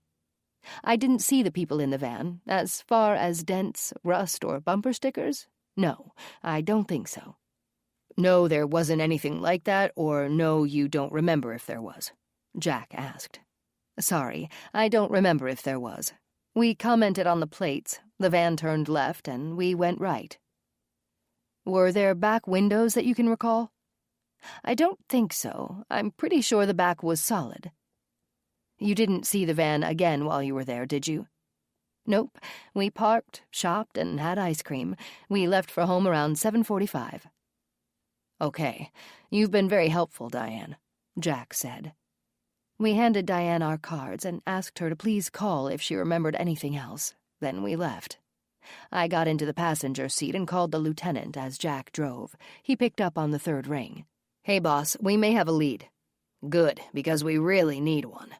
I didn't see the people in the van. As far as dents, rust, or bumper stickers? No, I don't think so. No, there wasn't anything like that, or no, you don't remember if there was? Jack asked. Sorry, I don't remember if there was. We commented on the plates, the van turned left, and we went right. Were there back windows that you can recall? I don't think so. I'm pretty sure the back was solid. You didn't see the van again while you were there, did you? Nope. We parked, shopped, and had ice cream. We left for home around 7:45. Okay. You've been very helpful, Diane, Jack said. We handed Diane our cards and asked her to please call if she remembered anything else. Then we left. I got into the passenger seat and called the lieutenant as Jack drove. He picked up on the third ring. Hey, boss, we may have a lead. Good, because we really need one.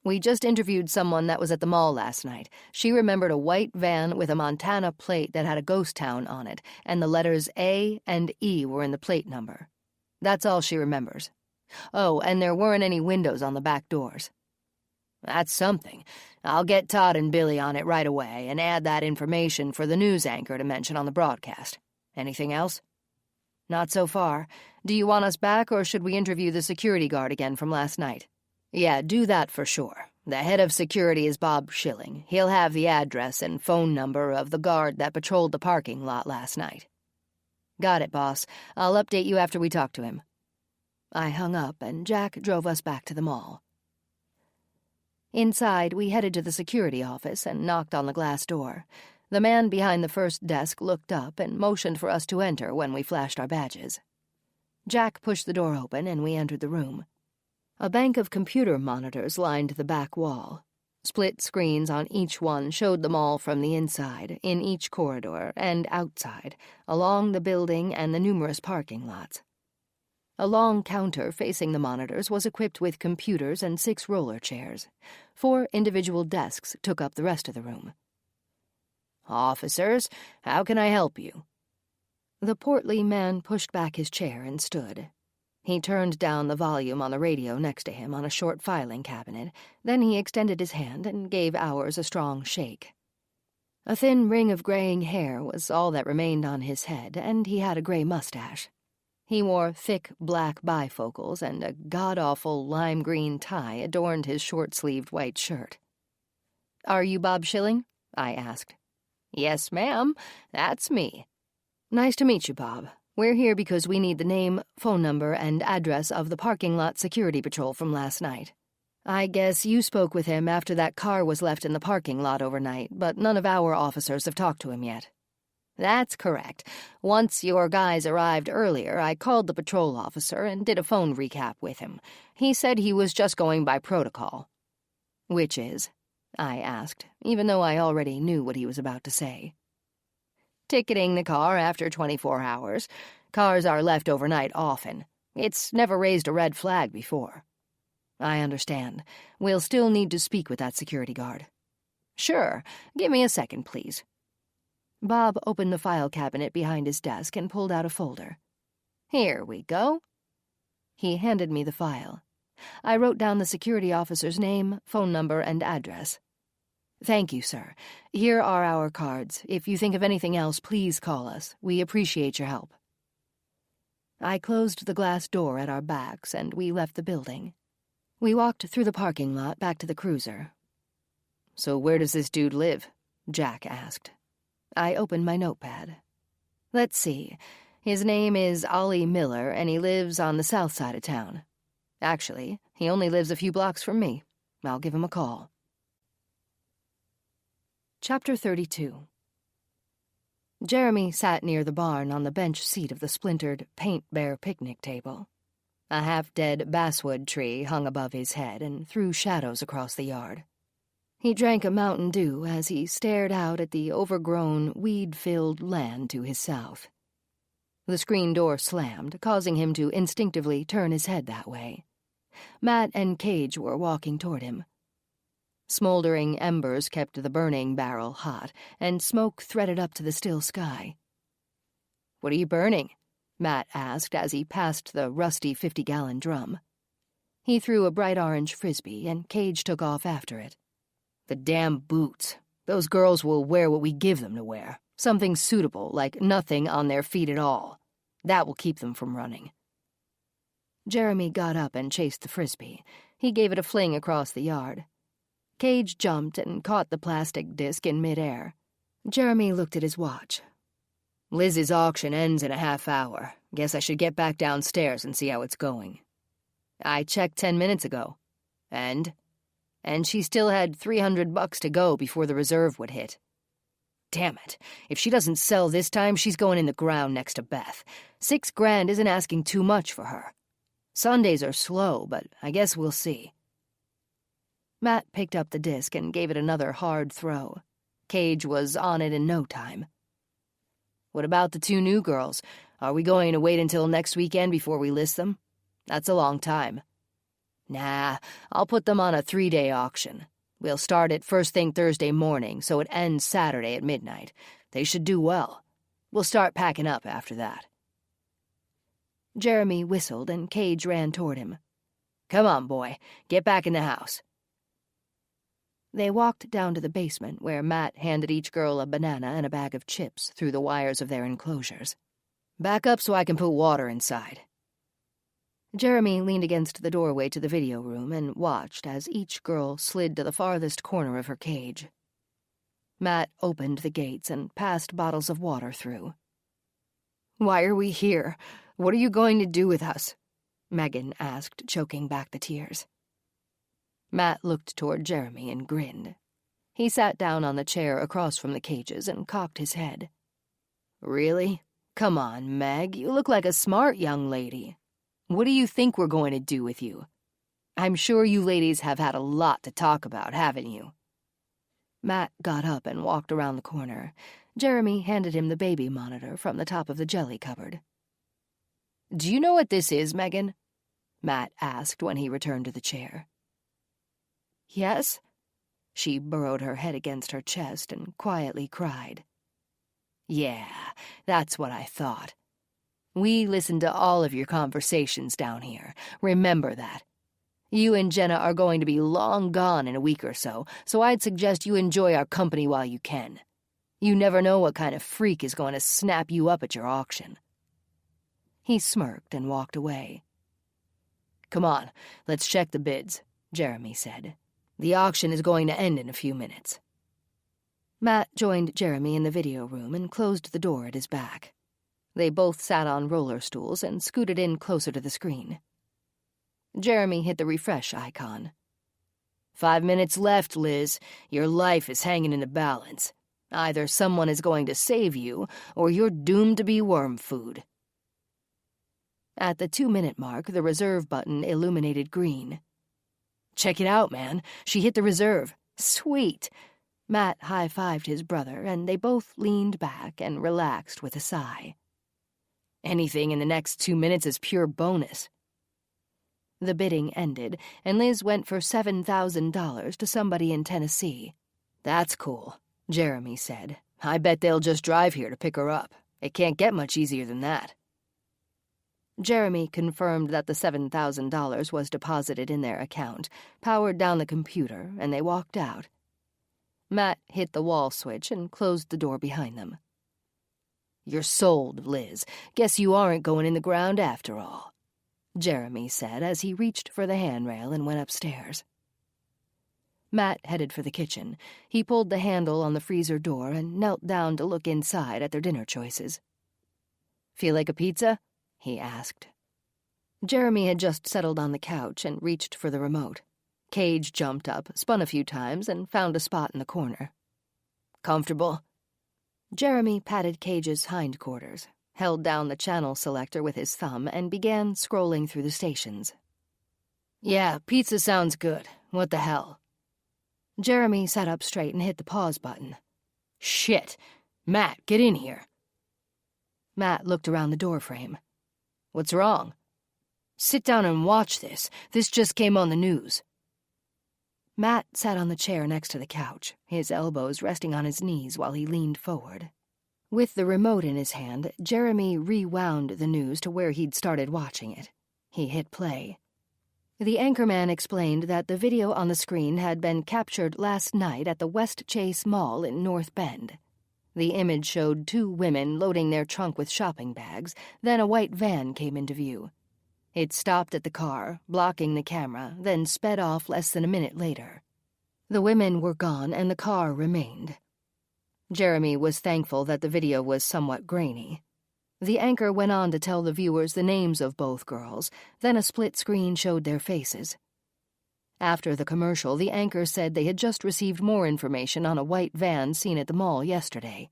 We just interviewed someone that was at the mall last night. She remembered a white van with a Montana plate that had a ghost town on it, and the letters A and E were in the plate number. That's all she remembers. Oh, and there weren't any windows on the back doors. That's something. I'll get Todd and Billy on it right away and add that information for the news anchor to mention on the broadcast. Anything else? Not so far. Do you want us back, or should we interview the security guard again from last night? Yeah, do that for sure. The head of security is Bob Schilling. He'll have the address and phone number of the guard that patrolled the parking lot last night. Got it, boss. I'll update you after we talk to him. I hung up, and Jack drove us back to the mall. Inside, we headed to the security office and knocked on the glass door. The man behind the first desk looked up and motioned for us to enter when we flashed our badges. Jack pushed the door open, and we entered the room. A bank of computer monitors lined the back wall. Split screens on each one showed them all from the inside, in each corridor, and outside, along the building and the numerous parking lots. A long counter facing the monitors was equipped with computers and 6 roller chairs. 4 individual desks took up the rest of the room. Officers, how can I help you? The portly man pushed back his chair and stood. He turned down the volume on the radio next to him on a short filing cabinet. Then he extended his hand and gave ours a strong shake. A thin ring of graying hair was all that remained on his head, and he had a gray mustache. He wore thick black bifocals, and a god-awful lime-green tie adorned his short-sleeved white shirt. "Are you Bob Schilling?" I asked. "Yes, ma'am. That's me." "Nice to meet you, Bob. We're here because we need the name, phone number, and address of the parking lot security patrol from last night. I guess you spoke with him after that car was left in the parking lot overnight, but none of our officers have talked to him yet." That's correct. Once your guys arrived earlier, I called the patrol officer and did a phone recap with him. He said he was just going by protocol. Which is? I asked, even though I already knew what he was about to say. Ticketing the car after 24 hours. Cars are left overnight often. It's never raised a red flag before. I understand. We'll still need to speak with that security guard. Sure. Give me a second, please. Bob opened the file cabinet behind his desk and pulled out a folder. Here we go. He handed me the file. I wrote down the security officer's name, phone number, and address. Thank you, sir. Here are our cards. If you think of anything else, please call us. We appreciate your help. I closed the glass door at our backs, and we left the building. We walked through the parking lot back to the cruiser. So where does this dude live? Jack asked. I opened my notepad. Let's see. His name is Ollie Miller, and he lives on the south side of town. Actually, he only lives a few blocks from me. I'll give him a call. Chapter 32. Jeremy sat near the barn on the bench seat of the splintered paint-bear picnic table. A half-dead basswood tree hung above his head and threw shadows across the yard. He drank a Mountain Dew as he stared out at the overgrown, weed-filled land to his south. The screen door slammed, causing him to instinctively turn his head that way. Matt and Cage were walking toward him. Smoldering embers kept the burning barrel hot, and smoke threaded up to the still sky. "What are you burning?" Matt asked as he passed the rusty 50-gallon drum. He threw a bright orange frisbee, and Cage took off after it. "The damn boots. Those girls will wear what we give them to wear. Something suitable, like nothing on their feet at all. That will keep them from running." Jeremy got up and chased the frisbee. He gave it a fling across the yard. Cage jumped and caught the plastic disc in midair. Jeremy looked at his watch. "Liz's auction ends in a half hour. Guess I should get back downstairs and see how it's going." "I checked 10 minutes ago." "And?" "And she still had $300 to go before the reserve would hit." "Damn it. If she doesn't sell this time, she's going in the ground next to Beth. $6,000 isn't asking too much for her. Sundays are slow, but I guess we'll see." Matt picked up the disc and gave it another hard throw. Cage was on it in no time. "What about the 2 new girls? Are we going to wait until next weekend before we list them? That's a long time." "Nah, I'll put them on a 3-day auction. We'll start it first thing Thursday morning, so it ends Saturday at midnight. They should do well. We'll start packing up after that." Jeremy whistled, and Cage ran toward him. "Come on, boy. Get back in the house." They walked down to the basement, where Matt handed each girl a banana and a bag of chips through the wires of their enclosures. "Back up so I can put water inside." Jeremy leaned against the doorway to the video room and watched as each girl slid to the farthest corner of her cage. Matt opened the gates and passed bottles of water through. "Why are we here? What are you going to do with us?" Megan asked, choking back the tears. Matt looked toward Jeremy and grinned. He sat down on the chair across from the cages and cocked his head. "Really? Come on, Meg. You look like a smart young lady. What do you think we're going to do with you? I'm sure you ladies have had a lot to talk about, haven't you?" Matt got up and walked around the corner. Jeremy handed him the baby monitor from the top of the jelly cupboard. "Do you know what this is, Megan?" Matt asked when he returned to the chair. "Yes?" She burrowed her head against her chest and quietly cried. "Yeah, that's what I thought. We listened to all of your conversations down here. Remember that. You and Jenna are going to be long gone in a week or so I'd suggest you enjoy our company while you can. You never know what kind of freak is going to snap you up at your auction." He smirked and walked away. "Come on, let's check the bids," Jeremy said. "The auction is going to end in a few minutes." Matt joined Jeremy in the video room and closed the door at his back. They both sat on roller stools and scooted in closer to the screen. Jeremy hit the refresh icon. 5 minutes left, Liz. Your life is hanging in the balance. Either someone is going to save you, or you're doomed to be worm food. At the 2-minute mark, the reserve button illuminated green. Check it out, man. She hit the reserve. Sweet. Matt high-fived his brother, and they both leaned back and relaxed with a sigh. Anything in the next 2 minutes is pure bonus. The bidding ended, and Liz went for $7,000 to somebody in Tennessee. That's cool, Jeremy said. I bet they'll just drive here to pick her up. It can't get much easier than that. Jeremy confirmed that the $7,000 was deposited in their account, powered down the computer, and they walked out. Matt hit the wall switch and closed the door behind them. You're sold, Liz. Guess you aren't going in the ground after all, Jeremy said as he reached for the handrail and went upstairs. Matt headed for the kitchen. He pulled the handle on the freezer door and knelt down to look inside at their dinner choices. Feel like a pizza? He asked. Jeremy had just settled on the couch and reached for the remote. Cage jumped up, spun a few times, and found a spot in the corner. Comfortable? Jeremy patted Cage's hindquarters, held down the channel selector with his thumb, and began scrolling through the stations. Yeah, pizza sounds good. What the hell? Jeremy sat up straight and hit the pause button. Shit. Matt, get in here. Matt looked around the doorframe. What's wrong? Sit down and watch this. This just came on the news. Matt sat on the chair next to the couch, his elbows resting on his knees while he leaned forward. With the remote in his hand, Jeremy rewound the news to where he'd started watching it. He hit play. The anchorman explained that the video on the screen had been captured last night at the West Chase Mall in North Bend. The image showed 2 women loading their trunk with shopping bags, then a white van came into view. It stopped at the car, blocking the camera, then sped off less than a minute later. The women were gone and the car remained. Jeremy was thankful that the video was somewhat grainy. The anchor went on to tell the viewers the names of both girls, then a split screen showed their faces. After the commercial, the anchor said they had just received more information on a white van seen at the mall yesterday.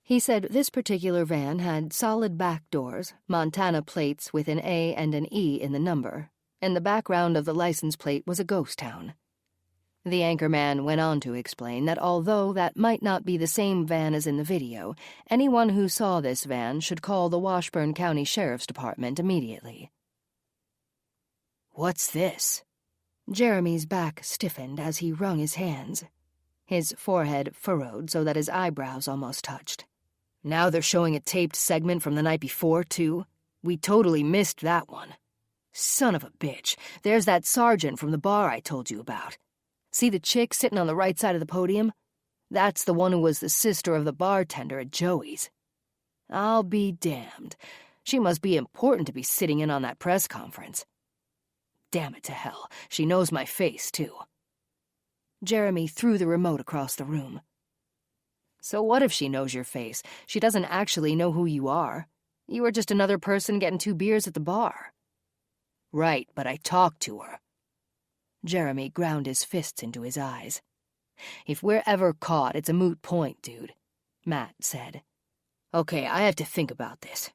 He said this particular van had solid back doors, Montana plates with an A and an E in the number, and the background of the license plate was a ghost town. The anchorman went on to explain that although that might not be the same van as in the video, anyone who saw this van should call the Washburn County Sheriff's Department immediately. What's this? Jeremy's back stiffened as he wrung his hands. His forehead furrowed so that his eyebrows almost touched. Now they're showing a taped segment from the night before, too. We totally missed that one. Son of a bitch, there's that sergeant from the bar I told you about. See the chick sitting on the right side of the podium? That's the one who was the sister of the bartender at Joey's. I'll be damned. She must be important to be sitting in on that press conference. Damn it to hell, she knows my face, too. Jeremy threw the remote across the room. So what if she knows your face? She doesn't actually know who you are. You were just another person getting 2 beers at the bar. Right, but I talked to her. Jeremy ground his fists into his eyes. If we're ever caught, it's a moot point, dude, Matt said. Okay, I have to think about this.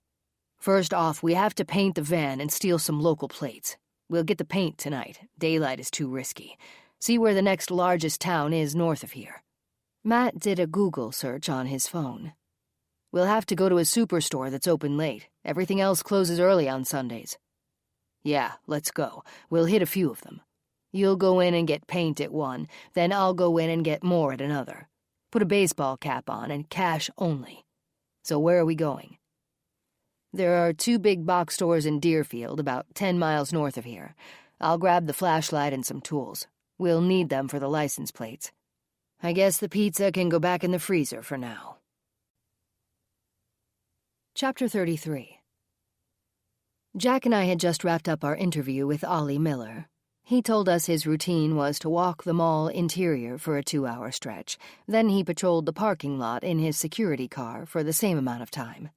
First off, we have to paint the van and steal some local plates. We'll get the paint tonight. Daylight is too risky. See where the next largest town is north of here. Matt did a Google search on his phone. We'll have to go to a superstore that's open late. Everything else closes early on Sundays. Yeah, let's go. We'll hit a few of them. You'll go in and get paint at one, then I'll go in and get more at another. Put a baseball cap on and cash only. So where are we going? There are 2 big box stores in Deerfield, about 10 miles north of here. I'll grab the flashlight and some tools. We'll need them for the license plates. I guess the pizza can go back in the freezer for now. Chapter 33. Jack and I had just wrapped up our interview with Ollie Miller. He told us his routine was to walk the mall interior for a 2-hour stretch. Then he patrolled the parking lot in his security car for the same amount of time.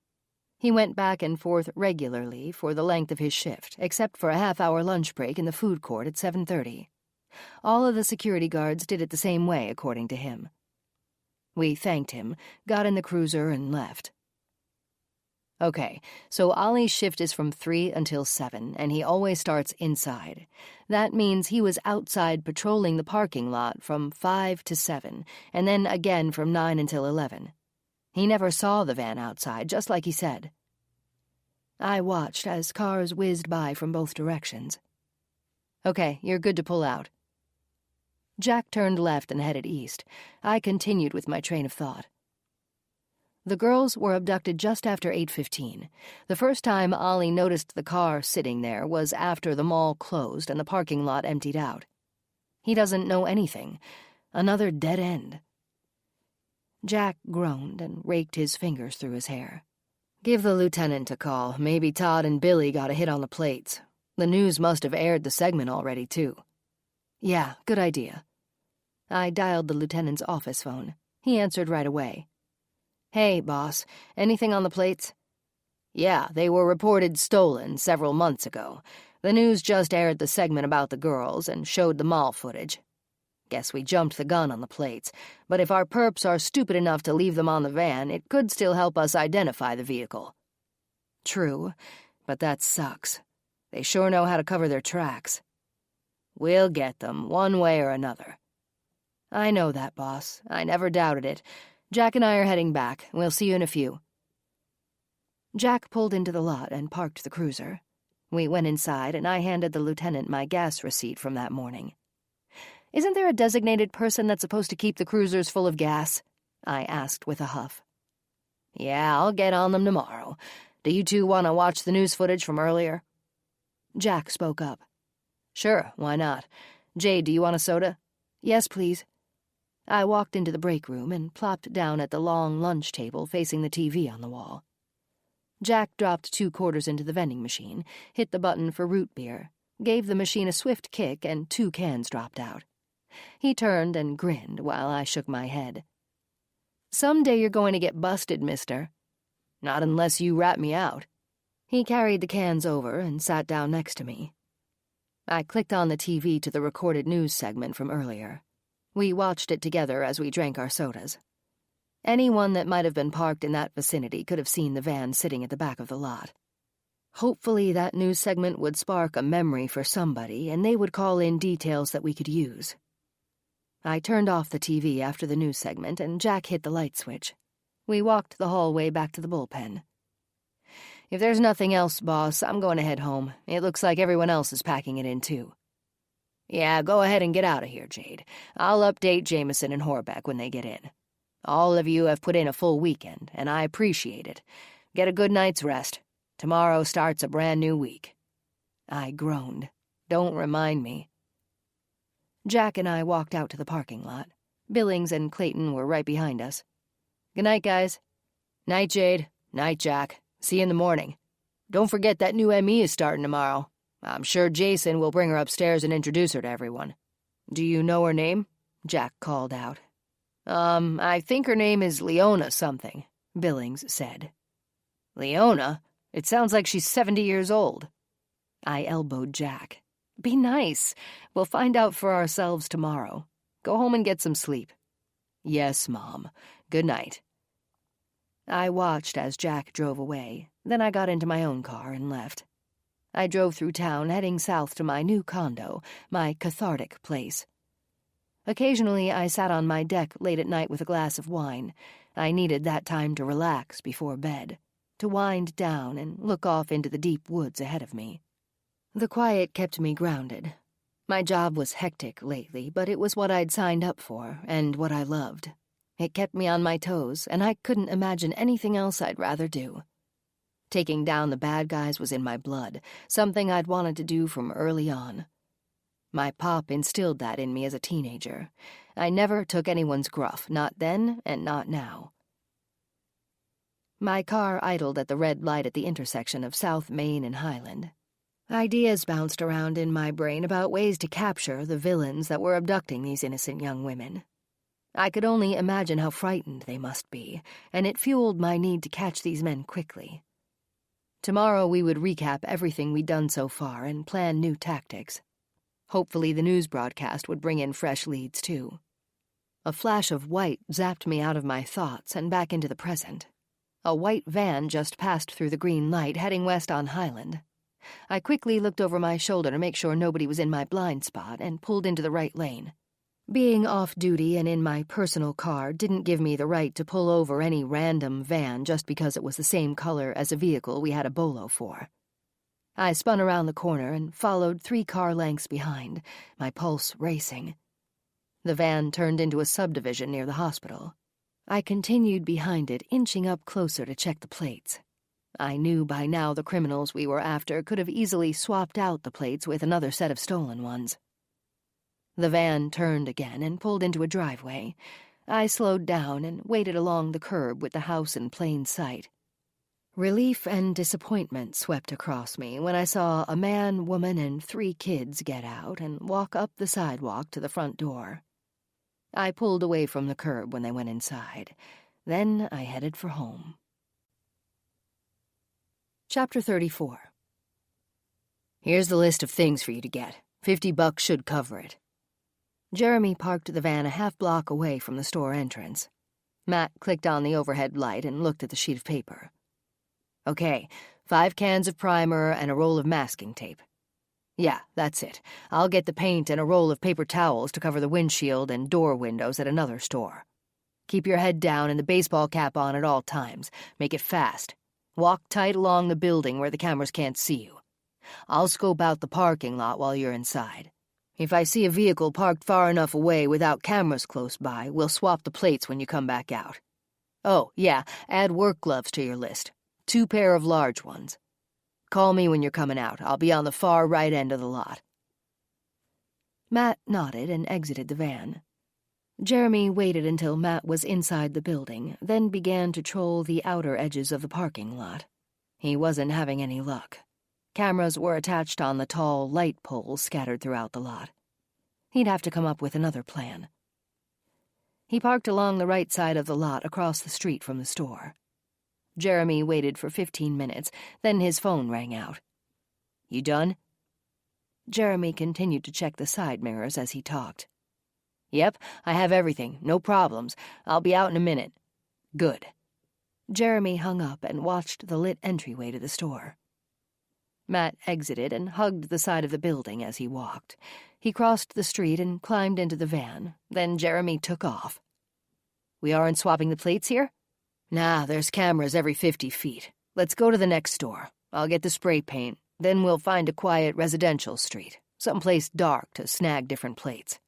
He went back and forth regularly for the length of his shift, except for a half-hour lunch break in the food court at 7:30. All of the security guards did it the same way, according to him. We thanked him, got in the cruiser, and left. Okay, so Ollie's shift is from 3 until 7, and he always starts inside. That means he was outside patrolling the parking lot from 5 to 7, and then again from 9 until 11. He never saw the van outside, just like he said. I watched as cars whizzed by from both directions. Okay, you're good to pull out. Jack turned left and headed east. I continued with my train of thought. The girls were abducted just after 8:15. The first time Ollie noticed the car sitting there was after the mall closed and the parking lot emptied out. He doesn't know anything. Another dead end. Jack groaned and raked his fingers through his hair. Give the lieutenant a call. Maybe Todd and Billy got a hit on the plates. The news must have aired the segment already, too. Yeah, good idea. I dialed the lieutenant's office phone. He answered right away. Hey, boss, anything on the plates? Yeah, they were reported stolen several months ago. The news just aired the segment about the girls and showed the mall footage. Guess we jumped the gun on the plates, but if our perps are stupid enough to leave them on the van, it could still help us identify the vehicle. True, but that sucks. They sure know how to cover their tracks. We'll get them, one way or another. I know that, boss. I never doubted it. Jack and I are heading back. We'll see you in a few. Jack pulled into the lot and parked the cruiser. We went inside, and I handed the lieutenant my gas receipt from that morning. Isn't there a designated person that's supposed to keep the cruisers full of gas? I asked with a huff. Yeah, I'll get on them tomorrow. Do you two want to watch the news footage from earlier? Jack spoke up. Sure, why not? Jade, do you want a soda? Yes, please. I walked into the break room and plopped down at the long lunch table facing the TV on the wall. Jack dropped 2 quarters into the vending machine, hit the button for root beer, gave the machine a swift kick, and 2 cans dropped out. He turned and grinned while I shook my head. Someday you're going to get busted, mister. Not unless you rat me out. He carried the cans over and sat down next to me. I clicked on the TV to the recorded news segment from earlier. We watched it together as we drank our sodas. Anyone that might have been parked in that vicinity could have seen the van sitting at the back of the lot. Hopefully that news segment would spark a memory for somebody, and they would call in details that we could use. I turned off the TV after the news segment, and Jack hit the light switch. We walked the hallway back to the bullpen. If there's nothing else, boss, I'm going to head home. It looks like everyone else is packing it in, too. Yeah, go ahead and get out of here, Jade. I'll update Jameson and Horbeck when they get in. All of you have put in a full weekend, and I appreciate it. Get a good night's rest. Tomorrow starts a brand new week. I groaned. Don't remind me. Jack and I walked out to the parking lot. Billings and Clayton were right behind us. Good night, guys. Night, Jade. Night, Jack. See you in the morning. Don't forget that new ME is starting tomorrow. I'm sure Jason will bring her upstairs and introduce her to everyone. Do you know her name? Jack called out. I think her name is Leona something, Billings said. Leona? It sounds like she's 70 years old. I elbowed Jack. Be nice. We'll find out for ourselves tomorrow. Go home and get some sleep. Yes, Mom. Good night. I watched as Jack drove away. Then I got into my own car and left. I drove through town, heading south to my new condo, my cathartic place. Occasionally, I sat on my deck late at night with a glass of wine. I needed that time to relax before bed, to wind down and look off into the deep woods ahead of me. The quiet kept me grounded. My job was hectic lately, but it was what I'd signed up for and what I loved. It kept me on my toes, and I couldn't imagine anything else I'd rather do. Taking down the bad guys was in my blood, something I'd wanted to do from early on. My pop instilled that in me as a teenager. I never took anyone's gruff, not then and not now. My car idled at the red light at the intersection of South Main and Highland. Ideas bounced around in my brain about ways to capture the villains that were abducting these innocent young women. I could only imagine how frightened they must be, and it fueled my need to catch these men quickly. Tomorrow we would recap everything we'd done so far and plan new tactics. Hopefully the news broadcast would bring in fresh leads, too. A flash of white zapped me out of my thoughts and back into the present. A white van just passed through the green light, heading west on Highland. I quickly looked over my shoulder to make sure nobody was in my blind spot and pulled into the right lane. Being off-duty and in my personal car didn't give me the right to pull over any random van just because it was the same color as a vehicle we had a bolo for. I spun around the corner and followed 3 car lengths behind, my pulse racing. The van turned into a subdivision near the hospital. I continued behind it, inching up closer to check the plates. I knew by now the criminals we were after could have easily swapped out the plates with another set of stolen ones. The van turned again and pulled into a driveway. I slowed down and waited along the curb with the house in plain sight. Relief and disappointment swept across me when I saw a man, woman, and 3 kids get out and walk up the sidewalk to the front door. I pulled away from the curb when they went inside. Then I headed for home. Chapter 34. Here's the list of things for you to get. $50 should cover it. Jeremy parked the van a half block away from the store entrance. Matt clicked on the overhead light and looked at the sheet of paper. Okay, 5 cans of primer and a roll of masking tape. Yeah, that's it. I'll get the paint and a roll of paper towels to cover the windshield and door windows at another store. Keep your head down and the baseball cap on at all times. Make it fast. Walk tight along the building where the cameras can't see you. I'll scope out the parking lot while you're inside. If I see a vehicle parked far enough away without cameras close by, we'll swap the plates when you come back out. Oh, yeah, add work gloves to your list. 2 pair of large ones. Call me when you're coming out. I'll be on the far right end of the lot. Matt nodded and exited the van. Jeremy waited until Matt was inside the building, then began to troll the outer edges of the parking lot. He wasn't having any luck. Cameras were attached on the tall light poles scattered throughout the lot. He'd have to come up with another plan. He parked along the right side of the lot across the street from the store. Jeremy waited for 15 minutes, then his phone rang out. You done? Jeremy continued to check the side mirrors as he talked. Yep, I have everything. No problems. I'll be out in a minute. Good. Jeremy hung up and watched the lit entryway to the store. Matt exited and hugged the side of the building as he walked. He crossed the street and climbed into the van. Then Jeremy took off. We aren't swapping the plates here? Nah, there's cameras every 50 feet. Let's go to the next store. I'll get the spray paint. Then we'll find a quiet residential street, someplace dark to snag different plates.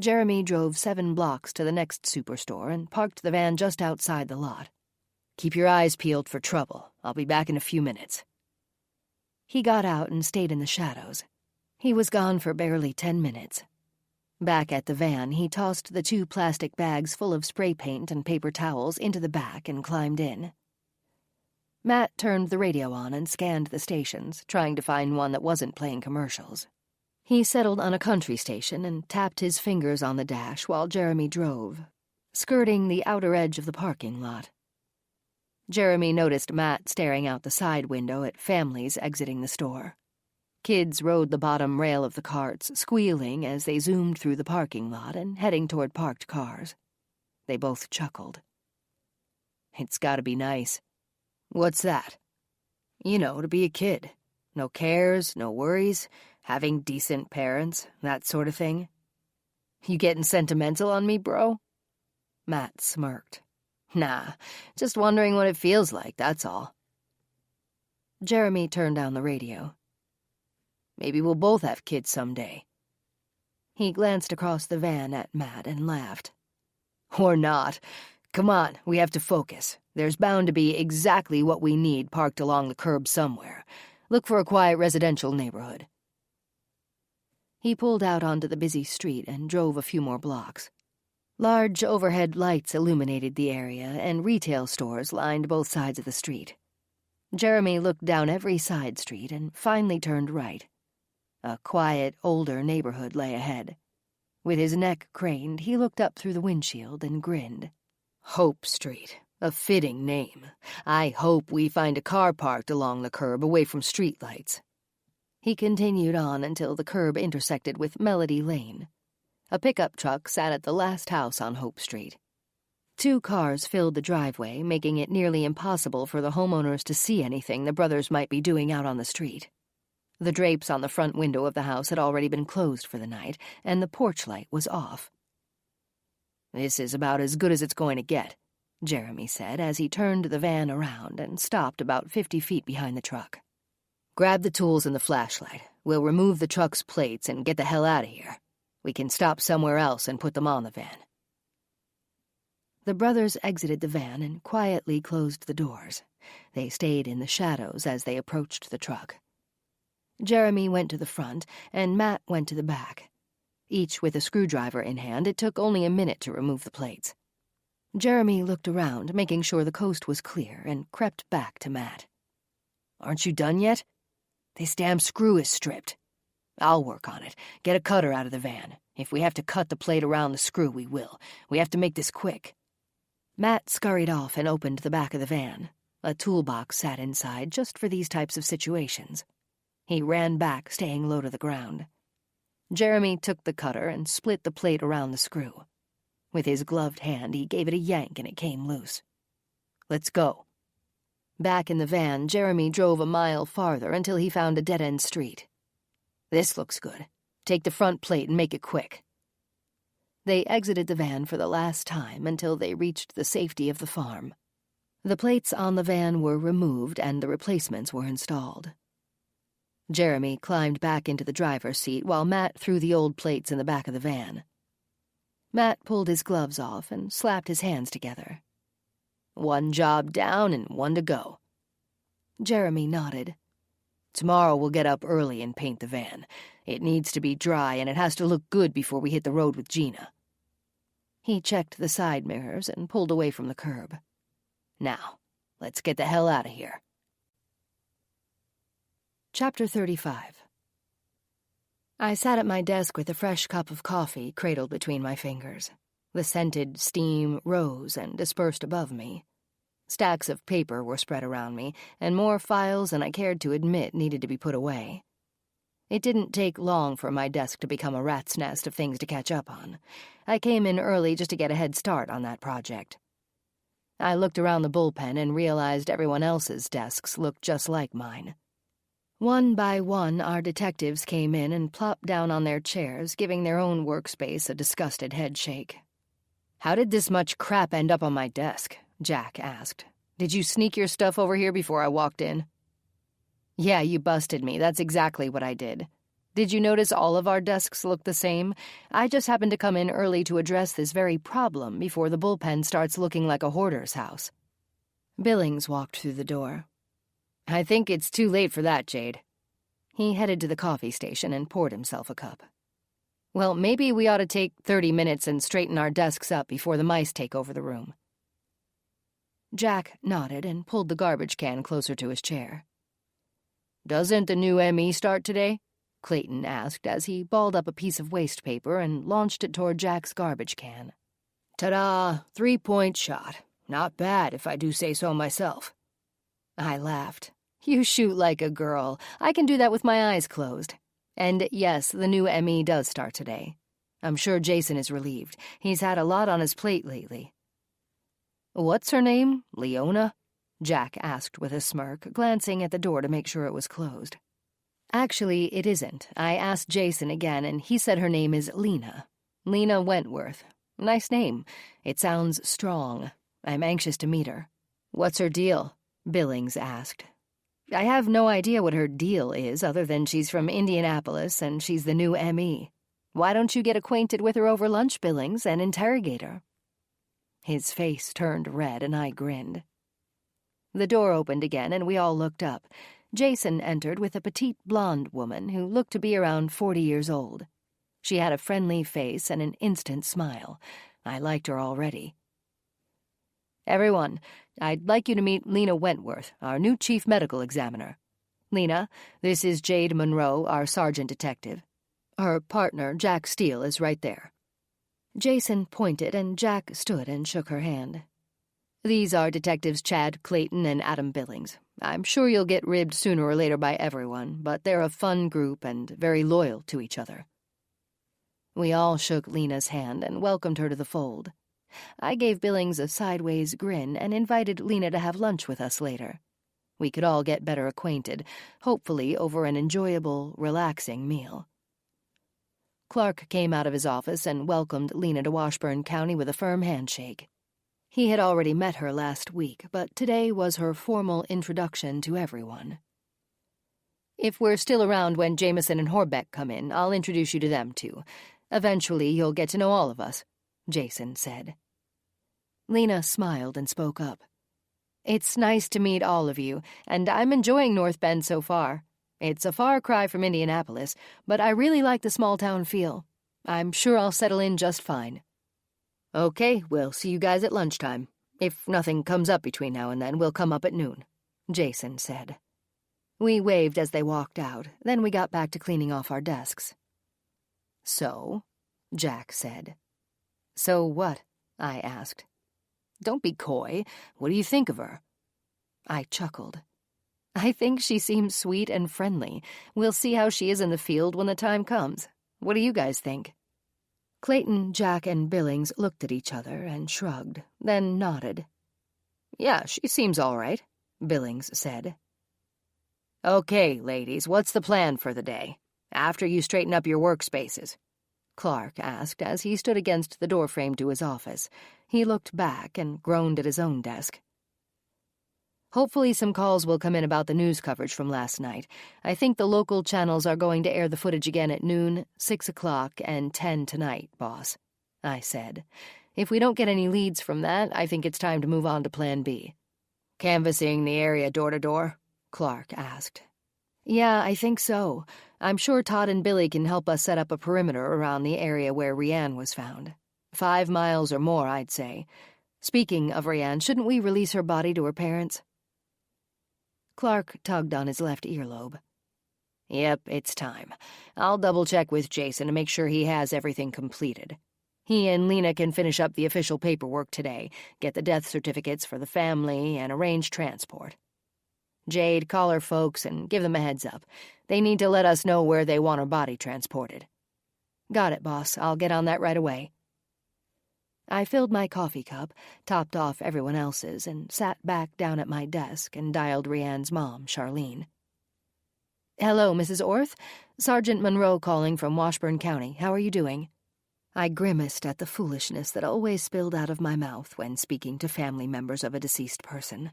Jeremy drove 7 blocks to the next superstore and parked the van just outside the lot. Keep your eyes peeled for trouble. I'll be back in a few minutes. He got out and stayed in the shadows. He was gone for barely 10 minutes. Back at the van, he tossed the 2 plastic bags full of spray paint and paper towels into the back and climbed in. Matt turned the radio on and scanned the stations, trying to find one that wasn't playing commercials. He settled on a country station and tapped his fingers on the dash while Jeremy drove, skirting the outer edge of the parking lot. Jeremy noticed Matt staring out the side window at families exiting the store. Kids rode the bottom rail of the carts, squealing as they zoomed through the parking lot and heading toward parked cars. They both chuckled. It's gotta be nice. What's that? You know, to be a kid. No cares, no worries, having decent parents, that sort of thing. You getting sentimental on me, bro? Matt smirked. Nah, just wondering what it feels like, that's all. Jeremy turned down the radio. Maybe we'll both have kids someday. He glanced across the van at Matt and laughed. Or not. Come on, we have to focus. There's bound to be exactly what we need parked along the curb somewhere. Look for a quiet residential neighborhood. He pulled out onto the busy street and drove a few more blocks. Large overhead lights illuminated the area, and retail stores lined both sides of the street. Jeremy looked down every side street and finally turned right. A quiet, older neighborhood lay ahead. With his neck craned, he looked up through the windshield and grinned. Hope Street. A fitting name. I hope we find a car parked along the curb away from streetlights. He continued on until the curb intersected with Melody Lane. A pickup truck sat at the last house on Hope Street. 2 cars filled the driveway, making it nearly impossible for the homeowners to see anything the brothers might be doing out on the street. The drapes on the front window of the house had already been closed for the night, and the porch light was off. "This is about as good as it's going to get," Jeremy said as he turned the van around and stopped about 50 feet behind the truck. "Grab the tools and the flashlight. We'll remove the truck's plates and get the hell out of here. We can stop somewhere else and put them on the van." The brothers exited the van and quietly closed the doors. They stayed in the shadows as they approached the truck. Jeremy went to the front, and Matt went to the back. Each with a screwdriver in hand, it took only a minute to remove the plates. Jeremy looked around, making sure the coast was clear, and crept back to Matt. "Aren't you done yet? This damn screw is stripped. I'll work on it. Get a cutter out of the van. If we have to cut the plate around the screw, we will. We have to make this quick." Matt scurried off and opened the back of the van. A toolbox sat inside just for these types of situations. He ran back, staying low to the ground. Jeremy took the cutter and split the plate around the screw. With his gloved hand, he gave it a yank and it came loose. "Let's go." Back in the van, Jeremy drove a mile farther until he found a dead-end street. "This looks good. Take the front plate and make it quick." They exited the van for the last time until they reached the safety of the farm. The plates on the van were removed and the replacements were installed. Jeremy climbed back into the driver's seat while Matt threw the old plates in the back of the van. Matt pulled his gloves off and slapped his hands together. "One job down and one to go." Jeremy nodded. "Tomorrow we'll get up early and paint the van. It needs to be dry and it has to look good before we hit the road with Gina." He checked the side mirrors and pulled away from the curb. "Now, let's get the hell out of here." Chapter 35. I sat at my desk with a fresh cup of coffee cradled between my fingers. The scented steam rose and dispersed above me. Stacks of paper were spread around me, and more files than I cared to admit needed to be put away. It didn't take long for my desk to become a rat's nest of things to catch up on. I came in early just to get a head start on that project. I looked around the bullpen and realized everyone else's desks looked just like mine. One by one, our detectives came in and plopped down on their chairs, giving their own workspace a disgusted headshake. "How did this much crap end up on my desk?" Jack asked. "Did you sneak your stuff over here before I walked in?" "Yeah, you busted me. That's exactly what I did. Did you notice all of our desks look the same? I just happened to come in early to address this very problem before the bullpen starts looking like a hoarder's house." Billings walked through the door. "I think it's too late for that, Jade." He headed to the coffee station and poured himself a cup. "Well, maybe we ought to take 30 minutes and straighten our desks up before the mice take over the room." Jack nodded and pulled the garbage can closer to his chair. "Doesn't the new ME start today?" Clayton asked as he balled up a piece of waste paper and launched it toward Jack's garbage can. "Ta-da! 3-point shot. Not bad, if I do say so myself." I laughed. "You shoot like a girl. I can do that with my eyes closed. And yes, the new ME does start today. I'm sure Jason is relieved. He's had a lot on his plate lately." "What's her name? Leona?" Jack asked with a smirk, glancing at the door to make sure it was closed. "Actually, it isn't. I asked Jason again, and he said her name is Lena. Lena Wentworth. Nice name. It sounds strong. I'm anxious to meet her." "What's her deal?" Billings asked. "I have no idea what her deal is other than she's from Indianapolis and she's the new ME. Why don't you get acquainted with her over lunch, Billings, and interrogate her?" His face turned red and I grinned. The door opened again and we all looked up. Jason entered with a petite blonde woman who looked to be around 40 years old. She had a friendly face and an instant smile. I liked her already. "Everyone, I'd like you to meet Lena Wentworth, our new chief medical examiner. Lena, this is Jade Monroe, our sergeant detective. Her partner, Jack Steele, is right there." Jason pointed and Jack stood and shook her hand. "These are Detectives Chad Clayton and Adam Billings. I'm sure you'll get ribbed sooner or later by everyone, but they're a fun group and very loyal to each other." We all shook Lena's hand and welcomed her to the fold. I gave Billings a sideways grin and invited Lena to have lunch with us later. We could all get better acquainted, hopefully over an enjoyable, relaxing meal. Clark came out of his office and welcomed Lena to Washburn County with a firm handshake. He had already met her last week, but today was her formal introduction to everyone. If we're still around when Jameson and Horbeck come in, I'll introduce you to them too. Eventually, you'll get to know all of us, Jason said. Lena smiled and spoke up. It's nice to meet all of you, and I'm enjoying North Bend so far. It's a far cry from Indianapolis, but I really like the small-town feel. I'm sure I'll settle in just fine. Okay, we'll see you guys at lunchtime. If nothing comes up between now and then, we'll come up at noon, Jason said. We waved as they walked out, then we got back to cleaning off our desks. So, Jack said. So what? I asked. Don't be coy. What do you think of her? I chuckled. I think she seems sweet and friendly. We'll see how she is in the field when the time comes. What do you guys think? Clayton, Jack, and Billings looked at each other and shrugged, then nodded. Yeah, she seems all right, Billings said. Okay, ladies, what's the plan for the day? After you straighten up your workspaces? Clark asked as he stood against the doorframe to his office. He looked back and groaned at his own desk. Hopefully some calls will come in about the news coverage from last night. I think the local channels are going to air the footage again at noon, 6 o'clock, and 10 tonight, boss, I said. If we don't get any leads from that, I think it's time to move on to Plan B. Canvassing the area door to door? Clark asked. Yeah, I think so. I'm sure Todd and Billy can help us set up a perimeter around the area where Rianne was found. 5 miles or more, I'd say. Speaking of Rianne, shouldn't we release her body to her parents? Clark tugged on his left earlobe. Yep, it's time. I'll double-check with Jason to make sure he has everything completed. He and Lena can finish up the official paperwork today, get the death certificates for the family, and arrange transport. Jade, call her folks and give them a heads up. They need to let us know where they want her body transported. Got it, boss. I'll get on that right away. I filled my coffee cup, topped off everyone else's, and sat back down at my desk and dialed Rianne's mom, Charlene. Hello, Mrs. Orth. Sergeant Monroe calling from Washburn County. How are you doing? I grimaced at the foolishness that always spilled out of my mouth when speaking to family members of a deceased person.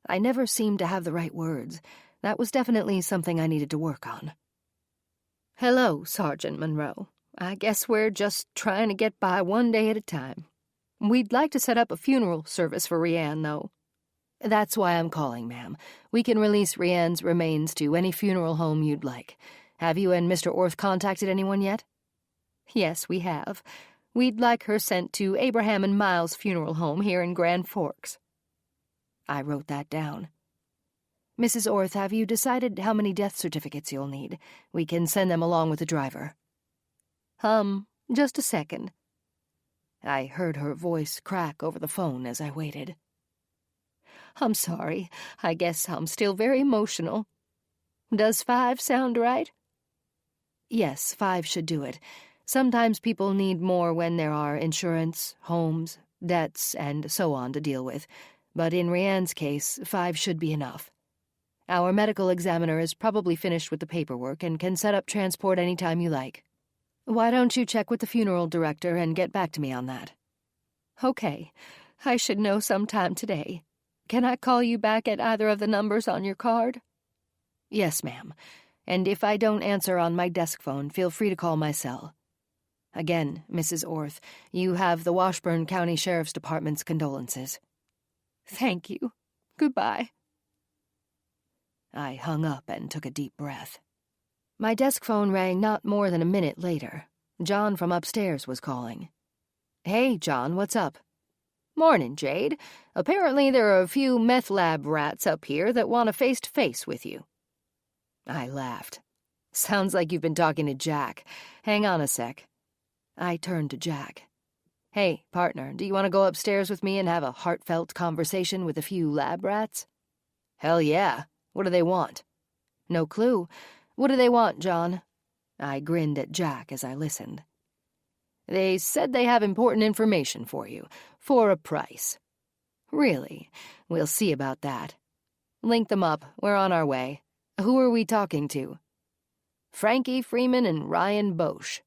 I never seemed to have the right words. That was definitely something I needed to work on. Hello, Sergeant Monroe. I guess we're just trying to get by one day at a time. We'd like to set up a funeral service for Rianne, though. That's why I'm calling, ma'am. We can release Rianne's remains to any funeral home you'd like. Have you and Mr. Orth contacted anyone yet? Yes, we have. We'd like her sent to Abraham and Miles Funeral Home here in Grand Forks. I wrote that down. Mrs. Orth, have you decided how many death certificates you'll need? We can send them along with the driver. Just a second. I heard her voice crack over the phone as I waited. I'm sorry. I guess I'm still very emotional. Does 5 sound right? Yes, 5 should do it. Sometimes people need more when there are insurance, homes, debts, and so on to deal with. But in Rianne's case, 5 should be enough. Our medical examiner is probably finished with the paperwork and can set up transport any time you like. Why don't you check with the funeral director and get back to me on that? Okay. I should know sometime today. Can I call you back at either of the numbers on your card? Yes, ma'am. And if I don't answer on my desk phone, feel free to call my cell. Again, Mrs. Orth, you have the Washburn County Sheriff's Department's condolences. Thank you. Goodbye. I hung up and took a deep breath. My desk phone rang not more than a minute later. John from upstairs was calling. Hey, John, what's up? Morning, Jade. Apparently there are a few meth lab rats up here that want a face-to-face with you. I laughed. Sounds like you've been talking to Jack. Hang on a sec. I turned to Jack. Hey, partner, do you want to go upstairs with me and have a heartfelt conversation with a few lab rats? Hell yeah. What do they want? No clue. What do they want, John? I grinned at Jack as I listened. They said they have important information for you, for a price. Really? We'll see about that. Link them up. We're on our way. Who are we talking to? Frankie Freeman and Ryan Bosch.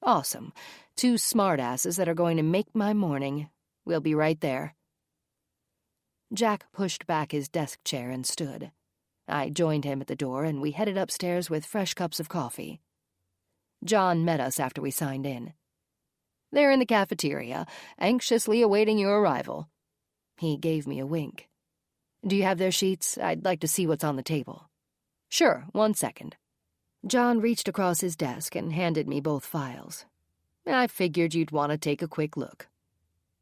Awesome. 2 smartasses that are going to make my morning. We'll be right there. Jack pushed back his desk chair and stood. I joined him at the door, and we headed upstairs with fresh cups of coffee. John met us after we signed in. They're in the cafeteria, anxiously awaiting your arrival. He gave me a wink. Do you have their sheets? I'd like to see what's on the table. Sure, 1 second. John reached across his desk and handed me both files. I figured you'd want to take a quick look.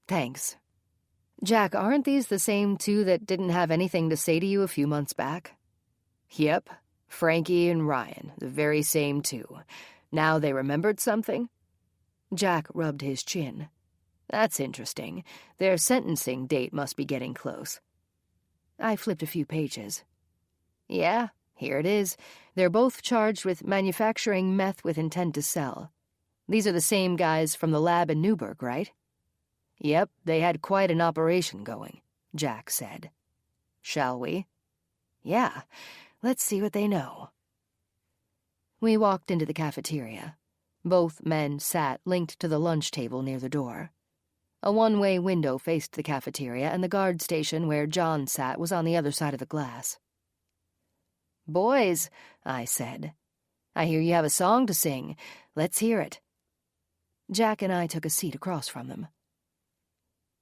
Thanks. Jack, aren't these the same 2 that didn't have anything to say to you a few months back? Yep, Frankie and Ryan, the very same 2. Now they remembered something? Jack rubbed his chin. That's interesting. Their sentencing date must be getting close. I flipped a few pages. Yeah, here it is. They're both charged with manufacturing meth with intent to sell. These are the same guys from the lab in Newburgh, right? Yep, they had quite an operation going, Jack said. Shall we? Yeah, let's see what they know. We walked into the cafeteria. Both men sat linked to the lunch table near the door. A one-way window faced the cafeteria, and the guard station where John sat was on the other side of the glass. Boys, I said, I hear you have a song to sing. Let's hear it. Jack and I took a seat across from them.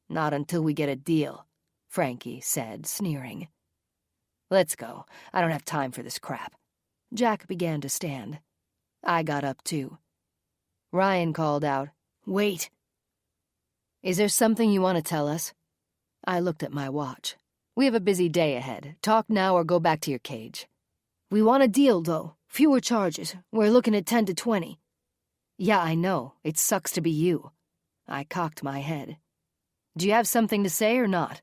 Not until we get a deal, Frankie said, sneering. Let's go. I don't have time for this crap. Jack began to stand. I got up too. Ryan called out, Wait. Is there something you want to tell us? I looked at my watch. We have a busy day ahead. Talk now or go back to your cage. We want a deal, though. Fewer charges. We're looking at 10 to 20. Yeah, I know. It sucks to be you. I cocked my head. Do you have something to say or not?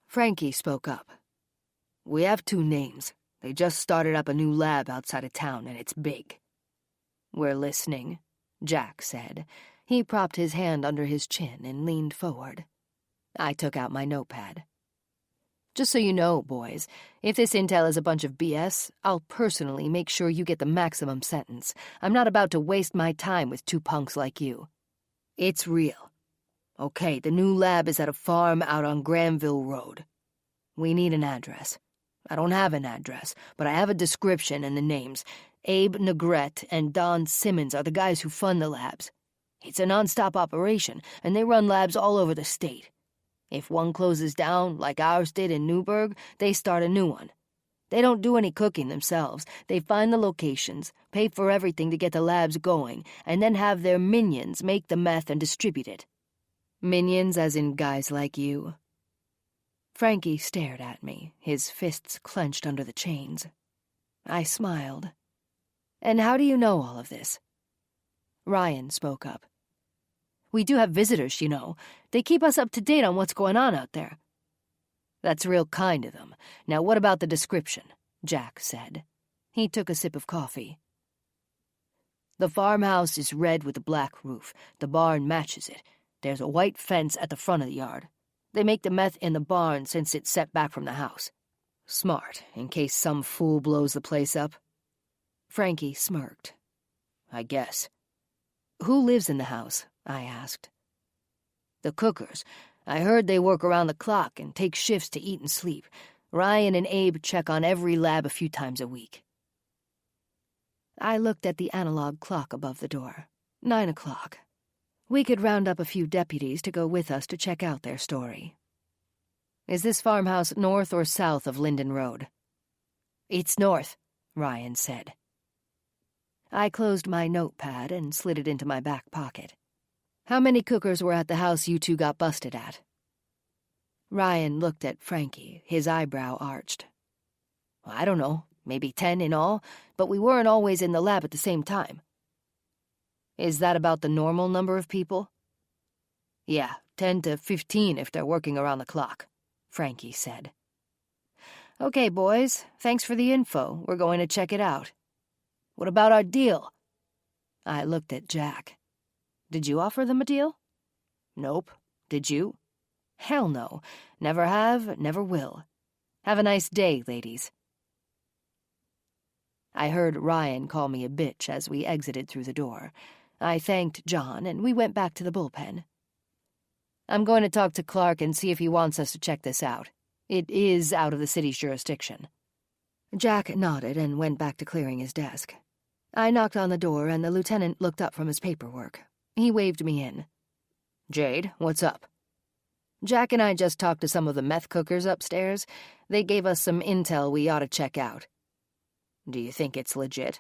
Frankie spoke up. We have 2 names. They just started up a new lab outside of town, and it's big. We're listening, Jack said. He propped his hand under his chin and leaned forward. I took out my notepad. Just so you know, boys, if this intel is a bunch of BS, I'll personally make sure you get the maximum sentence. I'm not about to waste my time with 2 punks like you. It's real. Okay, the new lab is at a farm out on Granville Road. We need an address. I don't have an address, but I have a description and the names. Abe Negrete and Don Simmons are the guys who fund the labs. It's a non-stop operation, and they run labs all over the state. If one closes down, like ours did in Newburgh, they start a new one. They don't do any cooking themselves. They find the locations, pay for everything to get the labs going, and then have their minions make the meth and distribute it. Minions as in guys like you. Frankie stared at me, his fists clenched under the chains. I smiled. And how do you know all of this? Ryan spoke up. We do have visitors, you know. They keep us up to date on what's going on out there. That's real kind of them. Now what about the description? Jack said. He took a sip of coffee. The farmhouse is red with a black roof. The barn matches it. There's a white fence at the front of the yard. They make the meth in the barn since it's set back from the house. Smart, in case some fool blows the place up. Frankie smirked. I guess. Who lives in the house? I asked. The cookers. I heard they work around the clock and take shifts to eat and sleep. Ryan and Abe check on every lab a few times a week. I looked at the analog clock above the door. 9 o'clock. We could round up a few deputies to go with us to check out their story. Is this farmhouse north or south of Linden Road? It's north, Ryan said. I closed my notepad and slid it into my back pocket. How many cookers were at the house you 2 got busted at? Ryan looked at Frankie, his eyebrow arched. I don't know, maybe 10 in all, but we weren't always in the lab at the same time. Is that about the normal number of people? Yeah, 10 to 15 if they're working around the clock, Frankie said. Okay, boys, thanks for the info. We're going to check it out. What about our deal? I looked at Jack. Did you offer them a deal? Nope. Did you? Hell no. Never have, never will. Have a nice day, ladies. I heard Ryan call me a bitch as we exited through the door. I thanked John, and we went back to the bullpen. I'm going to talk to Clark and see if he wants us to check this out. It is out of the city's jurisdiction. Jack nodded and went back to clearing his desk. I knocked on the door, and the lieutenant looked up from his paperwork. He waved me in. Jade, what's up? Jack and I just talked to some of the meth cookers upstairs. They gave us some intel we ought to check out. Do you think it's legit?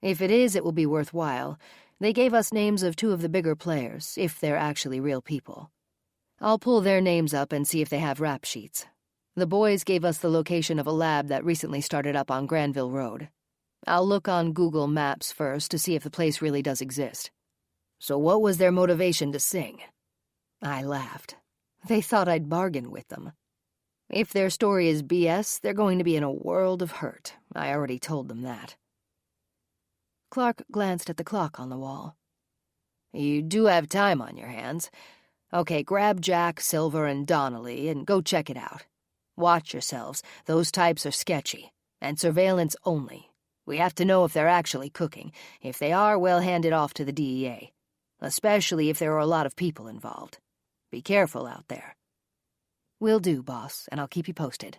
If it is, it will be worthwhile. They gave us names of 2 of the bigger players, if they're actually real people. I'll pull their names up and see if they have rap sheets. The boys gave us the location of a lab that recently started up on Granville Road. I'll look on Google Maps first to see if the place really does exist. So what was their motivation to sing? I laughed. They thought I'd bargain with them. If their story is BS, they're going to be in a world of hurt. I already told them that. Clark glanced at the clock on the wall. You do have time on your hands. Okay, grab Jack, Silver, and Donnelly and go check it out. Watch yourselves. Those types are sketchy. And surveillance only. We have to know if they're actually cooking. If they are, we'll hand it off to the DEA. Especially if there are a lot of people involved. Be careful out there. Will do, boss, and I'll keep you posted.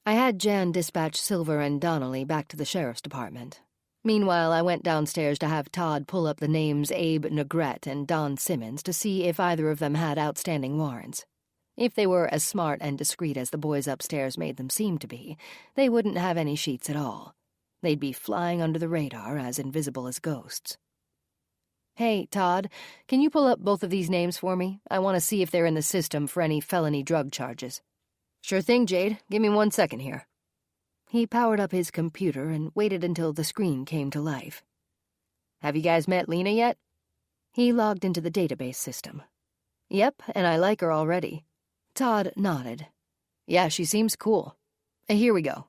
I had Jan dispatch Silver and Donnelly back to the sheriff's department. Meanwhile, I went downstairs to have Todd pull up the names Abe Negrete and Don Simmons to see if either of them had outstanding warrants. If they were as smart and discreet as the boys upstairs made them seem to be, they wouldn't have any sheets at all. They'd be flying under the radar, as invisible as ghosts. Hey, Todd, can you pull up both of these names for me? I want to see if they're in the system for any felony drug charges. Sure thing, Jade. Give me 1 second here. He powered up his computer and waited until the screen came to life. Have you guys met Lena yet? He logged into the database system. Yep, and I like her already. Todd nodded. Yeah, she seems cool. Here we go.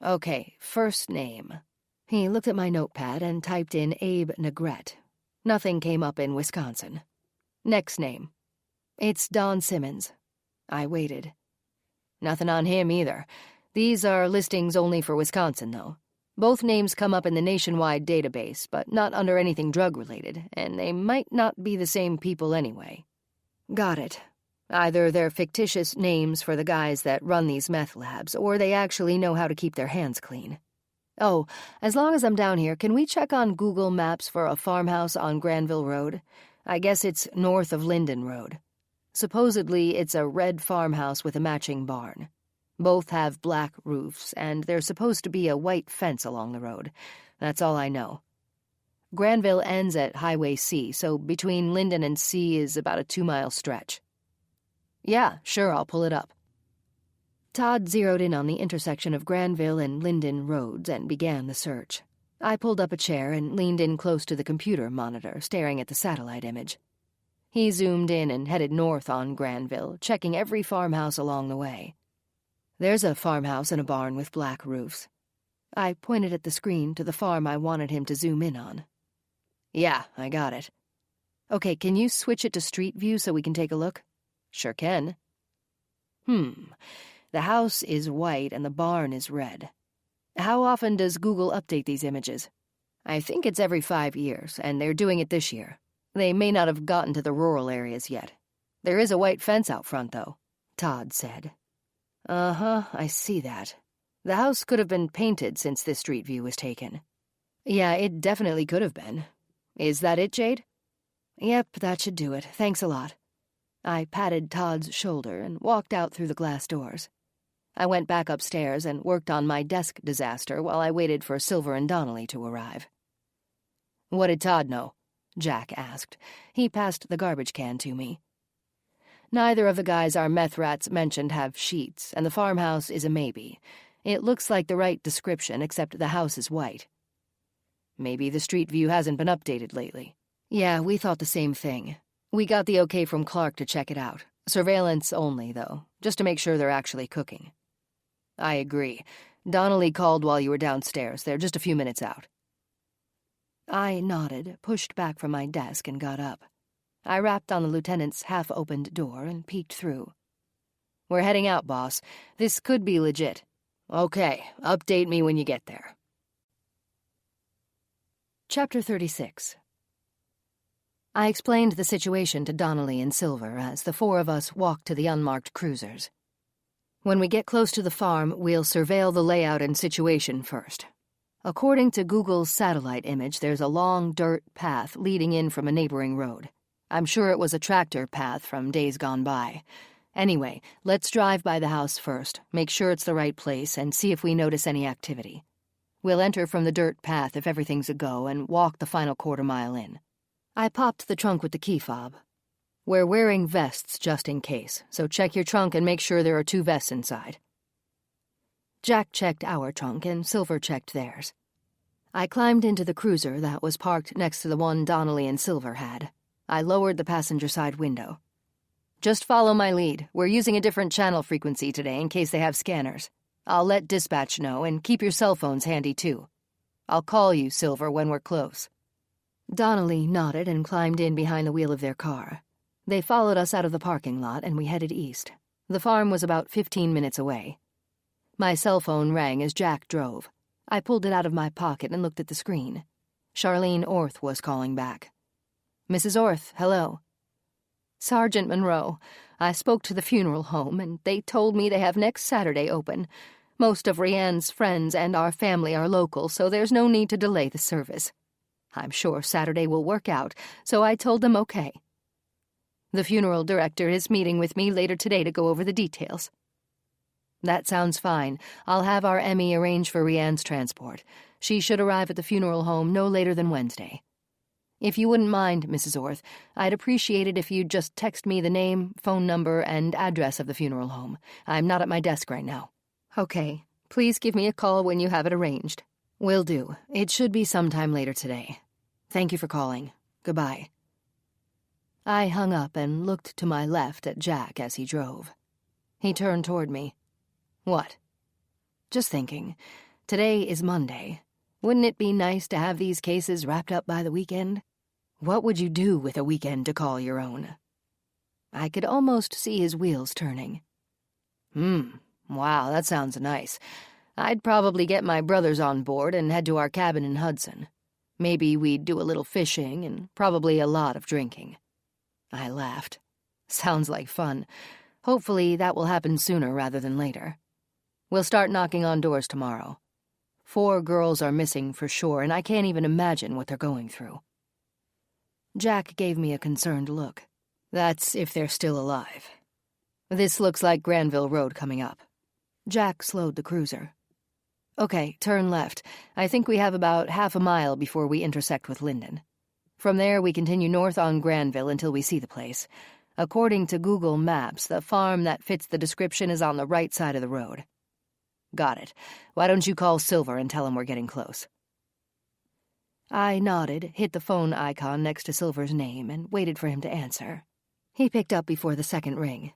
Okay, first name. He looked at my notepad and typed in Abe Negrete. Nothing came up in Wisconsin. Next name. It's Don Simmons. I waited. Nothing on him either. These are listings only for Wisconsin, though. Both names come up in the nationwide database, but not under anything drug-related, and they might not be the same people anyway. Got it. Either they're fictitious names for the guys that run these meth labs, or they actually know how to keep their hands clean. Oh, as long as I'm down here, can we check on Google Maps for a farmhouse on Granville Road? I guess it's north of Linden Road. Supposedly, it's a red farmhouse with a matching barn. Both have black roofs, and there's supposed to be a white fence along the road. That's all I know. Granville ends at Highway C, so between Linden and C is about a 2-mile stretch. Yeah, sure, I'll pull it up. Todd zeroed in on the intersection of Granville and Linden roads and began the search. I pulled up a chair and leaned in close to the computer monitor, staring at the satellite image. He zoomed in and headed north on Granville, checking every farmhouse along the way. There's a farmhouse and a barn with black roofs. I pointed at the screen to the farm I wanted him to zoom in on. Yeah, I got it. Okay, can you switch it to Street View so we can take a look? Sure can. The house is white and the barn is red. How often does Google update these images? I think it's every 5 years, and they're doing it this year. They may not have gotten to the rural areas yet. There is a white fence out front, though, Todd said. Uh-huh, I see that. The house could have been painted since this street view was taken. Yeah, it definitely could have been. Is that it, Jade? Yep, that should do it. Thanks a lot. I patted Todd's shoulder and walked out through the glass doors. I went back upstairs and worked on my desk disaster while I waited for Silver and Donnelly to arrive. What did Todd know? Jack asked. He passed the garbage can to me. Neither of the guys our meth rats mentioned have sheets, and the farmhouse is a maybe. It looks like the right description, except the house is white. Maybe the street view hasn't been updated lately. Yeah, we thought the same thing. We got the okay from Clark to check it out. Surveillance only, though, just to make sure they're actually cooking. I agree. Donnelly called while you were downstairs. They're just a few minutes out. I nodded, pushed back from my desk, and got up. I rapped on the lieutenant's half-opened door and peeked through. "We're heading out, boss. This could be legit." "Okay, update me when you get there." Chapter 36. I explained the situation to Donnelly and Silver as the four of us walked to the unmarked cruisers. "When we get close to the farm, we'll surveil the layout and situation first. According to Google's satellite image, there's a long dirt path leading in from a neighboring road. I'm sure it was a tractor path from days gone by. Anyway, let's drive by the house first, make sure it's the right place, and see if we notice any activity. We'll enter from the dirt path if everything's a go and walk the final quarter-mile in." I popped the trunk with the key fob. "We're wearing vests just in case, so check your trunk and make sure there are 2 vests inside." Jack checked our trunk and Silver checked theirs. I climbed into the cruiser that was parked next to the one Donnelly and Silver had. I lowered the passenger side window. "Just follow my lead. We're using a different channel frequency today in case they have scanners. I'll let dispatch know, and keep your cell phones handy too. I'll call you, Silver, when we're close." Donnelly nodded and climbed in behind the wheel of their car. They followed us out of the parking lot, and we headed east. The farm was about 15 minutes away. My cell phone rang as Jack drove. I pulled it out of my pocket and looked at the screen. Charlene Orth was calling back. "Mrs. Orth, hello." "Sergeant Monroe, I spoke to the funeral home, and they told me they have next Saturday open. Most of Rianne's friends and our family are local, so there's no need to delay the service. I'm sure Saturday will work out, so I told them okay. The funeral director is meeting with me later today to go over the details." "That sounds fine. I'll have our Emmy arrange for Rianne's transport. She should arrive at the funeral home no later than Wednesday. If you wouldn't mind, Mrs. Orth, I'd appreciate it if you'd just text me the name, phone number, and address of the funeral home. I'm not at my desk right now." "Okay. Please give me a call when you have it arranged." "Will do. It should be sometime later today. Thank you for calling. Goodbye." I hung up and looked to my left at Jack as he drove. He turned toward me. "What?" "Just thinking. Today is Monday. Wouldn't it be nice to have these cases wrapped up by the weekend? What would you do with a weekend to call your own?" I could almost see his wheels turning. Wow, that sounds nice. I'd probably get my brothers on board and head to our cabin in Hudson. Maybe we'd do a little fishing and probably a lot of drinking." I laughed. "Sounds like fun. Hopefully that will happen sooner rather than later. We'll start knocking on doors tomorrow. 4 girls are missing for sure, and I can't even imagine what they're going through." Jack gave me a concerned look. "That's if they're still alive. This looks like Granville Road coming up." Jack slowed the cruiser. "Okay, turn left. I think we have about half a mile before we intersect with Linden. From there, we continue north on Granville until we see the place. According to Google Maps, the farm that fits the description is on the right side of the road." "Got it. Why don't you call Silver and tell him we're getting close?" I nodded, hit the phone icon next to Silver's name, and waited for him to answer. He picked up before the second ring.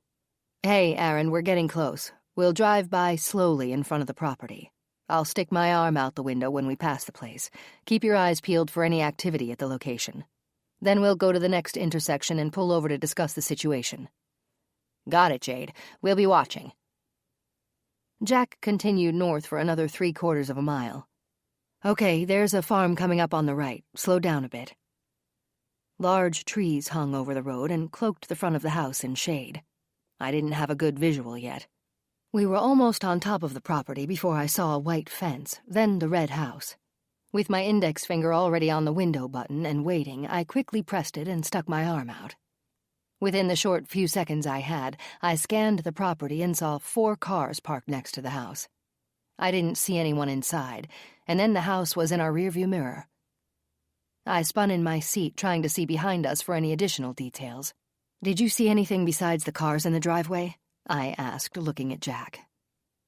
"Hey, Aaron, we're getting close. We'll drive by slowly in front of the property. I'll stick my arm out the window when we pass the place. Keep your eyes peeled for any activity at the location. Then we'll go to the next intersection and pull over to discuss the situation." "Got it, Jade. We'll be watching." Jack continued north for another 3/4 of a mile. "Okay, there's a farm coming up on the right. Slow down a bit." Large trees hung over the road and cloaked the front of the house in shade. I didn't have a good visual yet. We were almost on top of the property before I saw a white fence, then the red house. With my index finger already on the window button and waiting, I quickly pressed it and stuck my arm out. Within the short few seconds I had, I scanned the property and saw 4 cars parked next to the house. I didn't see anyone inside, and then the house was in our rearview mirror. I spun in my seat, trying to see behind us for any additional details. "Did you see anything besides the cars in the driveway?" I asked, looking at Jack.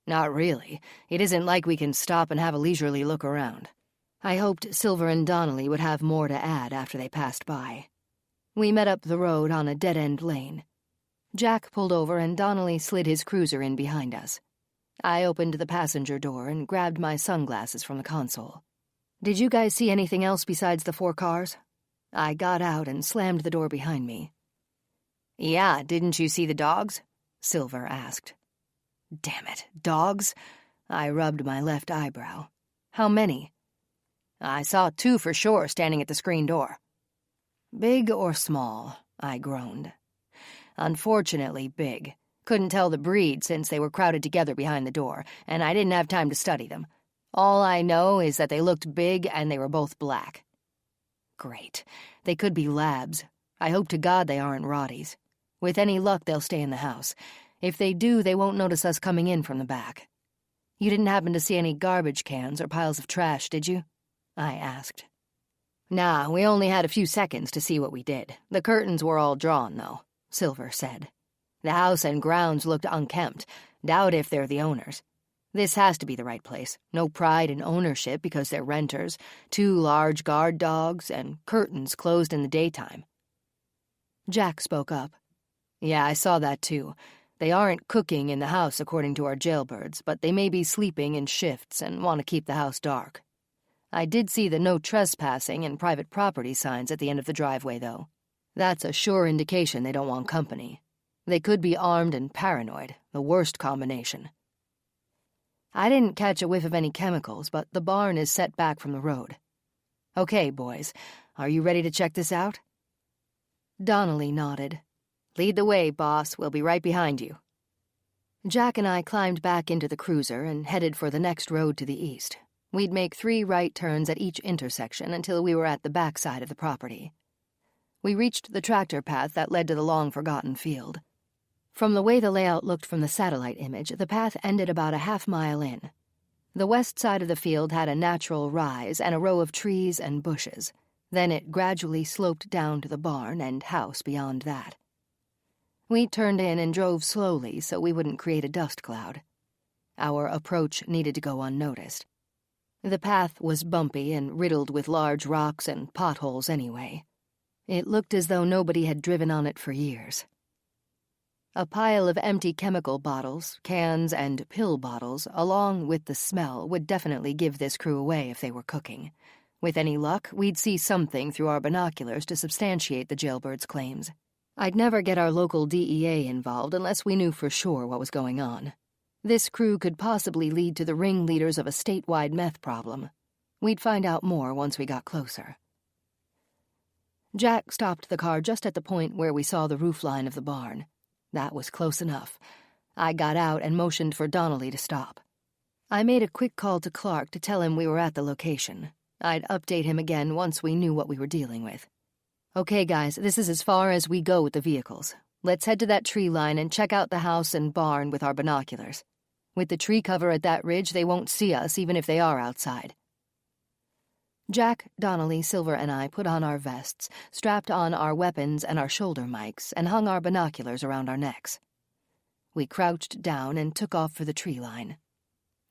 "Not really. It isn't like we can stop and have a leisurely look around." I hoped Silver and Donnelly would have more to add after they passed by. We met up the road on a dead-end lane. Jack pulled over and Donnelly slid his cruiser in behind us. I opened the passenger door and grabbed my sunglasses from the console. Did you guys see anything else besides the 4 cars? I got out and slammed the door behind me. Yeah, didn't you see the dogs? Silver asked. Damn it, dogs? I rubbed my left eyebrow. How many? I saw 2 for sure standing at the screen door. Big or small? I groaned. Unfortunately, big. Couldn't tell the breed since they were crowded together behind the door, and I didn't have time to study them. All I know is that they looked big and they were both black. Great. They could be labs. I hope to God they aren't Rotties. With any luck, they'll stay in the house. If they do, they won't notice us coming in from the back. You didn't happen to see any garbage cans or piles of trash, did you? I asked. Nah, we only had a few seconds to see what we did. The curtains were all drawn, though, Silver said. The house and grounds looked unkempt. Doubt if they're the owners. This has to be the right place. No pride in ownership because they're renters, 2 large guard dogs, and curtains closed in the daytime. Jack spoke up. Yeah, I saw that too. They aren't cooking in the house according to our jailbirds, but they may be sleeping in shifts and want to keep the house dark. I did see the no trespassing and private property signs at the end of the driveway, though. That's a sure indication they don't want company. They could be armed and paranoid, the worst combination. I didn't catch a whiff of any chemicals, but the barn is set back from the road. Okay, boys, are you ready to check this out? Donnelly nodded. Lead the way, boss. We'll be right behind you. Jack and I climbed back into the cruiser and headed for the next road to the east. We'd make 3 right turns at each intersection until we were at the backside of the property. We reached the tractor path that led to the long-forgotten field. From the way the layout looked from the satellite image, the path ended about a half-mile in. The west side of the field had a natural rise and a row of trees and bushes. Then it gradually sloped down to the barn and house beyond that. We turned in and drove slowly so we wouldn't create a dust cloud. Our approach needed to go unnoticed. The path was bumpy and riddled with large rocks and potholes anyway. It looked as though nobody had driven on it for years. A pile of empty chemical bottles, cans, and pill bottles, along with the smell, would definitely give this crew away if they were cooking. With any luck, we'd see something through our binoculars to substantiate the jailbird's claims. I'd never get our local DEA involved unless we knew for sure what was going on. This crew could possibly lead to the ringleaders of a statewide meth problem. We'd find out more once we got closer. Jack stopped the car just at the point where we saw the roofline of the barn. That was close enough. I got out and motioned for Donnelly to stop. I made a quick call to Clark to tell him we were at the location. I'd update him again once we knew what we were dealing with. Okay, guys, this is as far as we go with the vehicles. Let's head to that tree line and check out the house and barn with our binoculars. With the tree cover at that ridge, they won't see us even if they are outside. Jack, Donnelly, Silver, and I put on our vests, strapped on our weapons and our shoulder mics, and hung our binoculars around our necks. We crouched down and took off for the tree line.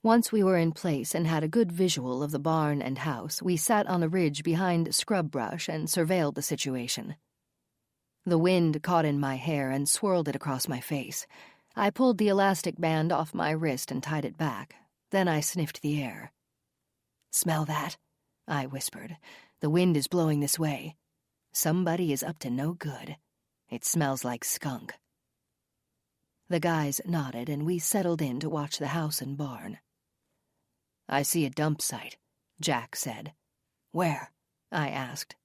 Once we were in place and had a good visual of the barn and house, we sat on a ridge behind scrub brush and surveilled the situation. The wind caught in my hair and swirled it across my face. I pulled the elastic band off my wrist and tied it back. Then I sniffed the air. "Smell that?" I whispered. "The wind is blowing this way. Somebody is up to no good. It smells like skunk." The guys nodded, and we settled in to watch the house and barn. "I see a dump site," Jack said. "Where?" I asked.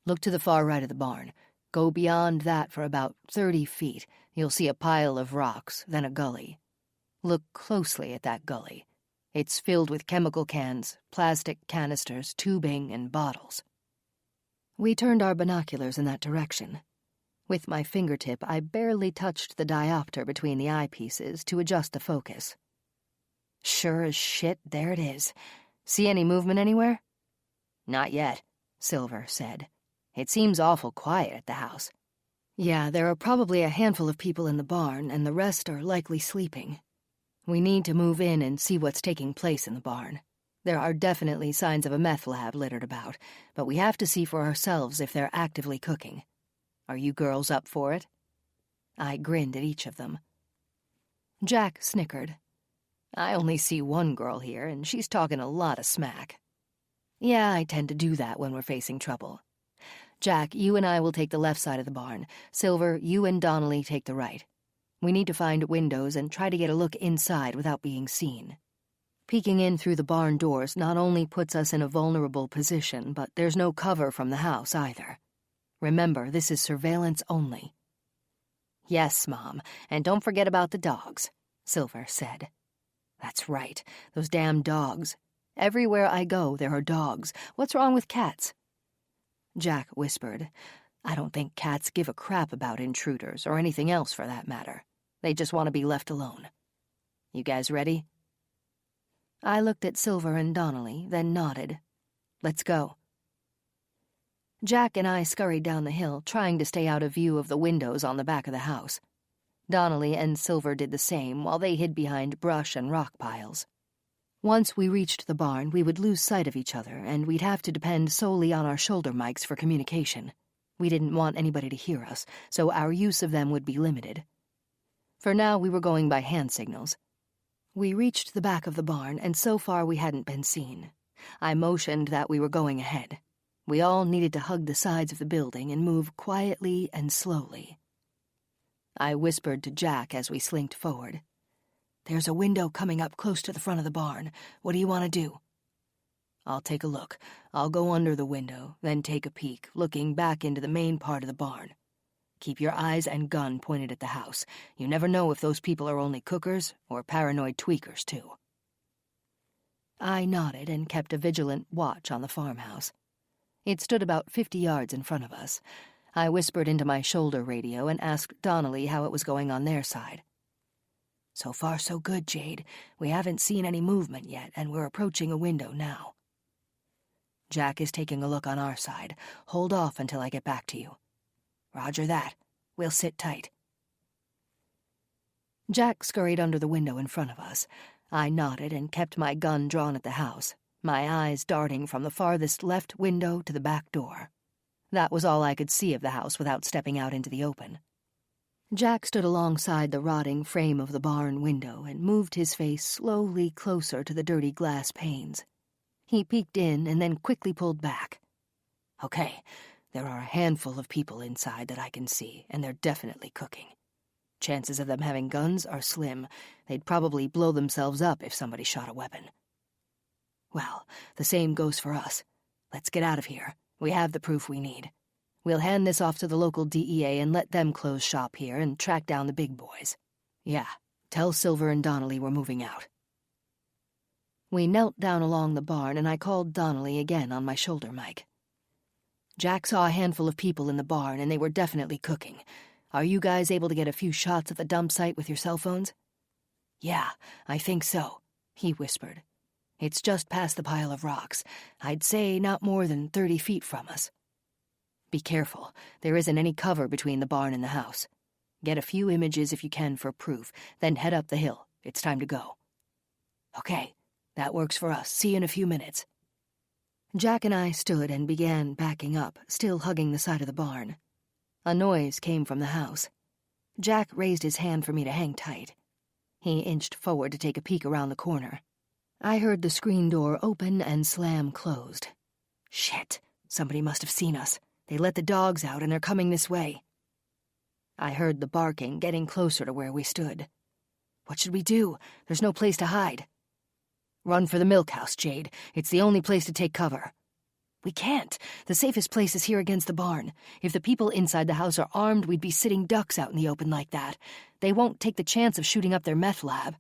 "Look to the far right of the barn. Go beyond that for about 30 feet. You'll see a pile of rocks, then a gully. Look closely at that gully. It's filled with chemical cans, plastic canisters, tubing, and bottles." We turned our binoculars in that direction. With my fingertip, I barely touched the diopter between the eyepieces to adjust the focus. Sure as shit, there it is. See any movement anywhere? "Not yet," Silver said. "It seems awful quiet at the house." "Yeah, there are probably a handful of people in the barn, and the rest are likely sleeping. We need to move in and see what's taking place in the barn. There are definitely signs of a meth lab littered about, but we have to see for ourselves if they're actively cooking. Are you girls up for it?" I grinned at each of them. Jack snickered. "I only see one girl here, and she's talking a lot of smack." Yeah, I tend to do that when we're facing trouble. Jack, you and I will take the left side of the barn. Silver, you and Donnelly take the right. We need to find windows and try to get a look inside without being seen. Peeking in through the barn doors not only puts us in a vulnerable position, but there's no cover from the house either. Remember, this is surveillance only. Yes, Mom, and don't forget about the dogs, Silver said. That's right, those damn dogs. Everywhere I go, there are dogs. What's wrong with cats? Jack whispered, I don't think cats give a crap about intruders, or anything else for that matter. They just want to be left alone. You guys ready? I looked at Silver and Donnelly, then nodded. Let's go. Jack and I scurried down the hill, trying to stay out of view of the windows on the back of the house. Donnelly and Silver did the same while they hid behind brush and rock piles. Once we reached the barn, we would lose sight of each other, and we'd have to depend solely on our shoulder mics for communication. We didn't want anybody to hear us, so our use of them would be limited. For now, we were going by hand signals. We reached the back of the barn, and so far we hadn't been seen. I motioned that we were going ahead. We all needed to hug the sides of the building and move quietly and slowly. I whispered to Jack as we slinked forward. There's a window coming up close to the front of the barn. What do you want to do? I'll take a look. I'll go under the window, then take a peek, looking back into the main part of the barn. Keep your eyes and gun pointed at the house. You never know if those people are only cookers or paranoid tweakers, too. I nodded and kept a vigilant watch on the farmhouse. It stood about 50 yards in front of us. I whispered into my shoulder radio and asked Donnelly how it was going on their side. So far, so good, Jade. We haven't seen any movement yet, and we're approaching a window now. Jack is taking a look on our side. Hold off until I get back to you. Roger that. We'll sit tight. Jack scurried under the window in front of us. I nodded and kept my gun drawn at the house, my eyes darting from the farthest left window to the back door. That was all I could see of the house without stepping out into the open. Jack stood alongside the rotting frame of the barn window and moved his face slowly closer to the dirty glass panes. He peeked in and then quickly pulled back. Okay, there are a handful of people inside that I can see, and they're definitely cooking. Chances of them having guns are slim. They'd probably blow themselves up if somebody shot a weapon. Well, the same goes for us. Let's get out of here. We have the proof we need. We'll hand this off to the local DEA and let them close shop here and track down the big boys. Yeah, tell Silver and Donnelly we're moving out. We knelt down along the barn and I called Donnelly again on my shoulder mic. Jack saw a handful of people in the barn and they were definitely cooking. Are you guys able to get a few shots at the dump site with your cell phones? Yeah, I think so, he whispered. It's just past the pile of rocks. I'd say not more than 30 feet from us. Be careful. There isn't any cover between the barn and the house. Get a few images if you can for proof, then head up the hill. It's time to go. Okay, that works for us. See you in a few minutes. Jack and I stood and began backing up, still hugging the side of the barn. A noise came from the house. Jack raised his hand for me to hang tight. He inched forward to take a peek around the corner. I heard the screen door open and slam closed. Shit, somebody must have seen us. They let the dogs out and they're coming this way. I heard the barking getting closer to where we stood. What should we do? There's no place to hide. Run for the milk house, Jade. It's the only place to take cover. We can't. The safest place is here against the barn. If the people inside the house are armed, we'd be sitting ducks out in the open like that. They won't take the chance of shooting up their meth lab.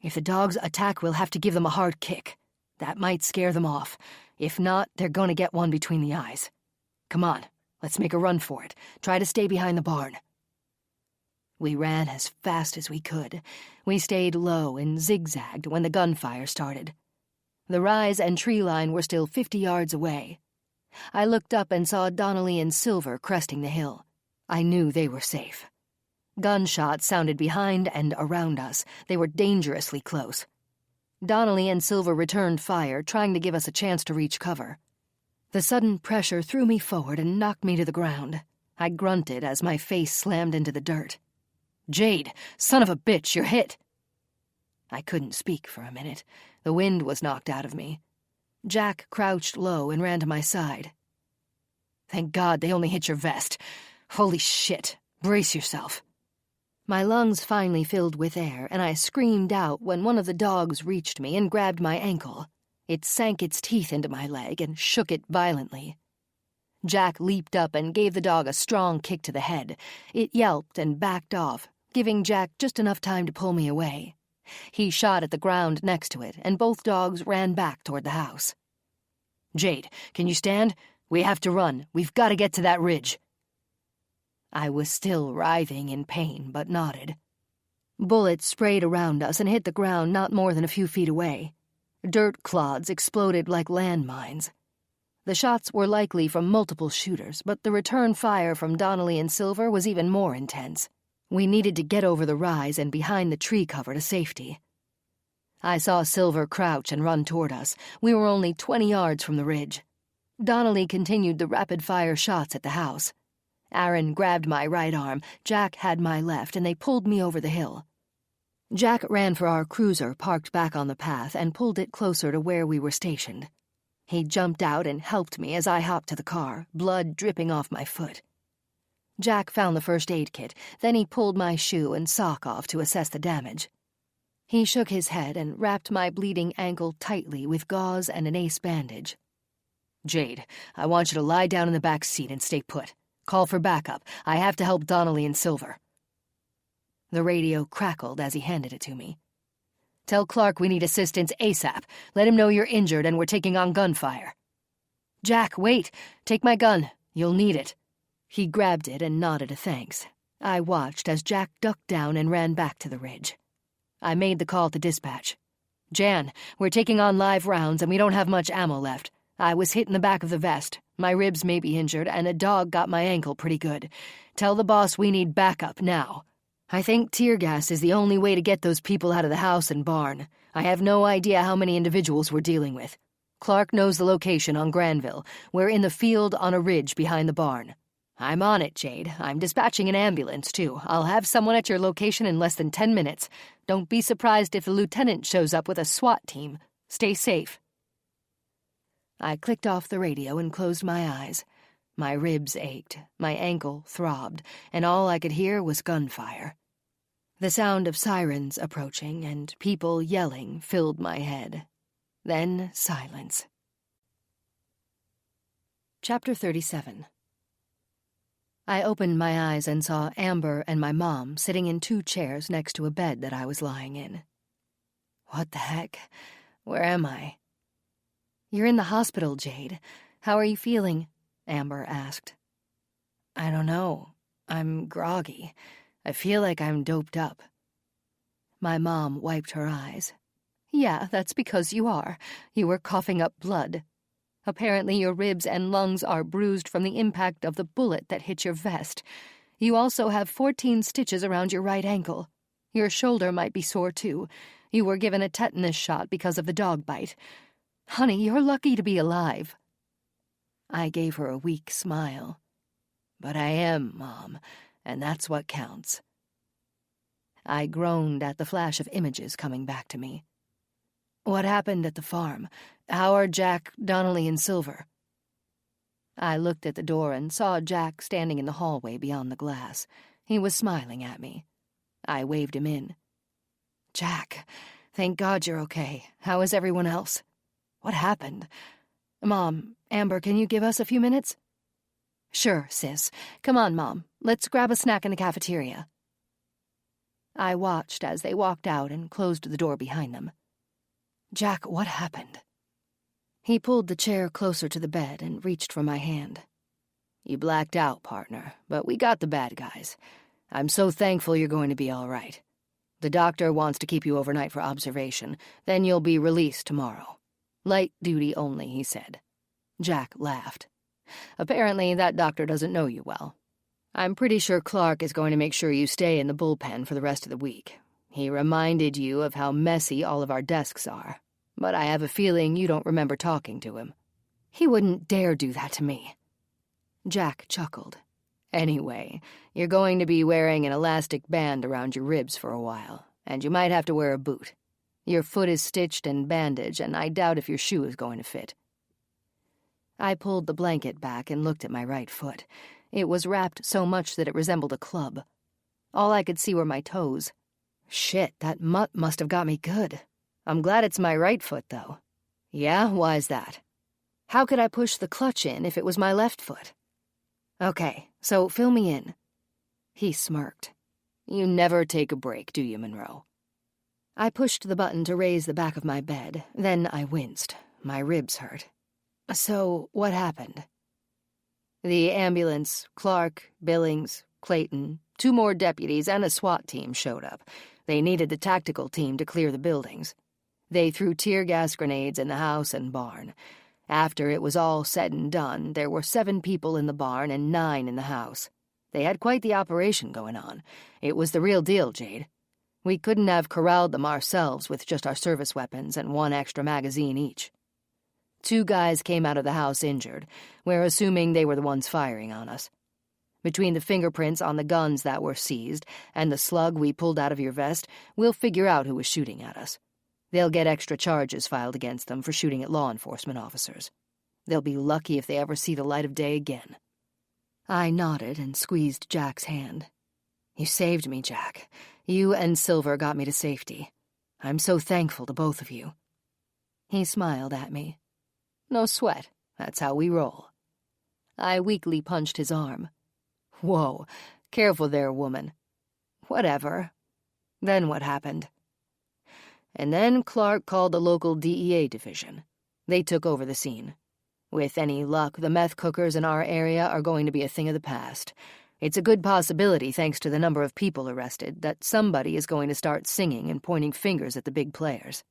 If the dogs attack, we'll have to give them a hard kick. That might scare them off. If not, they're going to get one between the eyes. Come on, let's make a run for it. Try to stay behind the barn. We ran as fast as we could. We stayed low and zigzagged when the gunfire started. The rise and tree line were still 50 yards away. I looked up and saw Donnelly and Silver cresting the hill. I knew they were safe. Gunshots sounded behind and around us. They were dangerously close. Donnelly and Silver returned fire, trying to give us a chance to reach cover. The sudden pressure threw me forward and knocked me to the ground. I grunted as my face slammed into the dirt. Jade, son of a bitch, you're hit. I couldn't speak for a minute. The wind was knocked out of me. Jack crouched low and ran to my side. "Thank God they only hit your vest. Holy shit. Brace yourself." My lungs finally filled with air, and I screamed out when one of the dogs reached me and grabbed my ankle. It sank its teeth into my leg and shook it violently. Jack leaped up and gave the dog a strong kick to the head. It yelped and backed off, giving Jack just enough time to pull me away. He shot at the ground next to it, and both dogs ran back toward the house. "Jade, can you stand? We have to run. We've got to get to that ridge." I was still writhing in pain, but nodded. Bullets sprayed around us and hit the ground not more than a few feet away. Dirt clods exploded like landmines. The shots were likely from multiple shooters, but the return fire from Donnelly and Silver was even more intense. We needed to get over the rise and behind the tree cover to safety. I saw Silver crouch and run toward us. We were only 20 yards from the ridge. Donnelly continued the rapid-fire shots at the house. Aaron grabbed my right arm, Jack had my left, and they pulled me over the hill. Jack ran for our cruiser parked back on the path and pulled it closer to where we were stationed. He jumped out and helped me as I hopped to the car, blood dripping off my foot. Jack found the first aid kit, then he pulled my shoe and sock off to assess the damage. He shook his head and wrapped my bleeding ankle tightly with gauze and an ace bandage. "Jade, I want you to lie down in the back seat and stay put. Call for backup. I have to help Donnelly and Silver." The radio crackled as he handed it to me. "Tell Clark we need assistance ASAP. Let him know you're injured and we're taking on gunfire." "Jack, wait. Take my gun. You'll need it." He grabbed it and nodded a thanks. I watched as Jack ducked down and ran back to the ridge. I made the call to dispatch. "Jan, we're taking on live rounds and we don't have much ammo left. I was hit in the back of the vest. My ribs may be injured, and a dog got my ankle pretty good. Tell the boss we need backup now. I think tear gas is the only way to get those people out of the house and barn. I have no idea how many individuals we're dealing with. Clark knows the location on Granville. We're in the field on a ridge behind the barn." "I'm on it, Jade. I'm dispatching an ambulance, too. I'll have someone at your location in less than 10 minutes. Don't be surprised if the lieutenant shows up with a SWAT team. Stay safe." I clicked off the radio and closed my eyes. My ribs ached, my ankle throbbed, and all I could hear was gunfire. The sound of sirens approaching and people yelling filled my head. Then silence. Chapter 37. I opened my eyes and saw Amber and my mom sitting in 2 chairs next to a bed that I was lying in. "What the heck? Where am I?" "You're in the hospital, Jade. How are you feeling?" Amber asked. "I don't know. I'm groggy. I feel like I'm doped up." My mom wiped her eyes. "Yeah, that's because you are. You were coughing up blood. Apparently your ribs and lungs are bruised from the impact of the bullet that hit your vest. You also have 14 stitches around your right ankle. Your shoulder might be sore, too. You were given a tetanus shot because of the dog bite. Honey, you're lucky to be alive." I gave her a weak smile. "But I am, Mom, and that's what counts." I groaned at the flash of images coming back to me. "What happened at the farm? How are Jack, Donnelly, and Silver?" I looked at the door and saw Jack standing in the hallway beyond the glass. He was smiling at me. I waved him in. "Jack, thank God you're okay. How is everyone else? What happened? Mom, Amber, can you give us a few minutes?" "Sure, sis. Come on, Mom. Let's grab a snack in the cafeteria." I watched as they walked out and closed the door behind them. "Jack, what happened?" He pulled the chair closer to the bed and reached for my hand. "You blacked out, partner, but we got the bad guys. I'm so thankful you're going to be all right. The doctor wants to keep you overnight for observation, then you'll be released tomorrow. Light duty only, he said." Jack laughed. "Apparently that doctor doesn't know you well. I'm pretty sure Clark is going to make sure you stay in the bullpen for the rest of the week. He reminded you of how messy all of our desks are, but I have a feeling you don't remember talking to him." "He wouldn't dare do that to me." Jack chuckled. "Anyway, you're going to be wearing an elastic band around your ribs for a while, and you might have to wear a boot. Your foot is stitched and bandaged, and I doubt if your shoe is going to fit." I pulled the blanket back and looked at my right foot. It was wrapped so much that it resembled a club. All I could see were my toes. Shit, that mutt must have got me good. I'm glad it's my right foot, though. Yeah, why's that? How could I push the clutch in if it was my left foot? Okay, so fill me in. He smirked. You never take a break, do you, Monroe? I pushed the button to raise the back of my bed. Then I winced. My ribs hurt. So, what happened? The ambulance, Clark, Billings, Clayton, 2 more deputies, and a SWAT team showed up. They needed the tactical team to clear the buildings. They threw tear gas grenades in the house and barn. After it was all said and done, there were 7 people in the barn and 9 in the house. They had quite the operation going on. It was the real deal, Jade. We couldn't have corralled them ourselves with just our service weapons and 1 extra magazine each. 2 guys came out of the house injured. We're assuming they were the ones firing on us. Between the fingerprints on the guns that were seized and the slug we pulled out of your vest, we'll figure out who was shooting at us. They'll get extra charges filed against them for shooting at law enforcement officers. They'll be lucky if they ever see the light of day again. I nodded and squeezed Jack's hand. You saved me, Jack. You and Silver got me to safety. I'm so thankful to both of you. He smiled at me. No sweat. That's how we roll. I weakly punched his arm. Whoa, careful there, woman. Whatever. Then what happened? And then Clark called the local DEA division. They took over the scene. With any luck, the meth cookers in our area are going to be a thing of the past. It's a good possibility, thanks to the number of people arrested, that somebody is going to start singing and pointing fingers at the big players.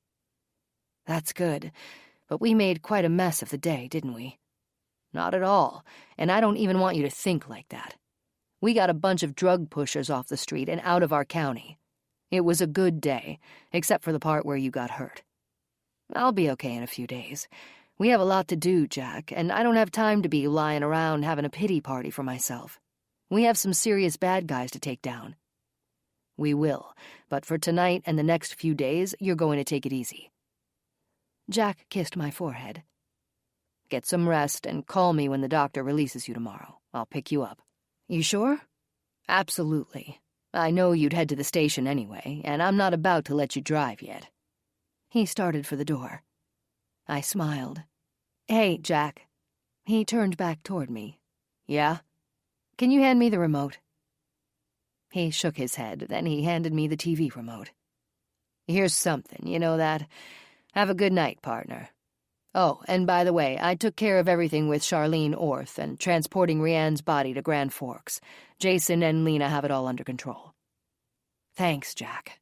That's good, but we made quite a mess of the day, didn't we? Not at all, and I don't even want you to think like that. We got a bunch of drug pushers off the street and out of our county. It was a good day, except for the part where you got hurt. I'll be okay in a few days. We have a lot to do, Jack, and I don't have time to be lying around having a pity party for myself. We have some serious bad guys to take down. We will, but for tonight and the next few days, you're going to take it easy. Jack kissed my forehead. Get some rest and call me when the doctor releases you tomorrow. I'll pick you up. You sure? Absolutely. I know you'd head to the station anyway, and I'm not about to let you drive yet. He started for the door. I smiled. Hey, Jack. He turned back toward me. Yeah? Can you hand me the remote? He shook his head, then he handed me the TV remote. Here's something, you know that? Have a good night, partner. Oh, and by the way, I took care of everything with Charlene Orth and transporting Rianne's body to Grand Forks. Jason and Lena have it all under control. Thanks, Jack.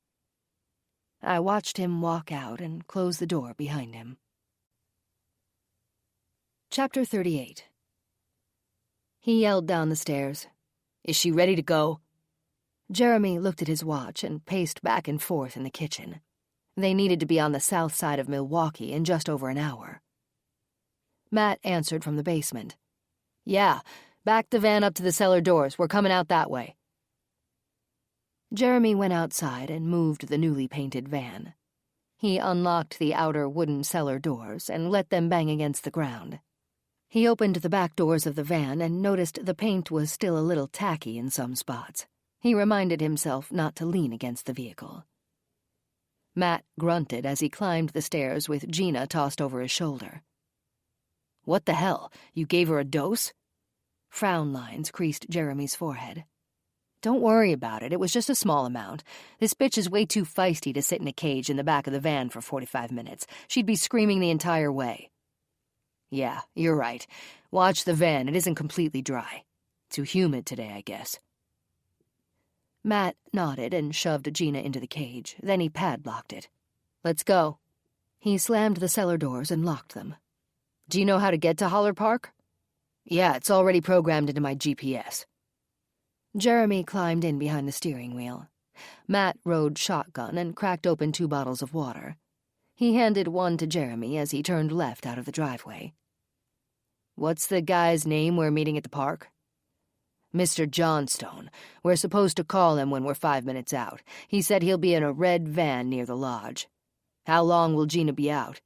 I watched him walk out and close the door behind him. Chapter 38. He yelled down the stairs. Is she ready to go? Jeremy looked at his watch and paced back and forth in the kitchen. They needed to be on the south side of Milwaukee in just over an hour. Matt answered from the basement. Yeah, back the van up to the cellar doors. We're coming out that way. Jeremy went outside and moved the newly painted van. He unlocked the outer wooden cellar doors and let them bang against the ground. He opened the back doors of the van and noticed the paint was still a little tacky in some spots. He reminded himself not to lean against the vehicle. Matt grunted as he climbed the stairs with Gina tossed over his shoulder. What the hell? You gave her a dose? Frown lines creased Jeremy's forehead. Don't worry about it. It was just a small amount. This bitch is way too feisty to sit in a cage in the back of the van for 45 minutes. She'd be screaming the entire way. Yeah, you're right. Watch the van. It isn't completely dry. Too humid today, I guess. Matt nodded and shoved Gina into the cage. Then he padlocked it. Let's go. He slammed the cellar doors and locked them. Do you know how to get to Holler Park? Yeah, it's already programmed into my GPS. Jeremy climbed in behind the steering wheel. Matt rode shotgun and cracked open 2 bottles of water. He handed one to Jeremy as he turned left out of the driveway. What's the guy's name we're meeting at the park? Mr. Johnstone. We're supposed to call him when we're 5 minutes out. He said he'll be in a red van near the lodge. How long will Gina be out?"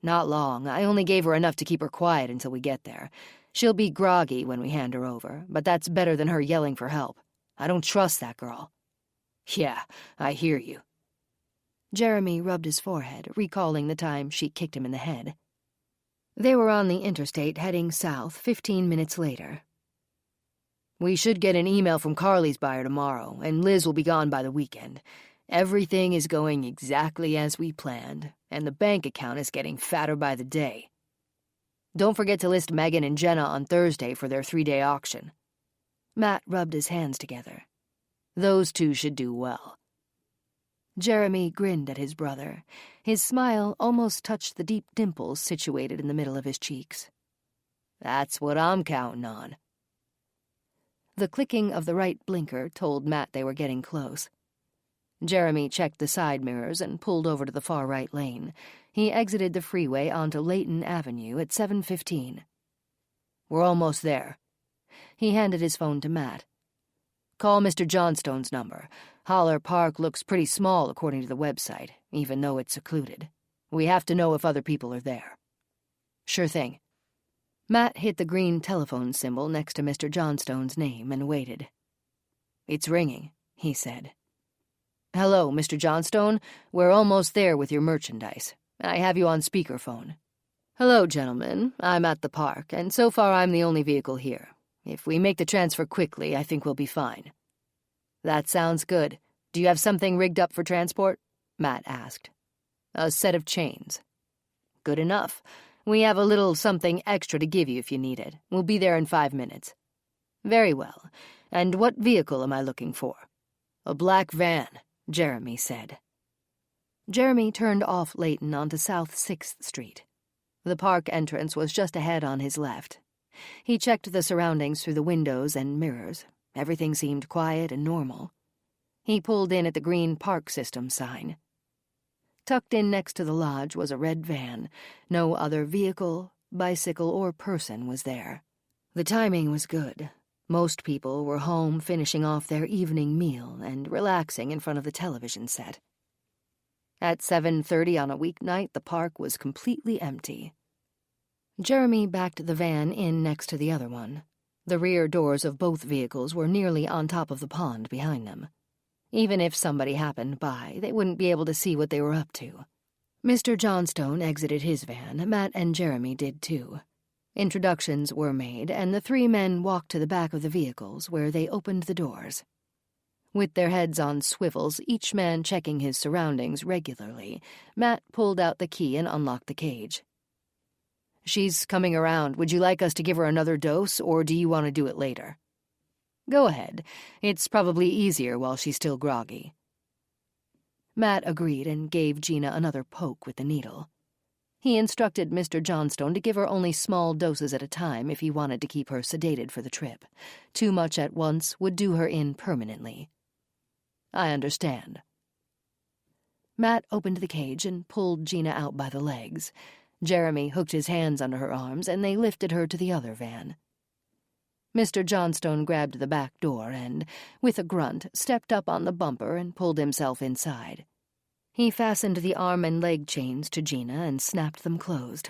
"Not long. I only gave her enough to keep her quiet until we get there. She'll be groggy when we hand her over, but that's better than her yelling for help. I don't trust that girl." "Yeah, I hear you." Jeremy rubbed his forehead, recalling the time she kicked him in the head. They were on the interstate heading south 15 minutes later. "We should get an email from Carly's buyer tomorrow, and Liz will be gone by the weekend. Everything is going exactly as we planned, and the bank account is getting fatter by the day. Don't forget to list Megan and Jenna on Thursday for their 3-day auction." Matt rubbed his hands together. "Those two should do well." Jeremy grinned at his brother. His smile almost touched the deep dimples situated in the middle of his cheeks. "That's what I'm counting on." The clicking of the right blinker told Matt they were getting close. Jeremy checked the side mirrors and pulled over to the far right lane. He exited the freeway onto Layton Avenue at 7:15. "We're almost there." He handed his phone to Matt. "Call Mr. Johnstone's number. Holler Park looks pretty small according to the website, even though it's secluded. We have to know if other people are there." "Sure thing." Matt hit the green telephone symbol next to Mr. Johnstone's name and waited. "It's ringing," he said. "Hello, Mr. Johnstone. We're almost there with your merchandise. I have you on speakerphone." "Hello, gentlemen. I'm at the park, and so far I'm the only vehicle here. If we make the transfer quickly, I think we'll be fine." "That sounds good. Do you have something rigged up for transport?" Matt asked. "A set of chains." "Good enough. We have a little something extra to give you if you need it. We'll be there in 5 minutes." "Very well. And what vehicle am I looking for?" "A black van," Jeremy said. Jeremy turned off Layton onto South 6th Street. The park entrance was just ahead on his left. He checked the surroundings through the windows and mirrors. Everything seemed quiet and normal. He pulled in at the green park system sign. Tucked in next to the lodge was a red van. No other vehicle, bicycle, or person was there. The timing was good. Most people were home finishing off their evening meal and relaxing in front of the television set. At 7:30 on a weeknight, the park was completely empty. Jeremy backed the van in next to the other one. The rear doors of both vehicles were nearly on top of the pond behind them. Even if somebody happened by, they wouldn't be able to see what they were up to. Mr. Johnstone exited his van. Matt and Jeremy did too. Introductions were made, and the 3 men walked to the back of the vehicles, where they opened the doors. With their heads on swivels, each man checking his surroundings regularly, Matt pulled out the key and unlocked the cage. "She's coming around. Would you like us to give her another dose, or do you want to do it later?" "Go ahead. It's probably easier while she's still groggy." Matt agreed and gave Gina another poke with the needle. He instructed Mr. Johnstone to give her only small doses at a time if he wanted to keep her sedated for the trip. Too much at once would do her in permanently. "I understand." Matt opened the cage and pulled Gina out by the legs. Jeremy hooked his hands under her arms, and they lifted her to the other van. Mr. Johnstone grabbed the back door and, with a grunt, stepped up on the bumper and pulled himself inside. He fastened the arm and leg chains to Gina and snapped them closed.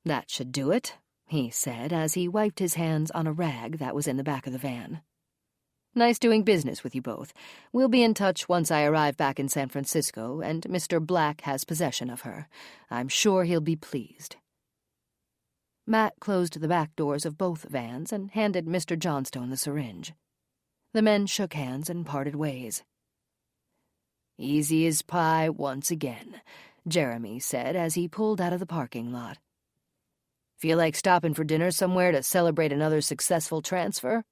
"That should do it," he said as he wiped his hands on a rag that was in the back of the van. "Nice doing business with you both. We'll be in touch once I arrive back in San Francisco and Mr. Black has possession of her. I'm sure he'll be pleased." Matt closed the back doors of both vans and handed Mr. Johnstone the syringe. The men shook hands and parted ways. "Easy as pie once again," Jeremy said as he pulled out of the parking lot. "Feel like stopping for dinner somewhere to celebrate another successful transfer?"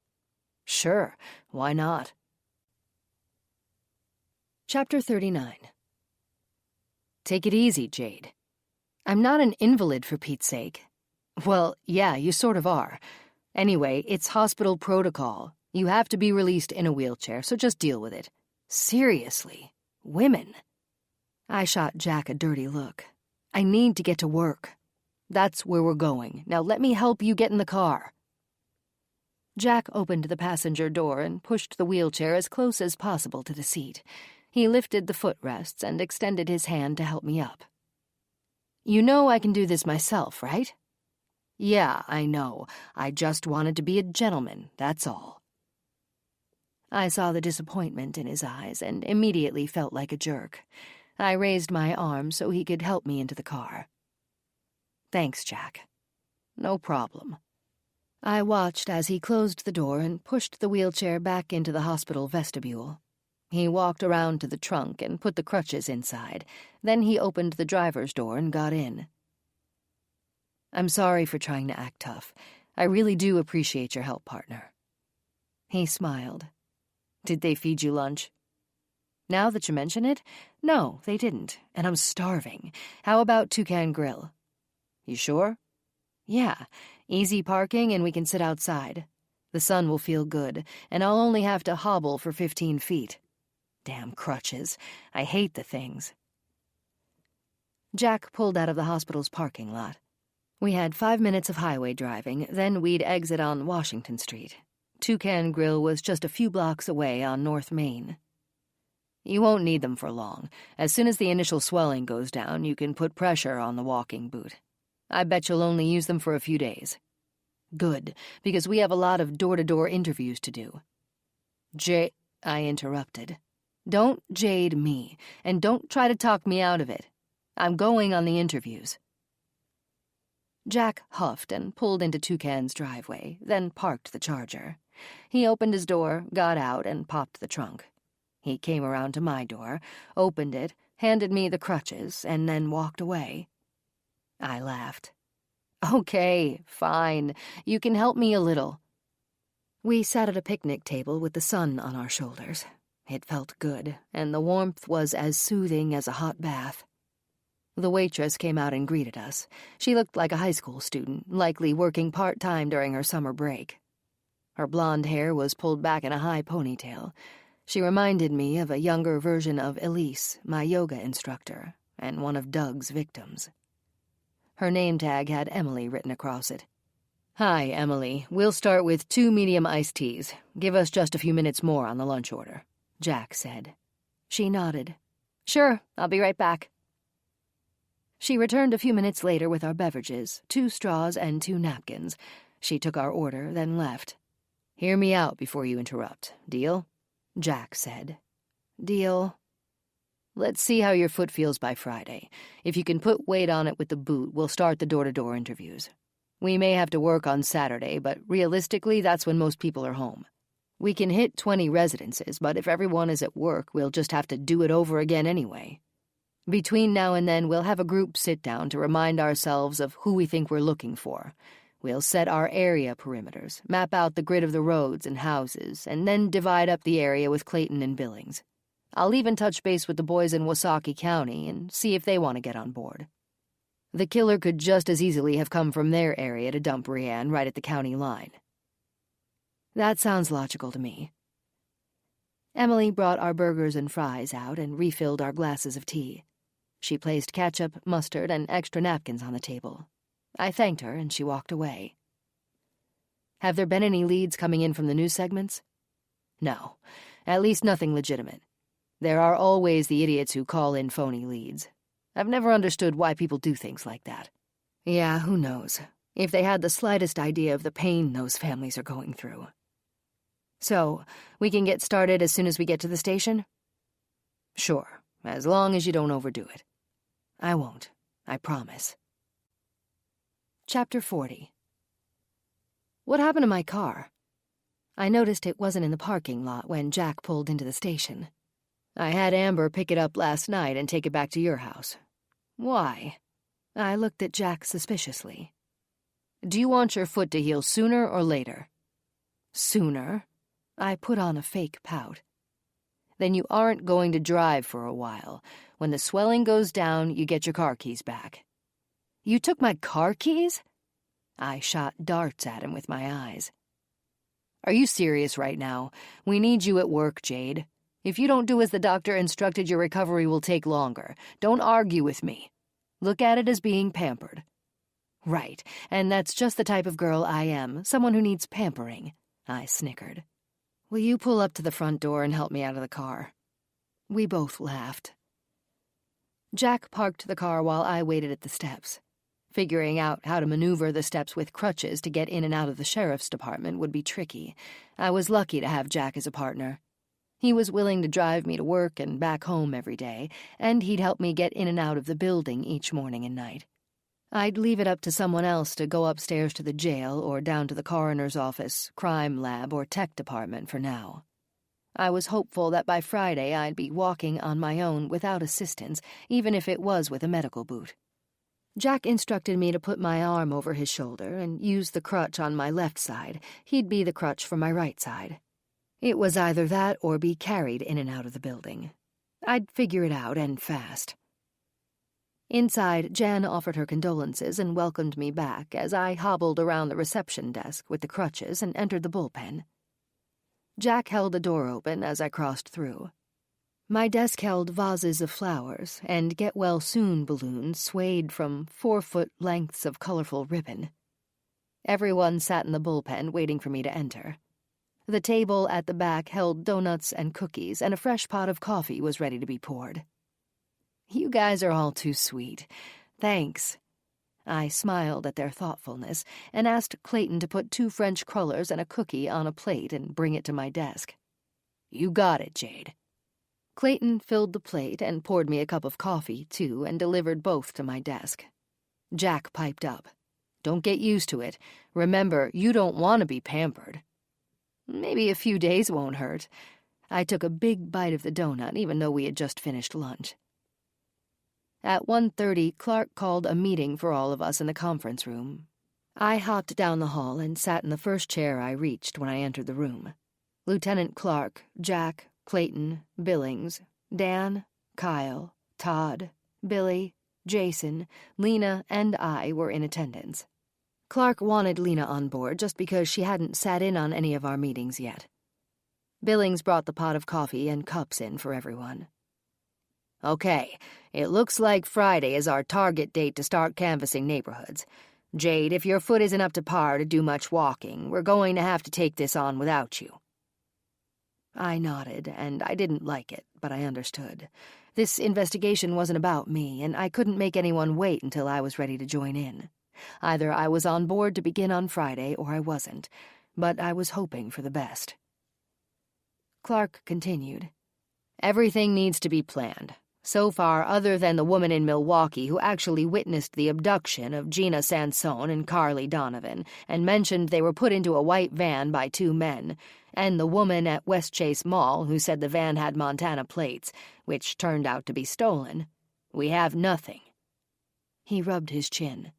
"Sure, why not?" Chapter 39. "Take it easy, Jade." "I'm not an invalid, for Pete's sake." "Well, yeah, you sort of are. Anyway, it's hospital protocol. You have to be released in a wheelchair, so just deal with it. Seriously, women." I shot Jack a dirty look. "I need to get to work." "That's where we're going. Now let me help you get in the car." Jack opened the passenger door and pushed the wheelchair as close as possible to the seat. He lifted the footrests and extended his hand to help me up. "You know I can do this myself, right?" "Yeah, I know. I just wanted to be a gentleman, that's all." I saw the disappointment in his eyes and immediately felt like a jerk. I raised my arm so he could help me into the car. "Thanks, Jack." "No problem." I watched as he closed the door and pushed the wheelchair back into the hospital vestibule. He walked around to the trunk and put the crutches inside. Then he opened the driver's door and got in. "I'm sorry for trying to act tough. I really do appreciate your help, partner." He smiled. "Did they feed you lunch?" "Now that you mention it, no, they didn't, and I'm starving. How about Toucan Grill?" "You sure?" "Yeah, easy parking and we can sit outside. The sun will feel good, and I'll only have to hobble for 15 feet. Damn crutches. I hate the things." Jack pulled out of the hospital's parking lot. We had 5 minutes of highway driving, then we'd exit on Washington Street. Toucan Grill was just a few blocks away on North Main. "You won't need them for long. As soon as the initial swelling goes down, you can put pressure on the walking boot. I bet you'll only use them for a few days." "Good, because we have a lot of door-to-door interviews to do." I interrupted. "Don't jade me, and don't try to talk me out of it. I'm going on the interviews." Jack huffed and pulled into Toucan's driveway, then parked the Charger. He opened his door, got out, and popped the trunk. He came around to my door, opened it, handed me the crutches, and then walked away. I laughed. "Okay, fine. You can help me a little." We sat at a picnic table with the sun on our shoulders. It felt good, and the warmth was as soothing as a hot bath. The waitress came out and greeted us. She looked like a high school student, likely working part-time during her summer break. Her blonde hair was pulled back in a high ponytail. She reminded me of a younger version of Elise, my yoga instructor, and one of Doug's victims. Her name tag had Emily written across it. "Hi, Emily. We'll start with 2 medium iced teas. Give us just a few minutes more on the lunch order," Jack said. She nodded. "Sure, I'll be right back." She returned a few minutes later with our beverages, 2 straws and 2 napkins. She took our order, then left. "Hear me out before you interrupt. Deal?" Jack said. "Deal." "Let's see how your foot feels by Friday. If you can put weight on it with the boot, we'll start the door-to-door interviews. We may have to work on Saturday, but realistically, that's when most people are home. We can hit 20 residences, but if everyone is at work, we'll just have to do it over again anyway. Between now and then, we'll have a group sit-down to remind ourselves of who we think we're looking for. We'll set our area perimeters, map out the grid of the roads and houses, and then divide up the area with Clayton and Billings. I'll even touch base with the boys in Wasaki County and see if they want to get on board. The killer could just as easily have come from their area to dump Rianne right at the county line." "That sounds logical to me." Emily brought our burgers and fries out and refilled our glasses of tea. She placed ketchup, mustard, and extra napkins on the table. I thanked her, and she walked away. "Have there been any leads coming in from the news segments?" "No, at least nothing legitimate. There are always the idiots who call in phony leads. I've never understood why people do things like that. Yeah, who knows? If they had the slightest idea of the pain those families are going through." "So, we can get started as soon as we get to the station?" "Sure, as long as you don't overdo it." "I won't, I promise." Chapter 40. What happened to my car? I noticed it wasn't in the parking lot when Jack pulled into the station. "I had Amber pick it up last night and take it back to your house." "Why?" I looked at Jack suspiciously. "Do you want your foot to heal sooner or later?" "Sooner." I put on a fake pout. "Then you aren't going to drive for a while. When the swelling goes down, you get your car keys back." "You took my car keys?" I shot darts at him with my eyes. "Are you serious right now? We need you at work, Jade. If you don't do as the doctor instructed, your recovery will take longer. Don't argue with me. Look at it as being pampered." "Right, and that's just the type of girl I am, someone who needs pampering," I snickered. "Will you pull up to the front door and help me out of the car?" We both laughed. Jack parked the car while I waited at the steps. Figuring out how to maneuver the steps with crutches to get in and out of the sheriff's department would be tricky. I was lucky to have Jack as a partner. He was willing to drive me to work and back home every day, and he'd help me get in and out of the building each morning and night. I'd leave it up to someone else to go upstairs to the jail or down to the coroner's office, crime lab, or tech department for now. I was hopeful that by Friday I'd be walking on my own without assistance, even if it was with a medical boot. Jack instructed me to put my arm over his shoulder and use the crutch on my left side. He'd be the crutch for my right side. It was either that or be carried in and out of the building. I'd figure it out, and fast. Inside, Jan offered her condolences and welcomed me back as I hobbled around the reception desk with the crutches and entered the bullpen. Jack held the door open as I crossed through. My desk held vases of flowers, and get-well-soon balloons swayed from 4-foot lengths of colorful ribbon. Everyone sat in the bullpen waiting for me to enter. The table at the back held donuts and cookies, and a fresh pot of coffee was ready to be poured. "You guys are all too sweet. Thanks." I smiled at their thoughtfulness and asked Clayton to put 2 French crullers and a cookie on a plate and bring it to my desk. "You got it, Jade." Clayton filled the plate and poured me a cup of coffee, too, and delivered both to my desk. Jack piped up. "Don't get used to it. Remember, you don't want to be pampered." "Maybe a few days won't hurt." I took a big bite of the donut, even though we had just finished lunch. At 1:30, Clark called a meeting for all of us in the conference room. I hopped down the hall and sat in the first chair I reached when I entered the room. Lieutenant Clark, Jack, Clayton, Billings, Dan, Kyle, Todd, Billy, Jason, Lena, and I were in attendance. Clark wanted Lena on board just because she hadn't sat in on any of our meetings yet. Billings brought the pot of coffee and cups in for everyone. "Okay, it looks like Friday is our target date to start canvassing neighborhoods. Jade, if your foot isn't up to par to do much walking, we're going to have to take this on without you." I nodded, and I didn't like it, but I understood. This investigation wasn't about me, and I couldn't make anyone wait until I was ready to join in. Either I was on board to begin on Friday, or I wasn't, but I was hoping for the best. Clark continued. "Everything needs to be planned. So far, other than the woman in Milwaukee who actually witnessed the abduction of Gina Sansone and Carly Donovan and mentioned they were put into a white van by 2 men, and the woman at Westchase Mall who said the van had Montana plates, which turned out to be stolen, we have nothing." He rubbed his chin.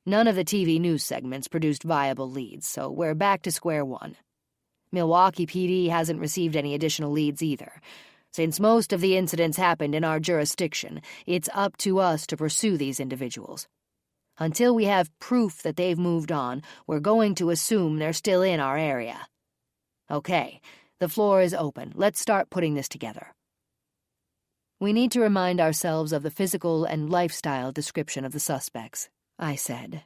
"None of the TV news segments produced viable leads, so we're back to square one. Milwaukee PD hasn't received any additional leads either. Since most of the incidents happened in our jurisdiction, it's up to us to pursue these individuals. Until we have proof that they've moved on, we're going to assume they're still in our area. Okay, the floor is open. Let's start putting this together." "We need to remind ourselves of the physical and lifestyle description of the suspects," I said.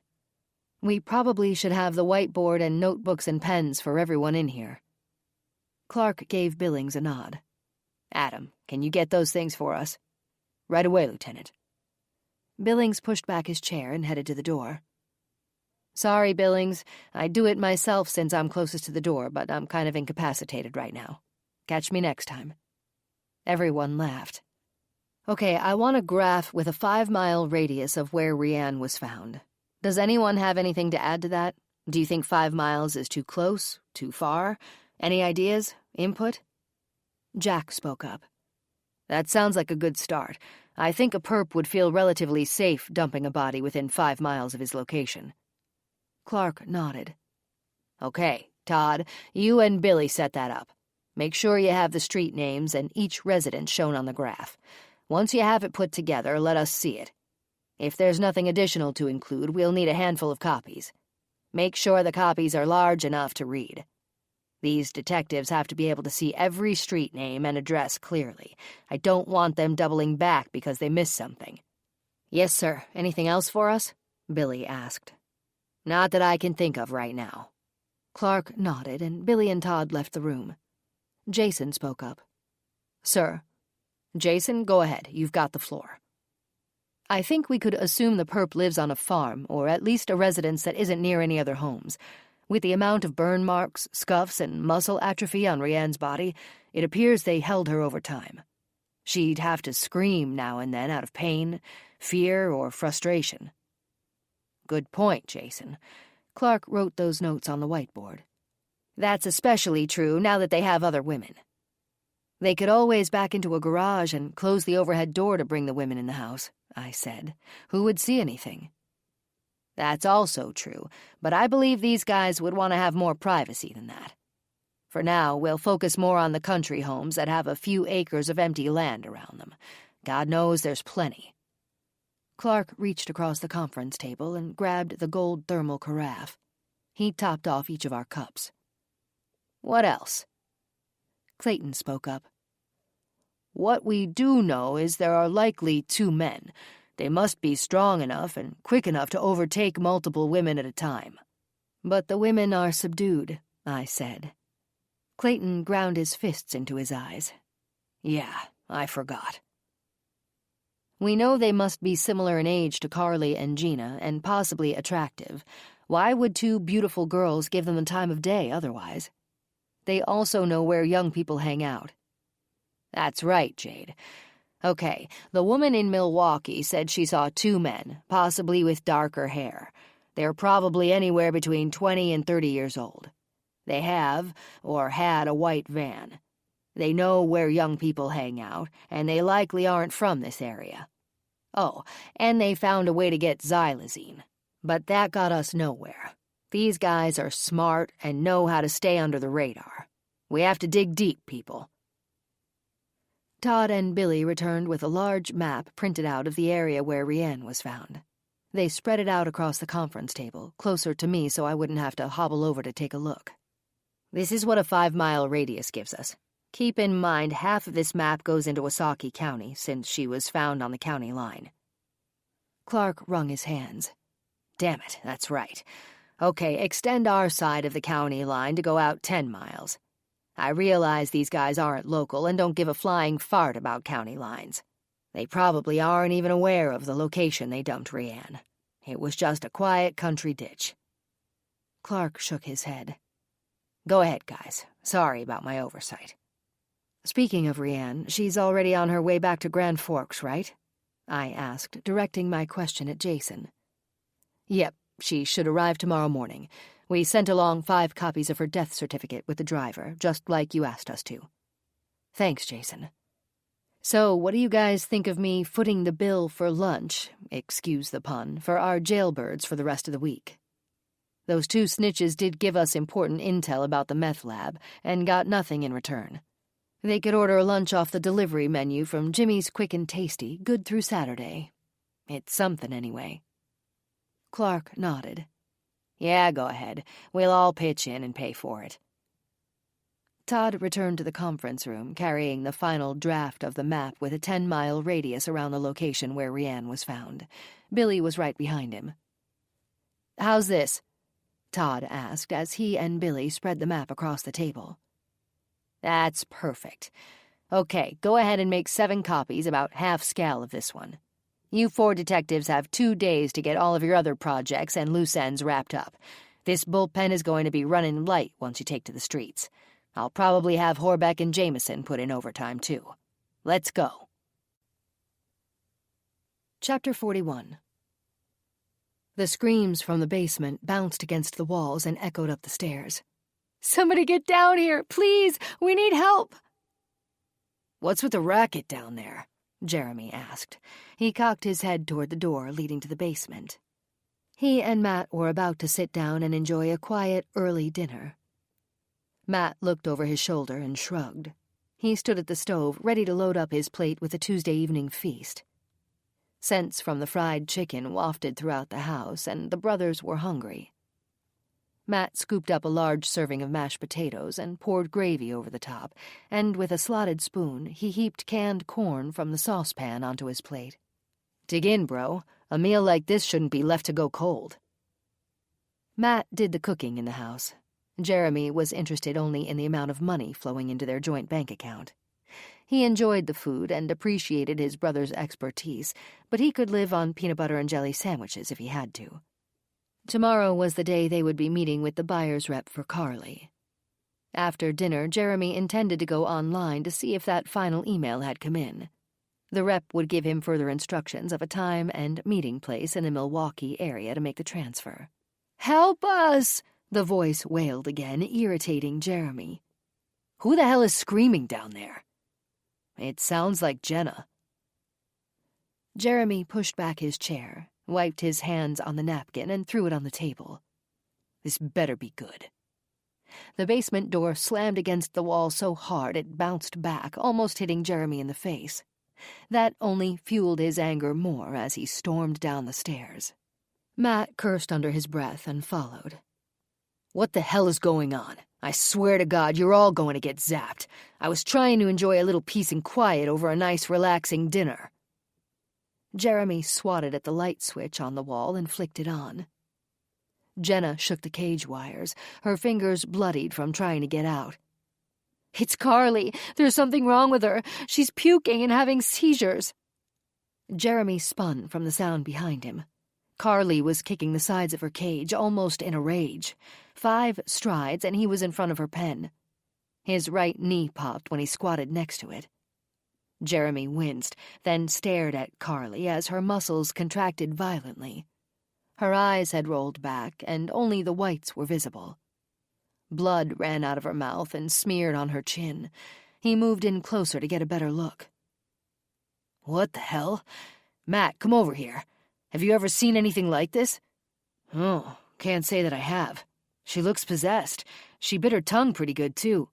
"We probably should have the whiteboard and notebooks and pens for everyone in here." Clark gave Billings a nod. "Adam, can you get those things for us?" "Right away, Lieutenant." Billings pushed back his chair and headed to the door. "Sorry, Billings. I'd do it myself since I'm closest to the door, but I'm kind of incapacitated right now. Catch me next time." Everyone laughed. "Okay, I want a graph with a 5-mile radius of where Rianne was found. Does anyone have anything to add to that? Do you think 5 miles is too close? Too far? Any ideas? Input?" Jack spoke up. "That sounds like a good start. I think a perp would feel relatively safe dumping a body within 5 miles of his location." Clark nodded. "Okay, Todd, you and Billy set that up. Make sure you have the street names and each resident shown on the graph. Once you have it put together, let us see it. If there's nothing additional to include, we'll need a handful of copies. Make sure the copies are large enough to read. These detectives have to be able to see every street name and address clearly. I don't want them doubling back because they missed something." "Yes, sir. Anything else for us?" Billy asked. "Not that I can think of right now." Clark nodded, and Billy and Todd left the room. Jason spoke up. "Sir, Jason, go ahead. You've got the floor. I think we could assume the perp lives on a farm, or at least a residence that isn't near any other homes. With the amount of burn marks, scuffs, and muscle atrophy on Rianne's body, it appears they held her over time. She'd have to scream now and then out of pain, fear, or frustration. Good point, Jason. Clark wrote those notes on the whiteboard. That's especially true now that they have other women. They could always back into a garage and close the overhead door to bring the women in the house, I said. Who would see anything? That's also true, but I believe these guys would want to have more privacy than that. For now, we'll focus more on the country homes that have a few acres of empty land around them. God knows there's plenty. Clark reached across the conference table and grabbed the gold thermal carafe. He topped off each of our cups. What else? Clayton spoke up. What we do know is there are likely 2 men. They must be strong enough and quick enough to overtake multiple women at a time. But the women are subdued, I said. Clayton ground his fists into his eyes. Yeah, I forgot. We know they must be similar in age to Carly and Gina, and possibly attractive. Why would 2 beautiful girls give them the time of day otherwise? They also know where young people hang out. That's right, Jade. Okay, the woman in Milwaukee said she saw 2 men, possibly with darker hair. They're probably anywhere between 20 and 30 years old. They have, or had, a white van. They know where young people hang out, and they likely aren't from this area. Oh, and they found a way to get xylazine. But that got us nowhere. These guys are smart and know how to stay under the radar. We have to dig deep, people. Todd and Billy returned with a large map printed out of the area where Rianne was found. They spread it out across the conference table, closer to me so I wouldn't have to hobble over to take a look. This is what a 5-mile radius gives us. Keep in mind half of this map goes into Wasaki County, since she was found on the county line. Clark wrung his hands. Damn it, that's right. Okay, extend our side of the county line to go out 10 miles. I realize these guys aren't local and don't give a flying fart about county lines. They probably aren't even aware of the location they dumped Rianne. It was just a quiet country ditch. Clark shook his head. Go ahead, guys. Sorry about my oversight. Speaking of Rianne, she's already on her way back to Grand Forks, right? I asked, directing my question at Jason. Yep, she should arrive tomorrow morning. We sent along 5 copies of her death certificate with the driver, just like you asked us to. Thanks, Jason. So, what do you guys think of me footing the bill for lunch, excuse the pun, for our jailbirds for the rest of the week? Those 2 snitches did give us important intel about the meth lab, and got nothing in return. They could order lunch off the delivery menu from Jimmy's Quick and Tasty, good through Saturday. It's something, anyway. Clark nodded. Yeah, go ahead. We'll all pitch in and pay for it. Todd returned to the conference room, carrying the final draft of the map with a 10-mile radius around the location where Rianne was found. Billy was right behind him. How's this? Todd asked as he and Billy spread the map across the table. That's perfect. Okay, go ahead and make 7 copies, about half scale of this one. You 4 detectives have 2 days to get all of your other projects and loose ends wrapped up. This bullpen is going to be running light once you take to the streets. I'll probably have Horbeck and Jameson put in overtime, too. Let's go. Chapter 41. The screams from the basement bounced against the walls and echoed up the stairs. Somebody get down here, please! We need help! What's with the racket down there? Jeremy asked. He cocked his head toward the door leading to the basement. He and Matt were about to sit down and enjoy a quiet, early dinner. Matt looked over his shoulder and shrugged. He stood at the stove, ready to load up his plate with a Tuesday evening feast. Scents from the fried chicken wafted throughout the house, and the brothers were hungry. Matt scooped up a large serving of mashed potatoes and poured gravy over the top, and with a slotted spoon, he heaped canned corn from the saucepan onto his plate. Dig in, bro. A meal like this shouldn't be left to go cold. Matt did the cooking in the house. Jeremy was interested only in the amount of money flowing into their joint bank account. He enjoyed the food and appreciated his brother's expertise, but he could live on peanut butter and jelly sandwiches if he had to. Tomorrow was the day they would be meeting with the buyer's rep for Carly. After dinner, Jeremy intended to go online to see if that final email had come in. The rep would give him further instructions of a time and meeting place in the Milwaukee area to make the transfer. "Help us!" the voice wailed again, irritating Jeremy. "Who the hell is screaming down there?" "It sounds like Jenna." Jeremy pushed back his chair, wiped his hands on the napkin, and threw it on the table. "This better be good." The basement door slammed against the wall so hard it bounced back, almost hitting Jeremy in the face. That only fueled his anger more as he stormed down the stairs. Matt cursed under his breath and followed. "What the hell is going on? I swear to God, you're all going to get zapped. I was trying to enjoy a little peace and quiet over a nice, relaxing dinner." Jeremy swatted at the light switch on the wall and flicked it on. Jenna shook the cage wires, her fingers bloodied from trying to get out. "It's Carly. There's something wrong with her. She's puking and having seizures." Jeremy spun from the sound behind him. Carly was kicking the sides of her cage, almost in a rage. 5 strides, and he was in front of her pen. His right knee popped when he squatted next to it. Jeremy winced, then stared at Carly as her muscles contracted violently. Her eyes had rolled back, and only the whites were visible. Blood ran out of her mouth and smeared on her chin. He moved in closer to get a better look. "What the hell? Matt, come over here. Have you ever seen anything like this?" "Oh, can't say that I have. She looks possessed. She bit her tongue pretty good, too."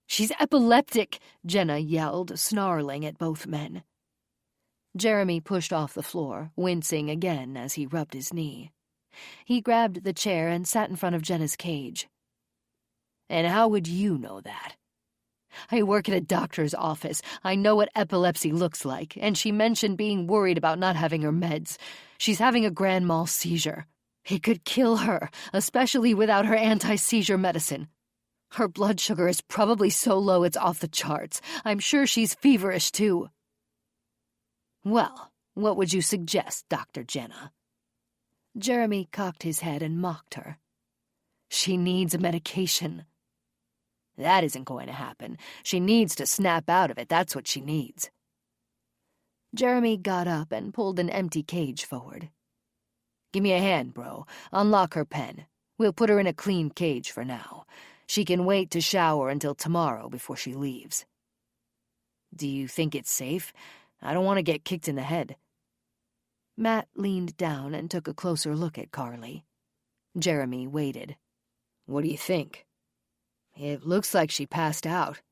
"She's epileptic," Jenna yelled, snarling at both men. Jeremy pushed off the floor, wincing again as he rubbed his knee. He grabbed the chair and sat in front of Jenna's cage. "And how would you know that?" "I work at a doctor's office. I know what epilepsy looks like, and she mentioned being worried about not having her meds. She's having a grand mal seizure. It could kill her, especially without her anti-seizure medicine. Her blood sugar is probably so low it's off the charts. I'm sure she's feverish, too." "Well, what would you suggest, Dr. Jenna?" Jeremy cocked his head and mocked her. "She needs a medication." "That isn't going to happen. She needs to snap out of it, that's what she needs." Jeremy got up and pulled an empty cage forward. "Give me a hand, bro. Unlock her pen. We'll put her in a clean cage for now. She can wait to shower until tomorrow before she leaves." "Do you think it's safe? I don't want to get kicked in the head." Matt leaned down and took a closer look at Carly. Jeremy waited. "What do you think?" "It looks like she passed out."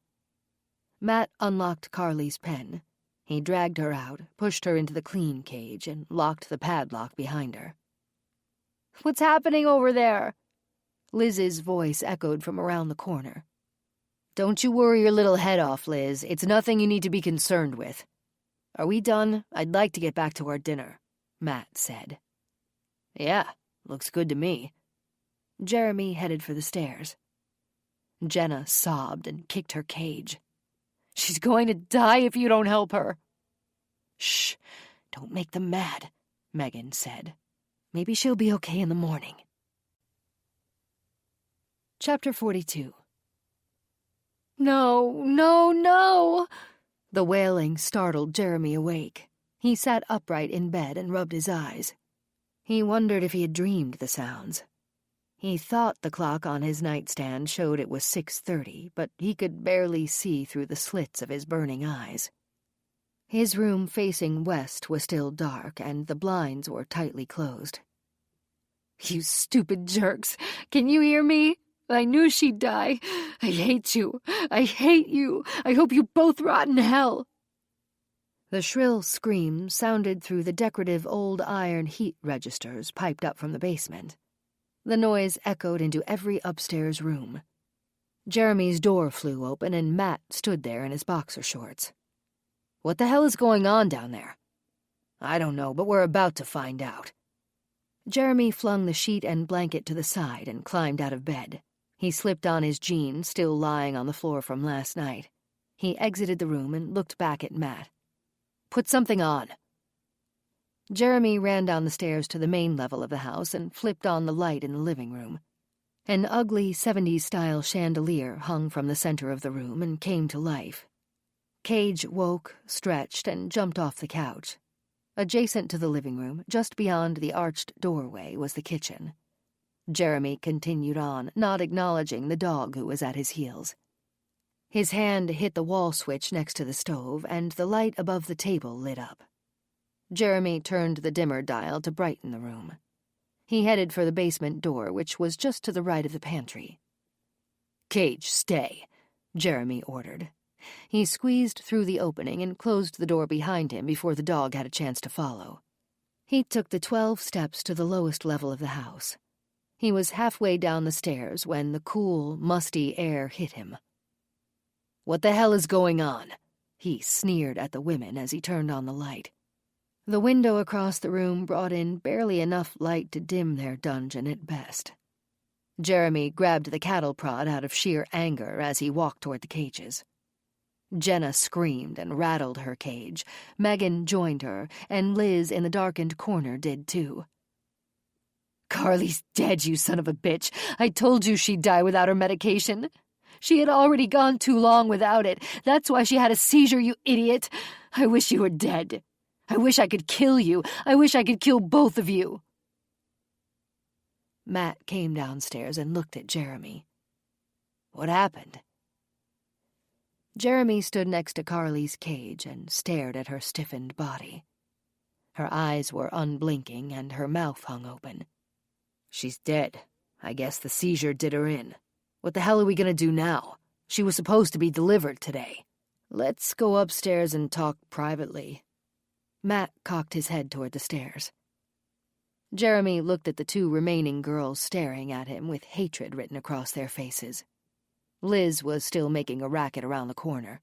Matt unlocked Carly's pen. He dragged her out, pushed her into the clean cage, and locked the padlock behind her. "What's happening over there?" Liz's voice echoed from around the corner. "Don't you worry your little head off, Liz. It's nothing you need to be concerned with." "Are we done? I'd like to get back to our dinner," Matt said. "Yeah, looks good to me." Jeremy headed for the stairs. Jenna sobbed and kicked her cage. "She's going to die if you don't help her." "Shh, don't make them mad," Megan said. "Maybe she'll be okay in the morning." Chapter 42. "No, no, no!" The wailing startled Jeremy awake. He sat upright in bed and rubbed his eyes. He wondered if he had dreamed the sounds. He thought the clock on his nightstand showed it was 6:30, but he could barely see through the slits of his burning eyes. His room facing west was still dark, and the blinds were tightly closed. "You stupid jerks! Can you hear me? I knew she'd die. I hate you. I hate you. I hope you both rot in hell." The shrill scream sounded through the decorative old iron heat registers piped up from the basement. The noise echoed into every upstairs room. Jeremy's door flew open and Matt stood there in his boxer shorts. "What the hell is going on down there?" "I don't know, but we're about to find out." Jeremy flung the sheet and blanket to the side and climbed out of bed. He slipped on his jeans, still lying on the floor from last night. He exited the room and looked back at Matt. "Put something on." Jeremy ran down the stairs to the main level of the house and flipped on the light in the living room. An ugly 70s-style chandelier hung from the center of the room and came to life. Cage woke, stretched, and jumped off the couch. Adjacent to the living room, just beyond the arched doorway, was the kitchen. Jeremy continued on, not acknowledging the dog who was at his heels. His hand hit the wall switch next to the stove, and the light above the table lit up. Jeremy turned the dimmer dial to brighten the room. He headed for the basement door, which was just to the right of the pantry. "Cage, stay," Jeremy ordered. He squeezed through the opening and closed the door behind him before the dog had a chance to follow. He took the 12 steps to the lowest level of the house. He was halfway down the stairs when the cool, musty air hit him. "What the hell is going on?" He sneered at the women as he turned on the light. The window across the room brought in barely enough light to dim their dungeon at best. Jeremy grabbed the cattle prod out of sheer anger as he walked toward the cages. Jenna screamed and rattled her cage. Megan joined her, and Liz in the darkened corner did too. "Carly's dead, you son of a bitch. I told you she'd die without her medication. She had already gone too long without it. That's why she had a seizure, you idiot. I wish you were dead. I wish I could kill you. I wish I could kill both of you." Matt came downstairs and looked at Jeremy. "What happened?" Jeremy stood next to Carly's cage and stared at her stiffened body. Her eyes were unblinking and her mouth hung open. "She's dead. I guess the seizure did her in. What the hell are we gonna do now? She was supposed to be delivered today. Let's go upstairs and talk privately." Matt cocked his head toward the stairs. Jeremy looked at the 2 remaining girls staring at him with hatred written across their faces. Liz was still making a racket around the corner.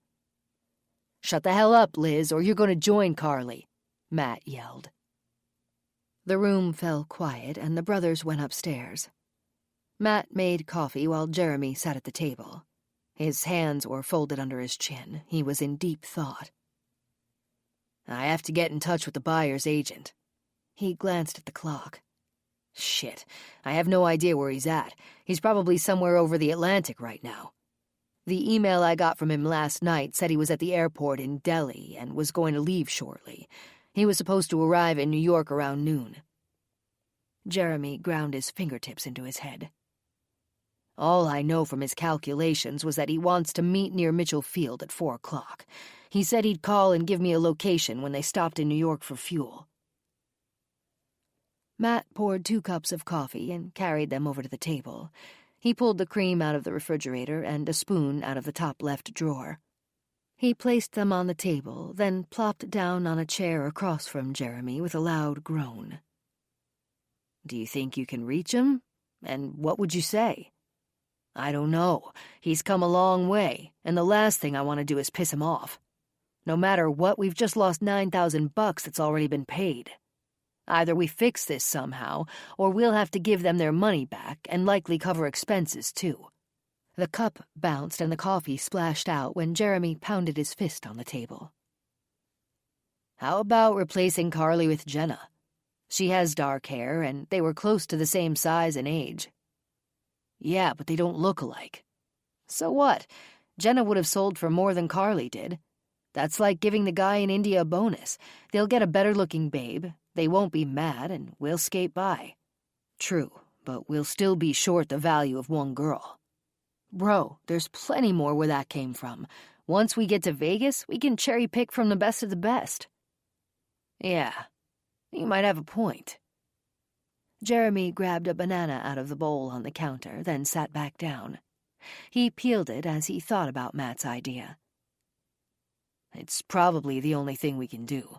"Shut the hell up, Liz, or you're going to join Carly," Matt yelled. The room fell quiet, and the brothers went upstairs. Matt made coffee while Jeremy sat at the table. His hands were folded under his chin. He was in deep thought. "I have to get in touch with the buyer's agent." He glanced at the clock. "Shit, I have no idea where he's at. He's probably somewhere over the Atlantic right now. The email I got from him last night said he was at the airport in Delhi and was going to leave shortly. He was supposed to arrive in New York around noon." Jeremy ground his fingertips into his head. "All I know from his calculations was that he wants to meet near Mitchell Field at 4 o'clock. He said he'd call and give me a location when they stopped in New York for fuel." Matt poured 2 cups of coffee and carried them over to the table. He pulled the cream out of the refrigerator and a spoon out of the top left drawer. He placed them on the table, then plopped down on a chair across from Jeremy with a loud groan. "Do you think you can reach him? And what would you say?" "I don't know. He's come a long way, and the last thing I want to do is piss him off. No matter what, we've just lost $9,000 that's already been paid. Either we fix this somehow, or we'll have to give them their money back and likely cover expenses, too." The cup bounced and the coffee splashed out when Jeremy pounded his fist on the table. "How about replacing Carly with Jenna? She has dark hair, and they were close to the same size and age." "Yeah, but they don't look alike." "So what? Jenna would have sold for more than Carly did. That's like giving the guy in India a bonus. They'll get a better-looking babe. They won't be mad, and we'll skate by." "True, but we'll still be short the value of 1 girl." "Bro, there's plenty more where that came from. Once we get to Vegas, we can cherry-pick from the best of the best." "Yeah, you might have a point." Jeremy grabbed a banana out of the bowl on the counter, then sat back down. He peeled it as he thought about Matt's idea. "It's probably the only thing we can do.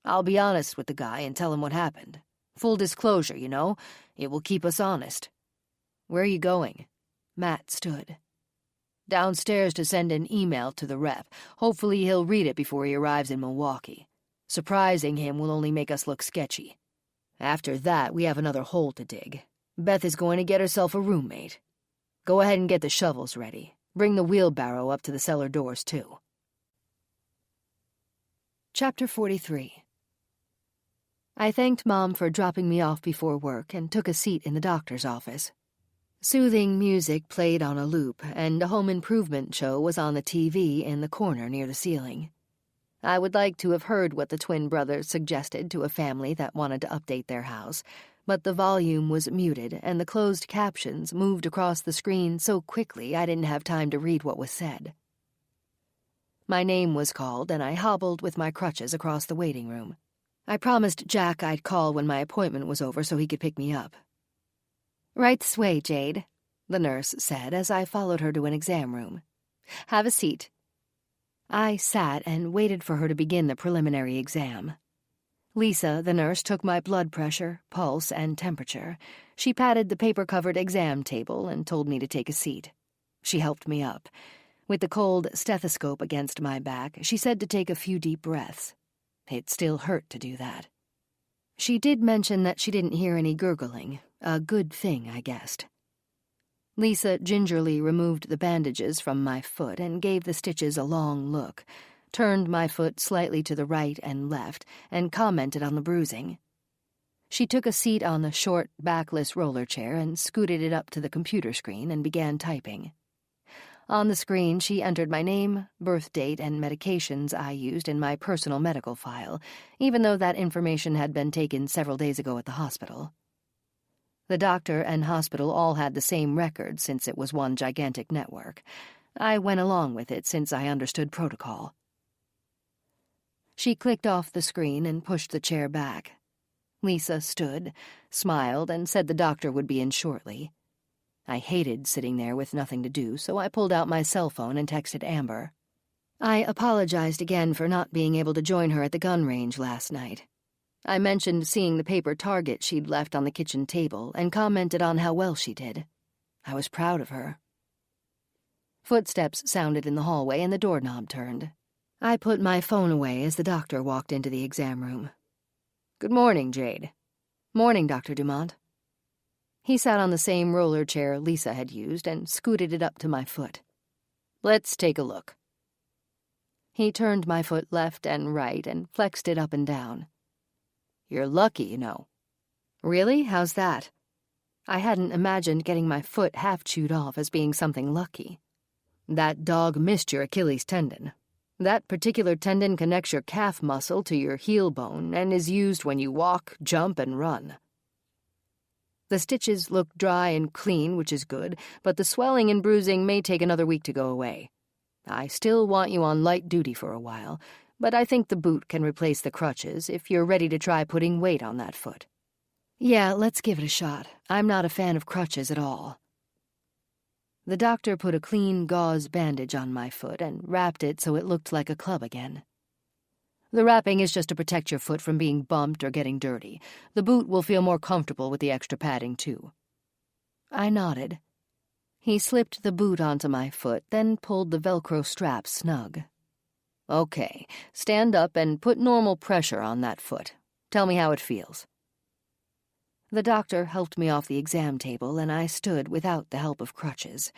I'll be honest with the guy and tell him what happened. Full disclosure, you know. It will keep us honest." "Where are you going?" Matt stood. "Downstairs to send an email to the rep. Hopefully he'll read it before he arrives in Milwaukee. Surprising him will only make us look sketchy. After that, we have another hole to dig. Beth is going to get herself a roommate. Go ahead and get the shovels ready. Bring the wheelbarrow up to the cellar doors, too. Chapter 43. I thanked Mom for dropping me off before work and took a seat in the doctor's office. Soothing music played on a loop, and a home improvement show was on the TV in the corner near the ceiling. I would like to have heard what the twin brothers suggested to a family that wanted to update their house, but the volume was muted and the closed captions moved across the screen so quickly I didn't have time to read what was said. My name was called, and I hobbled with my crutches across the waiting room. I promised Jack I'd call when my appointment was over so he could pick me up. "Right this way, Jade," the nurse said as I followed her to an exam room. "Have a seat." I sat and waited for her to begin the preliminary exam. Lisa, the nurse, took my blood pressure, pulse, and temperature. She patted the paper-covered exam table and told me to take a seat. She helped me up. With the cold stethoscope against my back, she said to take a few deep breaths. It still hurt to do that. She did mention that she didn't hear any gurgling, a good thing, I guessed. Lisa gingerly removed the bandages from my foot and gave the stitches a long look, turned my foot slightly to the right and left, and commented on the bruising. She took a seat on the short, backless roller chair and scooted it up to the computer screen and began typing. On the screen, she entered my name, birth date, and medications I used in my personal medical file, even though that information had been taken several days ago at the hospital. The doctor and hospital all had the same record since it was one gigantic network. I went along with it since I understood protocol. She clicked off the screen and pushed the chair back. Lisa stood, smiled, and said the doctor would be in shortly. I hated sitting there with nothing to do, so I pulled out my cell phone and texted Amber. I apologized again for not being able to join her at the gun range last night. I mentioned seeing the paper target she'd left on the kitchen table and commented on how well she did. I was proud of her. Footsteps sounded in the hallway and the doorknob turned. I put my phone away as the doctor walked into the exam room. "Good morning, Jade." "Morning, Dr. Dumont." He sat on the same roller chair Lisa had used and scooted it up to my foot. "Let's take a look." He turned my foot left and right and flexed it up and down. "You're lucky, you know." "Really? How's that?" I hadn't imagined getting my foot half chewed off as being something lucky. "That dog missed your Achilles tendon. That particular tendon connects your calf muscle to your heel bone and is used when you walk, jump, and run. The stitches look dry and clean, which is good, but the swelling and bruising may take another week to go away. I still want you on light duty for a while, but I think the boot can replace the crutches if you're ready to try putting weight on that foot." "Yeah, let's give it a shot. I'm not a fan of crutches at all." The doctor put a clean gauze bandage on my foot and wrapped it so it looked like a club again. "The wrapping is just to protect your foot from being bumped or getting dirty. The boot will feel more comfortable with the extra padding, too." I nodded. He slipped the boot onto my foot, then pulled the Velcro strap snug. "Okay, stand up and put normal pressure on that foot. Tell me how it feels." The doctor helped me off the exam table, and I stood without the help of crutches.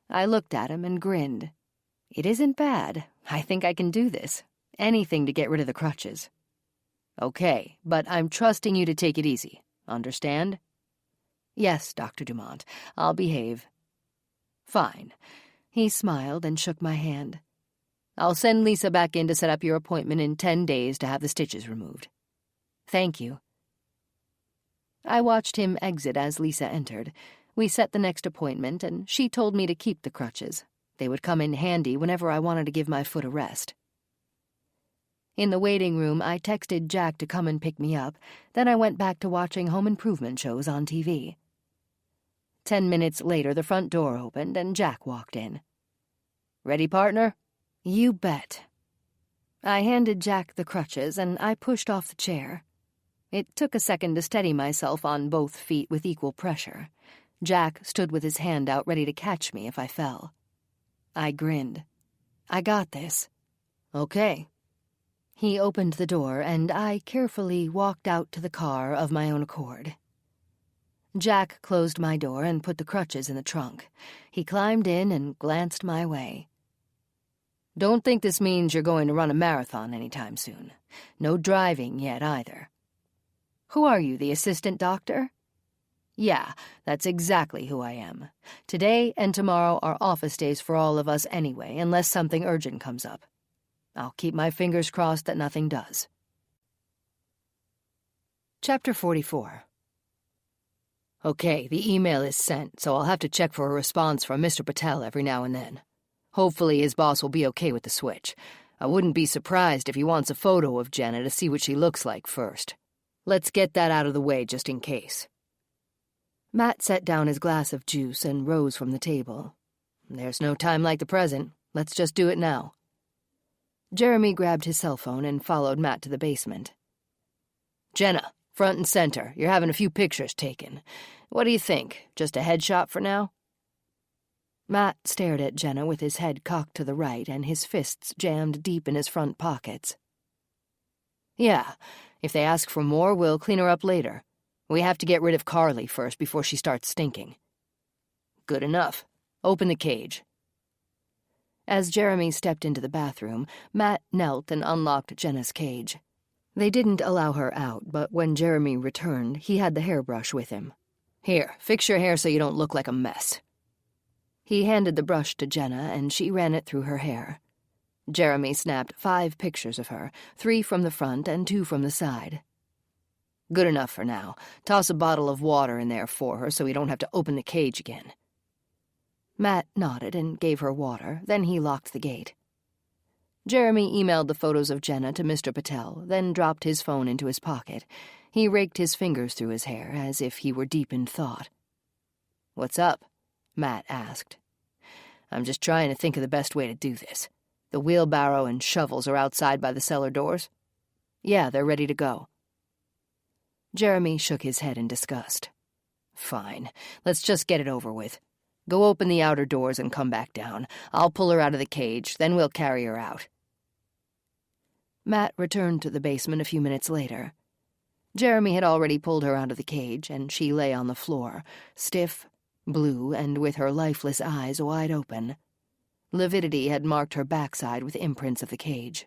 I looked at him and grinned. "It isn't bad. I think I can do this. Anything to get rid of the crutches." "Okay, but I'm trusting you to take it easy. Understand?" "Yes, Dr. Dumont. I'll behave." "Fine." He smiled and shook my hand. "I'll send Lisa back in to set up your appointment in 10 days to have the stitches removed." "Thank you." I watched him exit as Lisa entered. We set the next appointment, and she told me to keep the crutches. They would come in handy whenever I wanted to give my foot a rest. In the waiting room, I texted Jack to come and pick me up. Then I went back to watching home improvement shows on TV. 10 minutes later, the front door opened, and Jack walked in. "Ready, partner?" "You bet." I handed Jack the crutches, and I pushed off the chair. It took a second to steady myself on both feet with equal pressure. Jack stood with his hand out ready to catch me if I fell. I grinned. "I got this." "Okay." He opened the door, and I carefully walked out to the car of my own accord. Jack closed my door and put the crutches in the trunk. He climbed in and glanced my way. Don't think this means you're going to run a marathon anytime soon. No driving yet, either. Who are you, the assistant doctor? Yeah, that's exactly who I am. Today and tomorrow are office days for all of us anyway, unless something urgent comes up. I'll keep my fingers crossed that nothing does. Chapter 44. Okay, the email is sent, so I'll have to check for a response from Mr. Patel every now and then. Hopefully his boss will be okay with the switch. I wouldn't be surprised if he wants a photo of Jenna to see what she looks like first. Let's get that out of the way just in case. Matt set down his glass of juice and rose from the table. There's no time like the present. Let's just do it now. Jeremy grabbed his cell phone and followed Matt to the basement. Jenna, front and center. You're having a few pictures taken. What do you think? Just a headshot for now? Matt stared at Jenna with his head cocked to the right and his fists jammed deep in his front pockets. Yeah, if they ask for more, we'll clean her up later. We have to get rid of Carly first before she starts stinking. Good enough. Open the cage. As Jeremy stepped into the bathroom, Matt knelt and unlocked Jenna's cage. They didn't allow her out, but when Jeremy returned, he had the hairbrush with him. Here, fix your hair so you don't look like a mess. He handed the brush to Jenna, and she ran it through her hair. Jeremy snapped 5 pictures of her, 3 from the front and 2 from the side. Good enough for now. Toss a bottle of water in there for her so we don't have to open the cage again. Matt nodded and gave her water, then he locked the gate. Jeremy emailed the photos of Jenna to Mr. Patel, then dropped his phone into his pocket. He raked his fingers through his hair as if he were deep in thought. What's up? Matt asked. I'm just trying to think of the best way to do this. The wheelbarrow and shovels are outside by the cellar doors? Yeah, they're ready to go. Jeremy shook his head in disgust. Fine, let's just get it over with. Go open the outer doors and come back down. I'll pull her out of the cage, then we'll carry her out. Matt returned to the basement a few minutes later. Jeremy had already pulled her out of the cage, and she lay on the floor, stiff, blue, and with her lifeless eyes wide open. Lividity had marked her backside with imprints of the cage.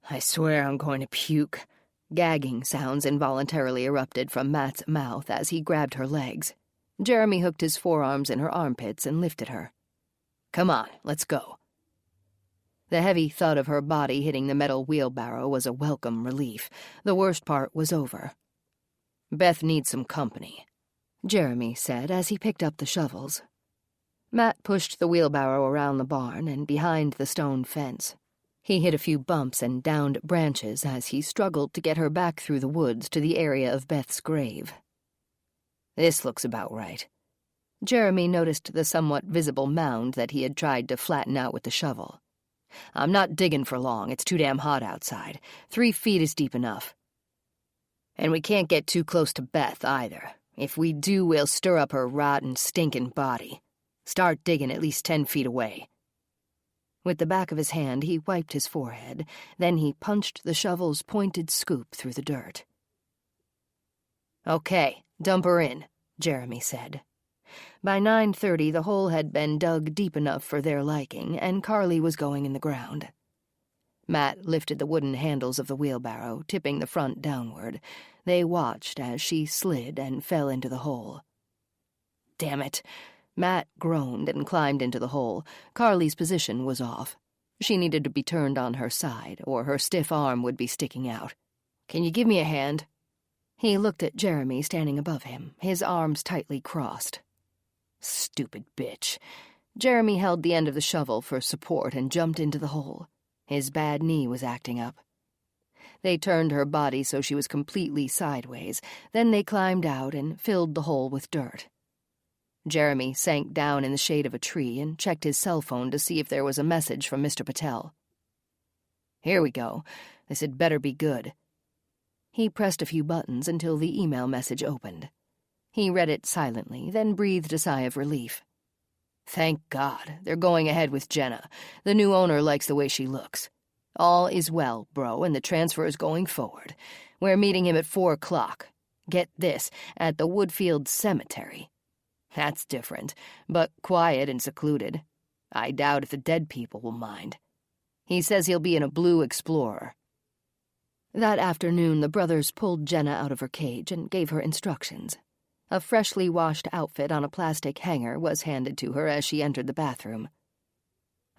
I swear I'm going to puke. Gagging sounds involuntarily erupted from Matt's mouth as he grabbed her legs. Jeremy hooked his forearms in her armpits and lifted her. Come on, let's go. The heavy thud of her body hitting the metal wheelbarrow was a welcome relief. The worst part was over. Beth needs some company, Jeremy said as he picked up the shovels. Matt pushed the wheelbarrow around the barn and behind the stone fence. He hit a few bumps and downed branches as he struggled to get her back through the woods to the area of Beth's grave. This looks about right. Jeremy noticed the somewhat visible mound that he had tried to flatten out with the shovel. I'm not digging for long. It's too damn hot outside. 3 feet is deep enough. And we can't get too close to Beth, either. If we do, we'll stir up her rotten, stinking body. Start digging at least 10 feet away. With the back of his hand, he wiped his forehead. Then he punched the shovel's pointed scoop through the dirt. Okay, dump her in, Jeremy said. By 9:30, the hole had been dug deep enough for their liking, and Carly was going in the ground. Matt lifted the wooden handles of the wheelbarrow, tipping the front downward. They watched as she slid and fell into the hole. Damn it! Matt groaned and climbed into the hole. Carly's position was off. She needed to be turned on her side, or her stiff arm would be sticking out. Can you give me a hand? He looked at Jeremy standing above him, his arms tightly crossed. Stupid bitch. Jeremy held the end of the shovel for support and jumped into the hole. His bad knee was acting up. They turned her body so she was completely sideways. Then they climbed out and filled the hole with dirt. Jeremy sank down in the shade of a tree and checked his cell phone to see if there was a message from Mr. Patel. Here we go. This had better be good. He pressed a few buttons until the email message opened. He read it silently, then breathed a sigh of relief. Thank God, they're going ahead with Jenna. The new owner likes the way she looks. All is well, bro, and the transfer is going forward. We're meeting him at 4 o'clock. Get this, at the Woodfield Cemetery. That's different, but quiet and secluded. I doubt if the dead people will mind. He says he'll be in a blue Explorer. That afternoon, the brothers pulled Jenna out of her cage and gave her instructions. A freshly washed outfit on a plastic hanger was handed to her as she entered the bathroom.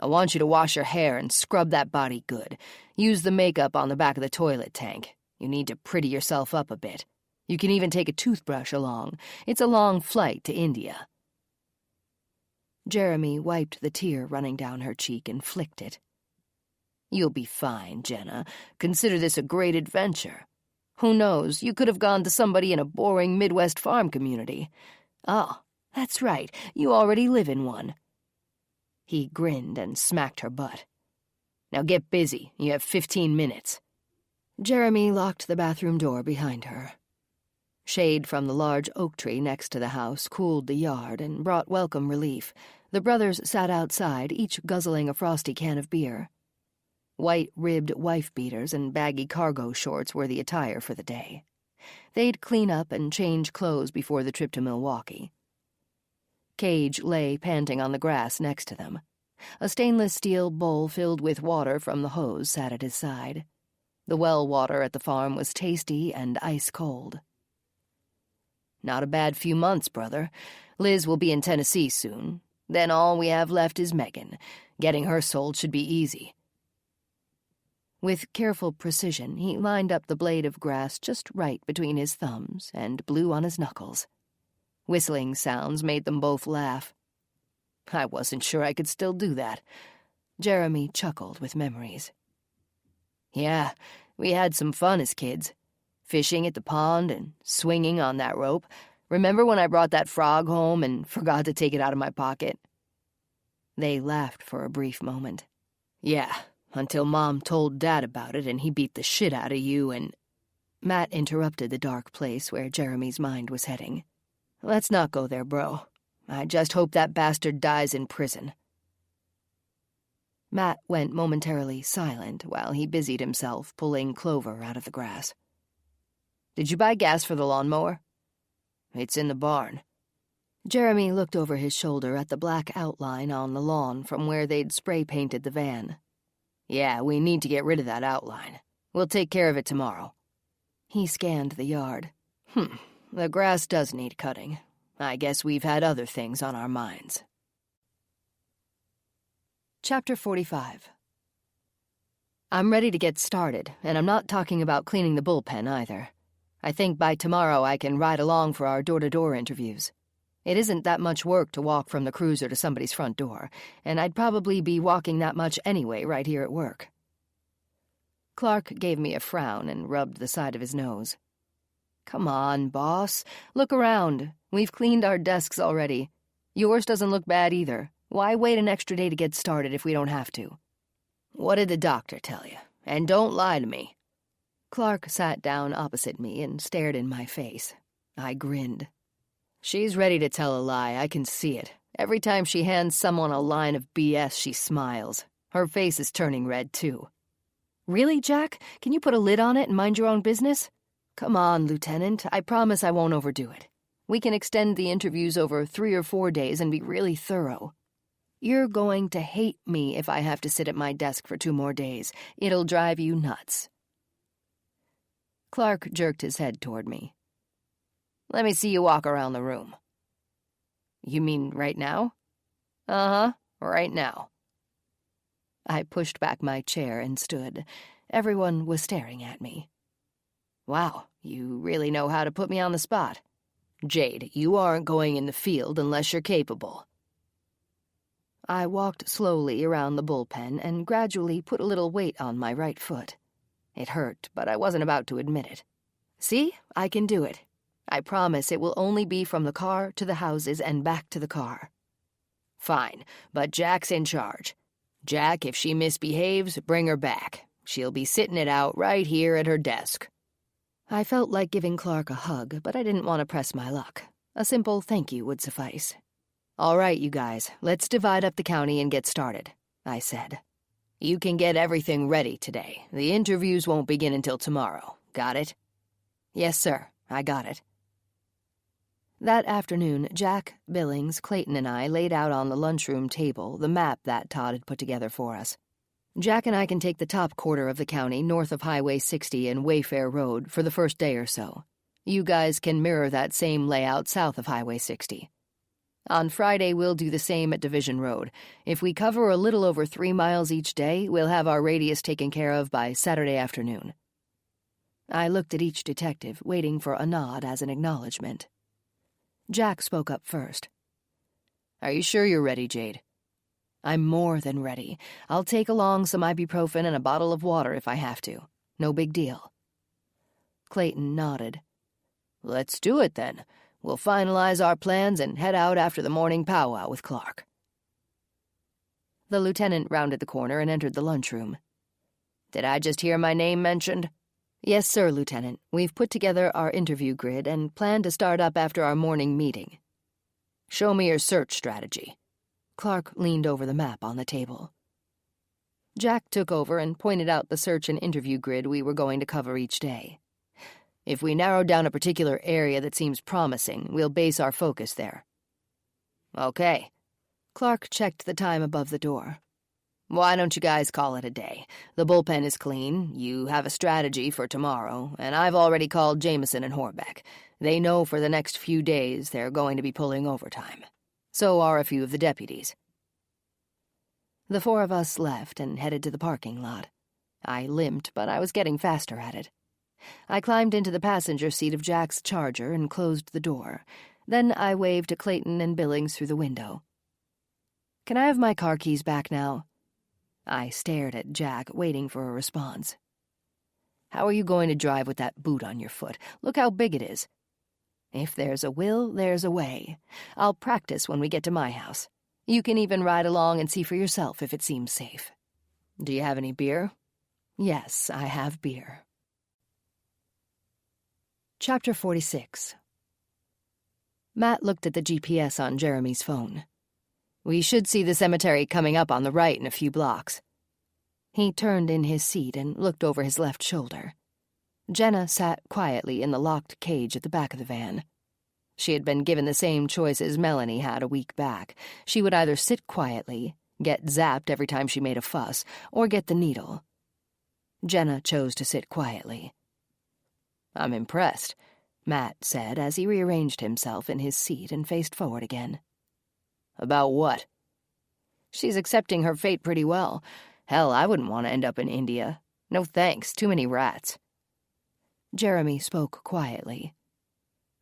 I want you to wash your hair and scrub that body good. Use the makeup on the back of the toilet tank. You need to pretty yourself up a bit. You can even take a toothbrush along. It's a long flight to India. Jeremy wiped the tear running down her cheek and flicked it. You'll be fine, Jenna. Consider this a great adventure. Who knows, you could have gone to somebody in a boring Midwest farm community. Oh, that's right, you already live in one. He grinned and smacked her butt. Now get busy, you have 15 minutes. Jeremy locked the bathroom door behind her. Shade from the large oak tree next to the house cooled the yard and brought welcome relief. The brothers sat outside, each guzzling a frosty can of beer. White-ribbed wife-beaters and baggy cargo shorts were the attire for the day. They'd clean up and change clothes before the trip to Milwaukee. Cage lay panting on the grass next to them. A stainless steel bowl filled with water from the hose sat at his side. The well water at the farm was tasty and ice-cold. Not a bad few months, brother. Liz will be in Tennessee soon. Then all we have left is Megan. Getting her sold should be easy. With careful precision, he lined up the blade of grass just right between his thumbs and blew on his knuckles. Whistling sounds made them both laugh. I wasn't sure I could still do that. Jeremy chuckled with memories. Yeah, we had some fun as kids. Fishing at the pond and swinging on that rope. Remember when I brought that frog home and forgot to take it out of my pocket? They laughed for a brief moment. Yeah, until Mom told Dad about it and he beat the shit out of you and... Matt interrupted the dark place where Jeremy's mind was heading. Let's not go there, bro. I just hope that bastard dies in prison. Matt went momentarily silent while he busied himself pulling clover out of the grass. Did you buy gas for the lawnmower? It's in the barn. Jeremy looked over his shoulder at the black outline on the lawn from where they'd spray-painted the van. Yeah, we need to get rid of that outline. We'll take care of it tomorrow. He scanned the yard. The grass does need cutting. I guess we've had other things on our minds. Chapter 45. I'm ready to get started, and I'm not talking about cleaning the bullpen either. I think by tomorrow I can ride along for our door-to-door interviews. It isn't that much work to walk from the cruiser to somebody's front door, and I'd probably be walking that much anyway right here at work. Clark gave me a frown and rubbed the side of his nose. Come on, boss. Look around. We've cleaned our desks already. Yours doesn't look bad either. Why wait an extra day to get started if we don't have to? What did the doctor tell you? And don't lie to me. Clark sat down opposite me and stared in my face. I grinned. She's ready to tell a lie, I can see it. Every time she hands someone a line of BS, she smiles. Her face is turning red, too. Really, Jack? Can you put a lid on it and mind your own business? Come on, Lieutenant. I promise I won't overdo it. We can extend the interviews over 3 or 4 days and be really thorough. You're going to hate me if I have to sit at my desk for 2 more days. It'll drive you nuts. Clark jerked his head toward me. Let me see you walk around the room. You mean right now? Uh-huh, right now. I pushed back my chair and stood. Everyone was staring at me. Wow, you really know how to put me on the spot. Jade, you aren't going in the field unless you're capable. I walked slowly around the bullpen and gradually put a little weight on my right foot. It hurt, but I wasn't about to admit it. See, I can do it. I promise it will only be from the car to the houses and back to the car. Fine, but Jack's in charge. Jack, if she misbehaves, bring her back. She'll be sitting it out right here at her desk. I felt like giving Clark a hug, but I didn't want to press my luck. A simple thank you would suffice. All right, you guys, let's divide up the county and get started, I said. You can get everything ready today. The interviews won't begin until tomorrow. Got it? Yes, sir. I got it. That afternoon, Jack, Billings, Clayton, and I laid out on the lunchroom table the map that Todd had put together for us. Jack and I can take the top quarter of the county north of Highway 60 and Wayfair Road for the first day or so. You guys can mirror that same layout south of Highway 60. On Friday, we'll do the same at Division Road. If we cover a little over 3 miles each day, we'll have our radius taken care of by Saturday afternoon. I looked at each detective, waiting for a nod as an acknowledgement. Jack spoke up first. Are you sure you're ready, Jade? I'm more than ready. I'll take along some ibuprofen and a bottle of water if I have to. No big deal. Clayton nodded. Let's do it, then. We'll finalize our plans and head out after the morning powwow with Clark. The lieutenant rounded the corner and entered the lunchroom. Did I just hear my name mentioned? Yes, sir, Lieutenant. We've put together our interview grid and plan to start up after our morning meeting. Show me your search strategy. Clark leaned over the map on the table. Jack took over and pointed out the search and interview grid we were going to cover each day. If we narrow down a particular area that seems promising, we'll base our focus there. Okay. Clark checked the time above the door. Why don't you guys call it a day? The bullpen is clean, you have a strategy for tomorrow, and I've already called Jameson and Horbeck. They know for the next few days they're going to be pulling overtime. So are a few of the deputies. The 4 of us left and headed to the parking lot. I limped, but I was getting faster at it. I climbed into the passenger seat of Jack's Charger and closed the door. Then I waved to Clayton and Billings through the window. Can I have my car keys back now? I stared at Jack, waiting for a response. How are you going to drive with that boot on your foot? Look how big it is. If there's a will, there's a way. I'll practice when we get to my house. You can even ride along and see for yourself if it seems safe. Do you have any beer? Yes, I have beer. Chapter 46. Matt looked at the GPS on Jeremy's phone. We should see the cemetery coming up on the right in a few blocks. He turned in his seat and looked over his left shoulder. Jenna sat quietly in the locked cage at the back of the van. She had been given the same choice as Melanie had a week back. She would either sit quietly, get zapped every time she made a fuss, or get the needle. Jenna chose to sit quietly. I'm impressed, Matt said as he rearranged himself in his seat and faced forward again. About what? She's accepting her fate pretty well. Hell, I wouldn't want to end up in India. No thanks, too many rats. Jeremy spoke quietly.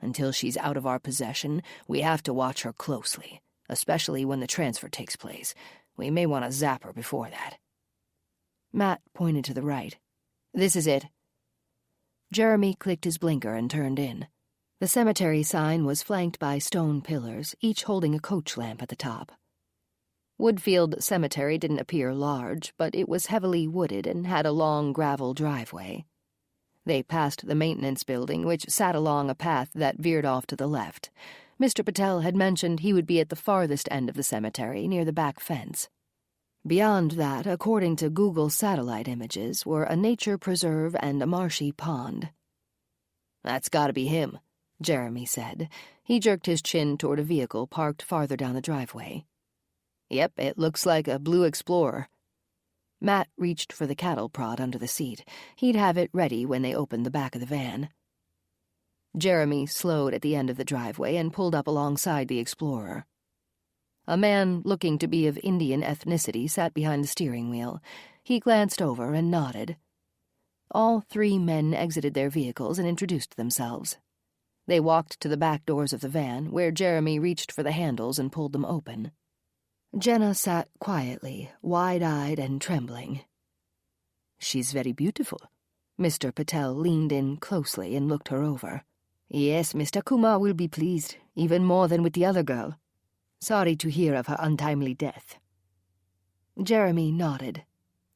Until she's out of our possession, we have to watch her closely, especially when the transfer takes place. We may want to zap her before that. Matt pointed to the right. This is it. Jeremy clicked his blinker and turned in. The cemetery sign was flanked by stone pillars, each holding a coach lamp at the top. Woodfield Cemetery didn't appear large, but it was heavily wooded and had a long gravel driveway. They passed the maintenance building, which sat along a path that veered off to the left. Mr. Patel had mentioned he would be at the farthest end of the cemetery, near the back fence. Beyond that, according to Google satellite images, were a nature preserve and a marshy pond. That's gotta be him, Jeremy said. He jerked his chin toward a vehicle parked farther down the driveway. Yep, it looks like a blue Explorer. Matt reached for the cattle prod under the seat. He'd have it ready when they opened the back of the van. Jeremy slowed at the end of the driveway and pulled up alongside the Explorer. A man looking to be of Indian ethnicity sat behind the steering wheel. He glanced over and nodded. All 3 men exited their vehicles and introduced themselves. They walked to the back doors of the van, where Jeremy reached for the handles and pulled them open. Jenna sat quietly, wide-eyed and trembling. She's very beautiful. Mr. Patel leaned in closely and looked her over. Yes, Mr. Kumar will be pleased, even more than with the other girl. Sorry to hear of her untimely death. Jeremy nodded.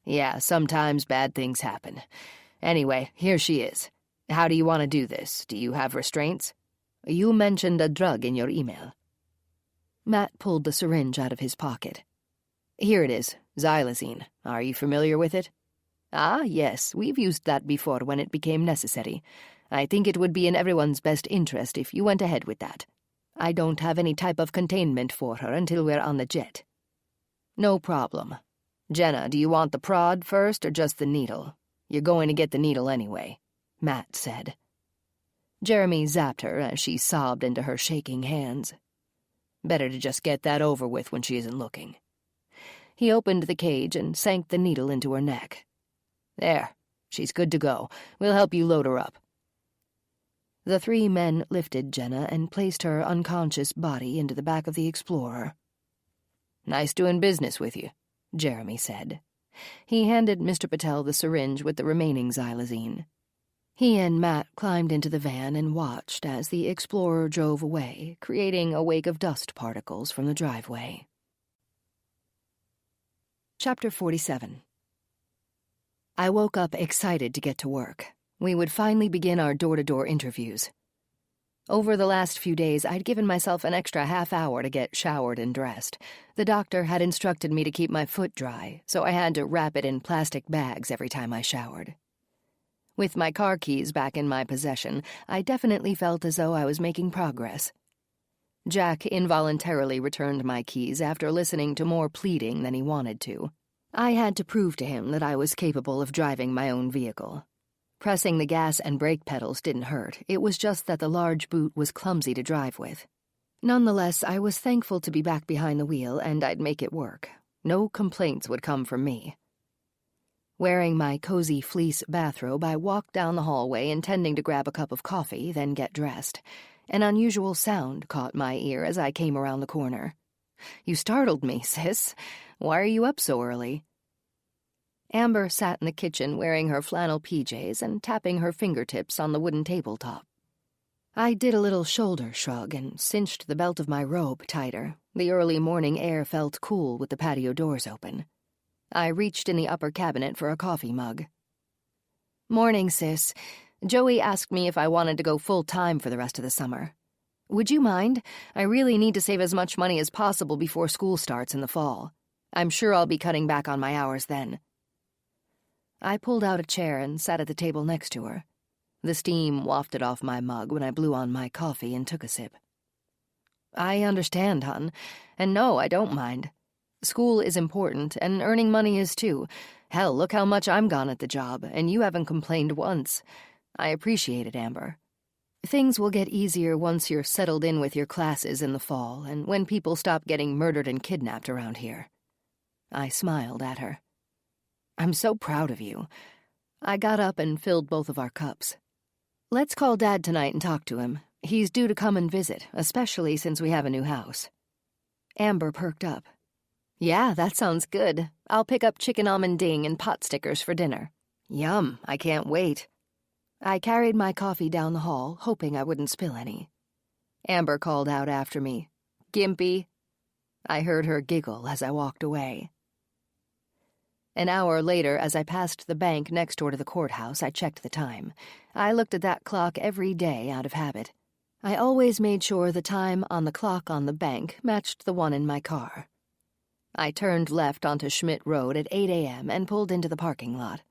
Yeah, sometimes bad things happen. Anyway, here she is. How do you want to do this? Do you have restraints? You mentioned a drug in your email. Matt pulled the syringe out of his pocket. Here it is, xylazine. Are you familiar with it? Ah, yes, we've used that before when it became necessary. I think it would be in everyone's best interest if you went ahead with that. I don't have any type of containment for her until we're on the jet. No problem. Jenna, do you want the prod first or just the needle? You're going to get the needle anyway, Matt said. Jeremy zapped her as she sobbed into her shaking hands. Better to just get that over with when she isn't looking. He opened the cage and sank the needle into her neck. There, she's good to go. We'll help you load her up. The three men lifted Jenna and placed her unconscious body into the back of the Explorer. Nice doing business with you, Jeremy said. He handed Mr. Patel the syringe with the remaining xylazine. He and Matt climbed into the van and watched as the Explorer drove away, creating a wake of dust particles from the driveway. Chapter 47. I woke up excited to get to work. We would finally begin our door-to-door interviews. Over the last few days, I'd given myself an extra half hour to get showered and dressed. The doctor had instructed me to keep my foot dry, so I had to wrap it in plastic bags every time I showered. With my car keys back in my possession, I definitely felt as though I was making progress. Jack involuntarily returned my keys after listening to more pleading than he wanted to. I had to prove to him that I was capable of driving my own vehicle. Pressing the gas and brake pedals didn't hurt. It was just that the large boot was clumsy to drive with. Nonetheless, I was thankful to be back behind the wheel, and I'd make it work. No complaints would come from me. Wearing my cozy fleece bathrobe, I walked down the hallway intending to grab a cup of coffee, then get dressed. An unusual sound caught my ear as I came around the corner. "You startled me, sis. Why are you up so early?" Amber sat in the kitchen wearing her flannel PJs and tapping her fingertips on the wooden tabletop. I did a little shoulder shrug and cinched the belt of my robe tighter. The early morning air felt cool with the patio doors open. I reached in the upper cabinet for a coffee mug. "Morning, sis. Joey asked me if I wanted to go full-time for the rest of the summer. Would you mind? I really need to save as much money as possible before school starts in the fall. I'm sure I'll be cutting back on my hours then." I pulled out a chair and sat at the table next to her. The steam wafted off my mug when I blew on my coffee and took a sip. "I understand, hon. And no, I don't mind. School is important, and earning money is too. Hell, look how much I'm gone at the job, and you haven't complained once. I appreciate it, Amber. Things will get easier once you're settled in with your classes in the fall, and when people stop getting murdered and kidnapped around here." I smiled at her. "I'm so proud of you." I got up and filled both of our cups. "Let's call Dad tonight and talk to him. He's due to come and visit, especially since we have a new house." Amber perked up. "Yeah, that sounds good. I'll pick up chicken almond ding and pot stickers for dinner." "Yum, I can't wait." I carried my coffee down the hall, hoping I wouldn't spill any. Amber called out after me, "Gimpy." I heard her giggle as I walked away. An hour later, as I passed the bank next door to the courthouse, I checked the time. I looked at that clock every day out of habit. I always made sure the time on the clock on the bank matched the one in my car. I turned left onto Schmidt Road at 8 a.m. and pulled into the parking lot.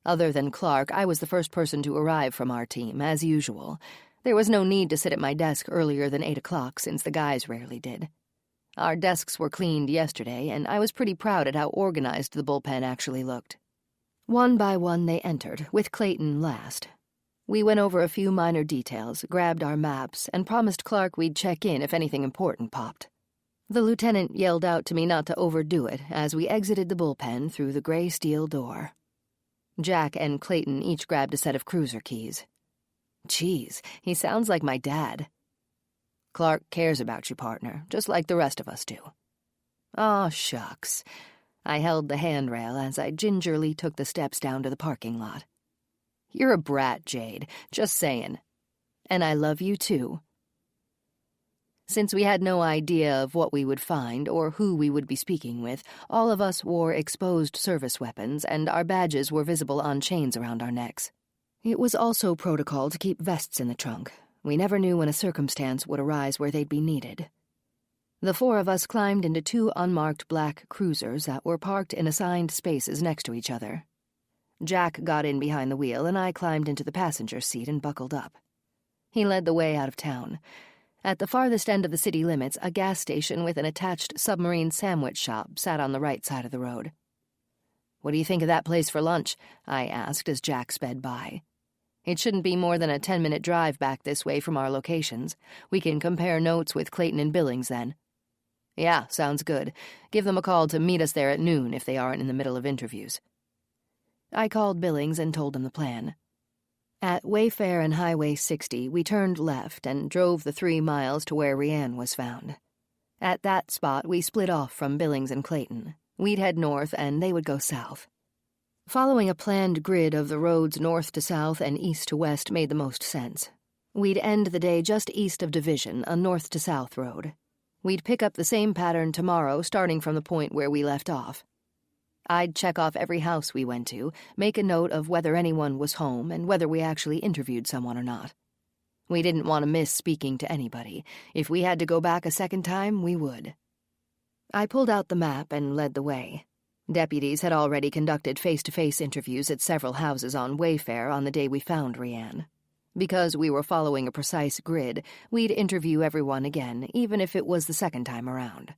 Other than Clark, I was the first person to arrive from our team, as usual. There was no need to sit at my desk earlier than 8 o'clock, since the guys rarely did. Our desks were cleaned yesterday, and I was pretty proud at how organized the bullpen actually looked. One by one they entered, with Clayton last. We went over a few minor details, grabbed our maps, and promised Clark we'd check in if anything important popped. The lieutenant yelled out to me not to overdo it as we exited the bullpen through the gray steel door. Jack and Clayton each grabbed a set of cruiser keys. "Geez, he sounds like my dad." "Clark cares about you, partner, just like the rest of us do." "Aw, shucks." I held the handrail as I gingerly took the steps down to the parking lot. "You're a brat, Jade, just saying. And I love you, too." Since we had no idea of what we would find or who we would be speaking with, all of us wore exposed service weapons, and our badges were visible on chains around our necks. It was also protocol to keep vests in the trunk. We never knew when a circumstance would arise where they'd be needed. The four of us climbed into 2 unmarked black cruisers that were parked in assigned spaces next to each other. Jack got in behind the wheel, and I climbed into the passenger seat and buckled up. He led the way out of town. At the farthest end of the city limits, a gas station with an attached submarine sandwich shop sat on the right side of the road. "What do you think of that place for lunch?" I asked as Jack sped by. "It shouldn't be more than a 10-minute drive back this way from our locations. We can compare notes with Clayton and Billings then." "Yeah, sounds good. Give them a call to meet us there at noon if they aren't in the middle of interviews." I called Billings and told him the plan. At Wayfair and Highway 60, we turned left and drove the 3 miles to where Rianne was found. At that spot, we split off from Billings and Clayton. We'd head north, and they would go south. Following a planned grid of the roads north to south and east to west made the most sense. We'd end the day just east of Division, a north-to-south road. We'd pick up the same pattern tomorrow, starting from the point where we left off. I'd check off every house we went to, make a note of whether anyone was home and whether we actually interviewed someone or not. We didn't want to miss speaking to anybody. If we had to go back a second time, we would. I pulled out the map and led the way. Deputies had already conducted face-to-face interviews at several houses on Wayfair on the day we found Rianne. Because we were following a precise grid, we'd interview everyone again, even if it was the second time around.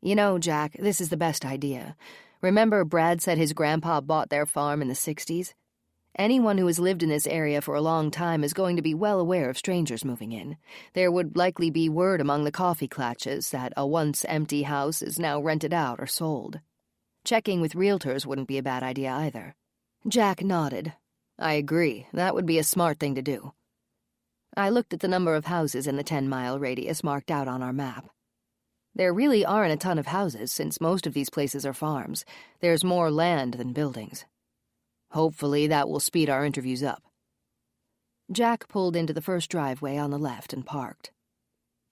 "You know, Jack, this is the best idea. Remember Brad said his grandpa bought their farm in the 60s? Anyone who has lived in this area for a long time is going to be well aware of strangers moving in. There would likely be word among the coffee klatches that a once-empty house is now rented out or sold. Checking with realtors wouldn't be a bad idea either." Jack nodded. "I agree. That would be a smart thing to do." I looked at the number of houses in the 10-mile radius marked out on our map. There really aren't a ton of houses, since most of these places are farms. There's more land than buildings. Hopefully that will speed our interviews up. Jack pulled into the first driveway on the left and parked.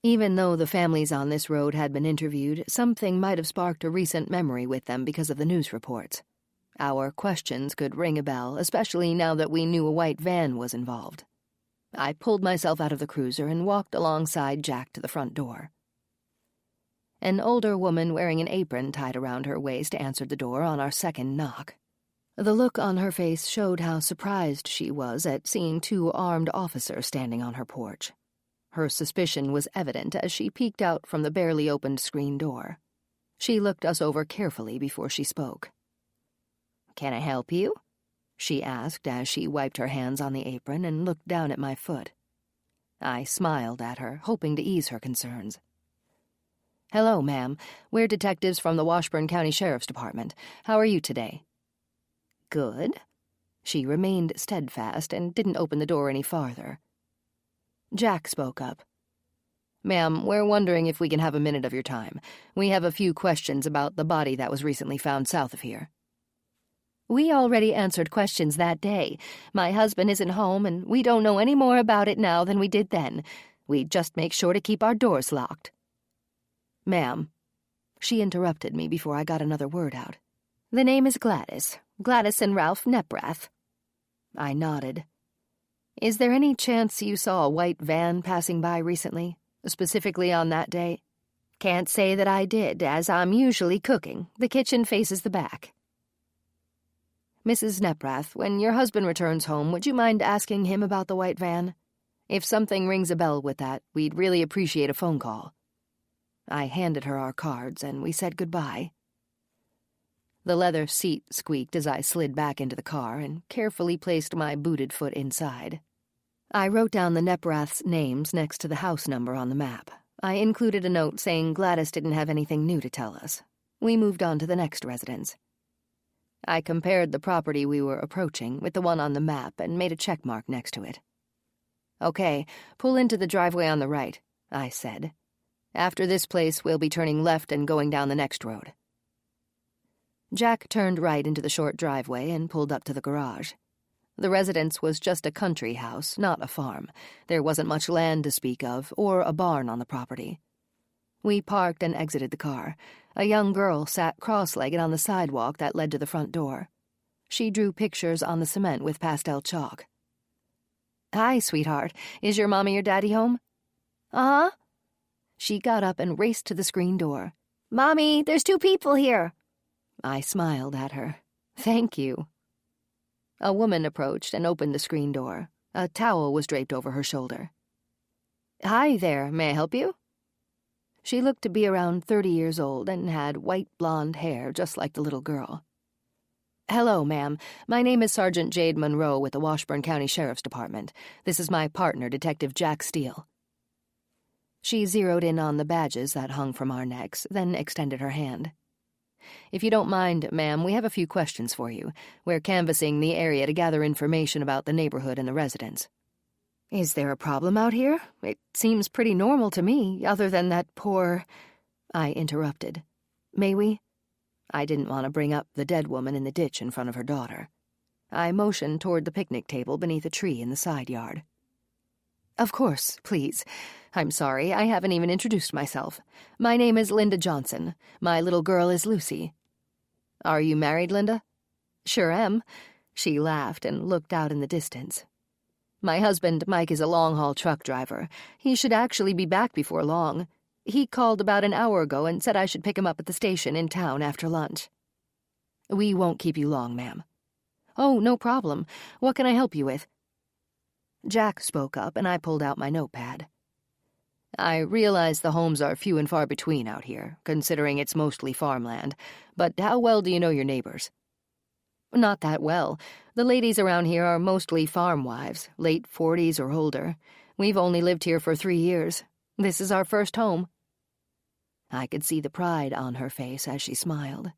Even though the families on this road had been interviewed, something might have sparked a recent memory with them because of the news reports. Our questions could ring a bell, especially now that we knew a white van was involved. I pulled myself out of the cruiser and walked alongside Jack to the front door. An older woman wearing an apron tied around her waist answered the door on our second knock. The look on her face showed how surprised she was at seeing 2 armed officers standing on her porch. Her suspicion was evident as she peeked out from the barely opened screen door. She looked us over carefully before she spoke. "Can I help you?" she asked as she wiped her hands on the apron and looked down at my foot. I smiled at her, hoping to ease her concerns. "Hello, ma'am. We're detectives from the Washburn County Sheriff's Department. How are you today?" "Good." She remained steadfast and didn't open the door any farther. Jack spoke up. "Ma'am, we're wondering if we can have a minute of your time. We have a few questions about the body that was recently found south of here." "We already answered questions that day. My husband isn't home, and we don't know any more about it now than we did then. We just make sure to keep our doors locked." "Ma'am," she interrupted me before I got another word out. "The name is Gladys. Gladys and Ralph Neprath." I nodded. "Is there any chance you saw a white van passing by recently, specifically on that day?" "Can't say that I did, as I'm usually cooking. The kitchen faces the back." "Mrs. Neprath, when your husband returns home, would you mind asking him about the white van? If something rings a bell with that, we'd really appreciate a phone call." I handed her our cards, and we said goodbye. The leather seat squeaked as I slid back into the car and carefully placed my booted foot inside. I wrote down the Neprath's names next to the house number on the map. I included a note saying Gladys didn't have anything new to tell us. We moved on to the next residence. I compared the property we were approaching with the one on the map and made a check mark next to it. "Okay, pull into the driveway on the right," I said. "After this place, we'll be turning left and going down the next road." Jack turned right into the short driveway and pulled up to the garage. The residence was just a country house, not a farm. There wasn't much land to speak of, or a barn on the property. We parked and exited the car. A young girl sat cross-legged on the sidewalk that led to the front door. She drew pictures on the cement with pastel chalk. "Hi, sweetheart. Is your mommy or daddy home?" "Uh-huh." She got up and raced to the screen door. "Mommy, there's 2 people here." I smiled at her. "Thank you." A woman approached and opened the screen door. A towel was draped over her shoulder. "Hi there, may I help you?" She looked to be around 30 years old and had white blonde hair just like the little girl. Hello, ma'am. My name is Sergeant Jade Monroe with the Washburn County Sheriff's Department. This is my partner, Detective Jack Steele. She zeroed in on the badges that hung from our necks, then extended her hand. If you don't mind, ma'am, we have a few questions for you. We're canvassing the area to gather information about the neighborhood and the residents. Is there a problem out here? It seems pretty normal to me, other than that poor... I interrupted. May we? I didn't want to bring up the dead woman in the ditch in front of her daughter. I motioned toward the picnic table beneath a tree in the side yard. Of course, please. I'm sorry, I haven't even introduced myself. My name is Linda Johnson. My little girl is Lucy. Are you married, Linda? Sure am. She laughed and looked out in the distance. My husband, Mike, is a long-haul truck driver. He should actually be back before long. He called about an hour ago and said I should pick him up at the station in town after lunch. We won't keep you long, ma'am. Oh, no problem. What can I help you with? Jack spoke up, and I pulled out my notepad. I realize the homes are few and far between out here, considering it's mostly farmland, but how well do you know your neighbors? Not that well. The ladies around here are mostly farm wives, late 40s or older. We've only lived here for 3 years. This is our first home. I could see the pride on her face as she smiled.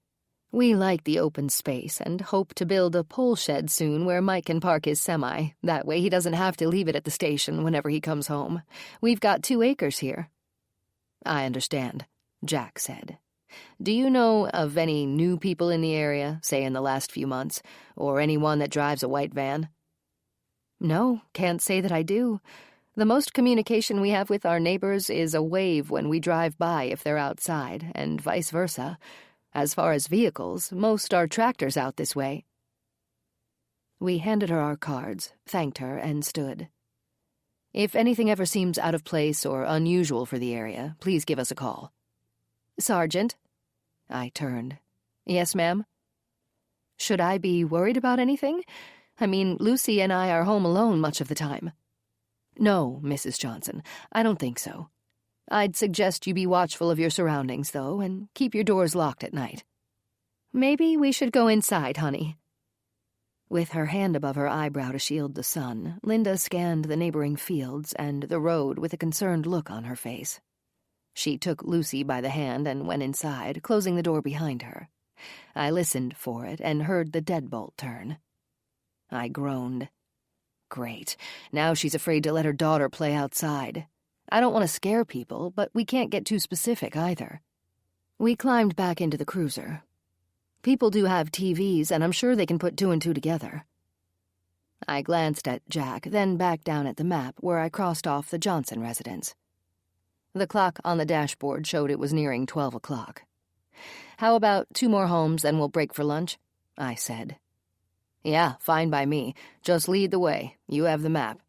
We like the open space and hope to build a pole shed soon where Mike can park his semi. That way he doesn't have to leave it at the station whenever he comes home. We've got 2 acres here. I understand, Jack said. Do you know of any new people in the area, say in the last few months, or anyone that drives a white van? No, can't say that I do. The most communication we have with our neighbors is a wave when we drive by if they're outside, and vice versa. As far as vehicles, most are tractors out this way. We handed her our cards, thanked her, and stood. If anything ever seems out of place or unusual for the area, please give us a call. Sergeant? I turned. Yes, ma'am? Should I be worried about anything? I mean, Lucy and I are home alone much of the time. No, Mrs. Johnson, I don't think so. I'd suggest you be watchful of your surroundings, though, and keep your doors locked at night. Maybe we should go inside, honey. With her hand above her eyebrow to shield the sun, Linda scanned the neighboring fields and the road with a concerned look on her face. She took Lucy by the hand and went inside, closing the door behind her. I listened for it and heard the deadbolt turn. I groaned. Great. Now she's afraid to let her daughter play outside. I don't want to scare people, but we can't get too specific either. We climbed back into the cruiser. People do have TVs, and I'm sure they can put 2 and 2 together. I glanced at Jack, then back down at the map where I crossed off the Johnson residence. The clock on the dashboard showed it was nearing 12 o'clock. How about 2 more homes, then we'll break for lunch? I said. Yeah, fine by me. Just lead the way. You have the map.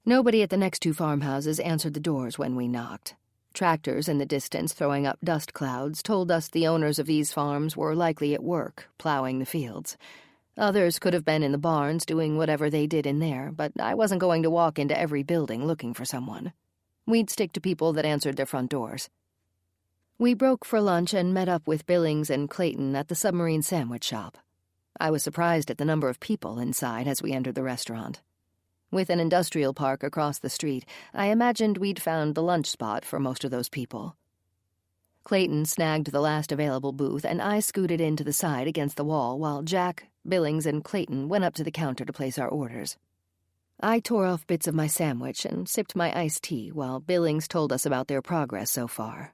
Nobody at the next 2 farmhouses answered the doors when we knocked. Tractors in the distance throwing up dust clouds told us the owners of these farms were likely at work, plowing the fields. Others could have been in the barns doing whatever they did in there, but I wasn't going to walk into every building looking for someone. We'd stick to people that answered their front doors. We broke for lunch and met up with Billings and Clayton at the Submarine Sandwich Shop. I was surprised at the number of people inside as we entered the restaurant. With an industrial park across the street, I imagined we'd found the lunch spot for most of those people. Clayton snagged the last available booth, and I scooted in to the side against the wall while Jack, Billings, and Clayton went up to the counter to place our orders. I tore off bits of my sandwich and sipped my iced tea while Billings told us about their progress so far.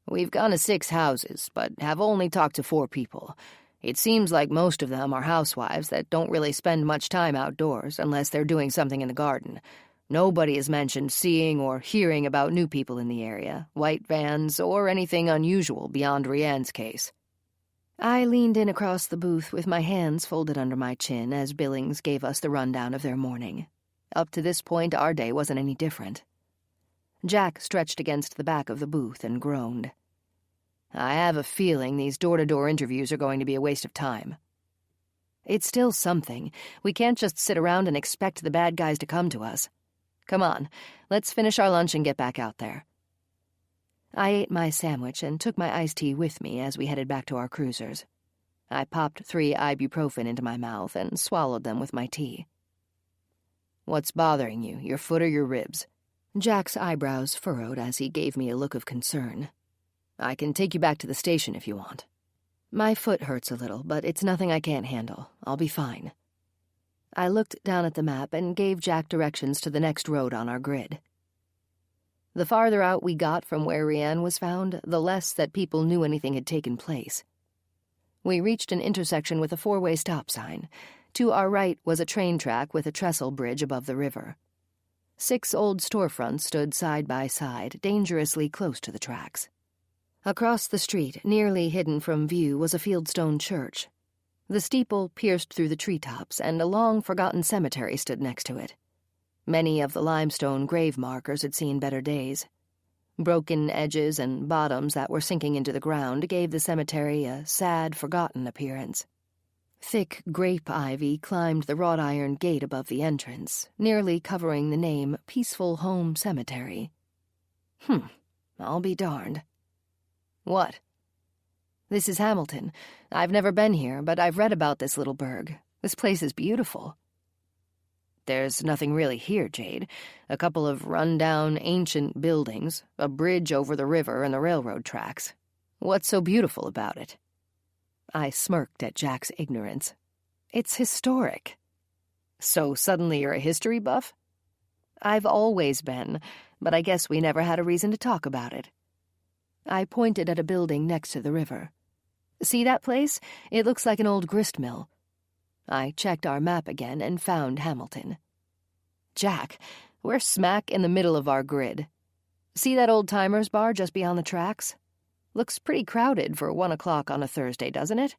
We've gone to 6 houses, but have only talked to 4 people. It seems like most of them are housewives that don't really spend much time outdoors unless they're doing something in the garden. Nobody has mentioned seeing or hearing about new people in the area, white vans, or anything unusual beyond Rianne's case. I leaned in across the booth with my hands folded under my chin as Billings gave us the rundown of their morning. Up to this point, our day wasn't any different. Jack stretched against the back of the booth and groaned. I have a feeling these door-to-door interviews are going to be a waste of time. It's still something. We can't just sit around and expect the bad guys to come to us. Come on, let's finish our lunch and get back out there. I ate my sandwich and took my iced tea with me as we headed back to our cruisers. I popped 3 ibuprofen into my mouth and swallowed them with my tea. What's bothering you, your foot or your ribs? Jack's eyebrows furrowed as he gave me a look of concern. I can take you back to the station if you want. My foot hurts a little, but it's nothing I can't handle. I'll be fine. I looked down at the map and gave Jack directions to the next road on our grid. The farther out we got from where Rianne was found, the less that people knew anything had taken place. We reached an intersection with a 4-way stop sign. To our right was a train track with a trestle bridge above the river. 6 old storefronts stood side by side, dangerously close to the tracks. Across the street, nearly hidden from view, was a fieldstone church. The steeple pierced through the treetops, and a long-forgotten cemetery stood next to it. Many of the limestone grave markers had seen better days. Broken edges and bottoms that were sinking into the ground gave the cemetery a sad, forgotten appearance. Thick grape ivy climbed the wrought iron gate above the entrance, nearly covering the name Peaceful Home Cemetery. I'll be darned. What? This is Hamilton. I've never been here, but I've read about this little burg. This place is beautiful. There's nothing really here, Jade. A couple of run-down, ancient buildings, a bridge over the river and the railroad tracks. What's so beautiful about it? I smirked at Jack's ignorance. It's historic. So suddenly you're a history buff? I've always been, but I guess we never had a reason to talk about it. I pointed at a building next to the river. See that place? It looks like an old grist mill. I checked our map again and found Hamilton. Jack, we're smack in the middle of our grid. See that old timers bar just beyond the tracks? Looks pretty crowded for 1 o'clock on a Thursday, doesn't it?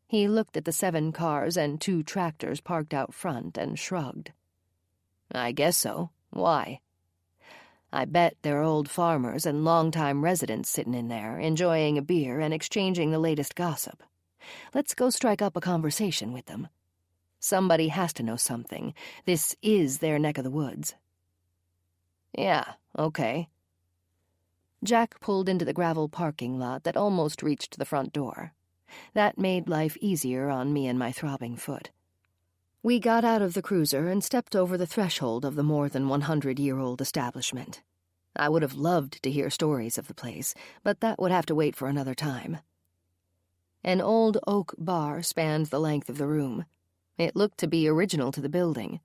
He looked at the 7 cars and 2 tractors parked out front and shrugged. I guess so. Why? I bet they're old farmers and long-time residents sitting in there, enjoying a beer and exchanging the latest gossip. Let's go strike up a conversation with them. Somebody has to know something. This is their neck of the woods. Yeah, okay. Jack pulled into the gravel parking lot that almost reached the front door. That made life easier on me and my throbbing foot. We got out of the cruiser and stepped over the threshold of the more than 100-year-old establishment. I would have loved to hear stories of the place, but that would have to wait for another time. An old oak bar spanned the length of the room. It looked to be original to the building.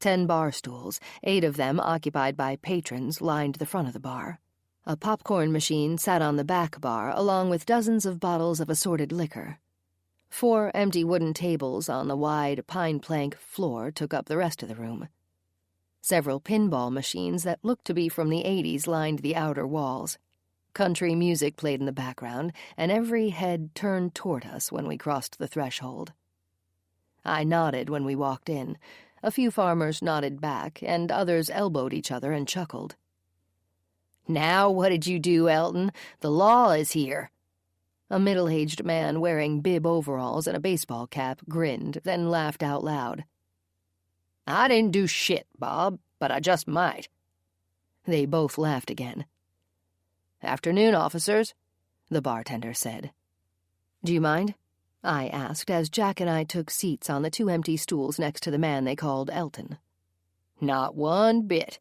10 bar stools, 8 of them occupied by patrons, lined the front of the bar. A popcorn machine sat on the back bar, along with dozens of bottles of assorted liquor. 4 empty wooden tables on the wide pine plank floor took up the rest of the room. Several pinball machines that looked to be from the 80s lined the outer walls. Country music played in the background, and every head turned toward us when we crossed the threshold. I nodded when we walked in. A few farmers nodded back, and others elbowed each other and chuckled. "Now what did you do, Elton? The law is here." A middle-aged man wearing bib overalls and a baseball cap grinned, then laughed out loud. "I didn't do shit, Bob, but I just might." They both laughed again. "Afternoon, officers," the bartender said. "Do you mind?" I asked as Jack and I took seats on the 2 empty stools next to the man they called Elton. "Not one bit,"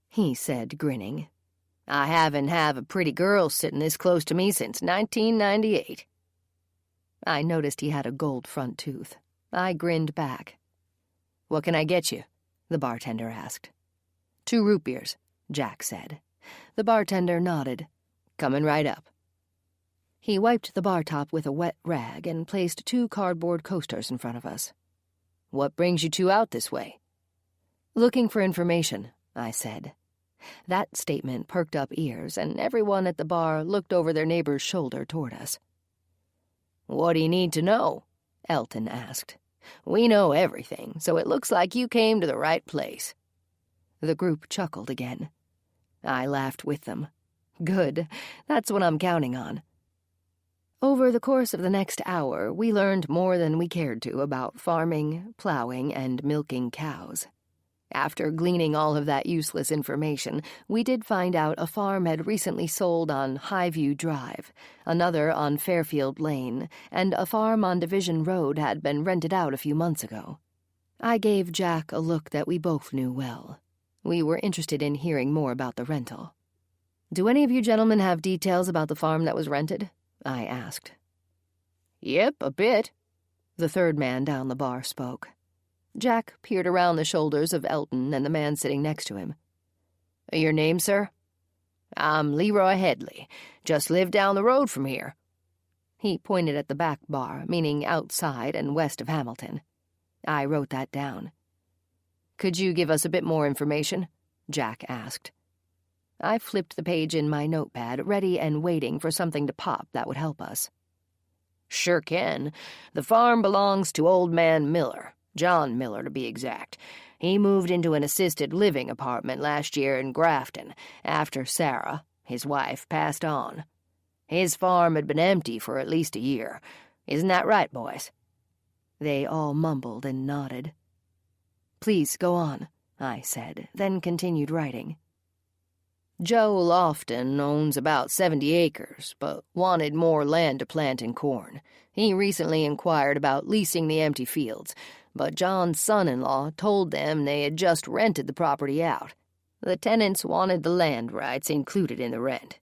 he said, grinning. "I haven't had a pretty girl sitting this close to me since 1998. I noticed he had a gold front tooth. I grinned back. "What can I get you?" the bartender asked. 2 root beers, Jack said. The bartender nodded. "Coming right up." He wiped the bar top with a wet rag and placed 2 cardboard coasters in front of us. "What brings you 2 out this way?" "Looking for information," I said. That statement perked up ears, and everyone at the bar looked over their neighbor's shoulder toward us. "What do you need to know?" Elton asked. "We know everything, so it looks like you came to the right place." The group chuckled again. I laughed with them. Good. That's what I'm counting on. Over the course of the next hour, we learned more than we cared to about farming, plowing, and milking cows. After gleaning all of that useless information, we did find out a farm had recently sold on Highview Drive, another on Fairfield Lane, and a farm on Division Road had been rented out a few months ago. I gave Jack a look that we both knew well. We were interested in hearing more about the rental. "Do any of you gentlemen have details about the farm that was rented?" I asked. "Yep, a bit." The third man down the bar spoke. Jack peered around the shoulders of Elton and the man sitting next to him. "Your name, sir?" "I'm Leroy Headley. Just live down the road from here." He pointed at the back bar, meaning outside and west of Hamilton. I wrote that down. "Could you give us a bit more information?" Jack asked. I flipped the page in my notepad, ready and waiting for something to pop that would help us. "Sure can. The farm belongs to old man Miller. John Miller, to be exact. He moved into an assisted living apartment last year in Grafton, after Sarah, his wife, passed on. His farm had been empty for at least a year. Isn't that right, boys?" They all mumbled and nodded. "Please, go on," I said, then continued writing. "Joe Lofton owns about 70 acres, but wanted more land to plant in corn. He recently inquired about leasing the empty fields, but John's son-in-law told them they had just rented the property out. The tenants wanted the land rights included in the rent."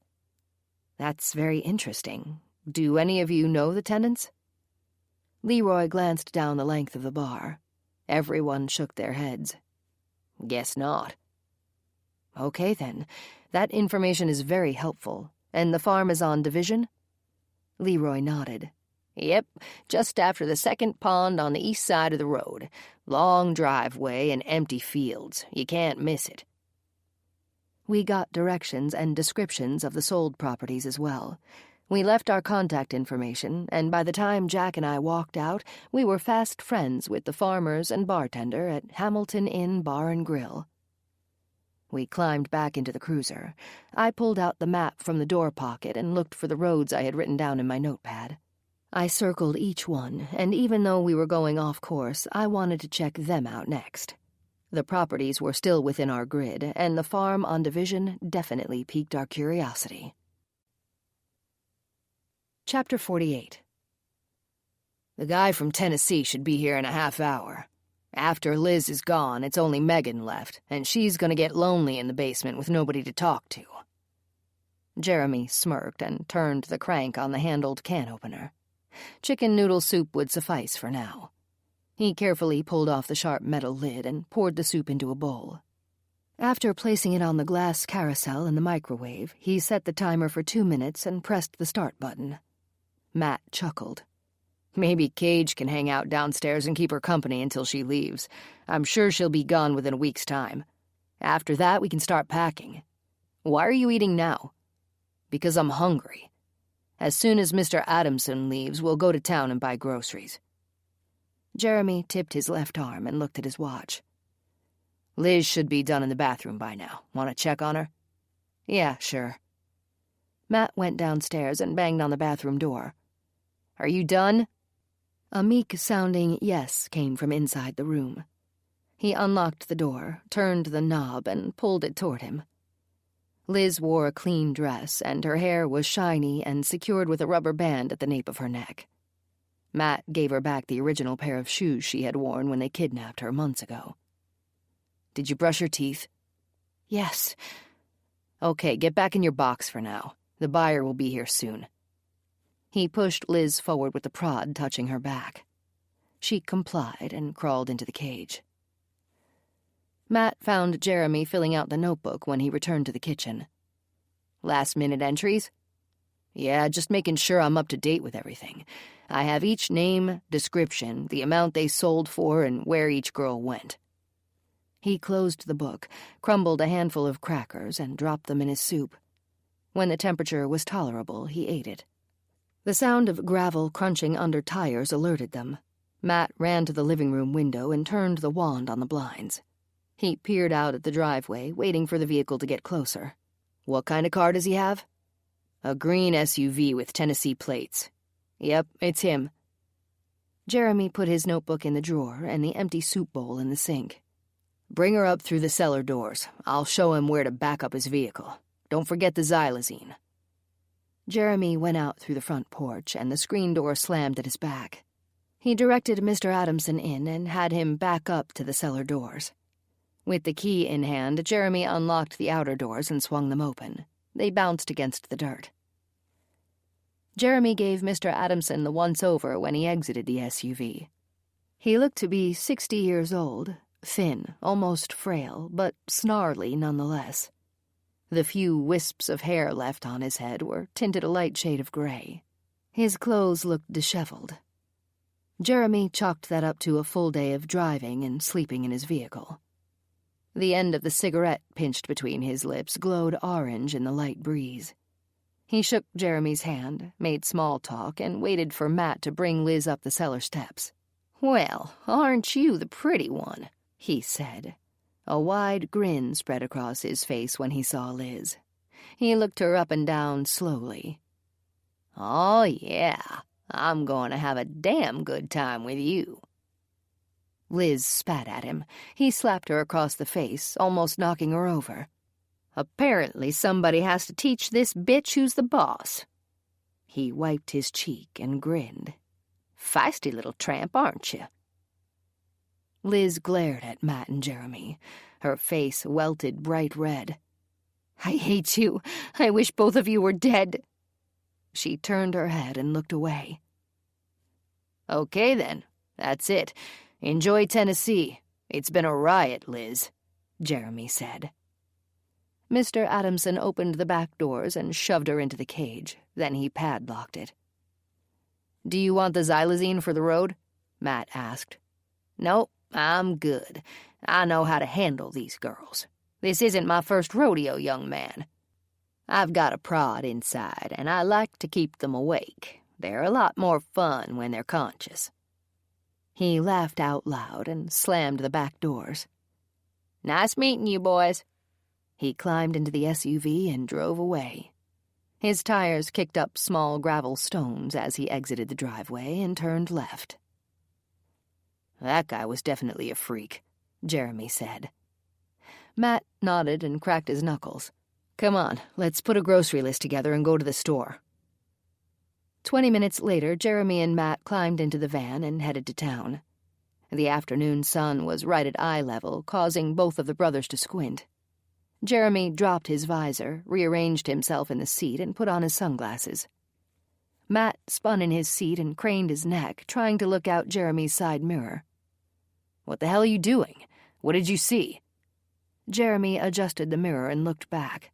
"That's very interesting. Do any of you know the tenants?" Leroy glanced down the length of the bar. Everyone shook their heads. "Guess not." "Okay, then. That information is very helpful. And the farm is on Division?" Leroy nodded. "Yep, just after the second pond on the east side of the road. Long driveway and empty fields. You can't miss it." We got directions and descriptions of the sold properties as well. We left our contact information, and by the time Jack and I walked out, we were fast friends with the farmers and bartender at Hamilton Inn Bar and Grill. We climbed back into the cruiser. I pulled out the map from the door pocket and looked for the roads I had written down in my notepad. I circled each one, and even though we were going off course, I wanted to check them out next. The properties were still within our grid, and the farm on Division definitely piqued our curiosity. Chapter 48. "The guy from Tennessee should be here in a half hour. After Liz is gone, it's only Megan left, and she's gonna get lonely in the basement with nobody to talk to." Jeremy smirked and turned the crank on the handled can opener. Chicken noodle soup would suffice for now. He carefully pulled off the sharp metal lid and poured the soup into a bowl. After placing it on the glass carousel in the microwave, he set the timer for 2 minutes and pressed the start button. Matt chuckled. "Maybe Cage can hang out downstairs and keep her company until she leaves. I'm sure she'll be gone within a week's time. After that, we can start packing. Why are you eating now?" "Because I'm hungry. As soon as Mr. Adamson leaves, we'll go to town and buy groceries." Jeremy tipped his left arm and looked at his watch. "Liz should be done in the bathroom by now. Want to check on her?" "Yeah, sure." Matt went downstairs and banged on the bathroom door. "Are you done?" A meek-sounding yes came from inside the room. He unlocked the door, turned the knob, and pulled it toward him. Liz wore a clean dress, and her hair was shiny and secured with a rubber band at the nape of her neck. Matt gave her back the original pair of shoes she had worn when they kidnapped her months ago. "Did you brush your teeth?" "Yes." "Okay, get back in your box for now. The buyer will be here soon." He pushed Liz forward with the prod touching her back. She complied and crawled into the cage. Matt found Jeremy filling out the notebook when he returned to the kitchen. "Last-minute entries?" "Yeah, just making sure I'm up to date with everything. I have each name, description, the amount they sold for, and where each girl went." He closed the book, crumbled a handful of crackers, and dropped them in his soup. When the temperature was tolerable, he ate it. The sound of gravel crunching under tires alerted them. Matt ran to the living room window and turned the wand on the blinds. He peered out at the driveway, waiting for the vehicle to get closer. "What kind of car does he have?" "A green SUV with Tennessee plates." "Yep, it's him." Jeremy put his notebook in the drawer and the empty soup bowl in the sink. Bring her up through the cellar doors. I'll show him where to back up his vehicle. Don't forget the xylazine." Jeremy went out through the front porch, and the screen door slammed at his back. He directed Mr. Adamson in and had him back up to the cellar doors. With the key in hand, Jeremy unlocked the outer doors and swung them open. They bounced against the dirt. Jeremy gave Mr. Adamson the once-over when he exited the SUV. He looked to be 60 years old, thin, almost frail, but snarly nonetheless. The few wisps of hair left on his head were tinted a light shade of gray. His clothes looked disheveled. Jeremy chalked that up to a full day of driving and sleeping in his vehicle. The end of the cigarette pinched between his lips glowed orange in the light breeze. He shook Jeremy's hand, made small talk, and waited for Matt to bring Liz up the cellar steps. "Well, aren't you the pretty one?" he said. A wide grin spread across his face when he saw Liz. He looked her up and down slowly. "Oh, yeah, I'm going to have a damn good time with you." Liz spat at him. He slapped her across the face, almost knocking her over. "Apparently somebody has to teach this bitch who's the boss." He wiped his cheek and grinned. "Feisty little tramp, aren't you?" Liz glared at Matt and Jeremy. Her face welted bright red. "I hate you. I wish both of you were dead." She turned her head and looked away. "Okay, then. That's it. Enjoy Tennessee. It's been a riot, Liz," Jeremy said. Mr. Adamson opened the back doors and shoved her into the cage. Then he padlocked it. "Do you want the xylazine for the road?" Matt asked. "Nope, I'm good. I know how to handle these girls. This isn't my first rodeo, young man. I've got a prod inside, and I like to keep them awake. They're a lot more fun when they're conscious." He laughed out loud and slammed the back doors. "Nice meeting you, boys." He climbed into the SUV and drove away. His tires kicked up small gravel stones as he exited the driveway and turned left. "That guy was definitely a freak," Jeremy said. Matt nodded and cracked his knuckles. "Come on, let's put a grocery list together and go to the store." 20 minutes later, Jeremy and Matt climbed into the van and headed to town. The afternoon sun was right at eye level, causing both of the brothers to squint. Jeremy dropped his visor, rearranged himself in the seat, and put on his sunglasses. Matt spun in his seat and craned his neck, trying to look out Jeremy's side mirror. "What the hell are you doing? What did you see?" Jeremy adjusted the mirror and looked back.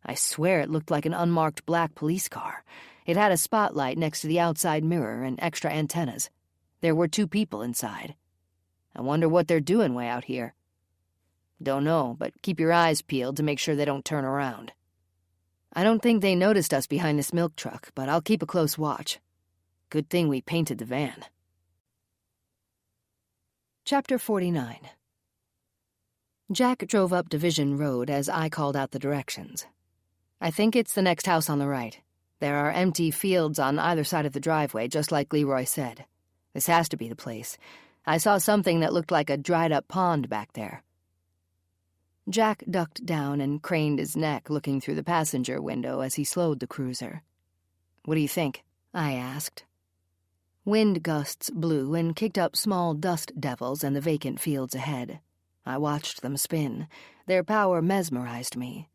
"I swear it looked like an unmarked black police car. It had a spotlight next to the outside mirror and extra antennas. There were 2 people inside. I wonder what they're doing way out here. Don't know, but keep your eyes peeled to make sure they don't turn around." "I don't think they noticed us behind this milk truck, but I'll keep a close watch." Good thing we painted the van. Chapter 49. Jack drove up Division Road as I called out the directions. "I think it's the next house on the right. There are empty fields on either side of the driveway, just like Leroy said. This has to be the place. I saw something that looked like a dried-up pond back there." Jack ducked down and craned his neck, looking through the passenger window as he slowed the cruiser. "What do you think?" I asked. Wind gusts blew and kicked up small dust devils in the vacant fields ahead. I watched them spin. Their power mesmerized me.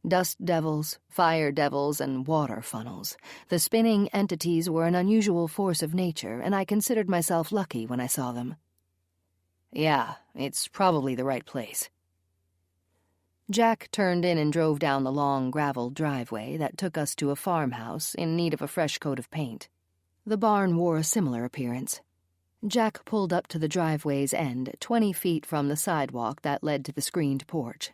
Dust devils, fire devils, and water funnels. The spinning entities were an unusual force of nature, and I considered myself lucky when I saw them. "Yeah, it's probably the right place." Jack turned in and drove down the long gravel driveway that took us to a farmhouse in need of a fresh coat of paint. The barn wore a similar appearance. Jack pulled up to the driveway's end, 20 feet from the sidewalk that led to the screened porch.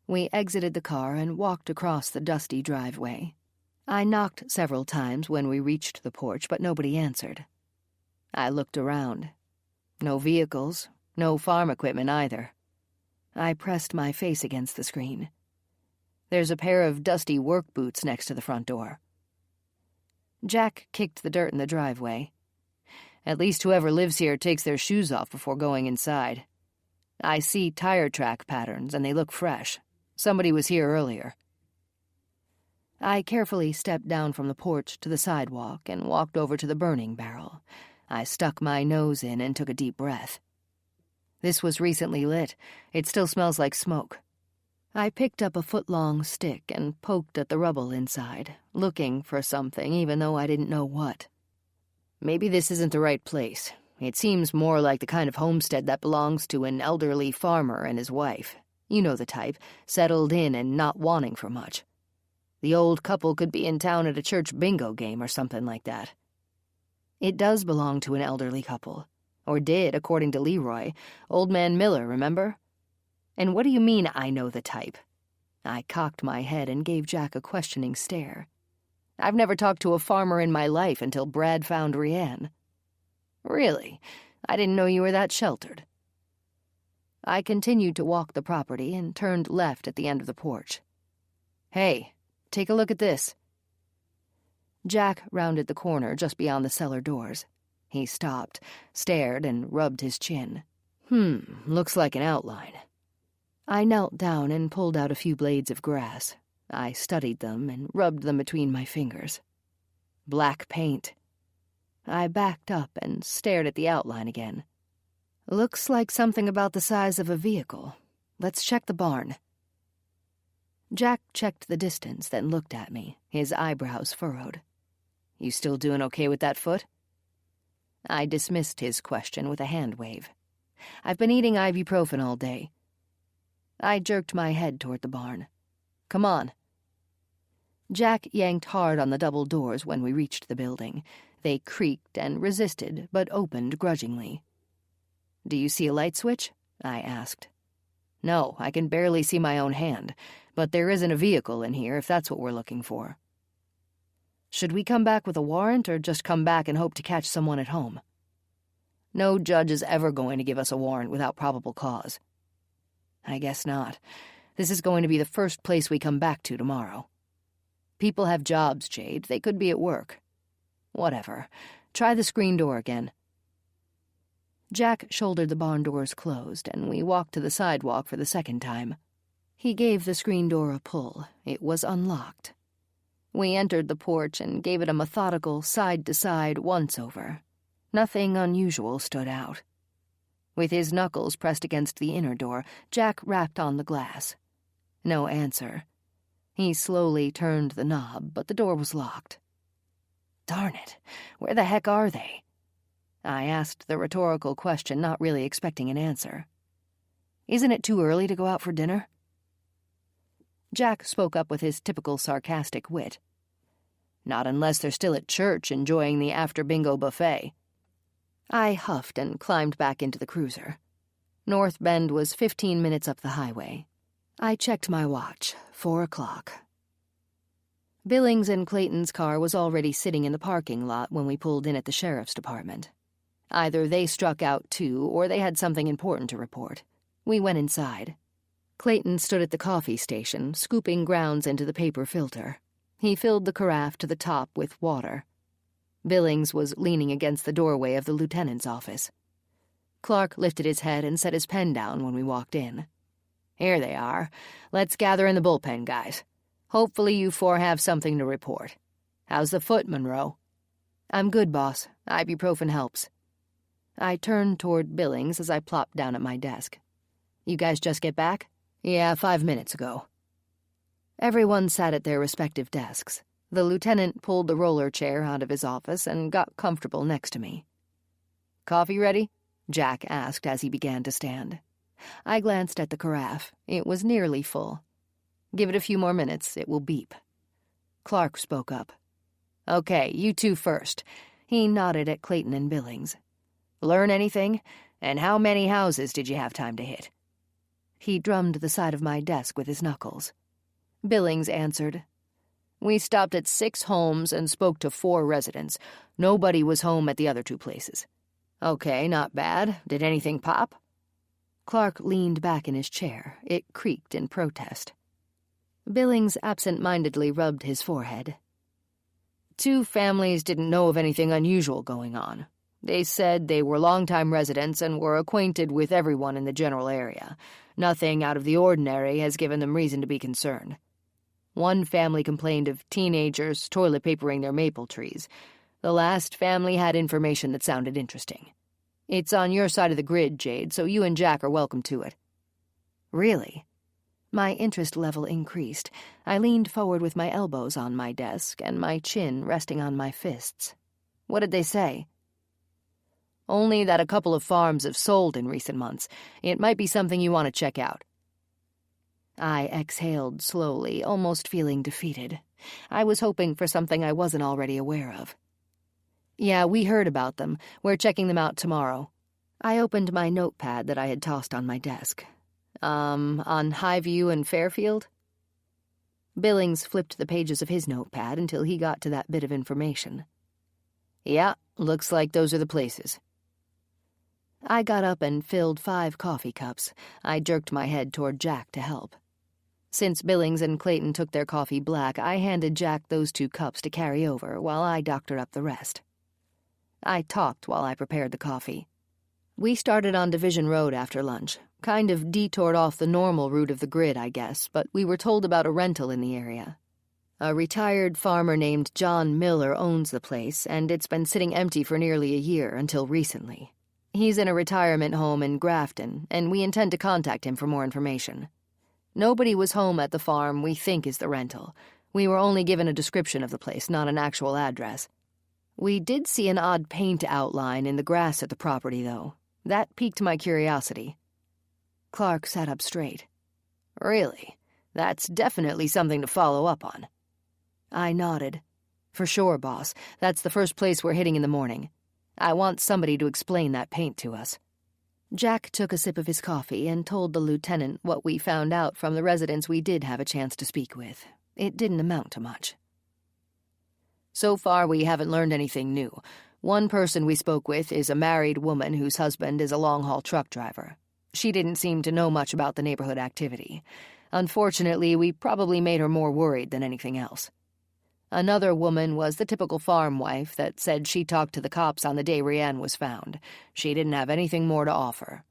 We exited the car and walked across the dusty driveway. I knocked several times when we reached the porch, but nobody answered. I looked around. No vehicles, no farm equipment either. I pressed my face against the screen. There's a pair of dusty work boots next to the front door. Jack kicked the dirt in the driveway. "At least whoever lives here takes their shoes off before going inside." I see tire track patterns, and they look fresh. Somebody was here earlier. I carefully stepped down from the porch to the sidewalk and walked over to the burning barrel. I stuck my nose in and took a deep breath. This was recently lit. It still smells like smoke. I picked up a foot-long stick and poked at the rubble inside, looking for something even though I didn't know what. Maybe this isn't the right place. It seems more like the kind of homestead that belongs to an elderly farmer and his wife. You know the type, settled in and not wanting for much. The old couple could be in town at a church bingo game or something like that. It does belong to an elderly couple. Or did, according to Leroy. Old Man Miller, remember? And what do you mean, I know the type? I cocked my head and gave Jack a questioning stare. I've never talked to a farmer in my life until Brad found Rianne. Really? I didn't know you were that sheltered. I continued to walk the property and turned left at the end of the porch. Hey, take a look at this. Jack rounded the corner just beyond the cellar doors. He stopped, stared, and rubbed his chin. Looks like an outline. I knelt down and pulled out a few blades of grass. I studied them and rubbed them between my fingers. Black paint. I backed up and stared at the outline again. Looks like something about the size of a vehicle. Let's check the barn. Jack checked the distance, then looked at me, his eyebrows furrowed. You still doing okay with that foot? I dismissed his question with a hand wave. I've been eating ibuprofen all day. I jerked my head toward the barn. Come on. Jack yanked hard on the double doors when we reached the building. They creaked and resisted, but opened grudgingly. Do you see a light switch? I asked. No, I can barely see my own hand, but there isn't a vehicle in here if that's what we're looking for. Should we come back with a warrant or just come back and hope to catch someone at home? No judge is ever going to give us a warrant without probable cause. I guess not. This is going to be the first place we come back to tomorrow. People have jobs, Jade. They could be at work. Whatever. Try the screen door again. Jack shouldered the barn doors closed, and we walked to the sidewalk for the second time. He gave the screen door a pull. It was unlocked. We entered the porch and gave it a methodical side-to-side once-over. Nothing unusual stood out. With his knuckles pressed against the inner door, Jack rapped on the glass. No answer. He slowly turned the knob, but the door was locked. Darn it, where the heck are they? I asked the rhetorical question, not really expecting an answer. Isn't it too early to go out for dinner? Jack spoke up with his typical sarcastic wit. Not unless they're still at church enjoying the after-bingo buffet. I huffed and climbed back into the cruiser. North Bend was 15 minutes up the highway. I checked my watch. 4 o'clock. Billings and Clayton's car was already sitting in the parking lot when we pulled in at the sheriff's department. Either they struck out too, or they had something important to report. We went inside. Clayton stood at the coffee station, scooping grounds into the paper filter. He filled the carafe to the top with water. Billings was leaning against the doorway of the lieutenant's office. Clark lifted his head and set his pen down when we walked in. Here they are. Let's gather in the bullpen, guys. Hopefully you four have something to report. How's the foot, Monroe? I'm good, boss. Ibuprofen helps. I turned toward Billings as I plopped down at my desk. You guys just get back? Yeah, 5 minutes ago. Everyone sat at their respective desks. The lieutenant pulled the roller chair out of his office and got comfortable next to me. Coffee ready? Jack asked as he began to stand. I glanced at the carafe. It was nearly full. Give it a few more minutes. It will beep. Clark spoke up. Okay, you two first. He nodded at Clayton and Billings. Learn anything? And how many houses did you have time to hit? He drummed the side of my desk with his knuckles. Billings answered. We stopped at 6 homes and spoke to 4 residents. Nobody was home at the other 2 places. Okay, not bad. Did anything pop? Clark leaned back in his chair. It creaked in protest. Billings absent-mindedly rubbed his forehead. 2 families didn't know of anything unusual going on. They said they were longtime residents and were acquainted with everyone in the general area. Nothing out of the ordinary has given them reason to be concerned. One family complained of teenagers toilet papering their maple trees. The last family had information that sounded interesting. It's on your side of the grid, Jade, so you and Jack are welcome to it. Really? My interest level increased. I leaned forward with my elbows on my desk and my chin resting on my fists. What did they say? Only that a couple of farms have sold in recent months. It might be something you want to check out. I exhaled slowly, almost feeling defeated. I was hoping for something I wasn't already aware of. Yeah, we heard about them. We're checking them out tomorrow. I opened my notepad that I had tossed on my desk. On Highview and Fairfield? Billings flipped the pages of his notepad until he got to that bit of information. Yeah, looks like those are the places. I got up and filled 5 coffee cups. I jerked my head toward Jack to help. Since Billings and Clayton took their coffee black, I handed Jack those 2 cups to carry over while I doctored up the rest. I talked while I prepared the coffee. We started on Division Road after lunch, kind of detoured off the normal route of the grid, I guess, but we were told about a rental in the area. A retired farmer named John Miller owns the place, and it's been sitting empty for nearly a year until recently. He's in a retirement home in Grafton, and we intend to contact him for more information. Nobody was home at the farm we think is the rental. We were only given a description of the place, not an actual address. We did see an odd paint outline in the grass at the property, though. That piqued my curiosity. Clark sat up straight. Really? That's definitely something to follow up on. I nodded. For sure, boss. That's the first place we're hitting in the morning. I want somebody to explain that paint to us. Jack took a sip of his coffee and told the lieutenant what we found out from the residents we did have a chance to speak with. It didn't amount to much. So far, we haven't learned anything new. One person we spoke with is a married woman whose husband is a long-haul truck driver. She didn't seem to know much about the neighborhood activity. Unfortunately, we probably made her more worried than anything else. Another woman was the typical farm wife that said she talked to the cops on the day Rianne was found. She didn't have anything more to offer.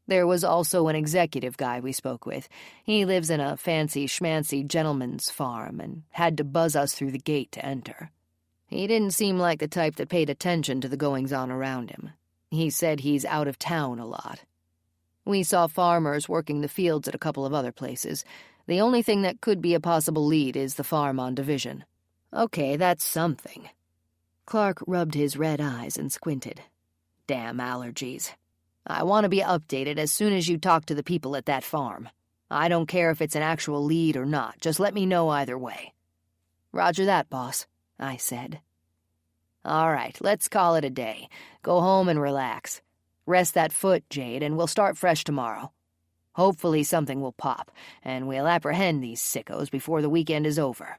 There was also an executive guy we spoke with. He lives in a fancy schmancy gentleman's farm and had to buzz us through the gate to enter. He didn't seem like the type that paid attention to the goings-on around him. He said he's out of town a lot. We saw farmers working the fields at a couple of other places. The only thing that could be a possible lead is the farm on Division. Okay, that's something. Clark rubbed his red eyes and squinted. Damn allergies. I want to be updated as soon as you talk to the people at that farm. I don't care if it's an actual lead or not. Just let me know either way. Roger that, boss, I said. All right, let's call it a day. Go home and relax. Rest that foot, Jade, and we'll start fresh tomorrow. Hopefully something will pop, and we'll apprehend these sickos before the weekend is over.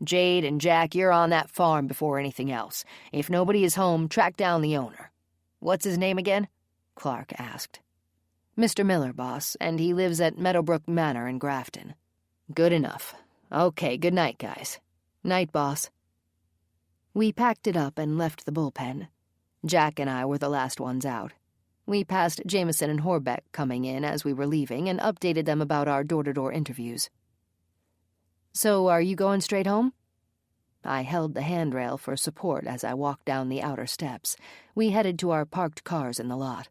Jade and Jack, you're on that farm before anything else. If nobody is home, track down the owner. What's his name again? Clark asked. Mr. Miller, boss, and he lives at Meadowbrook Manor in Grafton. Good enough. Okay, good night, guys. Night, boss. We packed it up and left the bullpen. Jack and I were the last ones out. We passed Jameson and Horbeck coming in as we were leaving and updated them about our door-to-door interviews. So, are you going straight home? I held the handrail for support as I walked down the outer steps. We headed to our parked cars in the lot.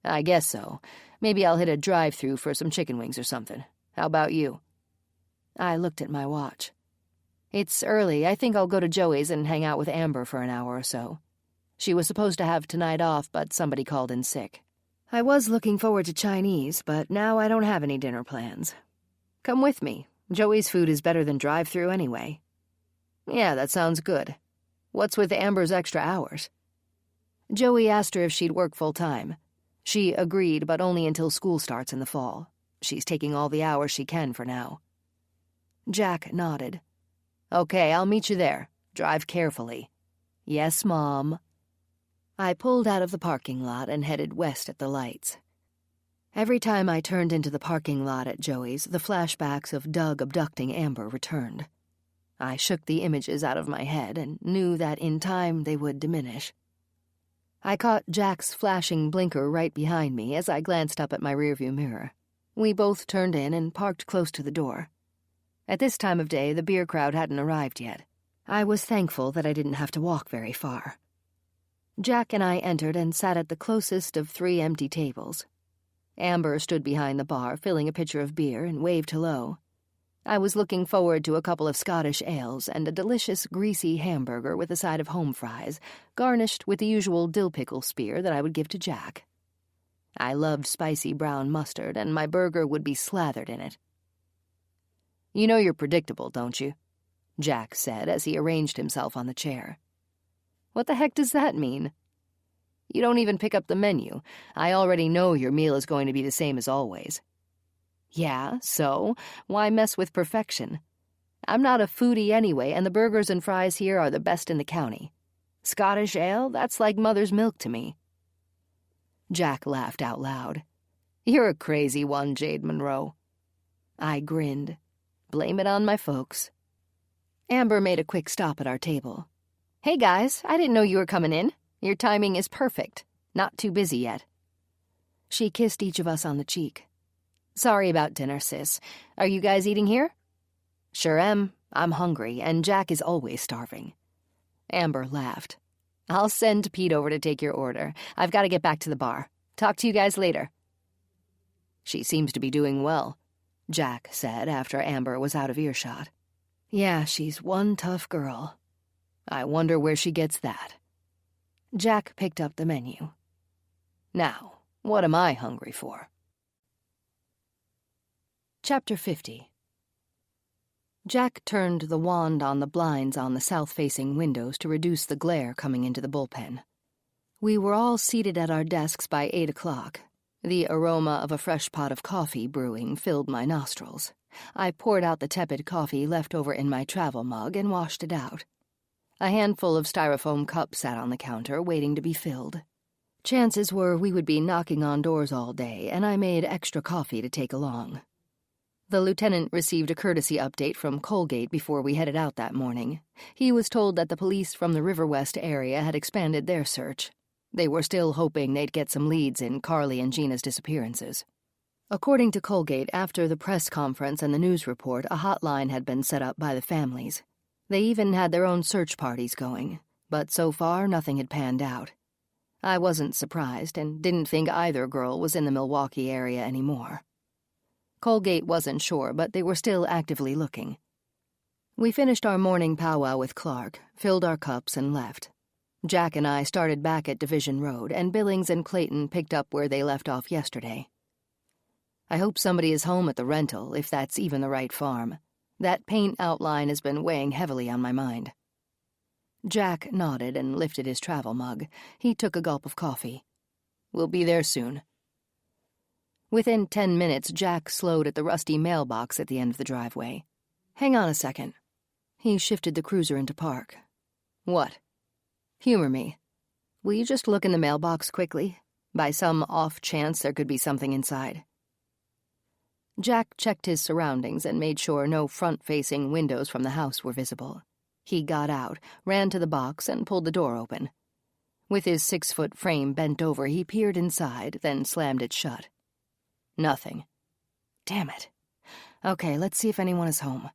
I guess so. Maybe I'll hit a drive-thru for some chicken wings or something. How about you? I looked at my watch. It's early. I think I'll go to Joey's and hang out with Amber for an hour or so. She was supposed to have tonight off, but somebody called in sick. I was looking forward to Chinese, but now I don't have any dinner plans. Come with me. Joey's food is better than drive-thru anyway. Yeah, that sounds good. What's with Amber's extra hours? Joey asked her if she'd work full-time. She agreed, but only until school starts in the fall. She's taking all the hours she can for now. Jack nodded. Okay, I'll meet you there. Drive carefully. Yes, Mom. I pulled out of the parking lot and headed west at the lights. Every time I turned into the parking lot at Joey's, the flashbacks of Doug abducting Amber returned. I shook the images out of my head and knew that in time they would diminish. I caught Jack's flashing blinker right behind me as I glanced up at my rearview mirror. We both turned in and parked close to the door. At this time of day, the beer crowd hadn't arrived yet. I was thankful that I didn't have to walk very far. Jack and I entered and sat at the closest of 3 empty tables. Amber stood behind the bar, filling a pitcher of beer, and waved hello. I was looking forward to a couple of Scottish ales and a delicious, greasy hamburger with a side of home fries, garnished with the usual dill pickle spear that I would give to Jack. I loved spicy brown mustard, and my burger would be slathered in it. "You know you're predictable, don't you?" Jack said as he arranged himself on the chair. "What the heck does that mean?" "You don't even pick up the menu. I already know your meal is going to be the same as always." "Yeah, so why mess with perfection? I'm not a foodie anyway, and the burgers and fries here are the best in the county. Scottish ale, that's like mother's milk to me." Jack laughed out loud. "You're a crazy one, Jade Monroe." I grinned. Blame it on my folks. Amber made a quick stop at our table. "Hey guys, I didn't know you were coming in. Your timing is perfect. Not too busy yet." She kissed each of us on the cheek. "Sorry about dinner, sis. Are you guys eating here?" "Sure am. I'm hungry, and Jack is always starving." Amber laughed. "I'll send Pete over to take your order. I've got to get back to the bar. Talk to you guys later." "She seems to be doing well," Jack said after Amber was out of earshot. "Yeah, she's one tough girl. I wonder where she gets that." Jack picked up the menu. "Now, what am I hungry for?" Chapter 50. Jack turned the wand on the blinds on the south-facing windows to reduce the glare coming into the bullpen. We were all seated at our desks by 8 o'clock. The aroma of a fresh pot of coffee brewing filled my nostrils. I poured out the tepid coffee left over in my travel mug and washed it out. A handful of styrofoam cups sat on the counter, waiting to be filled. Chances were we would be knocking on doors all day, and I made extra coffee to take along. The lieutenant received a courtesy update from Colgate before we headed out that morning. He was told that the police from the River West area had expanded their search. They were still hoping they'd get some leads in Carly and Gina's disappearances. According to Colgate, after the press conference and the news report, a hotline had been set up by the families. They even had their own search parties going, but so far nothing had panned out. I wasn't surprised and didn't think either girl was in the Milwaukee area anymore. Colgate wasn't sure, but they were still actively looking. We finished our morning powwow with Clark, filled our cups, and left. Jack and I started back at Division Road, and Billings and Clayton picked up where they left off yesterday. I hope somebody is home at the rental, if that's even the right farm. That paint outline has been weighing heavily on my mind. Jack nodded and lifted his travel mug. He took a gulp of coffee. "We'll be there soon." Within 10 minutes, Jack slowed at the rusty mailbox at the end of the driveway. "Hang on a second." He shifted the cruiser into park. "What?" "Humor me. Will you just look in the mailbox quickly? By some off chance there could be something inside." Jack checked his surroundings and made sure no front-facing windows from the house were visible. He got out, ran to the box, and pulled the door open. With his 6-foot frame bent over, he peered inside, then slammed it shut. Nothing. Damn it. Okay, let's see if anyone is home.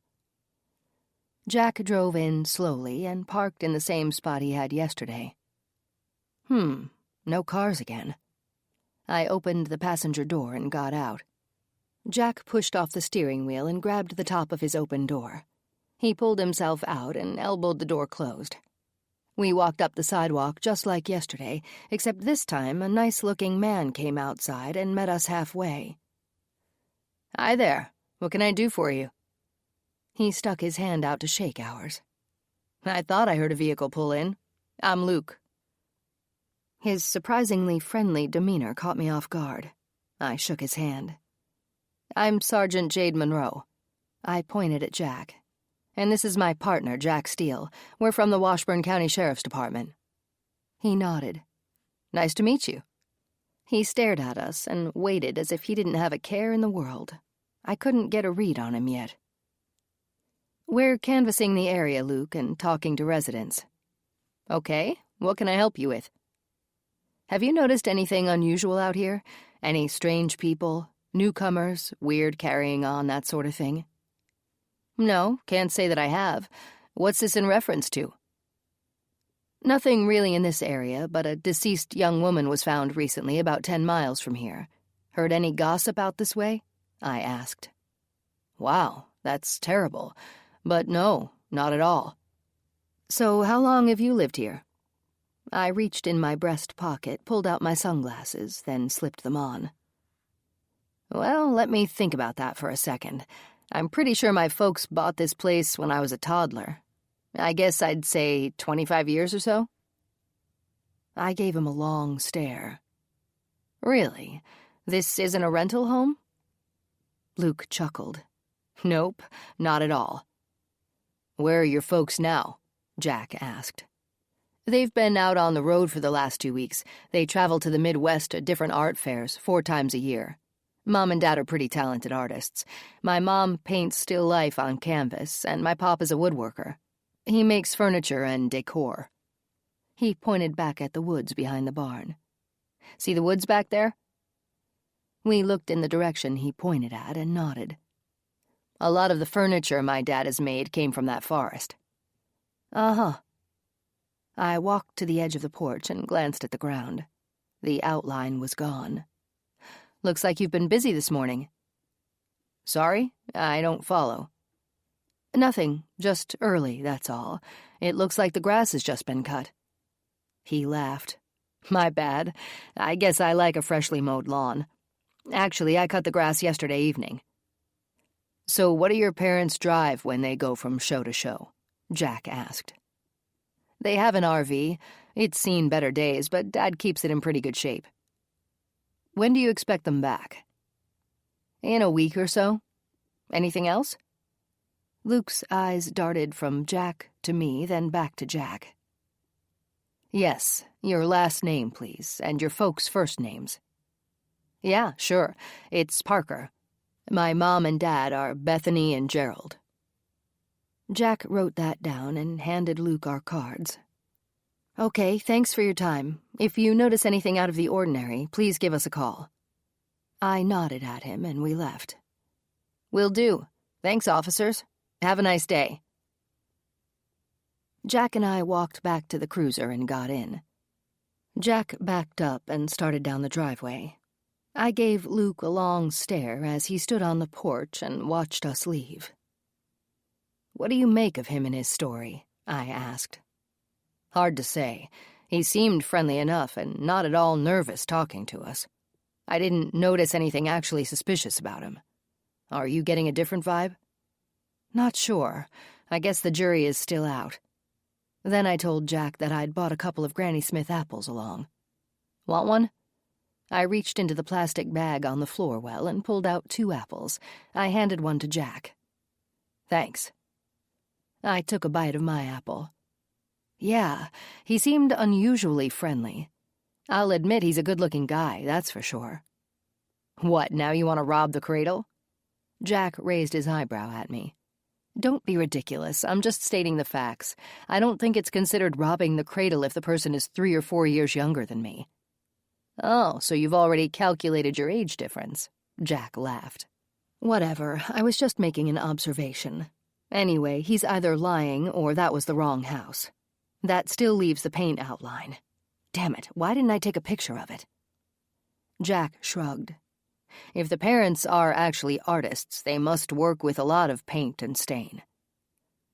Jack drove in slowly and parked in the same spot he had yesterday. No cars again. I opened the passenger door and got out. Jack pushed off the steering wheel and grabbed the top of his open door. He pulled himself out and elbowed the door closed. We walked up the sidewalk just like yesterday, except this time a nice-looking man came outside and met us halfway. "Hi there. What can I do for you?" He stuck his hand out to shake ours. "I thought I heard a vehicle pull in. I'm Luke." His surprisingly friendly demeanor caught me off guard. I shook his hand. "I'm Sergeant Jade Monroe." I pointed at Jack. "And this is my partner, Jack Steele. We're from the Washburn County Sheriff's Department." He nodded. "Nice to meet you." He stared at us and waited as if he didn't have a care in the world. I couldn't get a read on him yet. "We're canvassing the area, Luke, and talking to residents." "Okay, what can I help you with?" Have you noticed anything unusual out here? Any strange people, newcomers, weird carrying on, that sort of thing?" "No, can't say that I have. What's this in reference to?" "Nothing really in this area, but a deceased young woman was found recently about 10 miles from here. Heard any gossip out this way?" I asked. "Wow, that's terrible. But no, not at all." "So how long have you lived here?" I reached in my breast pocket, pulled out my sunglasses, then slipped them on. "Well, let me think about that for a second. I'm pretty sure my folks bought this place when I was a toddler. I guess I'd say 25 years or so." I gave him a long stare. "Really? This isn't a rental home?" Luke chuckled. "Nope, not at all." "Where are your folks now?" Jack asked. "They've been out on the road for the last 2 weeks. They travel to the Midwest to different art fairs 4 times a year. Mom and Dad are pretty talented artists. My mom paints still life on canvas, and my pop is a woodworker. He makes furniture and decor." He pointed back at the woods behind the barn. "See the woods back there?" We looked in the direction he pointed at and nodded. "A lot of the furniture my dad has made came from that forest." "Uh-huh." I walked to the edge of the porch and glanced at the ground. The outline was gone. "Looks like you've been busy this morning." "Sorry, I don't follow." "Nothing, just early, that's all. It looks like the grass has just been cut." He laughed. "My bad. I guess I like a freshly mowed lawn. Actually, I cut the grass yesterday evening." "So what do your parents drive when they go from show to show?" Jack asked. "They have an RV. It's seen better days, but Dad keeps it in pretty good shape." "When do you expect them back?" "In a week or so. Anything else?" Luke's eyes darted from Jack to me, then back to Jack. "Yes, your last name, please, and your folks' first names." "Yeah, sure. It's Parker. My mom and dad are Bethany and Gerald." Jack wrote that down and handed Luke our cards. "Okay, thanks for your time. If you notice anything out of the ordinary, please give us a call." I nodded at him and we left. "Will do. Thanks, officers. Have a nice day." Jack and I walked back to the cruiser and got in. Jack backed up and started down the driveway. I gave Luke a long stare as he stood on the porch and watched us leave. "What do you make of him and his story?" I asked. "Hard to say. He seemed friendly enough and not at all nervous talking to us. I didn't notice anything actually suspicious about him. Are you getting a different vibe?" "Not sure. I guess the jury is still out." Then I told Jack that I'd bought a couple of Granny Smith apples along. "Want one?" I reached into the plastic bag on the floor well and pulled out 2 apples. I handed one to Jack. "Thanks." I took a bite of my apple. Yeah, he seemed unusually friendly. I'll admit he's a good-looking guy, that's for sure. "What, now you want to rob the cradle?" Jack raised his eyebrow at me. "Don't be ridiculous. I'm just stating the facts. I don't think it's considered robbing the cradle if the person is 3 or 4 years younger than me." "Oh, so you've already calculated your age difference," Jack laughed. "Whatever, I was just making an observation. Anyway, he's either lying or that was the wrong house. That still leaves the paint outline. Damn it, why didn't I take a picture of it?" Jack shrugged. "If the parents are actually artists, they must work with a lot of paint and stain."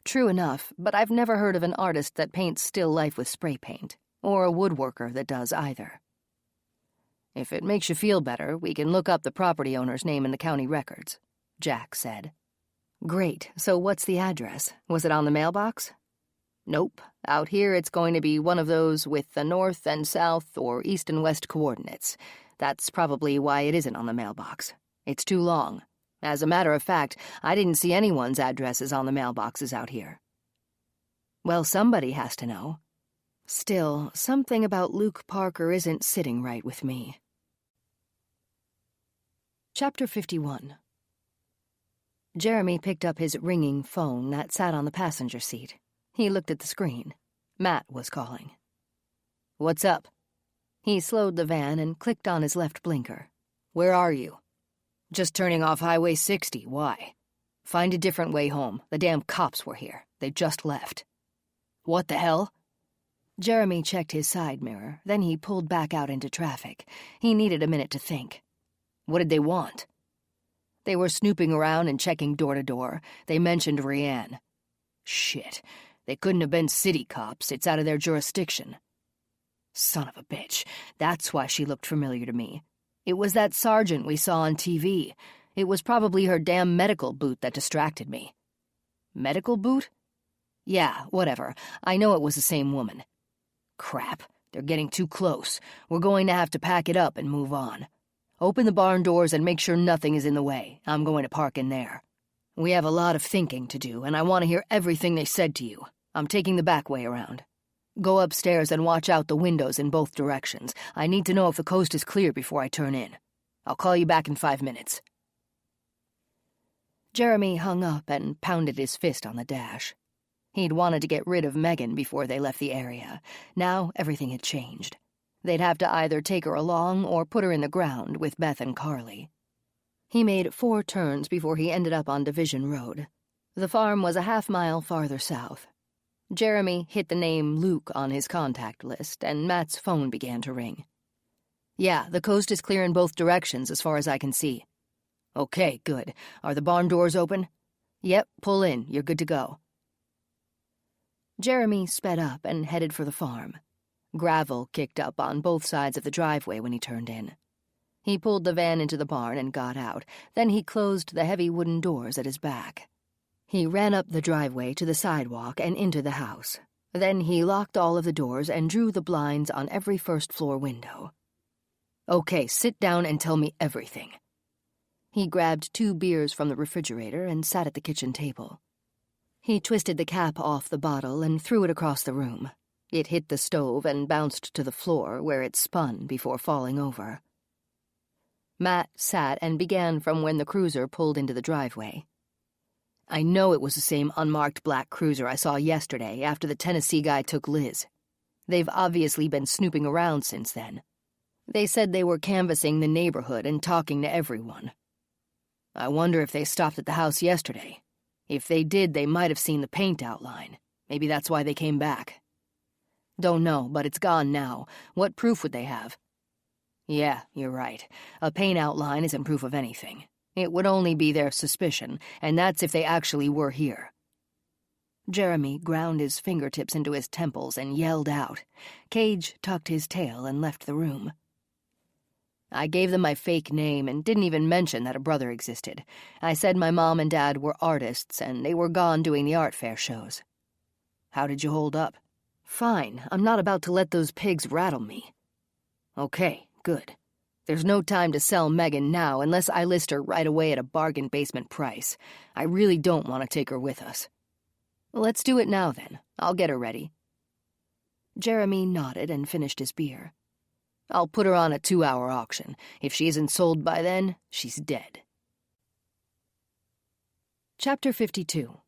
"True enough, but I've never heard of an artist that paints still life with spray paint, or a woodworker that does either." "If it makes you feel better, we can look up the property owner's name in the county records," Jack said. "Great, so what's the address? Was it on the mailbox?" "Nope. Out here it's going to be one of those with the north and south or east and west coordinates. That's probably why it isn't on the mailbox. It's too long. As a matter of fact, I didn't see anyone's addresses on the mailboxes out here." "Well, somebody has to know. Still, something about Luke Parker isn't sitting right with me." Chapter 51. Jeremy picked up his ringing phone that sat on the passenger seat. He looked at the screen. Matt was calling. "What's up?" He slowed the van and clicked on his left blinker. "Where are you?" "Just turning off Highway 60. Why?" "Find a different way home. The damn cops were here. They just left." "What the hell?" Jeremy checked his side mirror, then he pulled back out into traffic. He needed a minute to think. "What did they want?" "They were snooping around and checking door to door. They mentioned Rianne." "Shit. They couldn't have been city cops. It's out of their jurisdiction." "Son of a bitch. That's why she looked familiar to me. It was that sergeant we saw on TV. It was probably her damn medical boot that distracted me." "Medical boot?" "Yeah, whatever. I know it was the same woman." "Crap. They're getting too close. We're going to have to pack it up and move on. Open the barn doors and make sure nothing is in the way. I'm going to park in there. We have a lot of thinking to do, and I want to hear everything they said to you. I'm taking the back way around. Go upstairs and watch out the windows in both directions. I need to know if the coast is clear before I turn in. I'll call you back in 5 minutes." Jeremy hung up and pounded his fist on the dash. He'd wanted to get rid of Megan before they left the area. Now everything had changed. They'd have to either take her along or put her in the ground with Beth and Carly. He made 4 turns before he ended up on Division Road. The farm was a half-mile farther south. Jeremy hit the name Luke on his contact list, and Matt's phone began to ring. "Yeah, the coast is clear in both directions as far as I can see." "Okay, good. Are the barn doors open?" "Yep, pull in. You're good to go." Jeremy sped up and headed for the farm. Gravel kicked up on both sides of the driveway when he turned in. He pulled the van into the barn and got out. Then he closed the heavy wooden doors at his back. He ran up the driveway to the sidewalk and into the house. Then he locked all of the doors and drew the blinds on every first-floor window. "Okay, sit down and tell me everything." He grabbed 2 beers from the refrigerator and sat at the kitchen table. He twisted the cap off the bottle and threw it across the room. It hit the stove and bounced to the floor, where it spun before falling over. Matt sat and began from when the cruiser pulled into the driveway. "I know it was the same unmarked black cruiser I saw yesterday after the Tennessee guy took Liz. They've obviously been snooping around since then. They said they were canvassing the neighborhood and talking to everyone. I wonder if they stopped at the house yesterday. If they did, they might have seen the paint outline. Maybe that's why they came back. Don't know, but it's gone now. What proof would they have?" "Yeah, you're right. A paint outline isn't proof of anything. It would only be their suspicion, and that's if they actually were here." Jeremy ground his fingertips into his temples and yelled out. Cage tucked his tail and left the room. "I gave them my fake name and didn't even mention that a brother existed. I said my mom and dad were artists and they were gone doing the art fair shows." "How did you hold up?" "Fine. I'm not about to let those pigs rattle me." "Okay, good. There's no time to sell Megan now unless I list her right away at a bargain basement price. I really don't want to take her with us." "Let's do it now, then. I'll get her ready." Jeremy nodded and finished his beer. "I'll put her on a 2-hour auction. If she isn't sold by then, she's dead." Chapter 52.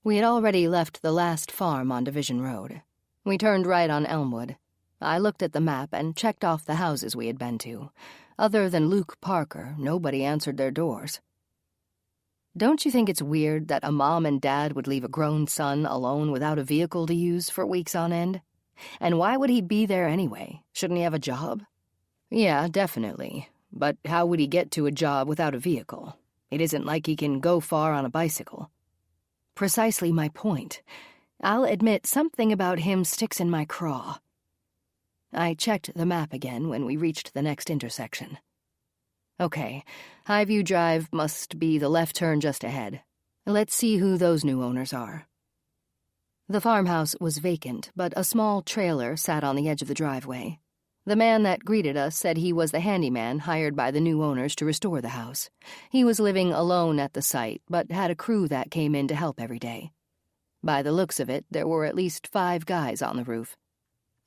We had already left the last farm on Division Road. We turned right on Elmwood. I looked at the map and checked off the houses we had been to. Other than Luke Parker, nobody answered their doors. Don't you think it's weird that a mom and dad would leave a grown son alone without a vehicle to use for weeks on end? And why would he be there anyway? Shouldn't he have a job? Yeah, definitely. But how would he get to a job without a vehicle? It isn't like he can go far on a bicycle. Precisely my point. I'll admit something about him sticks in my craw. I checked the map again when we reached the next intersection. Okay, Highview Drive must be the left turn just ahead. Let's see who those new owners are. The farmhouse was vacant, but a small trailer sat on the edge of the driveway. The man that greeted us said he was the handyman hired by the new owners to restore the house. He was living alone at the site, but had a crew that came in to help every day. By the looks of it, there were at least 5 guys on the roof.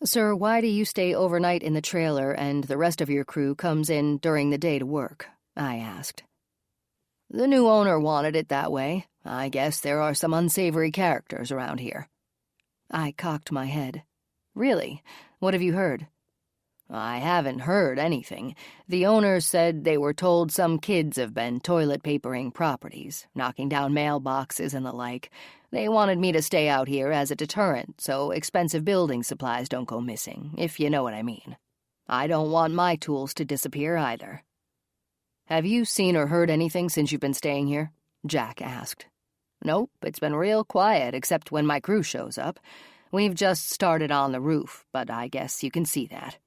"Sir, why do you stay overnight in the trailer and the rest of your crew comes in during the day to work?" I asked. "The new owner wanted it that way. I guess there are some unsavory characters around here." I cocked my head. "Really? What have you heard?" I haven't heard anything. The owner said they were told some kids have been toilet papering properties, knocking down mailboxes and the like. They wanted me to stay out here as a deterrent so expensive building supplies don't go missing, if you know what I mean. I don't want my tools to disappear either. Have you seen or heard anything since you've been staying here? Jack asked. Nope, it's been real quiet except when my crew shows up. We've just started on the roof, but I guess you can see that.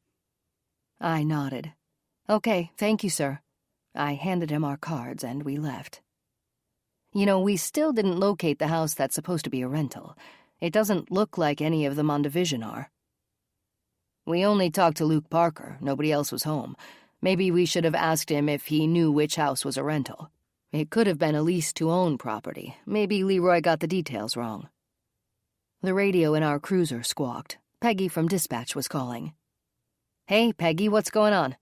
I nodded. Okay, thank you, sir. I handed him our cards and we left. You know, we still didn't locate the house that's supposed to be a rental. It doesn't look like any of them on Division are. We only talked to Luke Parker. Nobody else was home. Maybe we should have asked him if he knew which house was a rental. It could have been a lease-to-own property. Maybe Leroy got the details wrong. The radio in our cruiser squawked. Peggy from dispatch was calling. Hey, Peggy, what's going on?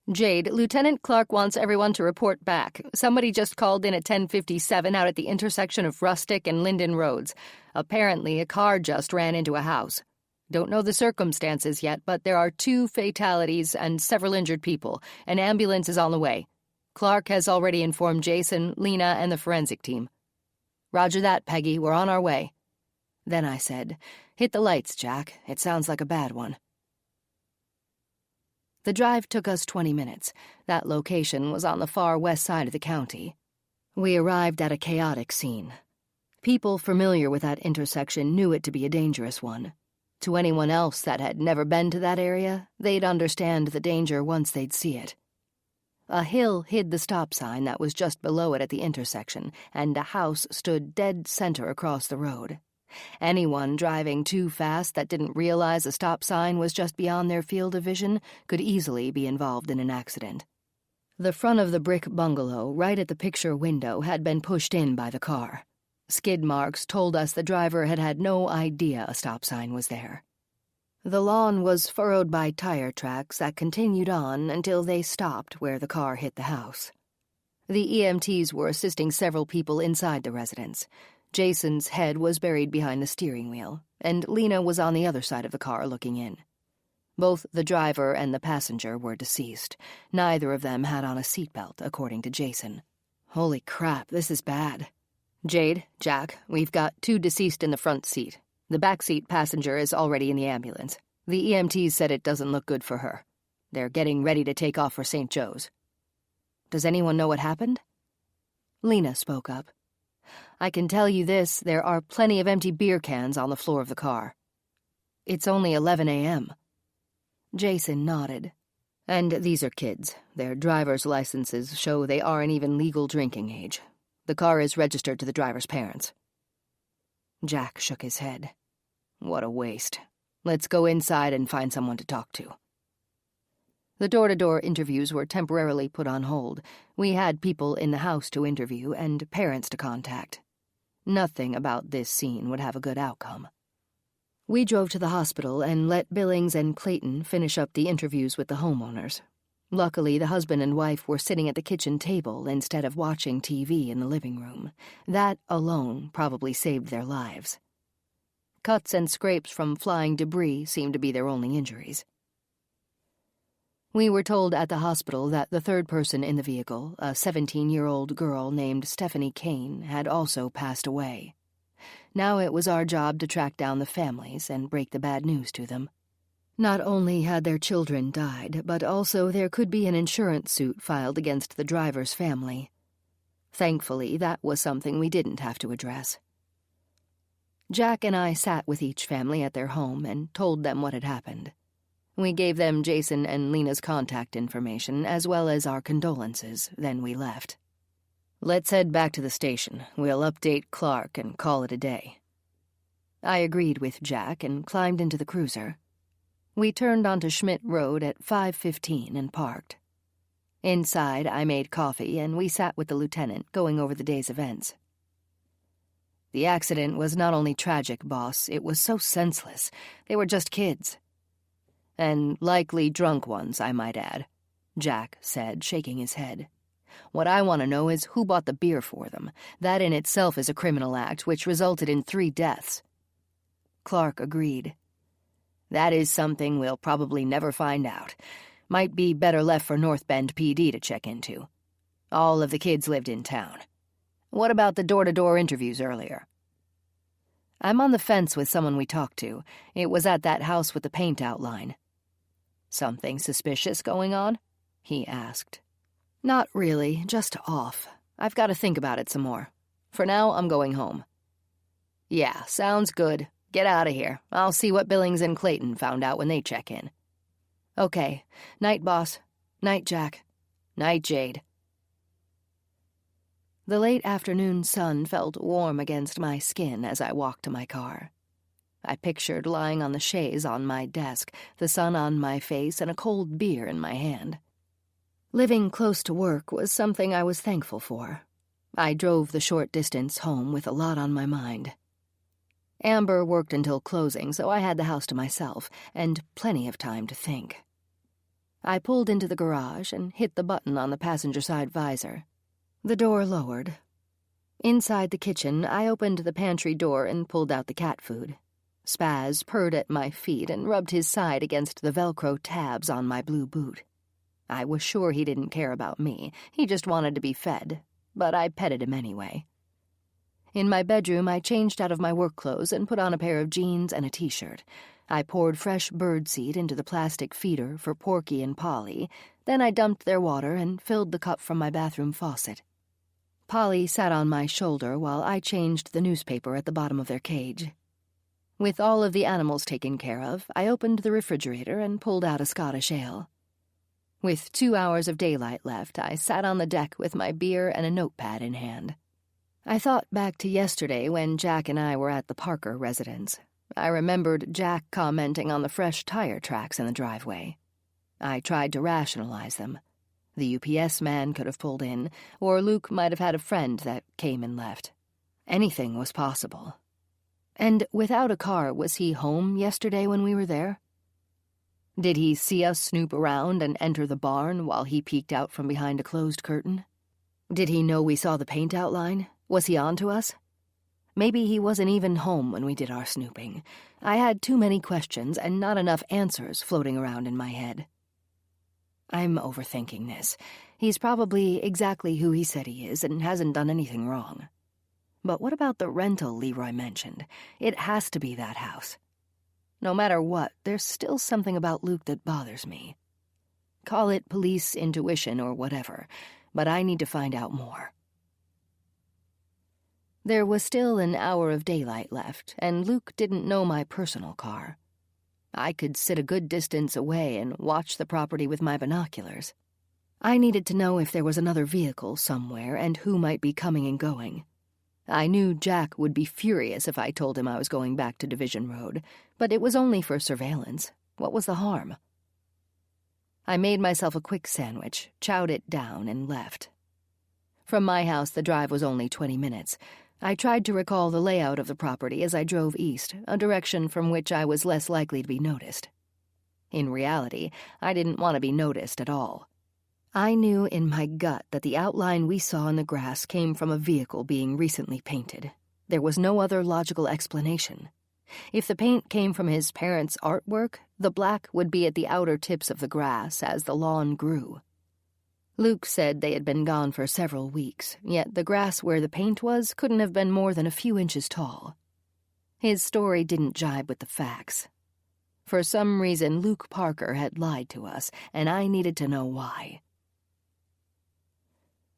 Jade, Lieutenant Clark wants everyone to report back. Somebody just called in at 10:57 out at the intersection of Rustic and Linden Roads. Apparently, a car just ran into a house. Don't know the circumstances yet, but there are 2 fatalities and several injured people. An ambulance is on the way. Clark has already informed Jason, Lena, and the forensic team. Roger that, Peggy. We're on our way. Then I said, hit the lights, Jack. It sounds like a bad one. The drive took us 20 minutes. That location was on the far west side of the county. We arrived at a chaotic scene. People familiar with that intersection knew it to be a dangerous one. To anyone else that had never been to that area, they'd understand the danger once they'd see it. A hill hid the stop sign that was just below it at the intersection, and a house stood dead center across the road. Anyone driving too fast that didn't realize a stop sign was just beyond their field of vision could easily be involved in an accident. The front of the brick bungalow right at the picture window had been pushed in by the car. Skid marks told us the driver had had no idea a stop sign was there. The lawn was furrowed by tire tracks that continued on until they stopped where the car hit the house. The EMTs were assisting several people inside the residence. Jason's head was buried behind the steering wheel, and Lena was on the other side of the car looking in. Both the driver and the passenger were deceased. Neither of them had on a seatbelt, according to Jason. Holy crap, this is bad. Jade, Jack, we've got 2 deceased in the front seat. The backseat passenger is already in the ambulance. The EMTs said it doesn't look good for her. They're getting ready to take off for St. Joe's. Does anyone know what happened? Lena spoke up. I can tell you this, there are plenty of empty beer cans on the floor of the car. It's only 11 a.m. Jason nodded. And these are kids. Their driver's licenses show they aren't even legal drinking age. The car is registered to the driver's parents. Jack shook his head. What a waste. Let's go inside and find someone to talk to. The door-to-door interviews were temporarily put on hold. We had people in the house to interview and parents to contact. Nothing about this scene would have a good outcome. We drove to the hospital and let Billings and Clayton finish up the interviews with the homeowners. Luckily, the husband and wife were sitting at the kitchen table instead of watching TV in the living room. That alone probably saved their lives. Cuts and scrapes from flying debris seemed to be their only injuries. We were told at the hospital that the third person in the vehicle, a 17-year-old girl named Stephanie Kane, had also passed away. Now it was our job to track down the families and break the bad news to them. Not only had their children died, but also there could be an insurance suit filed against the driver's family. Thankfully, that was something we didn't have to address. Jack and I sat with each family at their home and told them what had happened. We gave them Jason and Lena's contact information, as well as our condolences, then we left. Let's head back to the station. We'll update Clark and call it a day. I agreed with Jack and climbed into the cruiser. We turned onto Schmidt Road at 5:15 and parked. Inside, I made coffee and we sat with the lieutenant, going over the day's events. The accident was not only tragic, boss, it was so senseless. They were just kids. And likely drunk ones, I might add, Jack said, shaking his head. What I want to know is who bought the beer for them. That in itself is a criminal act, which resulted in 3 deaths. Clark agreed. That is something we'll probably never find out. Might be better left for North Bend PD to check into. All of the kids lived in town. What about the door-to-door interviews earlier? I'm on the fence with someone we talked to. It was at that house with the paint outline. Something suspicious going on? He asked. Not really, just off. I've got to think about it some more. For now, I'm going home. Yeah, sounds good. Get out of here. I'll see what Billings and Clayton found out when they check in. Okay. Night, boss. Night, Jack. Night, Jade. The late afternoon sun felt warm against my skin as I walked to my car. I pictured lying on the chaise on my desk, the sun on my face, and a cold beer in my hand. Living close to work was something I was thankful for. I drove the short distance home with a lot on my mind. Amber worked until closing, so I had the house to myself, and plenty of time to think. I pulled into the garage and hit the button on the passenger side visor. The door lowered. Inside the kitchen, I opened the pantry door and pulled out the cat food. Spaz purred at my feet and rubbed his side against the Velcro tabs on my blue boot. I was sure he didn't care about me. He just wanted to be fed, but I petted him anyway. In my bedroom, I changed out of my work clothes and put on a pair of jeans and a t-shirt. I poured fresh birdseed into the plastic feeder for Porky and Polly. Then I dumped their water and filled the cup from my bathroom faucet. Polly sat on my shoulder while I changed the newspaper at the bottom of their cage. With all of the animals taken care of, I opened the refrigerator and pulled out a Scottish ale. With 2 hours of daylight left, I sat on the deck with my beer and a notepad in hand. I thought back to yesterday when Jack and I were at the Parker residence. I remembered Jack commenting on the fresh tire tracks in the driveway. I tried to rationalize them. The UPS man could have pulled in, or Luke might have had a friend that came and left. Anything was possible. And without a car, was he home yesterday when we were there? Did he see us snoop around and enter the barn while he peeked out from behind a closed curtain? Did he know we saw the paint outline? Was he on to us? Maybe he wasn't even home when we did our snooping. I had too many questions and not enough answers floating around in my head. I'm overthinking this. He's probably exactly who he said he is and hasn't done anything wrong. But what about the rental Leroy mentioned? It has to be that house. No matter what, there's still something about Luke that bothers me. Call it police intuition or whatever, but I need to find out more. There was still an hour of daylight left, and Luke didn't know my personal car. I could sit a good distance away and watch the property with my binoculars. I needed to know if there was another vehicle somewhere and who might be coming and going. I knew Jack would be furious if I told him I was going back to Division Road, but it was only for surveillance. What was the harm? I made myself a quick sandwich, chowed it down, and left. From my house, the drive was only 20 minutes. I tried to recall the layout of the property as I drove east, a direction from which I was less likely to be noticed. In reality, I didn't want to be noticed at all. I knew in my gut that the outline we saw in the grass came from a vehicle being recently painted. There was no other logical explanation. If the paint came from his parents' artwork, the black would be at the outer tips of the grass as the lawn grew. Luke said they had been gone for several weeks, yet the grass where the paint was couldn't have been more than a few inches tall. His story didn't jibe with the facts. For some reason, Luke Parker had lied to us, and I needed to know why.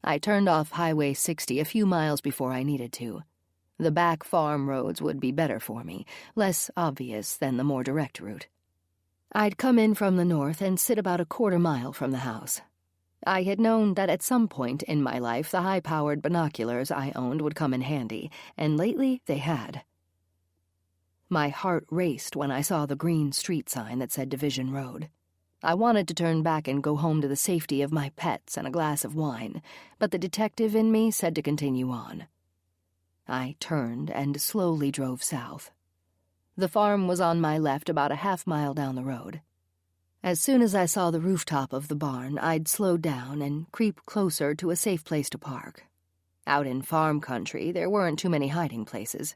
I turned off Highway 60 a few miles before I needed to. The back farm roads would be better for me, less obvious than the more direct route. I'd come in from the north and sit about a quarter mile from the house. I had known that at some point in my life the high-powered binoculars I owned would come in handy, and lately they had. My heart raced when I saw the green street sign that said Division Road. I wanted to turn back and go home to the safety of my pets and a glass of wine, but the detective in me said to continue on. I turned and slowly drove south. The farm was on my left about a half-mile down the road. As soon as I saw the rooftop of the barn, I'd slow down and creep closer to a safe place to park. Out in farm country, there weren't too many hiding places.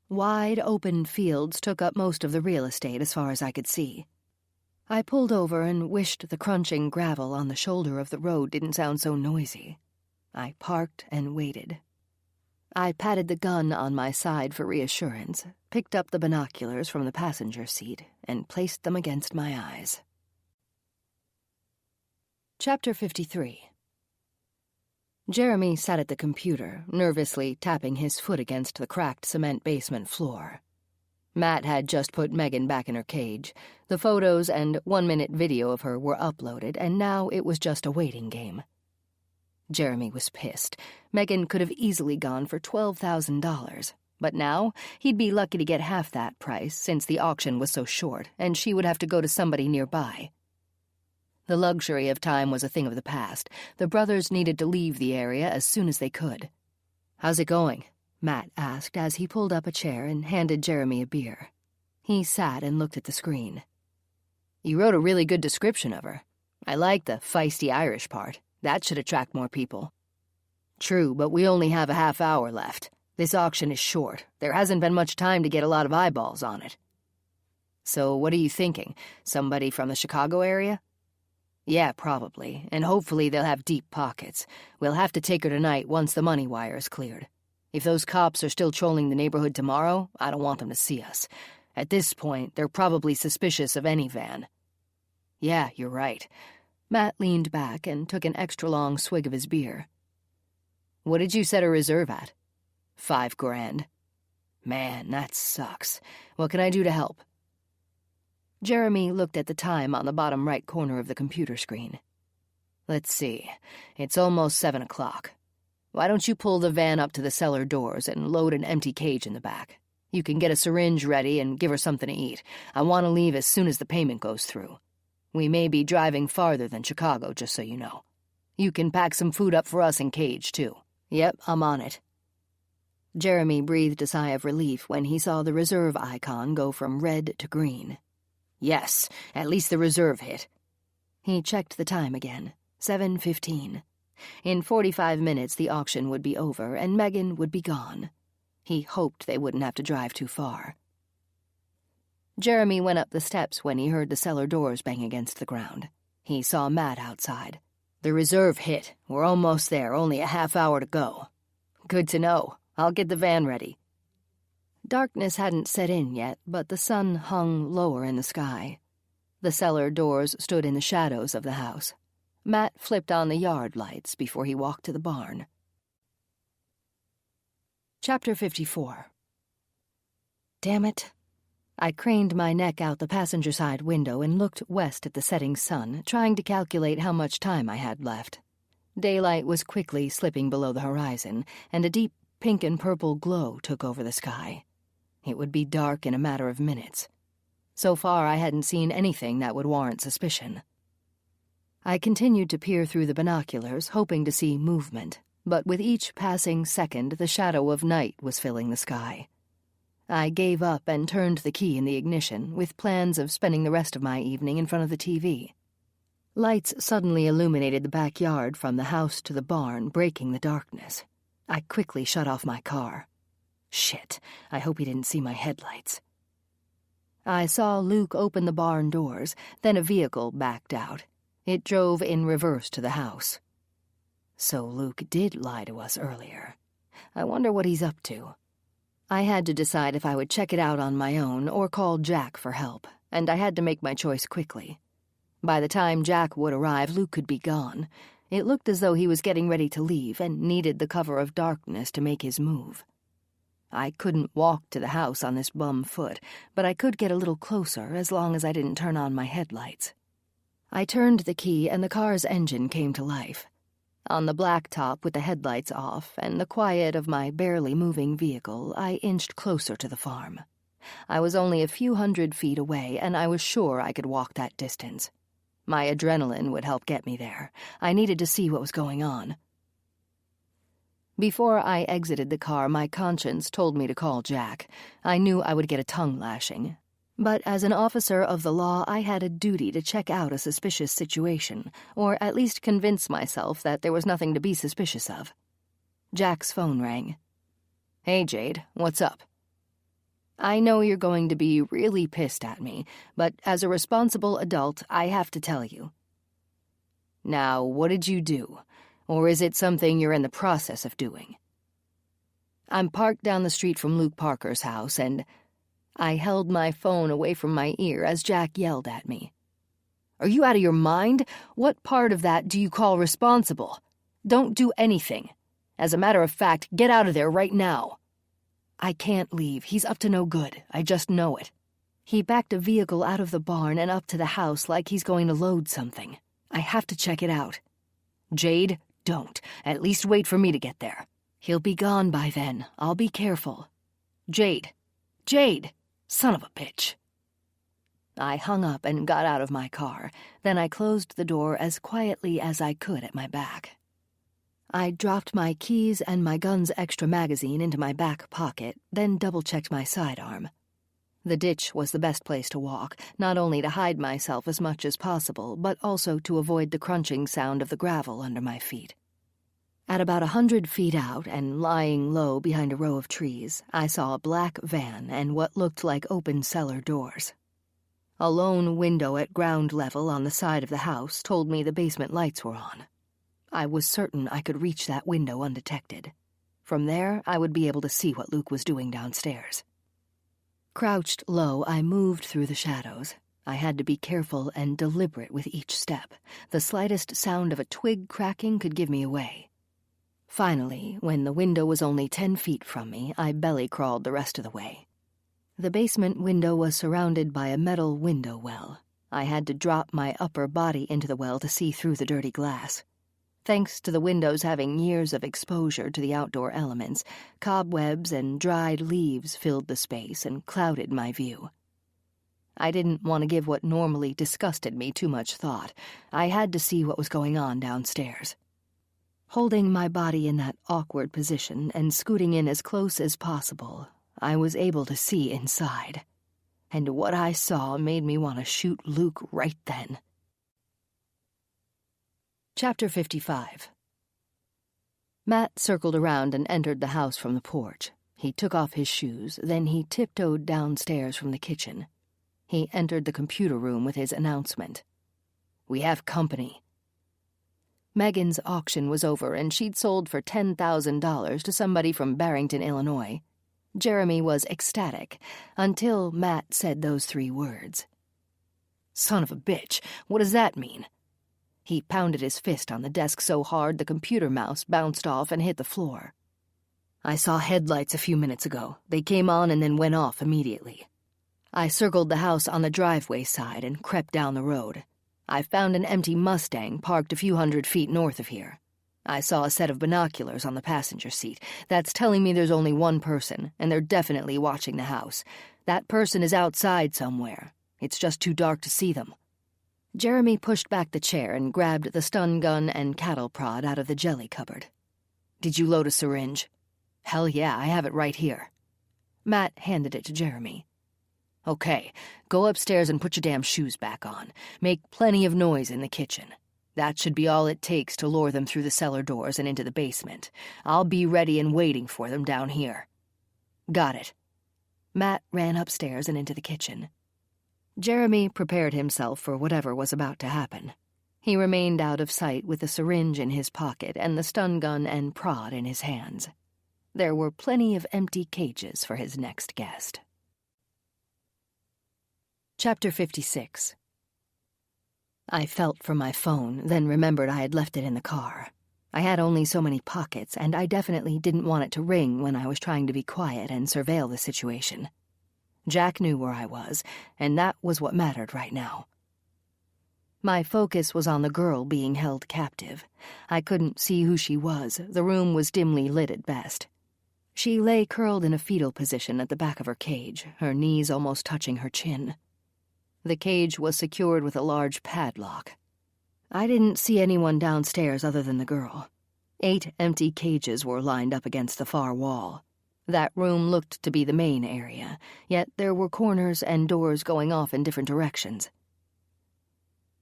Wide open fields took up most of the real estate as far as I could see. I pulled over and wished the crunching gravel on the shoulder of the road didn't sound so noisy. I parked and waited. I patted the gun on my side for reassurance, picked up the binoculars from the passenger seat, and placed them against my eyes. Chapter 53. Jeremy sat at the computer, nervously tapping his foot against the cracked cement basement floor. Matt had just put Megan back in her cage. The photos and 1-minute video of her were uploaded, and now it was just a waiting game. Jeremy was pissed. Megan could have easily gone for $12,000, but now he'd be lucky to get half that price since the auction was so short, and she would have to go to somebody nearby. The luxury of time was a thing of the past. The brothers needed to leave the area as soon as they could. "How's it going?" Matt asked as he pulled up a chair and handed Jeremy a beer. He sat and looked at the screen. "You wrote a really good description of her. I like the feisty Irish part. That should attract more people." "True, but we only have a half hour left. This auction is short. There hasn't been much time to get a lot of eyeballs on it." "So what are you thinking? Somebody from the Chicago area?" "Yeah, probably, and hopefully they'll have deep pockets. We'll have to take her tonight once the money wire is cleared. If those cops are still trolling the neighborhood tomorrow, I don't want them to see us. At this point, they're probably suspicious of any van." "Yeah, you're right." Matt leaned back and took an extra-long swig of his beer. "What did you set a reserve at?" $5,000. "Man, that sucks. What can I do to help?" Jeremy looked at the time on the bottom right corner of the computer screen. "Let's see. It's almost 7 o'clock. Why don't you pull the van up to the cellar doors and load an empty cage in the back? You can get a syringe ready and give her something to eat. I want to leave as soon as the payment goes through. We may be driving farther than Chicago, just so you know. You can pack some food up for us in cage, too." "Yep, I'm on it." Jeremy breathed a sigh of relief when he saw the reserve icon go from red to green. "Yes, at least the reserve hit." He checked the time again. 7:15. In 45 minutes the auction would be over and Megan would be gone. He hoped they wouldn't have to drive too far. Jeremy went up the steps when he heard the cellar doors bang against the ground. He saw Matt outside. "The reserve hit. We're almost there, only a half hour to go." "Good to know. I'll get the van ready." Darkness hadn't set in yet, but the sun hung lower in the sky. The cellar doors stood in the shadows of the house. Matt flipped on the yard lights before he walked to the barn. Chapter 54. Damn it. I craned my neck out the passenger side window and looked west at the setting sun, trying to calculate how much time I had left. Daylight was quickly slipping below the horizon, and a deep pink and purple glow took over the sky. It would be dark in a matter of minutes. So far, I hadn't seen anything that would warrant suspicion. I continued to peer through the binoculars, hoping to see movement, but with each passing second, the shadow of night was filling the sky. I gave up and turned the key in the ignition, with plans of spending the rest of my evening in front of the TV. Lights suddenly illuminated the backyard from the house to the barn, breaking the darkness. I quickly shut off my car. Shit, I hope he didn't see my headlights. I saw Luke open the barn doors, then a vehicle backed out. It drove in reverse to the house. So Luke did lie to us earlier. I wonder what he's up to. I had to decide if I would check it out on my own or call Jack for help, and I had to make my choice quickly. By the time Jack would arrive, Luke could be gone. It looked as though he was getting ready to leave and needed the cover of darkness to make his move. I couldn't walk to the house on this bum foot, but I could get a little closer as long as I didn't turn on my headlights. I turned the key and the car's engine came to life. On the blacktop with the headlights off and the quiet of my barely moving vehicle, I inched closer to the farm. I was only a few 100 feet away, and I was sure I could walk that distance. My adrenaline would help get me there. I needed to see what was going on. Before I exited the car, my conscience told me to call Jack. I knew I would get a tongue lashing. But as an officer of the law, I had a duty to check out a suspicious situation, or at least convince myself that there was nothing to be suspicious of. Jack's phone rang. "Hey, Jade, what's up?" I know you're going to be really pissed at me, but as a responsible adult, I have to tell you. Now, what did you do? Or is it something you're in the process of doing? I'm parked down the street from Luke Parker's house, and I held my phone away from my ear as Jack yelled at me. Are you out of your mind? What part of that do you call responsible? Don't do anything. As a matter of fact, get out of there right now. I can't leave. He's up to no good. I just know it. He backed a vehicle out of the barn and up to the house like he's going to load something. I have to check it out. Jade, don't. At least wait for me to get there. He'll be gone by then. I'll be careful. Jade. Jade! Son of a bitch. I hung up and got out of my car. Then I closed the door as quietly as I could at my back. I dropped my keys and my gun's extra magazine into my back pocket, then double-checked my sidearm. The ditch was the best place to walk, not only to hide myself as much as possible, but also to avoid the crunching sound of the gravel under my feet. At about 100 feet out and lying low behind a row of trees, I saw a black van and what looked like open cellar doors. A lone window at ground level on the side of the house told me the basement lights were on. I was certain I could reach that window undetected. From there, I would be able to see what Luke was doing downstairs. Crouched low, I moved through the shadows. I had to be careful and deliberate with each step. The slightest sound of a twig cracking could give me away. Finally, when the window was only 10 feet from me, I belly-crawled the rest of the way. The basement window was surrounded by a metal window well. I had to drop my upper body into the well to see through the dirty glass. Thanks to the windows having years of exposure to the outdoor elements, cobwebs and dried leaves filled the space and clouded my view. I didn't want to give what normally disgusted me too much thought. I had to see what was going on downstairs. Holding my body in that awkward position and scooting in as close as possible, I was able to see inside. And what I saw made me want to shoot Luke right then. Chapter 55. Matt circled around and entered the house from the porch. He took off his shoes, then he tiptoed downstairs from the kitchen. He entered the computer room with his announcement. "We have company." Megan's auction was over, and she'd sold for $10,000 to somebody from Barrington, Illinois. Jeremy was ecstatic, until Matt said those 3 words. "Son of a bitch, what does that mean?" He pounded his fist on the desk so hard the computer mouse bounced off and hit the floor. "I saw headlights a few minutes ago. They came on and then went off immediately. I circled the house on the driveway side and crept down the road. I found an empty Mustang parked a few hundred feet north of here. I saw a set of binoculars on the passenger seat. That's telling me there's only one person, and they're definitely watching the house. That person is outside somewhere. It's just too dark to see them." Jeremy pushed back the chair and grabbed the stun gun and cattle prod out of the jelly cupboard. "Did you load a syringe?" "Hell yeah, I have it right here." Matt handed it to Jeremy. "Okay, go upstairs and put your damn shoes back on. Make plenty of noise in the kitchen. That should be all it takes to lure them through the cellar doors and into the basement. I'll be ready and waiting for them down here." "Got it." Matt ran upstairs and into the kitchen. Jeremy prepared himself for whatever was about to happen. He remained out of sight with the syringe in his pocket and the stun gun and prod in his hands. There were plenty of empty cages for his next guest. Chapter 56. I felt for my phone, then remembered I had left it in the car. I had only so many pockets, and I definitely didn't want it to ring when I was trying to be quiet and surveil the situation. Jack knew where I was, and that was what mattered right now. My focus was on the girl being held captive. I couldn't see who she was. The room was dimly lit at best. She lay curled in a fetal position at the back of her cage, her knees almost touching her chin. The cage was secured with a large padlock. I didn't see anyone downstairs other than the girl. 8 empty cages were lined up against the far wall. That room looked to be the main area, yet there were corners and doors going off in different directions.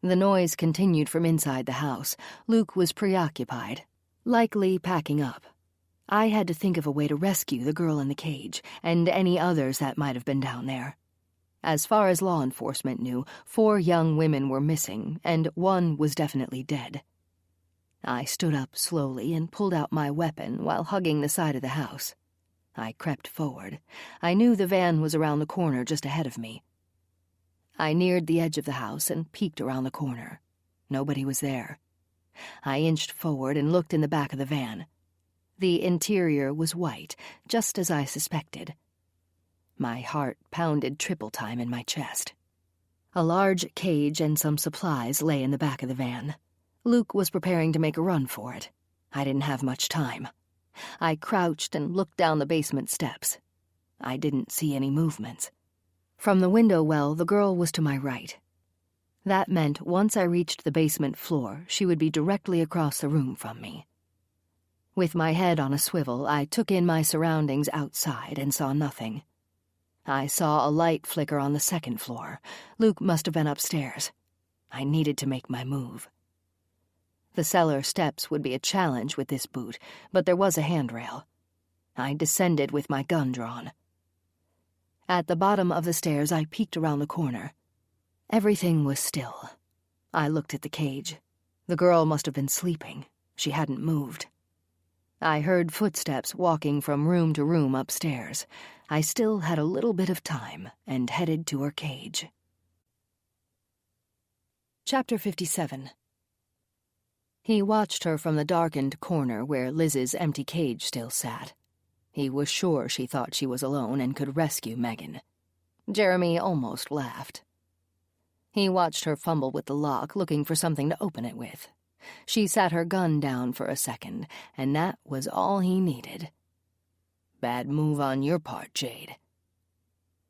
The noise continued from inside the house. Luke was preoccupied, likely packing up. I had to think of a way to rescue the girl in the cage, and any others that might have been down there. As far as law enforcement knew, 4 young women were missing, and 1 was definitely dead. I stood up slowly and pulled out my weapon while hugging the side of the house. I crept forward. I knew the van was around the corner just ahead of me. I neared the edge of the house and peeked around the corner. Nobody was there. I inched forward and looked in the back of the van. The interior was white, just as I suspected. My heart pounded triple time in my chest. A large cage and some supplies lay in the back of the van. Luke was preparing to make a run for it. I didn't have much time. I crouched and looked down the basement steps. I didn't see any movements. From the window well, the girl was to my right. That meant once I reached the basement floor, she would be directly across the room from me. With my head on a swivel, I took in my surroundings outside and saw nothing. I saw a light flicker on the 2nd floor. Luke must have been upstairs. I needed to make my move. The cellar steps would be a challenge with this boot, but there was a handrail. I descended with my gun drawn. At the bottom of the stairs, I peeked around the corner. Everything was still. I looked at the cage. The girl must have been sleeping. She hadn't moved. I heard footsteps walking from room to room upstairs. I still had a little bit of time and headed to her cage. Chapter 57. He watched her from the darkened corner where Liz's empty cage still sat. He was sure she thought she was alone and could rescue Megan. Jeremy almost laughed. He watched her fumble with the lock, looking for something to open it with. She sat her gun down for a second, and that was all he needed. Bad move on your part, Jade.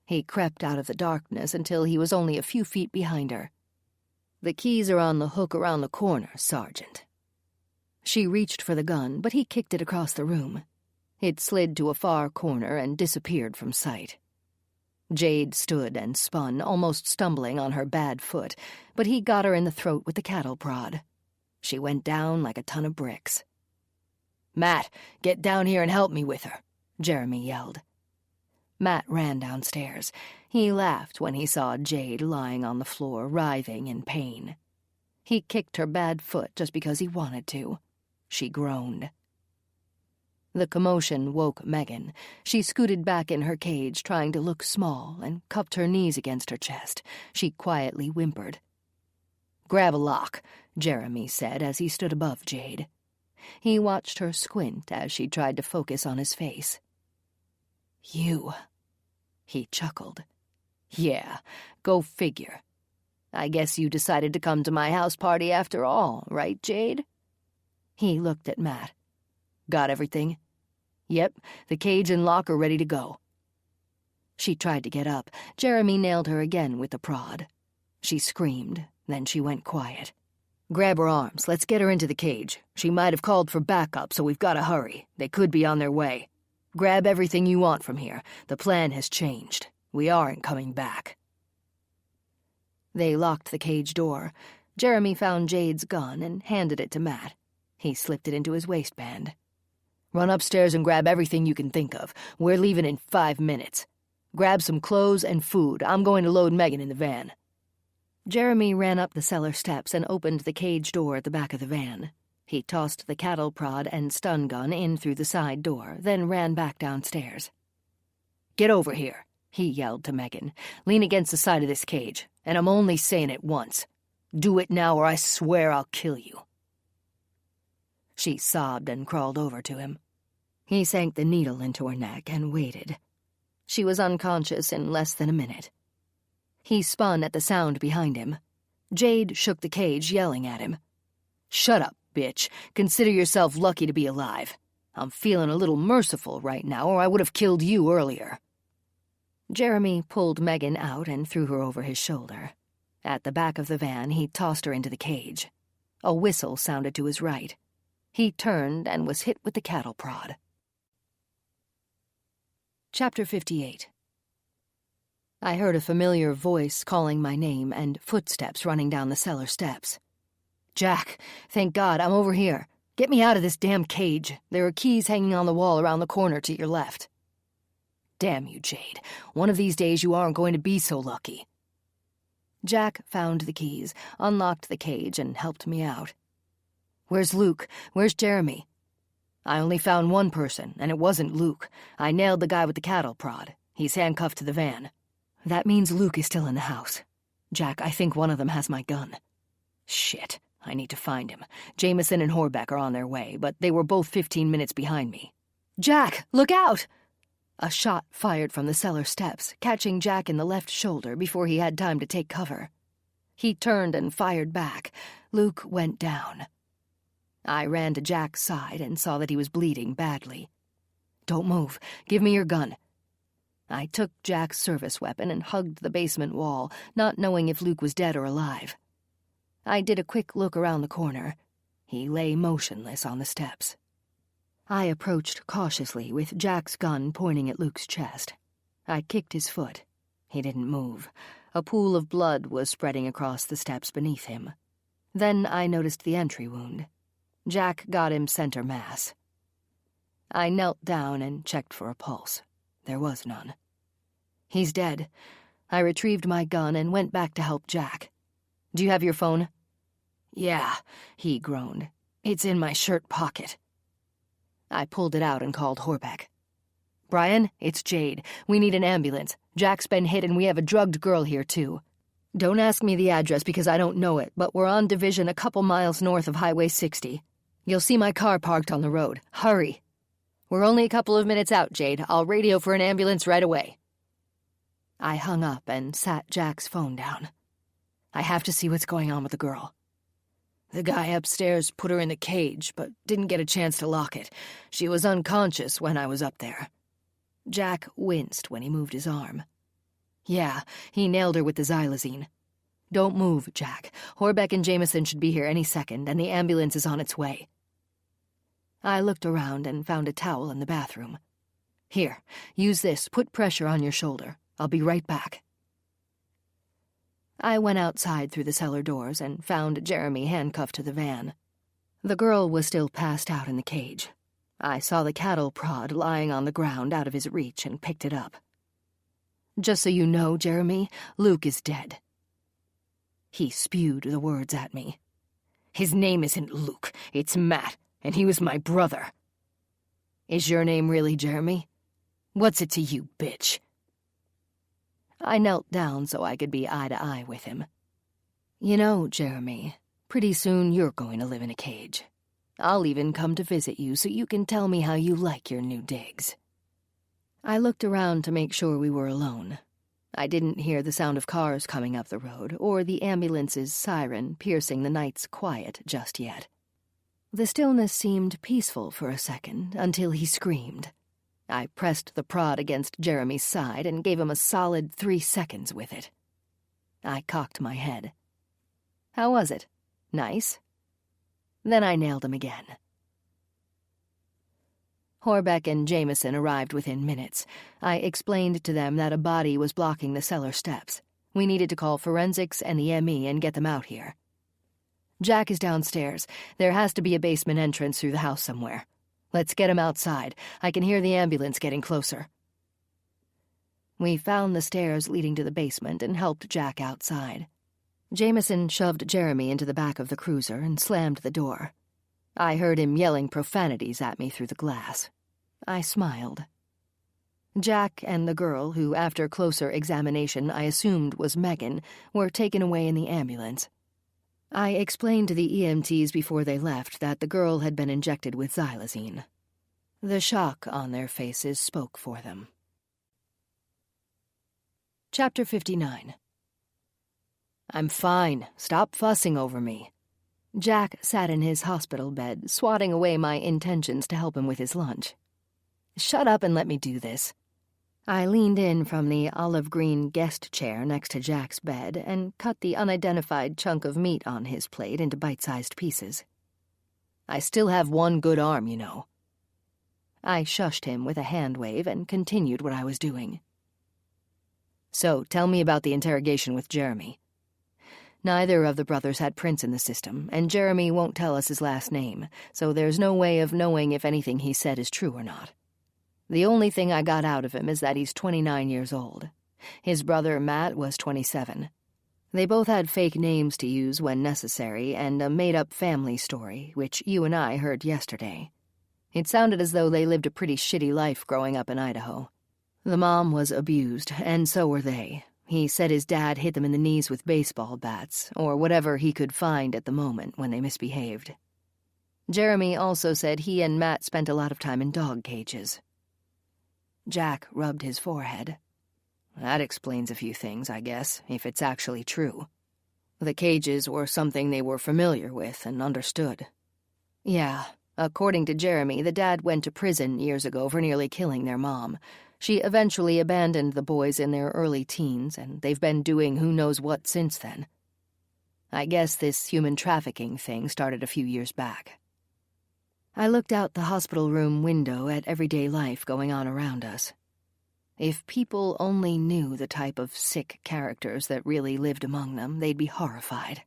He crept out of the darkness until he was only a few feet behind her. The keys are on the hook around the corner, Sergeant. She reached for the gun, but he kicked it across the room. It slid to a far corner and disappeared from sight. Jade stood and spun, almost stumbling on her bad foot, but he got her in the throat with the cattle prod. She went down like a ton of bricks. "Matt, get down here and help me with her," Jeremy yelled. Matt ran downstairs. He laughed when he saw Jade lying on the floor, writhing in pain. He kicked her bad foot just because he wanted to. She groaned. The commotion woke Megan. She scooted back in her cage, trying to look small, and cupped her knees against her chest. She quietly whimpered. "Grab a lock," Jeremy said as he stood above Jade. He watched her squint as she tried to focus on his face. "You," he chuckled. "Yeah, go figure. I guess you decided to come to my house party after all, right, Jade?" He looked at Matt. "Got everything?" "Yep, the cage and lock are ready to go." She tried to get up. Jeremy nailed her again with the prod. She screamed, then she went quiet. "Grab her arms. Let's get her into the cage. She might have called for backup, so we've got to hurry. They could be on their way. Grab everything you want from here. The plan has changed. We aren't coming back." They locked the cage door. Jeremy found Jade's gun and handed it to Matt. He slipped it into his waistband. "Run upstairs and grab everything you can think of. We're leaving in 5 minutes. Grab some clothes and food. I'm going to load Megan in the van." Jeremy ran up the cellar steps and opened the cage door at the back of the van. He tossed the cattle prod and stun gun in through the side door, then ran back downstairs. "Get over here," he yelled to Megan. "Lean against the side of this cage, and I'm only saying it once. Do it now or I swear I'll kill you." She sobbed and crawled over to him. He sank the needle into her neck and waited. She was unconscious in less than a minute. He spun at the sound behind him. Jade shook the cage, yelling at him. "Shut up, bitch. Consider yourself lucky to be alive. I'm feeling a little merciful right now, or I would have killed you earlier." Jeremy pulled Megan out and threw her over his shoulder. At the back of the van, he tossed her into the cage. A whistle sounded to his right. He turned and was hit with the cattle prod. Chapter 58. I heard a familiar voice calling my name and footsteps running down the cellar steps. "Jack, thank God, I'm over here. Get me out of this damn cage. There are keys hanging on the wall around the corner to your left. Damn you, Jade. One of these days you aren't going to be so lucky. Jack found the keys, unlocked the cage, and helped me out. Where's Luke? Where's Jeremy? I only found one person, and it wasn't Luke. I nailed the guy with the cattle prod. He's handcuffed to the van. That means Luke is still in the house. Jack, I think one of them has my gun. Shit, I need to find him. Jameson and Horbeck are on their way, but they were both 15 minutes behind me. Jack, look out! A shot fired from the cellar steps, catching Jack in the left shoulder before he had time to take cover. He turned and fired back. Luke went down. I ran to Jack's side and saw that he was bleeding badly. Don't move. Give me your gun. I took Jack's service weapon and hugged the basement wall, not knowing if Luke was dead or alive. I did a quick look around the corner. He lay motionless on the steps. I approached cautiously with Jack's gun pointing at Luke's chest. I kicked his foot. He didn't move. A pool of blood was spreading across the steps beneath him. Then I noticed the entry wound. Jack got him center mass. I knelt down and checked for a pulse. There was none. He's dead. I retrieved my gun and went back to help Jack. Do you have your phone? Yeah, he groaned. It's in my shirt pocket. I pulled it out and called Horbeck. Brian, it's Jade. We need an ambulance. Jack's been hit and we have a drugged girl here, too. Don't ask me the address because I don't know it, but we're on Division a couple miles north of Highway 60. You'll see my car parked on the road. Hurry. We're only a couple of minutes out, Jade. I'll radio for an ambulance right away. I hung up and sat Jack's phone down. I have to see what's going on with the girl. The guy upstairs put her in the cage, but didn't get a chance to lock it. She was unconscious when I was up there. Jack winced when he moved his arm. Yeah, he nailed her with the xylazine. Don't move, Jack. Horbeck and Jameson should be here any second, and the ambulance is on its way. I looked around and found a towel in the bathroom. Here, use this. Put pressure on your shoulder. I'll be right back. I went outside through the cellar doors and found Jeremy handcuffed to the van. The girl was still passed out in the cage. I saw the cattle prod lying on the ground out of his reach and picked it up. Just so you know, Jeremy, Luke is dead. He spewed the words at me. His name isn't Luke, it's Matt, and he was my brother. Is your name really Jeremy? What's it to you, bitch? I knelt down so I could be eye to eye with him. You know, Jeremy, pretty soon you're going to live in a cage. I'll even come to visit you so you can tell me how you like your new digs. I looked around to make sure we were alone. I didn't hear the sound of cars coming up the road or the ambulance's siren piercing the night's quiet just yet. The stillness seemed peaceful for a second until he screamed. I pressed the prod against Jeremy's side and gave him a solid 3 seconds with it. I cocked my head. How was it? Nice? Then I nailed him again. Horbeck and Jameson arrived within minutes. I explained to them that a body was blocking the cellar steps. We needed to call forensics and the ME and get them out here. Jack is downstairs. There has to be a basement entrance through the house somewhere. Let's get him outside. I can hear the ambulance getting closer. We found the stairs leading to the basement and helped Jack outside. Jameson shoved Jeremy into the back of the cruiser and slammed the door. I heard him yelling profanities at me through the glass. I smiled. Jack and the girl, who after closer examination I assumed was Megan, were taken away in the ambulance. I explained to the EMTs before they left that the girl had been injected with xylazine. The shock on their faces spoke for them. Chapter 59. I'm fine. Stop fussing over me. Jack sat in his hospital bed, swatting away my intentions to help him with his lunch. Shut up and let me do this. I leaned in from the olive-green guest chair next to Jack's bed and cut the unidentified chunk of meat on his plate into bite-sized pieces. I still have one good arm, you know. I shushed him with a hand wave and continued what I was doing. So, tell me about the interrogation with Jeremy. Neither of the brothers had prints in the system, and Jeremy won't tell us his last name, so there's no way of knowing if anything he said is true or not. The only thing I got out of him is that he's 29 years old. His brother, Matt, was 27. They both had fake names to use when necessary and a made-up family story, which you and I heard yesterday. It sounded as though they lived a pretty shitty life growing up in Idaho. The mom was abused, and so were they. He said his dad hit them in the knees with baseball bats, or whatever he could find at the moment when they misbehaved. Jeremy also said he and Matt spent a lot of time in dog cages. Jack rubbed his forehead. That explains a few things, I guess, if it's actually true. The cages were something they were familiar with and understood. Yeah, according to Jeremy, the dad went to prison years ago for nearly killing their mom. She eventually abandoned the boys in their early teens, and they've been doing who knows what since then. I guess this human trafficking thing started a few years back. I looked out the hospital room window at everyday life going on around us. If people only knew the type of sick characters that really lived among them, they'd be horrified.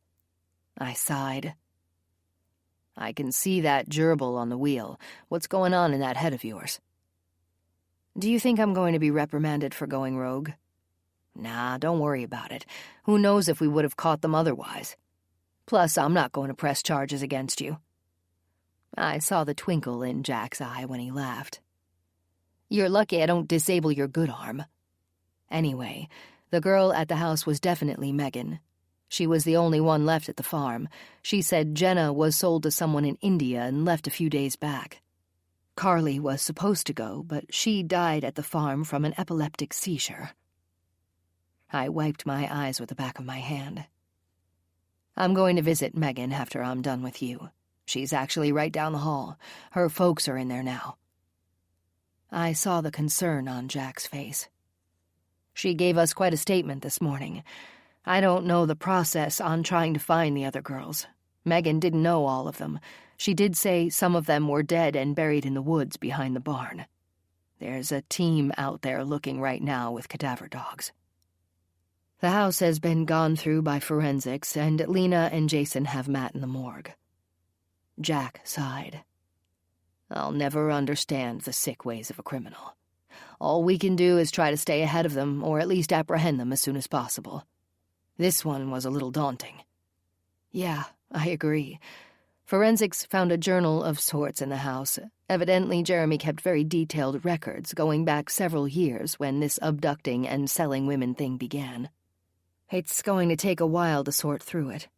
I sighed. I can see that gerbil on the wheel. What's going on in that head of yours? Do you think I'm going to be reprimanded for going rogue? Nah, don't worry about it. Who knows if we would have caught them otherwise. Plus, I'm not going to press charges against you. I saw the twinkle in Jack's eye when he laughed. You're lucky I don't disable your good arm. Anyway, the girl at the house was definitely Megan. She was the only one left at the farm. She said Jenna was sold to someone in India and left a few days back. Carly was supposed to go, but she died at the farm from an epileptic seizure. I wiped my eyes with the back of my hand. I'm going to visit Megan after I'm done with you. She's actually right down the hall. Her folks are in there now. I saw the concern on Jack's face. She gave us quite a statement this morning. I don't know the process on trying to find the other girls. Megan didn't know all of them. She did say some of them were dead and buried in the woods behind the barn. There's a team out there looking right now with cadaver dogs. The house has been gone through by forensics, and Lena and Jason have Matt in the morgue. Jack sighed. I'll never understand the sick ways of a criminal. All we can do is try to stay ahead of them, or at least apprehend them as soon as possible. This one was a little daunting. Yeah, I agree. Forensics found a journal of sorts in the house. Evidently, Jeremy kept very detailed records going back several years when this abducting and selling women thing began. It's going to take a while to sort through it.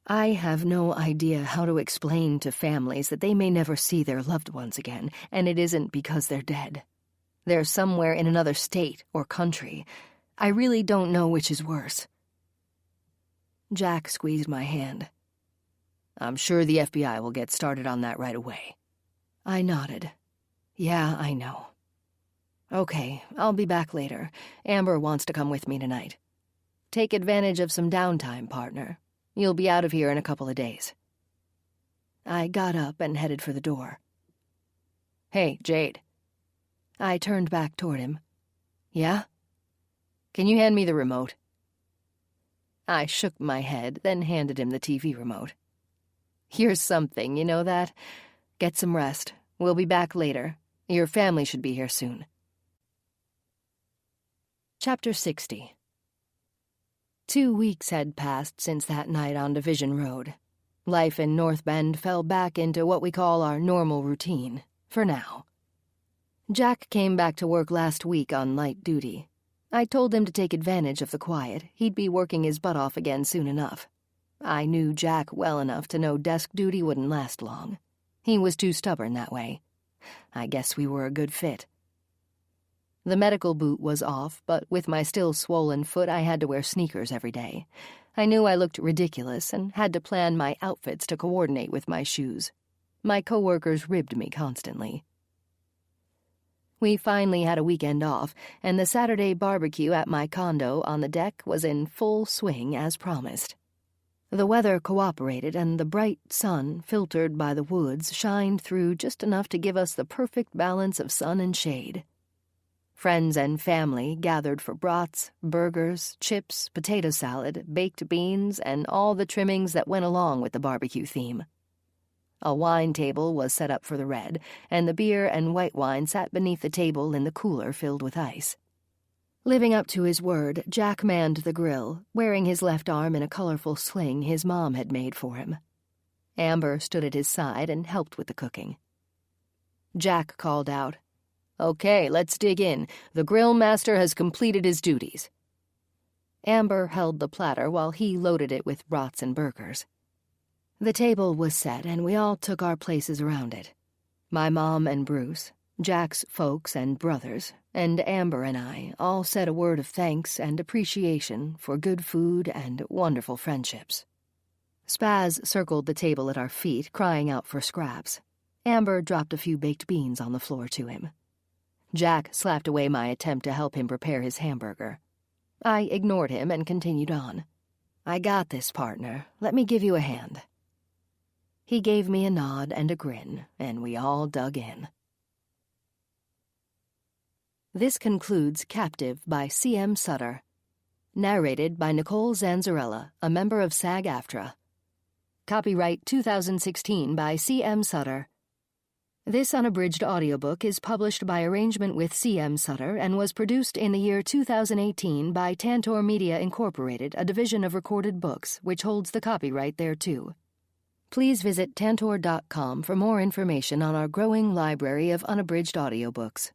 I have no idea how to explain to families that they may never see their loved ones again, and it isn't because they're dead. They're somewhere in another state or country. I really don't know which is worse. Jack squeezed my hand. I'm sure the FBI will get started on that right away. I nodded. Yeah, I know. Okay, I'll be back later. Amber wants to come with me tonight. Take advantage of some downtime, partner. You'll be out of here in a couple of days. I got up and headed for the door. Hey, Jade. I turned back toward him. Yeah? Can you hand me the remote? I shook my head, then handed him the TV remote. Here's something, you know that? Get some rest. We'll be back later. Your family should be here soon. Chapter 60. 2 weeks had passed since that night on Division Road. Life in North Bend fell back into what we call our normal routine, for now. Jack came back to work last week on light duty. I told him to take advantage of the quiet. He'd be working his butt off again soon enough. I knew Jack well enough to know desk duty wouldn't last long. He was too stubborn that way. I guess we were a good fit. The medical boot was off, but with my still swollen foot, I had to wear sneakers every day. I knew I looked ridiculous and had to plan my outfits to coordinate with my shoes. My coworkers ribbed me constantly. We finally had a weekend off, and the Saturday barbecue at my condo on the deck was in full swing as promised. The weather cooperated, and the bright sun, filtered by the woods, shined through just enough to give us the perfect balance of sun and shade. Friends and family gathered for brats, burgers, chips, potato salad, baked beans, and all the trimmings that went along with the barbecue theme. A wine table was set up for the red, and the beer and white wine sat beneath the table in the cooler filled with ice. Living up to his word, Jack manned the grill, wearing his left arm in a colorful sling his mom had made for him. Amber stood at his side and helped with the cooking. Jack called out, "Okay, let's dig in. The grill master has completed his duties." Amber held the platter while he loaded it with brats and burgers. The table was set, and we all took our places around it. My mom and Bruce, Jack's folks and brothers, and Amber and I all said a word of thanks and appreciation for good food and wonderful friendships. Spaz circled the table at our feet, crying out for scraps. Amber dropped a few baked beans on the floor to him. Jack slapped away my attempt to help him prepare his hamburger. I ignored him and continued on. "I got this, partner. Let me give you a hand." He gave me a nod and a grin, and we all dug in. This concludes Captive by C.M. Sutter. Narrated by Nicole Zanzarella, a member of SAG-AFTRA. Copyright 2016 by C.M. Sutter. This unabridged audiobook is published by arrangement with C.M. Sutter and was produced in the year 2018 by Tantor Media Incorporated, a division of Recorded Books, which holds the copyright thereto. Please visit tantor.com for more information on our growing library of unabridged audiobooks.